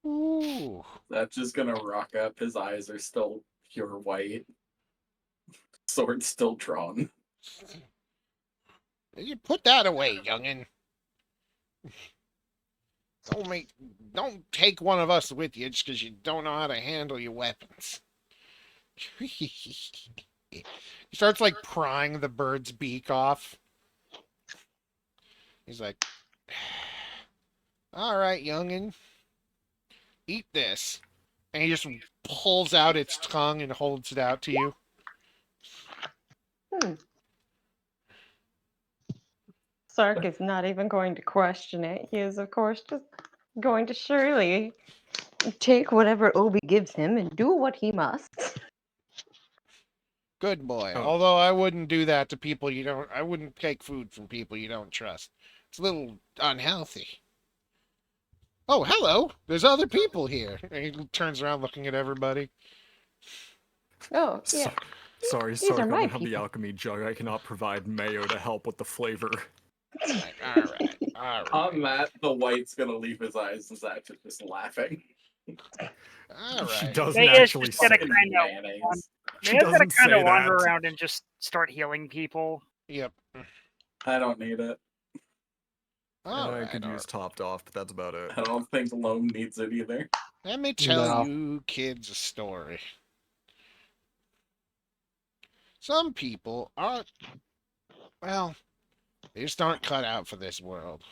Ooh. That's just gonna rock up. His eyes are still pure white. Sword still drawn. You put that away, youngin'. Don't take one of us with you just because you don't know how to handle your weapons. He starts like prying the bird's beak off. He's like, all right, youngin', eat this. And he just pulls out its tongue and holds it out to you. Sark is not even going to question it. He is, of course, just going to surely take whatever Obi gives him and do what he must. Good boy. Oh. Although I wouldn't do that to people I wouldn't take food from people you don't trust. It's a little unhealthy. Oh, hello. There's other people here. And he turns around looking at everybody. Oh, yeah. Sorry, These are Sark, I my don't have the people. alchemy jug. I cannot provide mayo to help with the flavor. All right. On that, the white's gonna leave his eyes and Zach is just laughing. All She right. doesn't Maya's actually just gonna say. Mayonnaise. She Maya's gonna doesn't kind say of wander that. around and just start healing people. Yep. I don't need it. All I right. could all use topped off, but that's about it. I don't think Loam needs it either. Let me tell No. you kids a story. Some people aren't, well, they just aren't cut out for this world.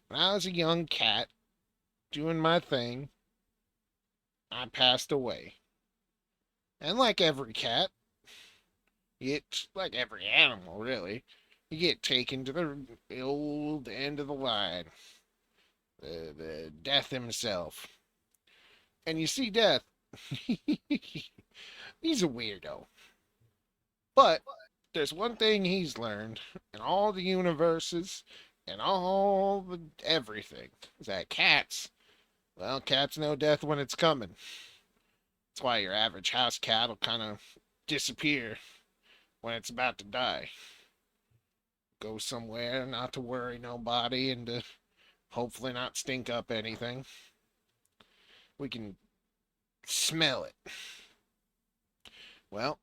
When I was a young cat, doing my thing, I passed away. And like every cat, it's like every animal, really. You get taken to the old end of the line, the Death himself, and you see Death. He's a weirdo, but there's one thing he's learned in all the universes and all the everything is that cats know death when it's coming. That's why your average house cat will kind of disappear when it's about to die. Go somewhere not to worry nobody and to hopefully not stink up anything. We can smell it. Well,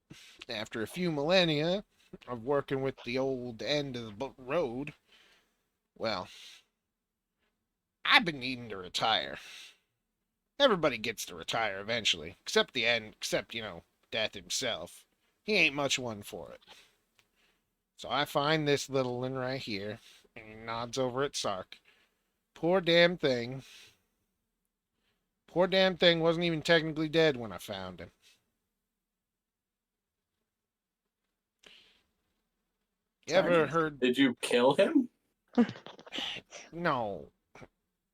after a few millennia of working with the old end of the road, well, I've been needing to retire. Everybody gets to retire eventually, except the end, except, Death himself. He ain't much one for it. So I find this little one right here, and he nods over at Sark. Poor damn thing. Poor damn thing wasn't even technically dead when I found him. You ever heard? Did you kill him? No.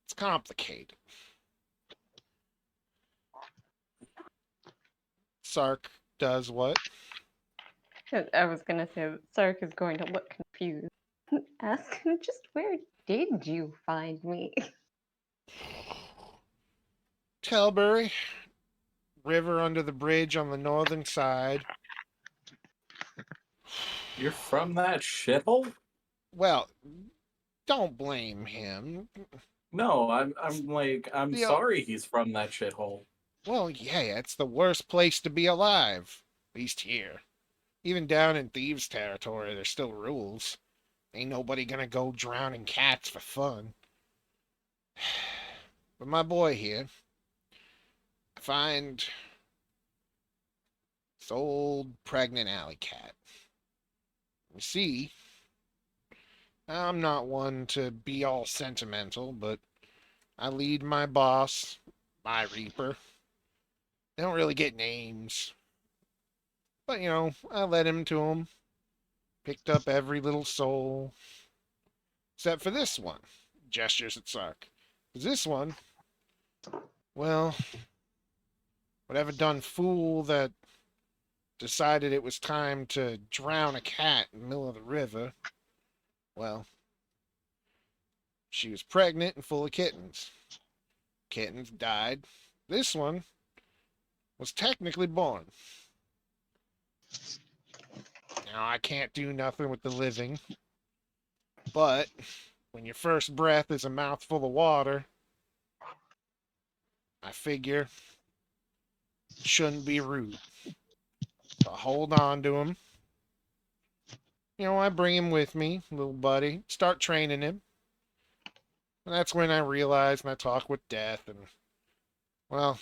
It's complicated. Sark does what? I was gonna say Sark is going to look confused. Ask him just where did you find me? Telbury. River under the bridge on the northern side. You're from that shithole? Well, don't blame him. No, I'm I'm The- sorry he's from that shithole. Well, yeah, it's the worst place to be alive. At least here. Even down in Thieves' territory, there's still rules. Ain't nobody gonna go drowning cats for fun. But my boy here, I find this old pregnant alley cat. You see, I'm not one to be all sentimental, but I lead my boss, my Reaper. They don't really get names. But, I led him to him. Picked up every little soul. Except for this one. Gestures at Sark. 'Cause this one, well, whatever done fool that decided it was time to drown a cat in the middle of the river, well, she was pregnant and full of kittens. Kittens died. This one was technically born. Now, I can't do nothing with the living, but when your first breath is a mouthful of water, I figure it shouldn't be rude. So I hold on to him. I bring him with me, little buddy, start training him. And that's when I realize and I talk with Death, and, well,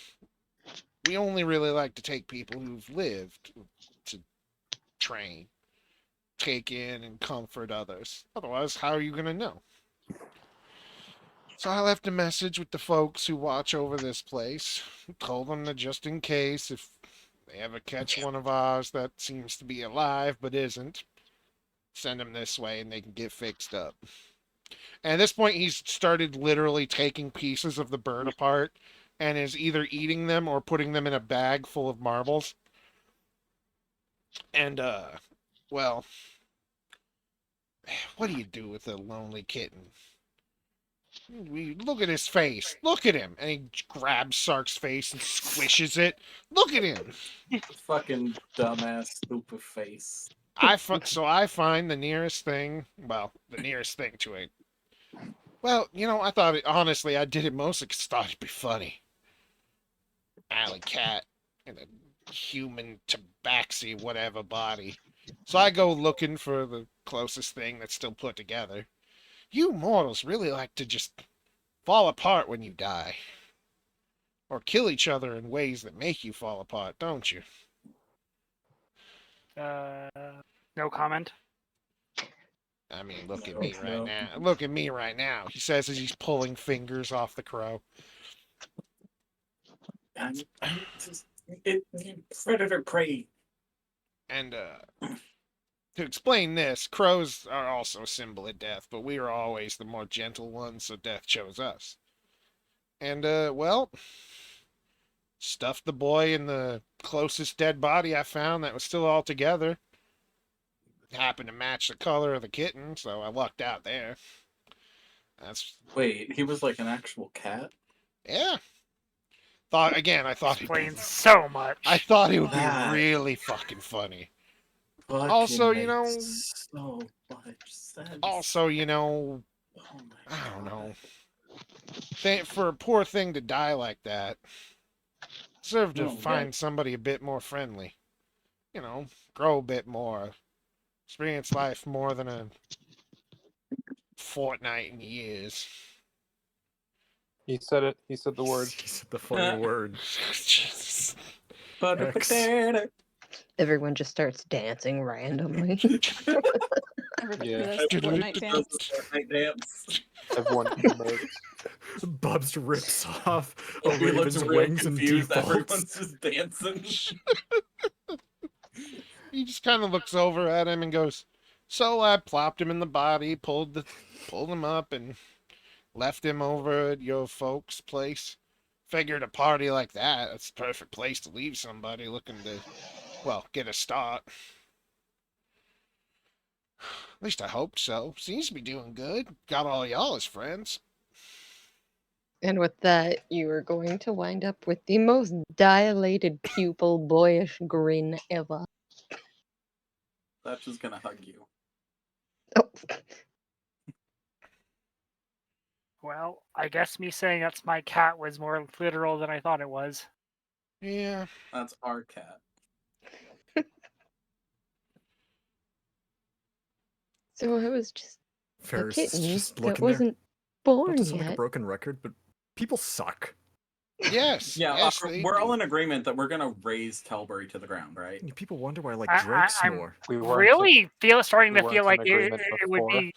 we only really like to take people who've lived to train, take in, and comfort others. Otherwise, how are you going to know? So I left a message with the folks who watch over this place. Told them that just in case, if they ever catch one of ours that seems to be alive but isn't, send them this way and they can get fixed up. And at this point, he's started literally taking pieces of the bird apart and is either eating them or putting them in a bag full of marbles. And, well, what do you do with a lonely kitten? We look at his face. Look at him. And he grabs Sark's face and squishes it. Look at him. Fucking dumbass, stupid face. So I find the nearest thing, well, the nearest thing to it. Well, I thought honestly, I did it mostly because I thought it'd be funny. Alley cat in a human tabaxi whatever body. So I go looking for the closest thing that's still put together. You mortals really like to just fall apart when you die. Or kill each other in ways that make you fall apart, don't you? No comment. I mean, look at No, me right no. now. Look at me right now, he says as he's pulling fingers off the crow. I'm just predator prey. And, To explain this, crows are also a symbol of death, but we are always the more gentle ones, so death chose us. And, well, stuffed the boy in the closest dead body I found that was still all together. Happened to match the color of the kitten, so I lucked out there. That's Wait, he was like an actual cat? yeah. I thought Explains so much. I thought it would be That really fucking funny. fucking Also, you makes know, so much sense. also, you know, Oh my I don't God. know. For a poor thing to die like that, deserve to No, find somebody a bit more friendly. You know, grow a bit more, experience life more than a fortnight in years. He said it. He said the word. He said the funny word. Jesus. Butter Hex. potato. Everyone just starts dancing randomly. Everybody Yeah. does the Fortnite Does dance. the Fortnite dance. Everyone emotes. Bubs rips off a Obi looks raven's real wings and confused. defaults. Everyone's just dancing. He just kind of looks over at him and goes, "So I plopped him in the body, pulled him up, and left him over at your folks' place. Figured a party like that's the perfect place to leave somebody looking to, well, get a start. At least I hoped so. Seems to be doing good. Got all y'all as friends." And with that, you are going to wind up with the most dilated pupil boyish grin ever. That's just gonna hug you. Oh, Well, I guess me saying that's my cat was more literal than I thought it was. Yeah. That's our cat. so I was just a Ferris is kitten just that looking there. wasn't Not born to sound like a yet. broken record, but people suck. Yes. Yeah, Yes, they we're all do. in agreement that we're gonna raise Kelbury to the ground, right? People wonder why I like I- Drake's I'm more. We weren't. Really starting We to weren't feel like in agreement it would before. be.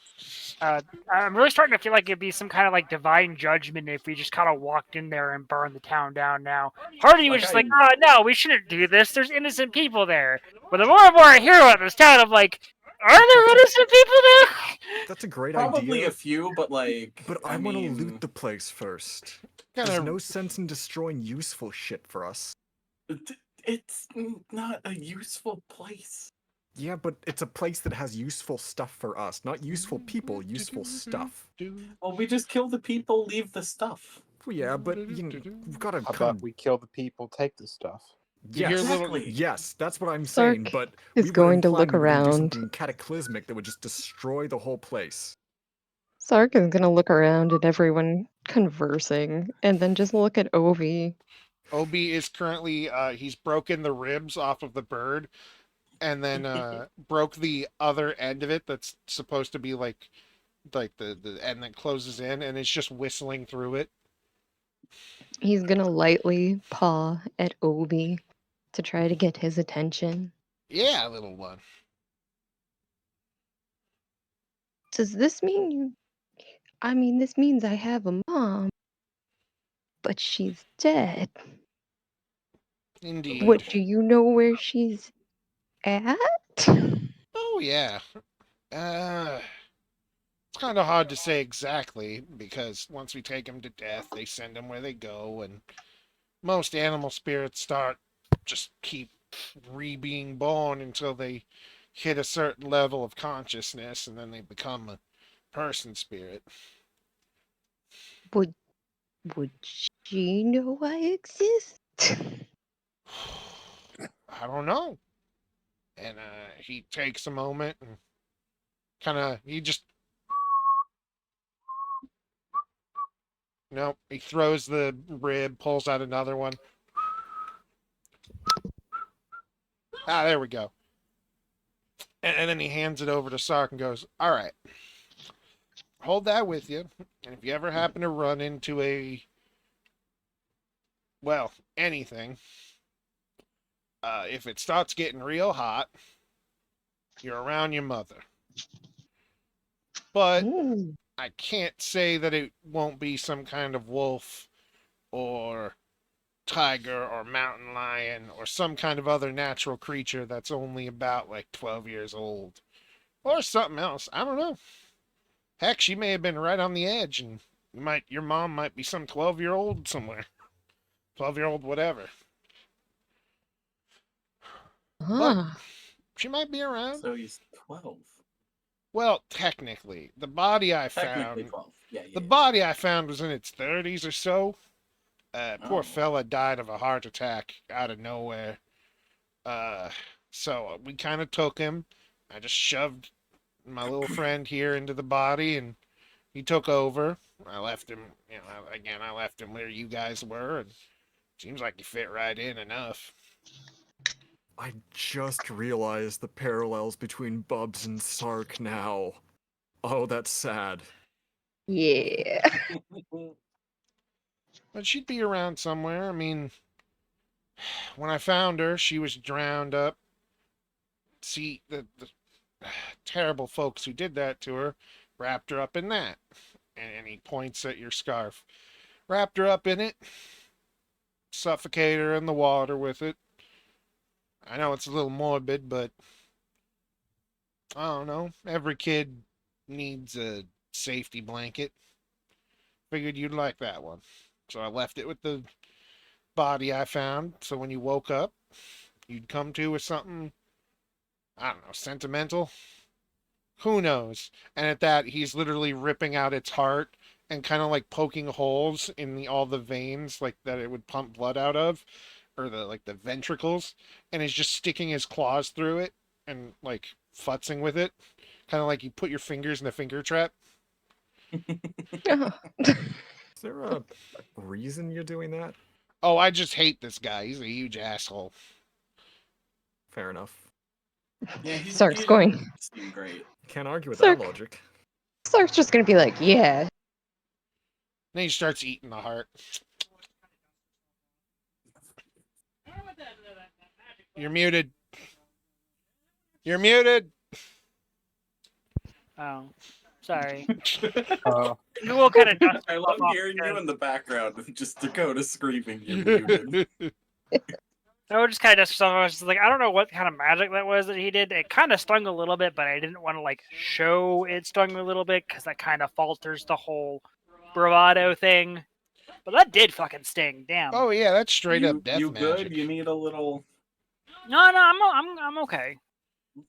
I'm really starting to feel like it'd be some kind of like divine judgment if we just kind of walked in there and burned the town down now. Part of you was Like just I- like, oh no, we shouldn't do this. There's innocent people there. But the more and more I hear about this town, I'm like, are there innocent people there? That's a great Probably idea. a few, but like. But I want to mean, loot the place first. Kind There's of. no sense in destroying useful shit for us. It's not a useful place. Yeah, but it's a place that has useful stuff for us. Not useful people, useful stuff. Well, we just kill the people, leave the stuff. Well, yeah, but we've got to How kind about of... we kill the people, take the stuff? You hear Yes, little- Exactly. yes, that's what I'm Sark saying, but is we were going to implying look we were gonna do around. something cataclysmic that would just destroy the whole place. Sark is going to look around at everyone conversing and then just look at Ovi. Obi is currently he's broken the ribs off of the bird and then broke the other end of it that's supposed to be like the end that closes in, and it's just whistling through it. He's going to lightly paw at Ovi to try to get his attention. Yeah, little one. Does this mean you... I mean, this means I have a mom, but she's dead. Indeed. What, do you know where she's at? Oh yeah. It's kind of hard to say exactly because once we take them to death, they send them where they go, and most animal spirits just keep being born until they hit a certain level of consciousness, and then they become a person spirit. Would she know I exist? I don't know. And he takes a moment and he just nope. He throws the rib, pulls out another one. Ah, there we go. And then he hands it over to Sark and goes, "All right, hold that with you. And if you ever happen to run into anything, if it starts getting real hot, you're around your mother. But Ooh. I can't say that it won't be some kind of wolf or tiger or mountain lion or some kind of other natural creature that's only about like 12 years old. Or something else. I don't know. Heck, she may have been right on the edge, and your mom might be some 12-year-old somewhere. 12-year-old whatever. But Huh. she might be around. So he's 12. Well, technically, the body I Technically found, 12. Yeah, the yeah. body I found was in its 30s or so. Poor Oh. fella died of a heart attack out of nowhere. Uh, so we kind of took him. I just shoved my little friend here into the body, and he took over. I left him, I left him where you guys were, and seems like he fit right in enough. I just realized the parallels between Bubs and Sark now. Oh, that's sad. Yeah. But she'd be around somewhere. I mean, when I found her, she was drowned up. See, the terrible folks who did that to her wrapped her up in that. And he points at your scarf. Wrapped her up in it, suffocate her in the water with it. I know it's a little morbid, but I don't know. Every kid needs a safety blanket. Figured you'd like that one. So I left it with the body I found. So when you woke up, you'd come to with something, I don't know, sentimental. Who knows? And at that, he's literally ripping out its heart and kind of like poking holes in all the veins like that it would pump blood out of, or the ventricles, and he's just sticking his claws through it and like futzing with it, kind of like you put your fingers in a finger trap. Is there a reason you're doing that? Oh, I just hate this guy. He's a huge asshole. Fair enough. Yeah, he Sark's doesn't going. seem great. Can't argue with Sark. that logic. Sark's just gonna be like, yeah. Then he starts eating the heart. You're muted. You're muted. Oh, sorry. Oh, Google kind of dusted I love them off hearing you because- in the background with just Dakota screaming you're muted. I would just kind of dust stuff. I was just like, I don't know what kind of magic that was that he did. It kind of stung a little bit, but I didn't want to like show it stung a little bit because that kind of falters the whole bravado thing. But that did fucking sting. Damn. Oh yeah, that's straight up death you magic. good? You need a little. No, I'm okay.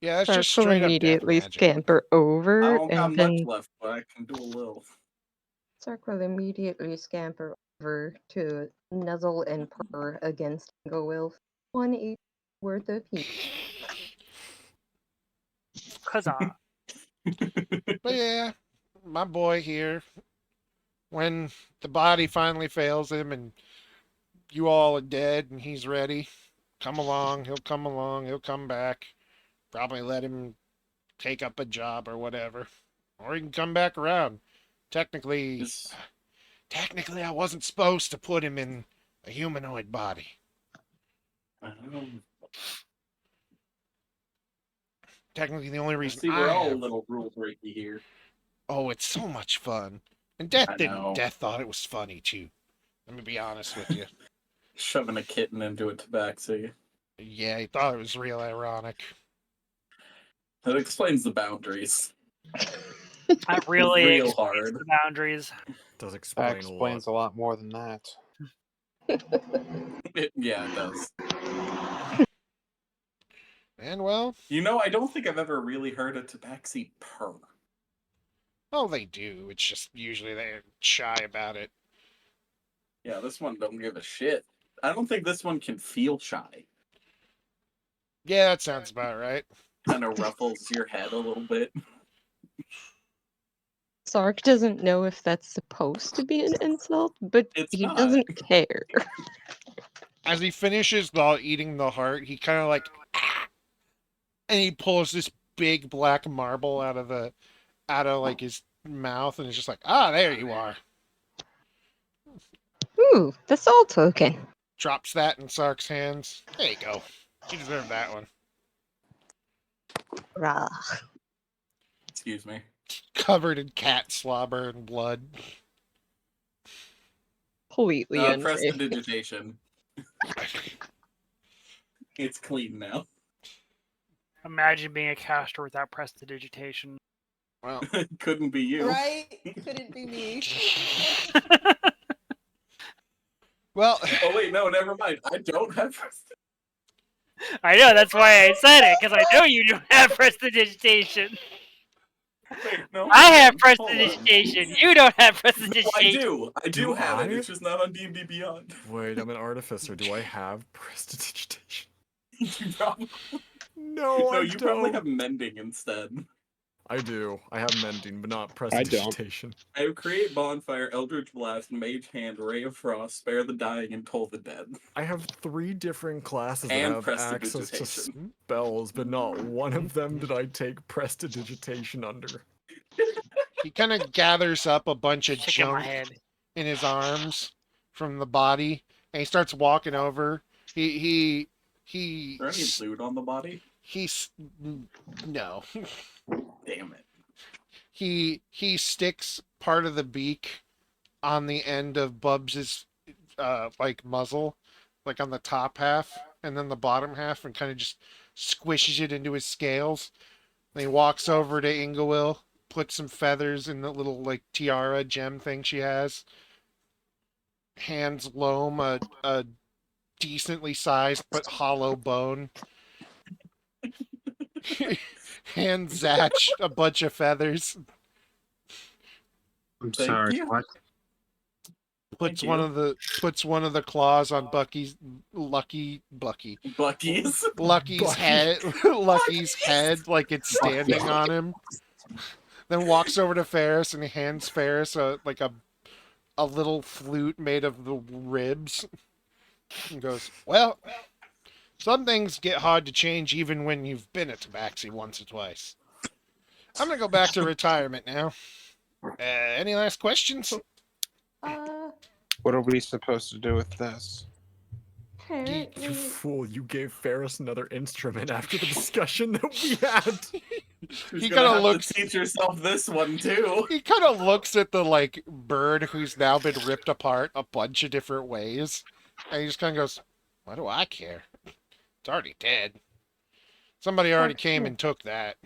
Yeah, that's Sark just will straight up death immediately magic. scamper I over, don't got and much then left, but I can do a little. Sark will immediately scamper over to nuzzle and purr against Go Will. 1 8 worth of heat. Huzzah. But yeah, my boy here, when the body finally fails him and you all are dead and he's ready, come along, he'll come along, he'll come back. Probably let him take up a job or whatever. Or he can come back around. Technically, Is- technically I wasn't supposed to put him in a humanoid body. Technically the only reason See, I we're all a have... little rule breaky here. Oh, it's so much fun. And I know. Death thought it was funny too. Let me be honest with you. Shoving a kitten into a tabaxi. Yeah, he thought it was real ironic. That explains the boundaries. That really Real explains hard. the boundaries. Does that explain explains a a lot more than that. Yeah, it does. And well, You know, I don't think I've ever really heard a tabaxi purr. oh, they do. It's just usually they're shy about it. Yeah, this one don't give a shit. I don't think this one can feel shy. Yeah, that sounds about right. Kind of ruffles your head a little bit. Sark doesn't know if that's supposed to be an insult, but It's he not. doesn't care. As he finishes eating the heart, he kind of like, and he pulls this big black marble out of like his mouth, and it's just like, ah, there you are. Ooh, the soul token. Drops that in Sark's hands. There you go. You deserve that one. Rah. Excuse me. Covered in cat slobber and blood. Completely unsafe. Prestidigitation. It's clean now. Imagine being a caster without prestidigitation. Well, Couldn't be you. Right? Couldn't be me. well, Oh wait, no, never mind. I don't have I know, that's why I said it, because I know you don't have prestidigitation. Wait, no. I have hold on. prestidigitation. You don't have No, prestidigitation. I do Do have it. I? It's just not on D&D Beyond. Wait, I'm an artificer. Do I have prestidigitation? You probably, No, no, I you don't. probably have mending instead. I do. I have mending, but not I don't. prestidigitation. I have create bonfire, eldritch blast, mage hand, ray of frost, spare the dying, and toll the dead. I have 3 different classes that And have access to prestidigitation. spells, but not one of them did I take prestidigitation under. he kind of gathers up a bunch of Shaking my junk head. in his arms from the body, and he starts walking over. He Is there any loot on the body? he's no. Damn it. He sticks part of the beak on the end of Bubs's like muzzle, like on the top half, and then the bottom half, and kind of just squishes it into his scales. Then he walks over to Ingewill, puts some feathers in the little like tiara gem thing she has. Hands Loam a decently sized but hollow bone. Hands Zatch a bunch of feathers. I'm Thank sorry. you. What? Puts Thank one you. of the claws on Bucky's Bucky's. Lucky's Bucky. head Lucky's head like it's standing on him. Then walks over to Ferris and hands Ferris a little flute made of the ribs. And goes, well, some things get hard to change even when you've been a tabaxi once or twice. I'm gonna go back to retirement now. Any last questions? What are we supposed to do with this? You Apparently, fool, you gave Ferris another instrument after the discussion that we had. Who's He gonna kinda have looks- to teach yourself this one too? He kind of looks at the like bird who's now been ripped apart a bunch of different ways, and he just kind of goes, "Why do I care? It's already dead. Somebody already came and took that."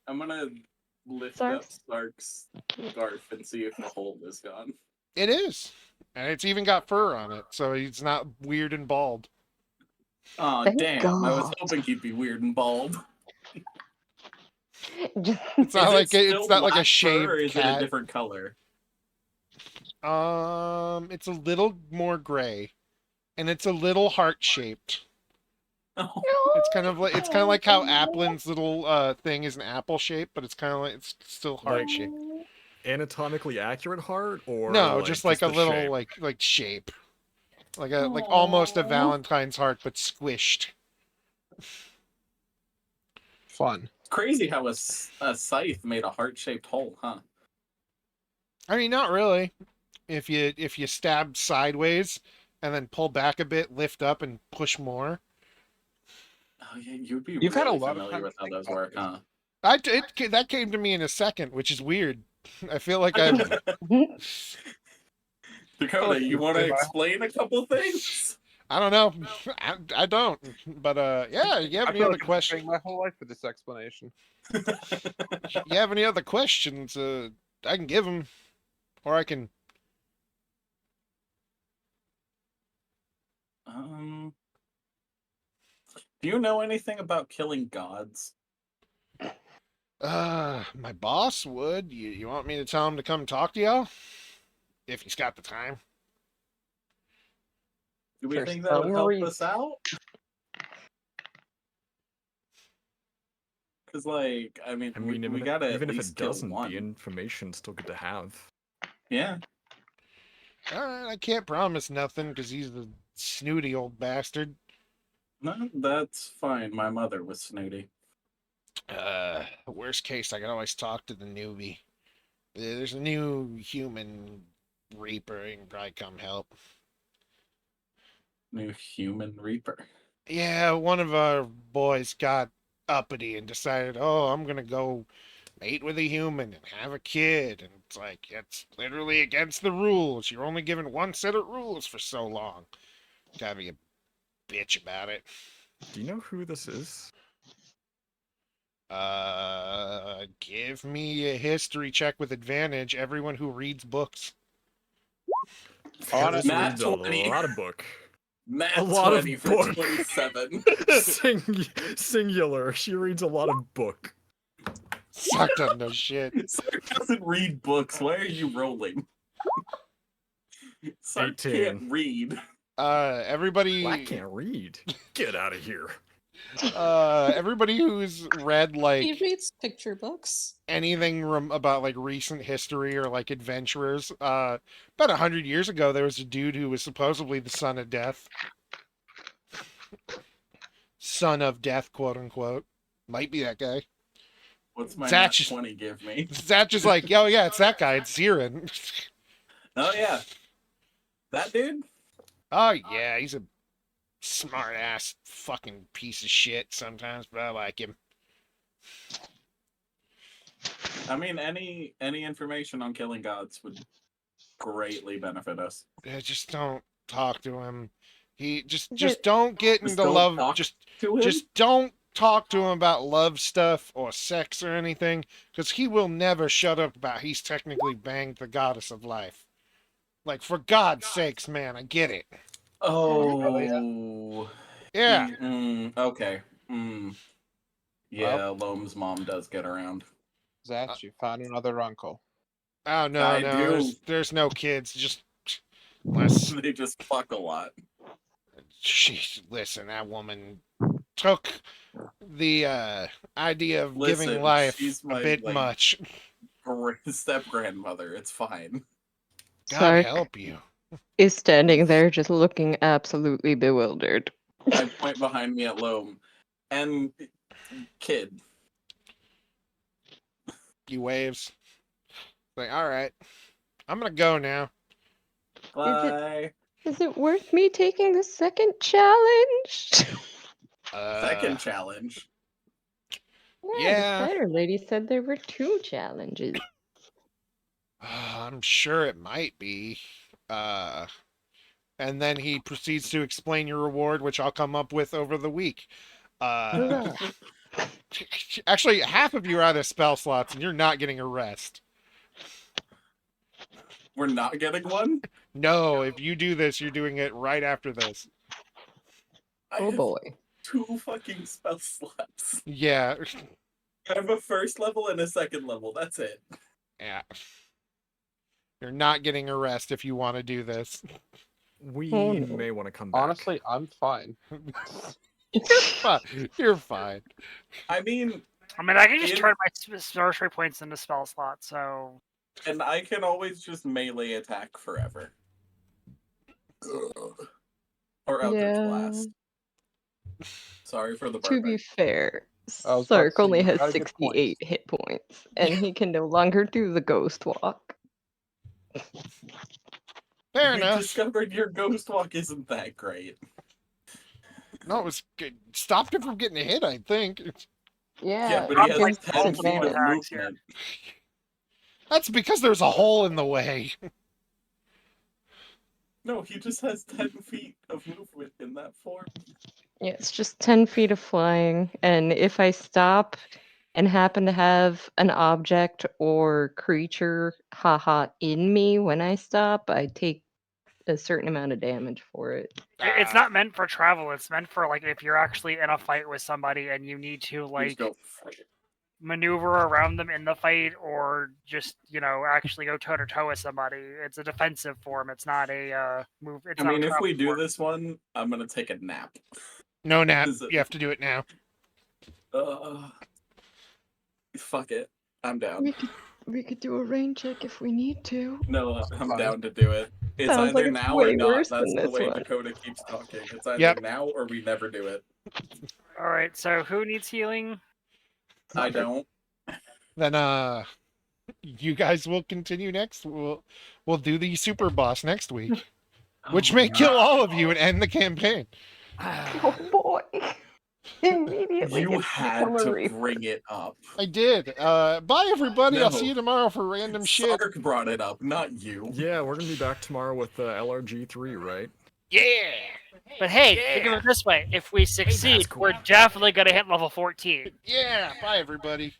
I'm gonna lift Sark? up Sark's scarf and see if the hole is gone. It is, and it's even got fur on it, so he's not weird and bald. Aw, Thank damn. I was God. hoping he'd be weird and bald. just It's not like it it's still not like a black fur, shaved or is it a cat. different color? It's a little more gray, and it's a little heart shaped. Oh, It's kind of like how Applin's little thing is an apple shape, but it's kind of like it's still heart Like- shaped. Anatomically accurate heart, or No, just like a the little shape? like shape, like almost a Aw. Valentine's heart, but squished. Fun. it's crazy how a scythe made a heart-shaped hole, huh? I mean, not really. If you stab sideways and then pull back a bit, lift up and push more. Oh yeah, you'd be You've had a really lot of familiar time with to how think those about work, this. huh? That came to me in a second, which is weird. I feel like I'm. Dakota, you want to Goodbye. explain a couple things? I don't know. I don't. But yeah. You have I any feel other like I'm questions? spending my whole life with this explanation. You have any other questions? I can give them, or I can. Do you know anything about killing gods? My boss would. You want me to tell him to come talk to y'all? If he's got the time. Do we For think that would some help reason. us out? Because, like, I mean, we even gotta even at if least it kill doesn't, one. the information's still good to have. Yeah. I can't promise nothing because he's a snooty old bastard. No, that's fine. My mother was snooty. Worst case, I can always talk to the newbie. There's a new human reaper. He can probably come help. New human reaper. Yeah, one of our boys got uppity and decided, oh, I'm gonna go mate with a human and have a kid. And it's like, it's literally against the rules. You're only given one set of rules for so long. Gotta be a bitch about it. Do you know who this is? Give me a history check with advantage. Everyone who reads books. Ferris Nat reads a 20. lot of book. Nat A lot of 20 for book. 27. Singular. She reads a lot of book. Suck doesn't know shit. Sark doesn't read books. Why are you rolling? Sark 18. can't read. Everybody. Well, I can't read. Get out of here. Everybody who's read He like reads picture books. anything about like recent history or like adventurers. About 100 years ago, there was a dude who was supposedly the son of death. Son of death, quote unquote. Might be that guy. What's my Zach Nat just- 20 give me? Zach just like, oh yeah, it's that guy. It's Zirin. Oh, yeah. That dude? Oh yeah, he's a smart ass fucking piece of shit sometimes, but I like him. I mean, any information on killing gods would greatly benefit us. Just don't talk to him. He just But- don't get Just into don't love. talk to him? Just don't talk to him about love stuff or sex or anything, because he will never shut up about he's technically banged the goddess of life. Like, for God's sakes, man, I get it. Oh. Yeah. Okay. Yeah, Loam's mom does get around. Zach, you found another uncle. Oh no, I no, do. there's no kids. Just less. They just fuck a lot. Jeez, listen, that woman took the idea of Listen, giving life she's a my, bit like, much. Step grandmother. It's fine. God Sark help you. is standing there just looking absolutely bewildered. I point behind me at Loam. And kid. He waves. Like, all right, I'm gonna go now. Bye. Is it worth me taking the second challenge? Second challenge. Yeah. The spider lady said there were 2 challenges. I'm sure it might be. And then he proceeds to explain your reward, which I'll come up with over the week. Hurrah. Actually, half of you are out of spell slots, and you're not getting a rest. We're not getting one? No, if you do this, you're doing it right after this. I Oh have boy. 2 fucking spell slots. Yeah. I have a first level and a second level. That's it. Yeah. You're not getting a rest if you want to do this. We Oh, no. may want to come back. Honestly, I'm fine. You're fine. You're fine. I mean, I mean, I can just In- turn my sorcery points into spell slots, so and I can always just melee attack forever. Or Eldritch Yeah. Blast. Sorry for the To be burping. fair, I was about to Sark say, only you has got a good point. 68 hit points, and he can no longer do the ghost walk. Fair We enough. discovered your ghost walk isn't that great. No, it was stopped him from getting hit, I think. Yeah, but he has like 10 feet of attacks here. movement. That's because there's a hole in the way. No, he just has 10 feet of movement in that form. Yeah, it's just 10 feet of flying, and if I stop and happen to have an object or creature, haha, in me when I stop, I take a certain amount of damage for it. It's not meant for travel. It's meant for like if you're actually in a fight with somebody and you need to You like just go, maneuver around them in the fight, or just actually go toe to toe with somebody. It's a defensive form. It's not a move. It's I not a mean, if we travel do form. this one, I'm gonna take a nap. No nap. Is it- You have to do it now. Fuck it. I'm down. We could do a rain check if we need to. No, I'm Fine. down to do it. It's Sounds either like it's now way or not. worse That's than the this way one. Dakota keeps talking. It's either Yep. now or we never do it. All right. So who needs healing? I don't. Then you guys will continue next. We'll do the super boss next week, which may kill all of you and end the campaign. Oh boy. Immediately You gets had to summary. bring it up. I did. Bye everybody. I'll No. see you tomorrow for random shit. Sark brought it up, not you. Yeah, we're gonna be back tomorrow with LRG3, right? Yeah. But hey, think of it this way: if we succeed, cool. we're definitely gonna hit level 14. Yeah. Bye, everybody.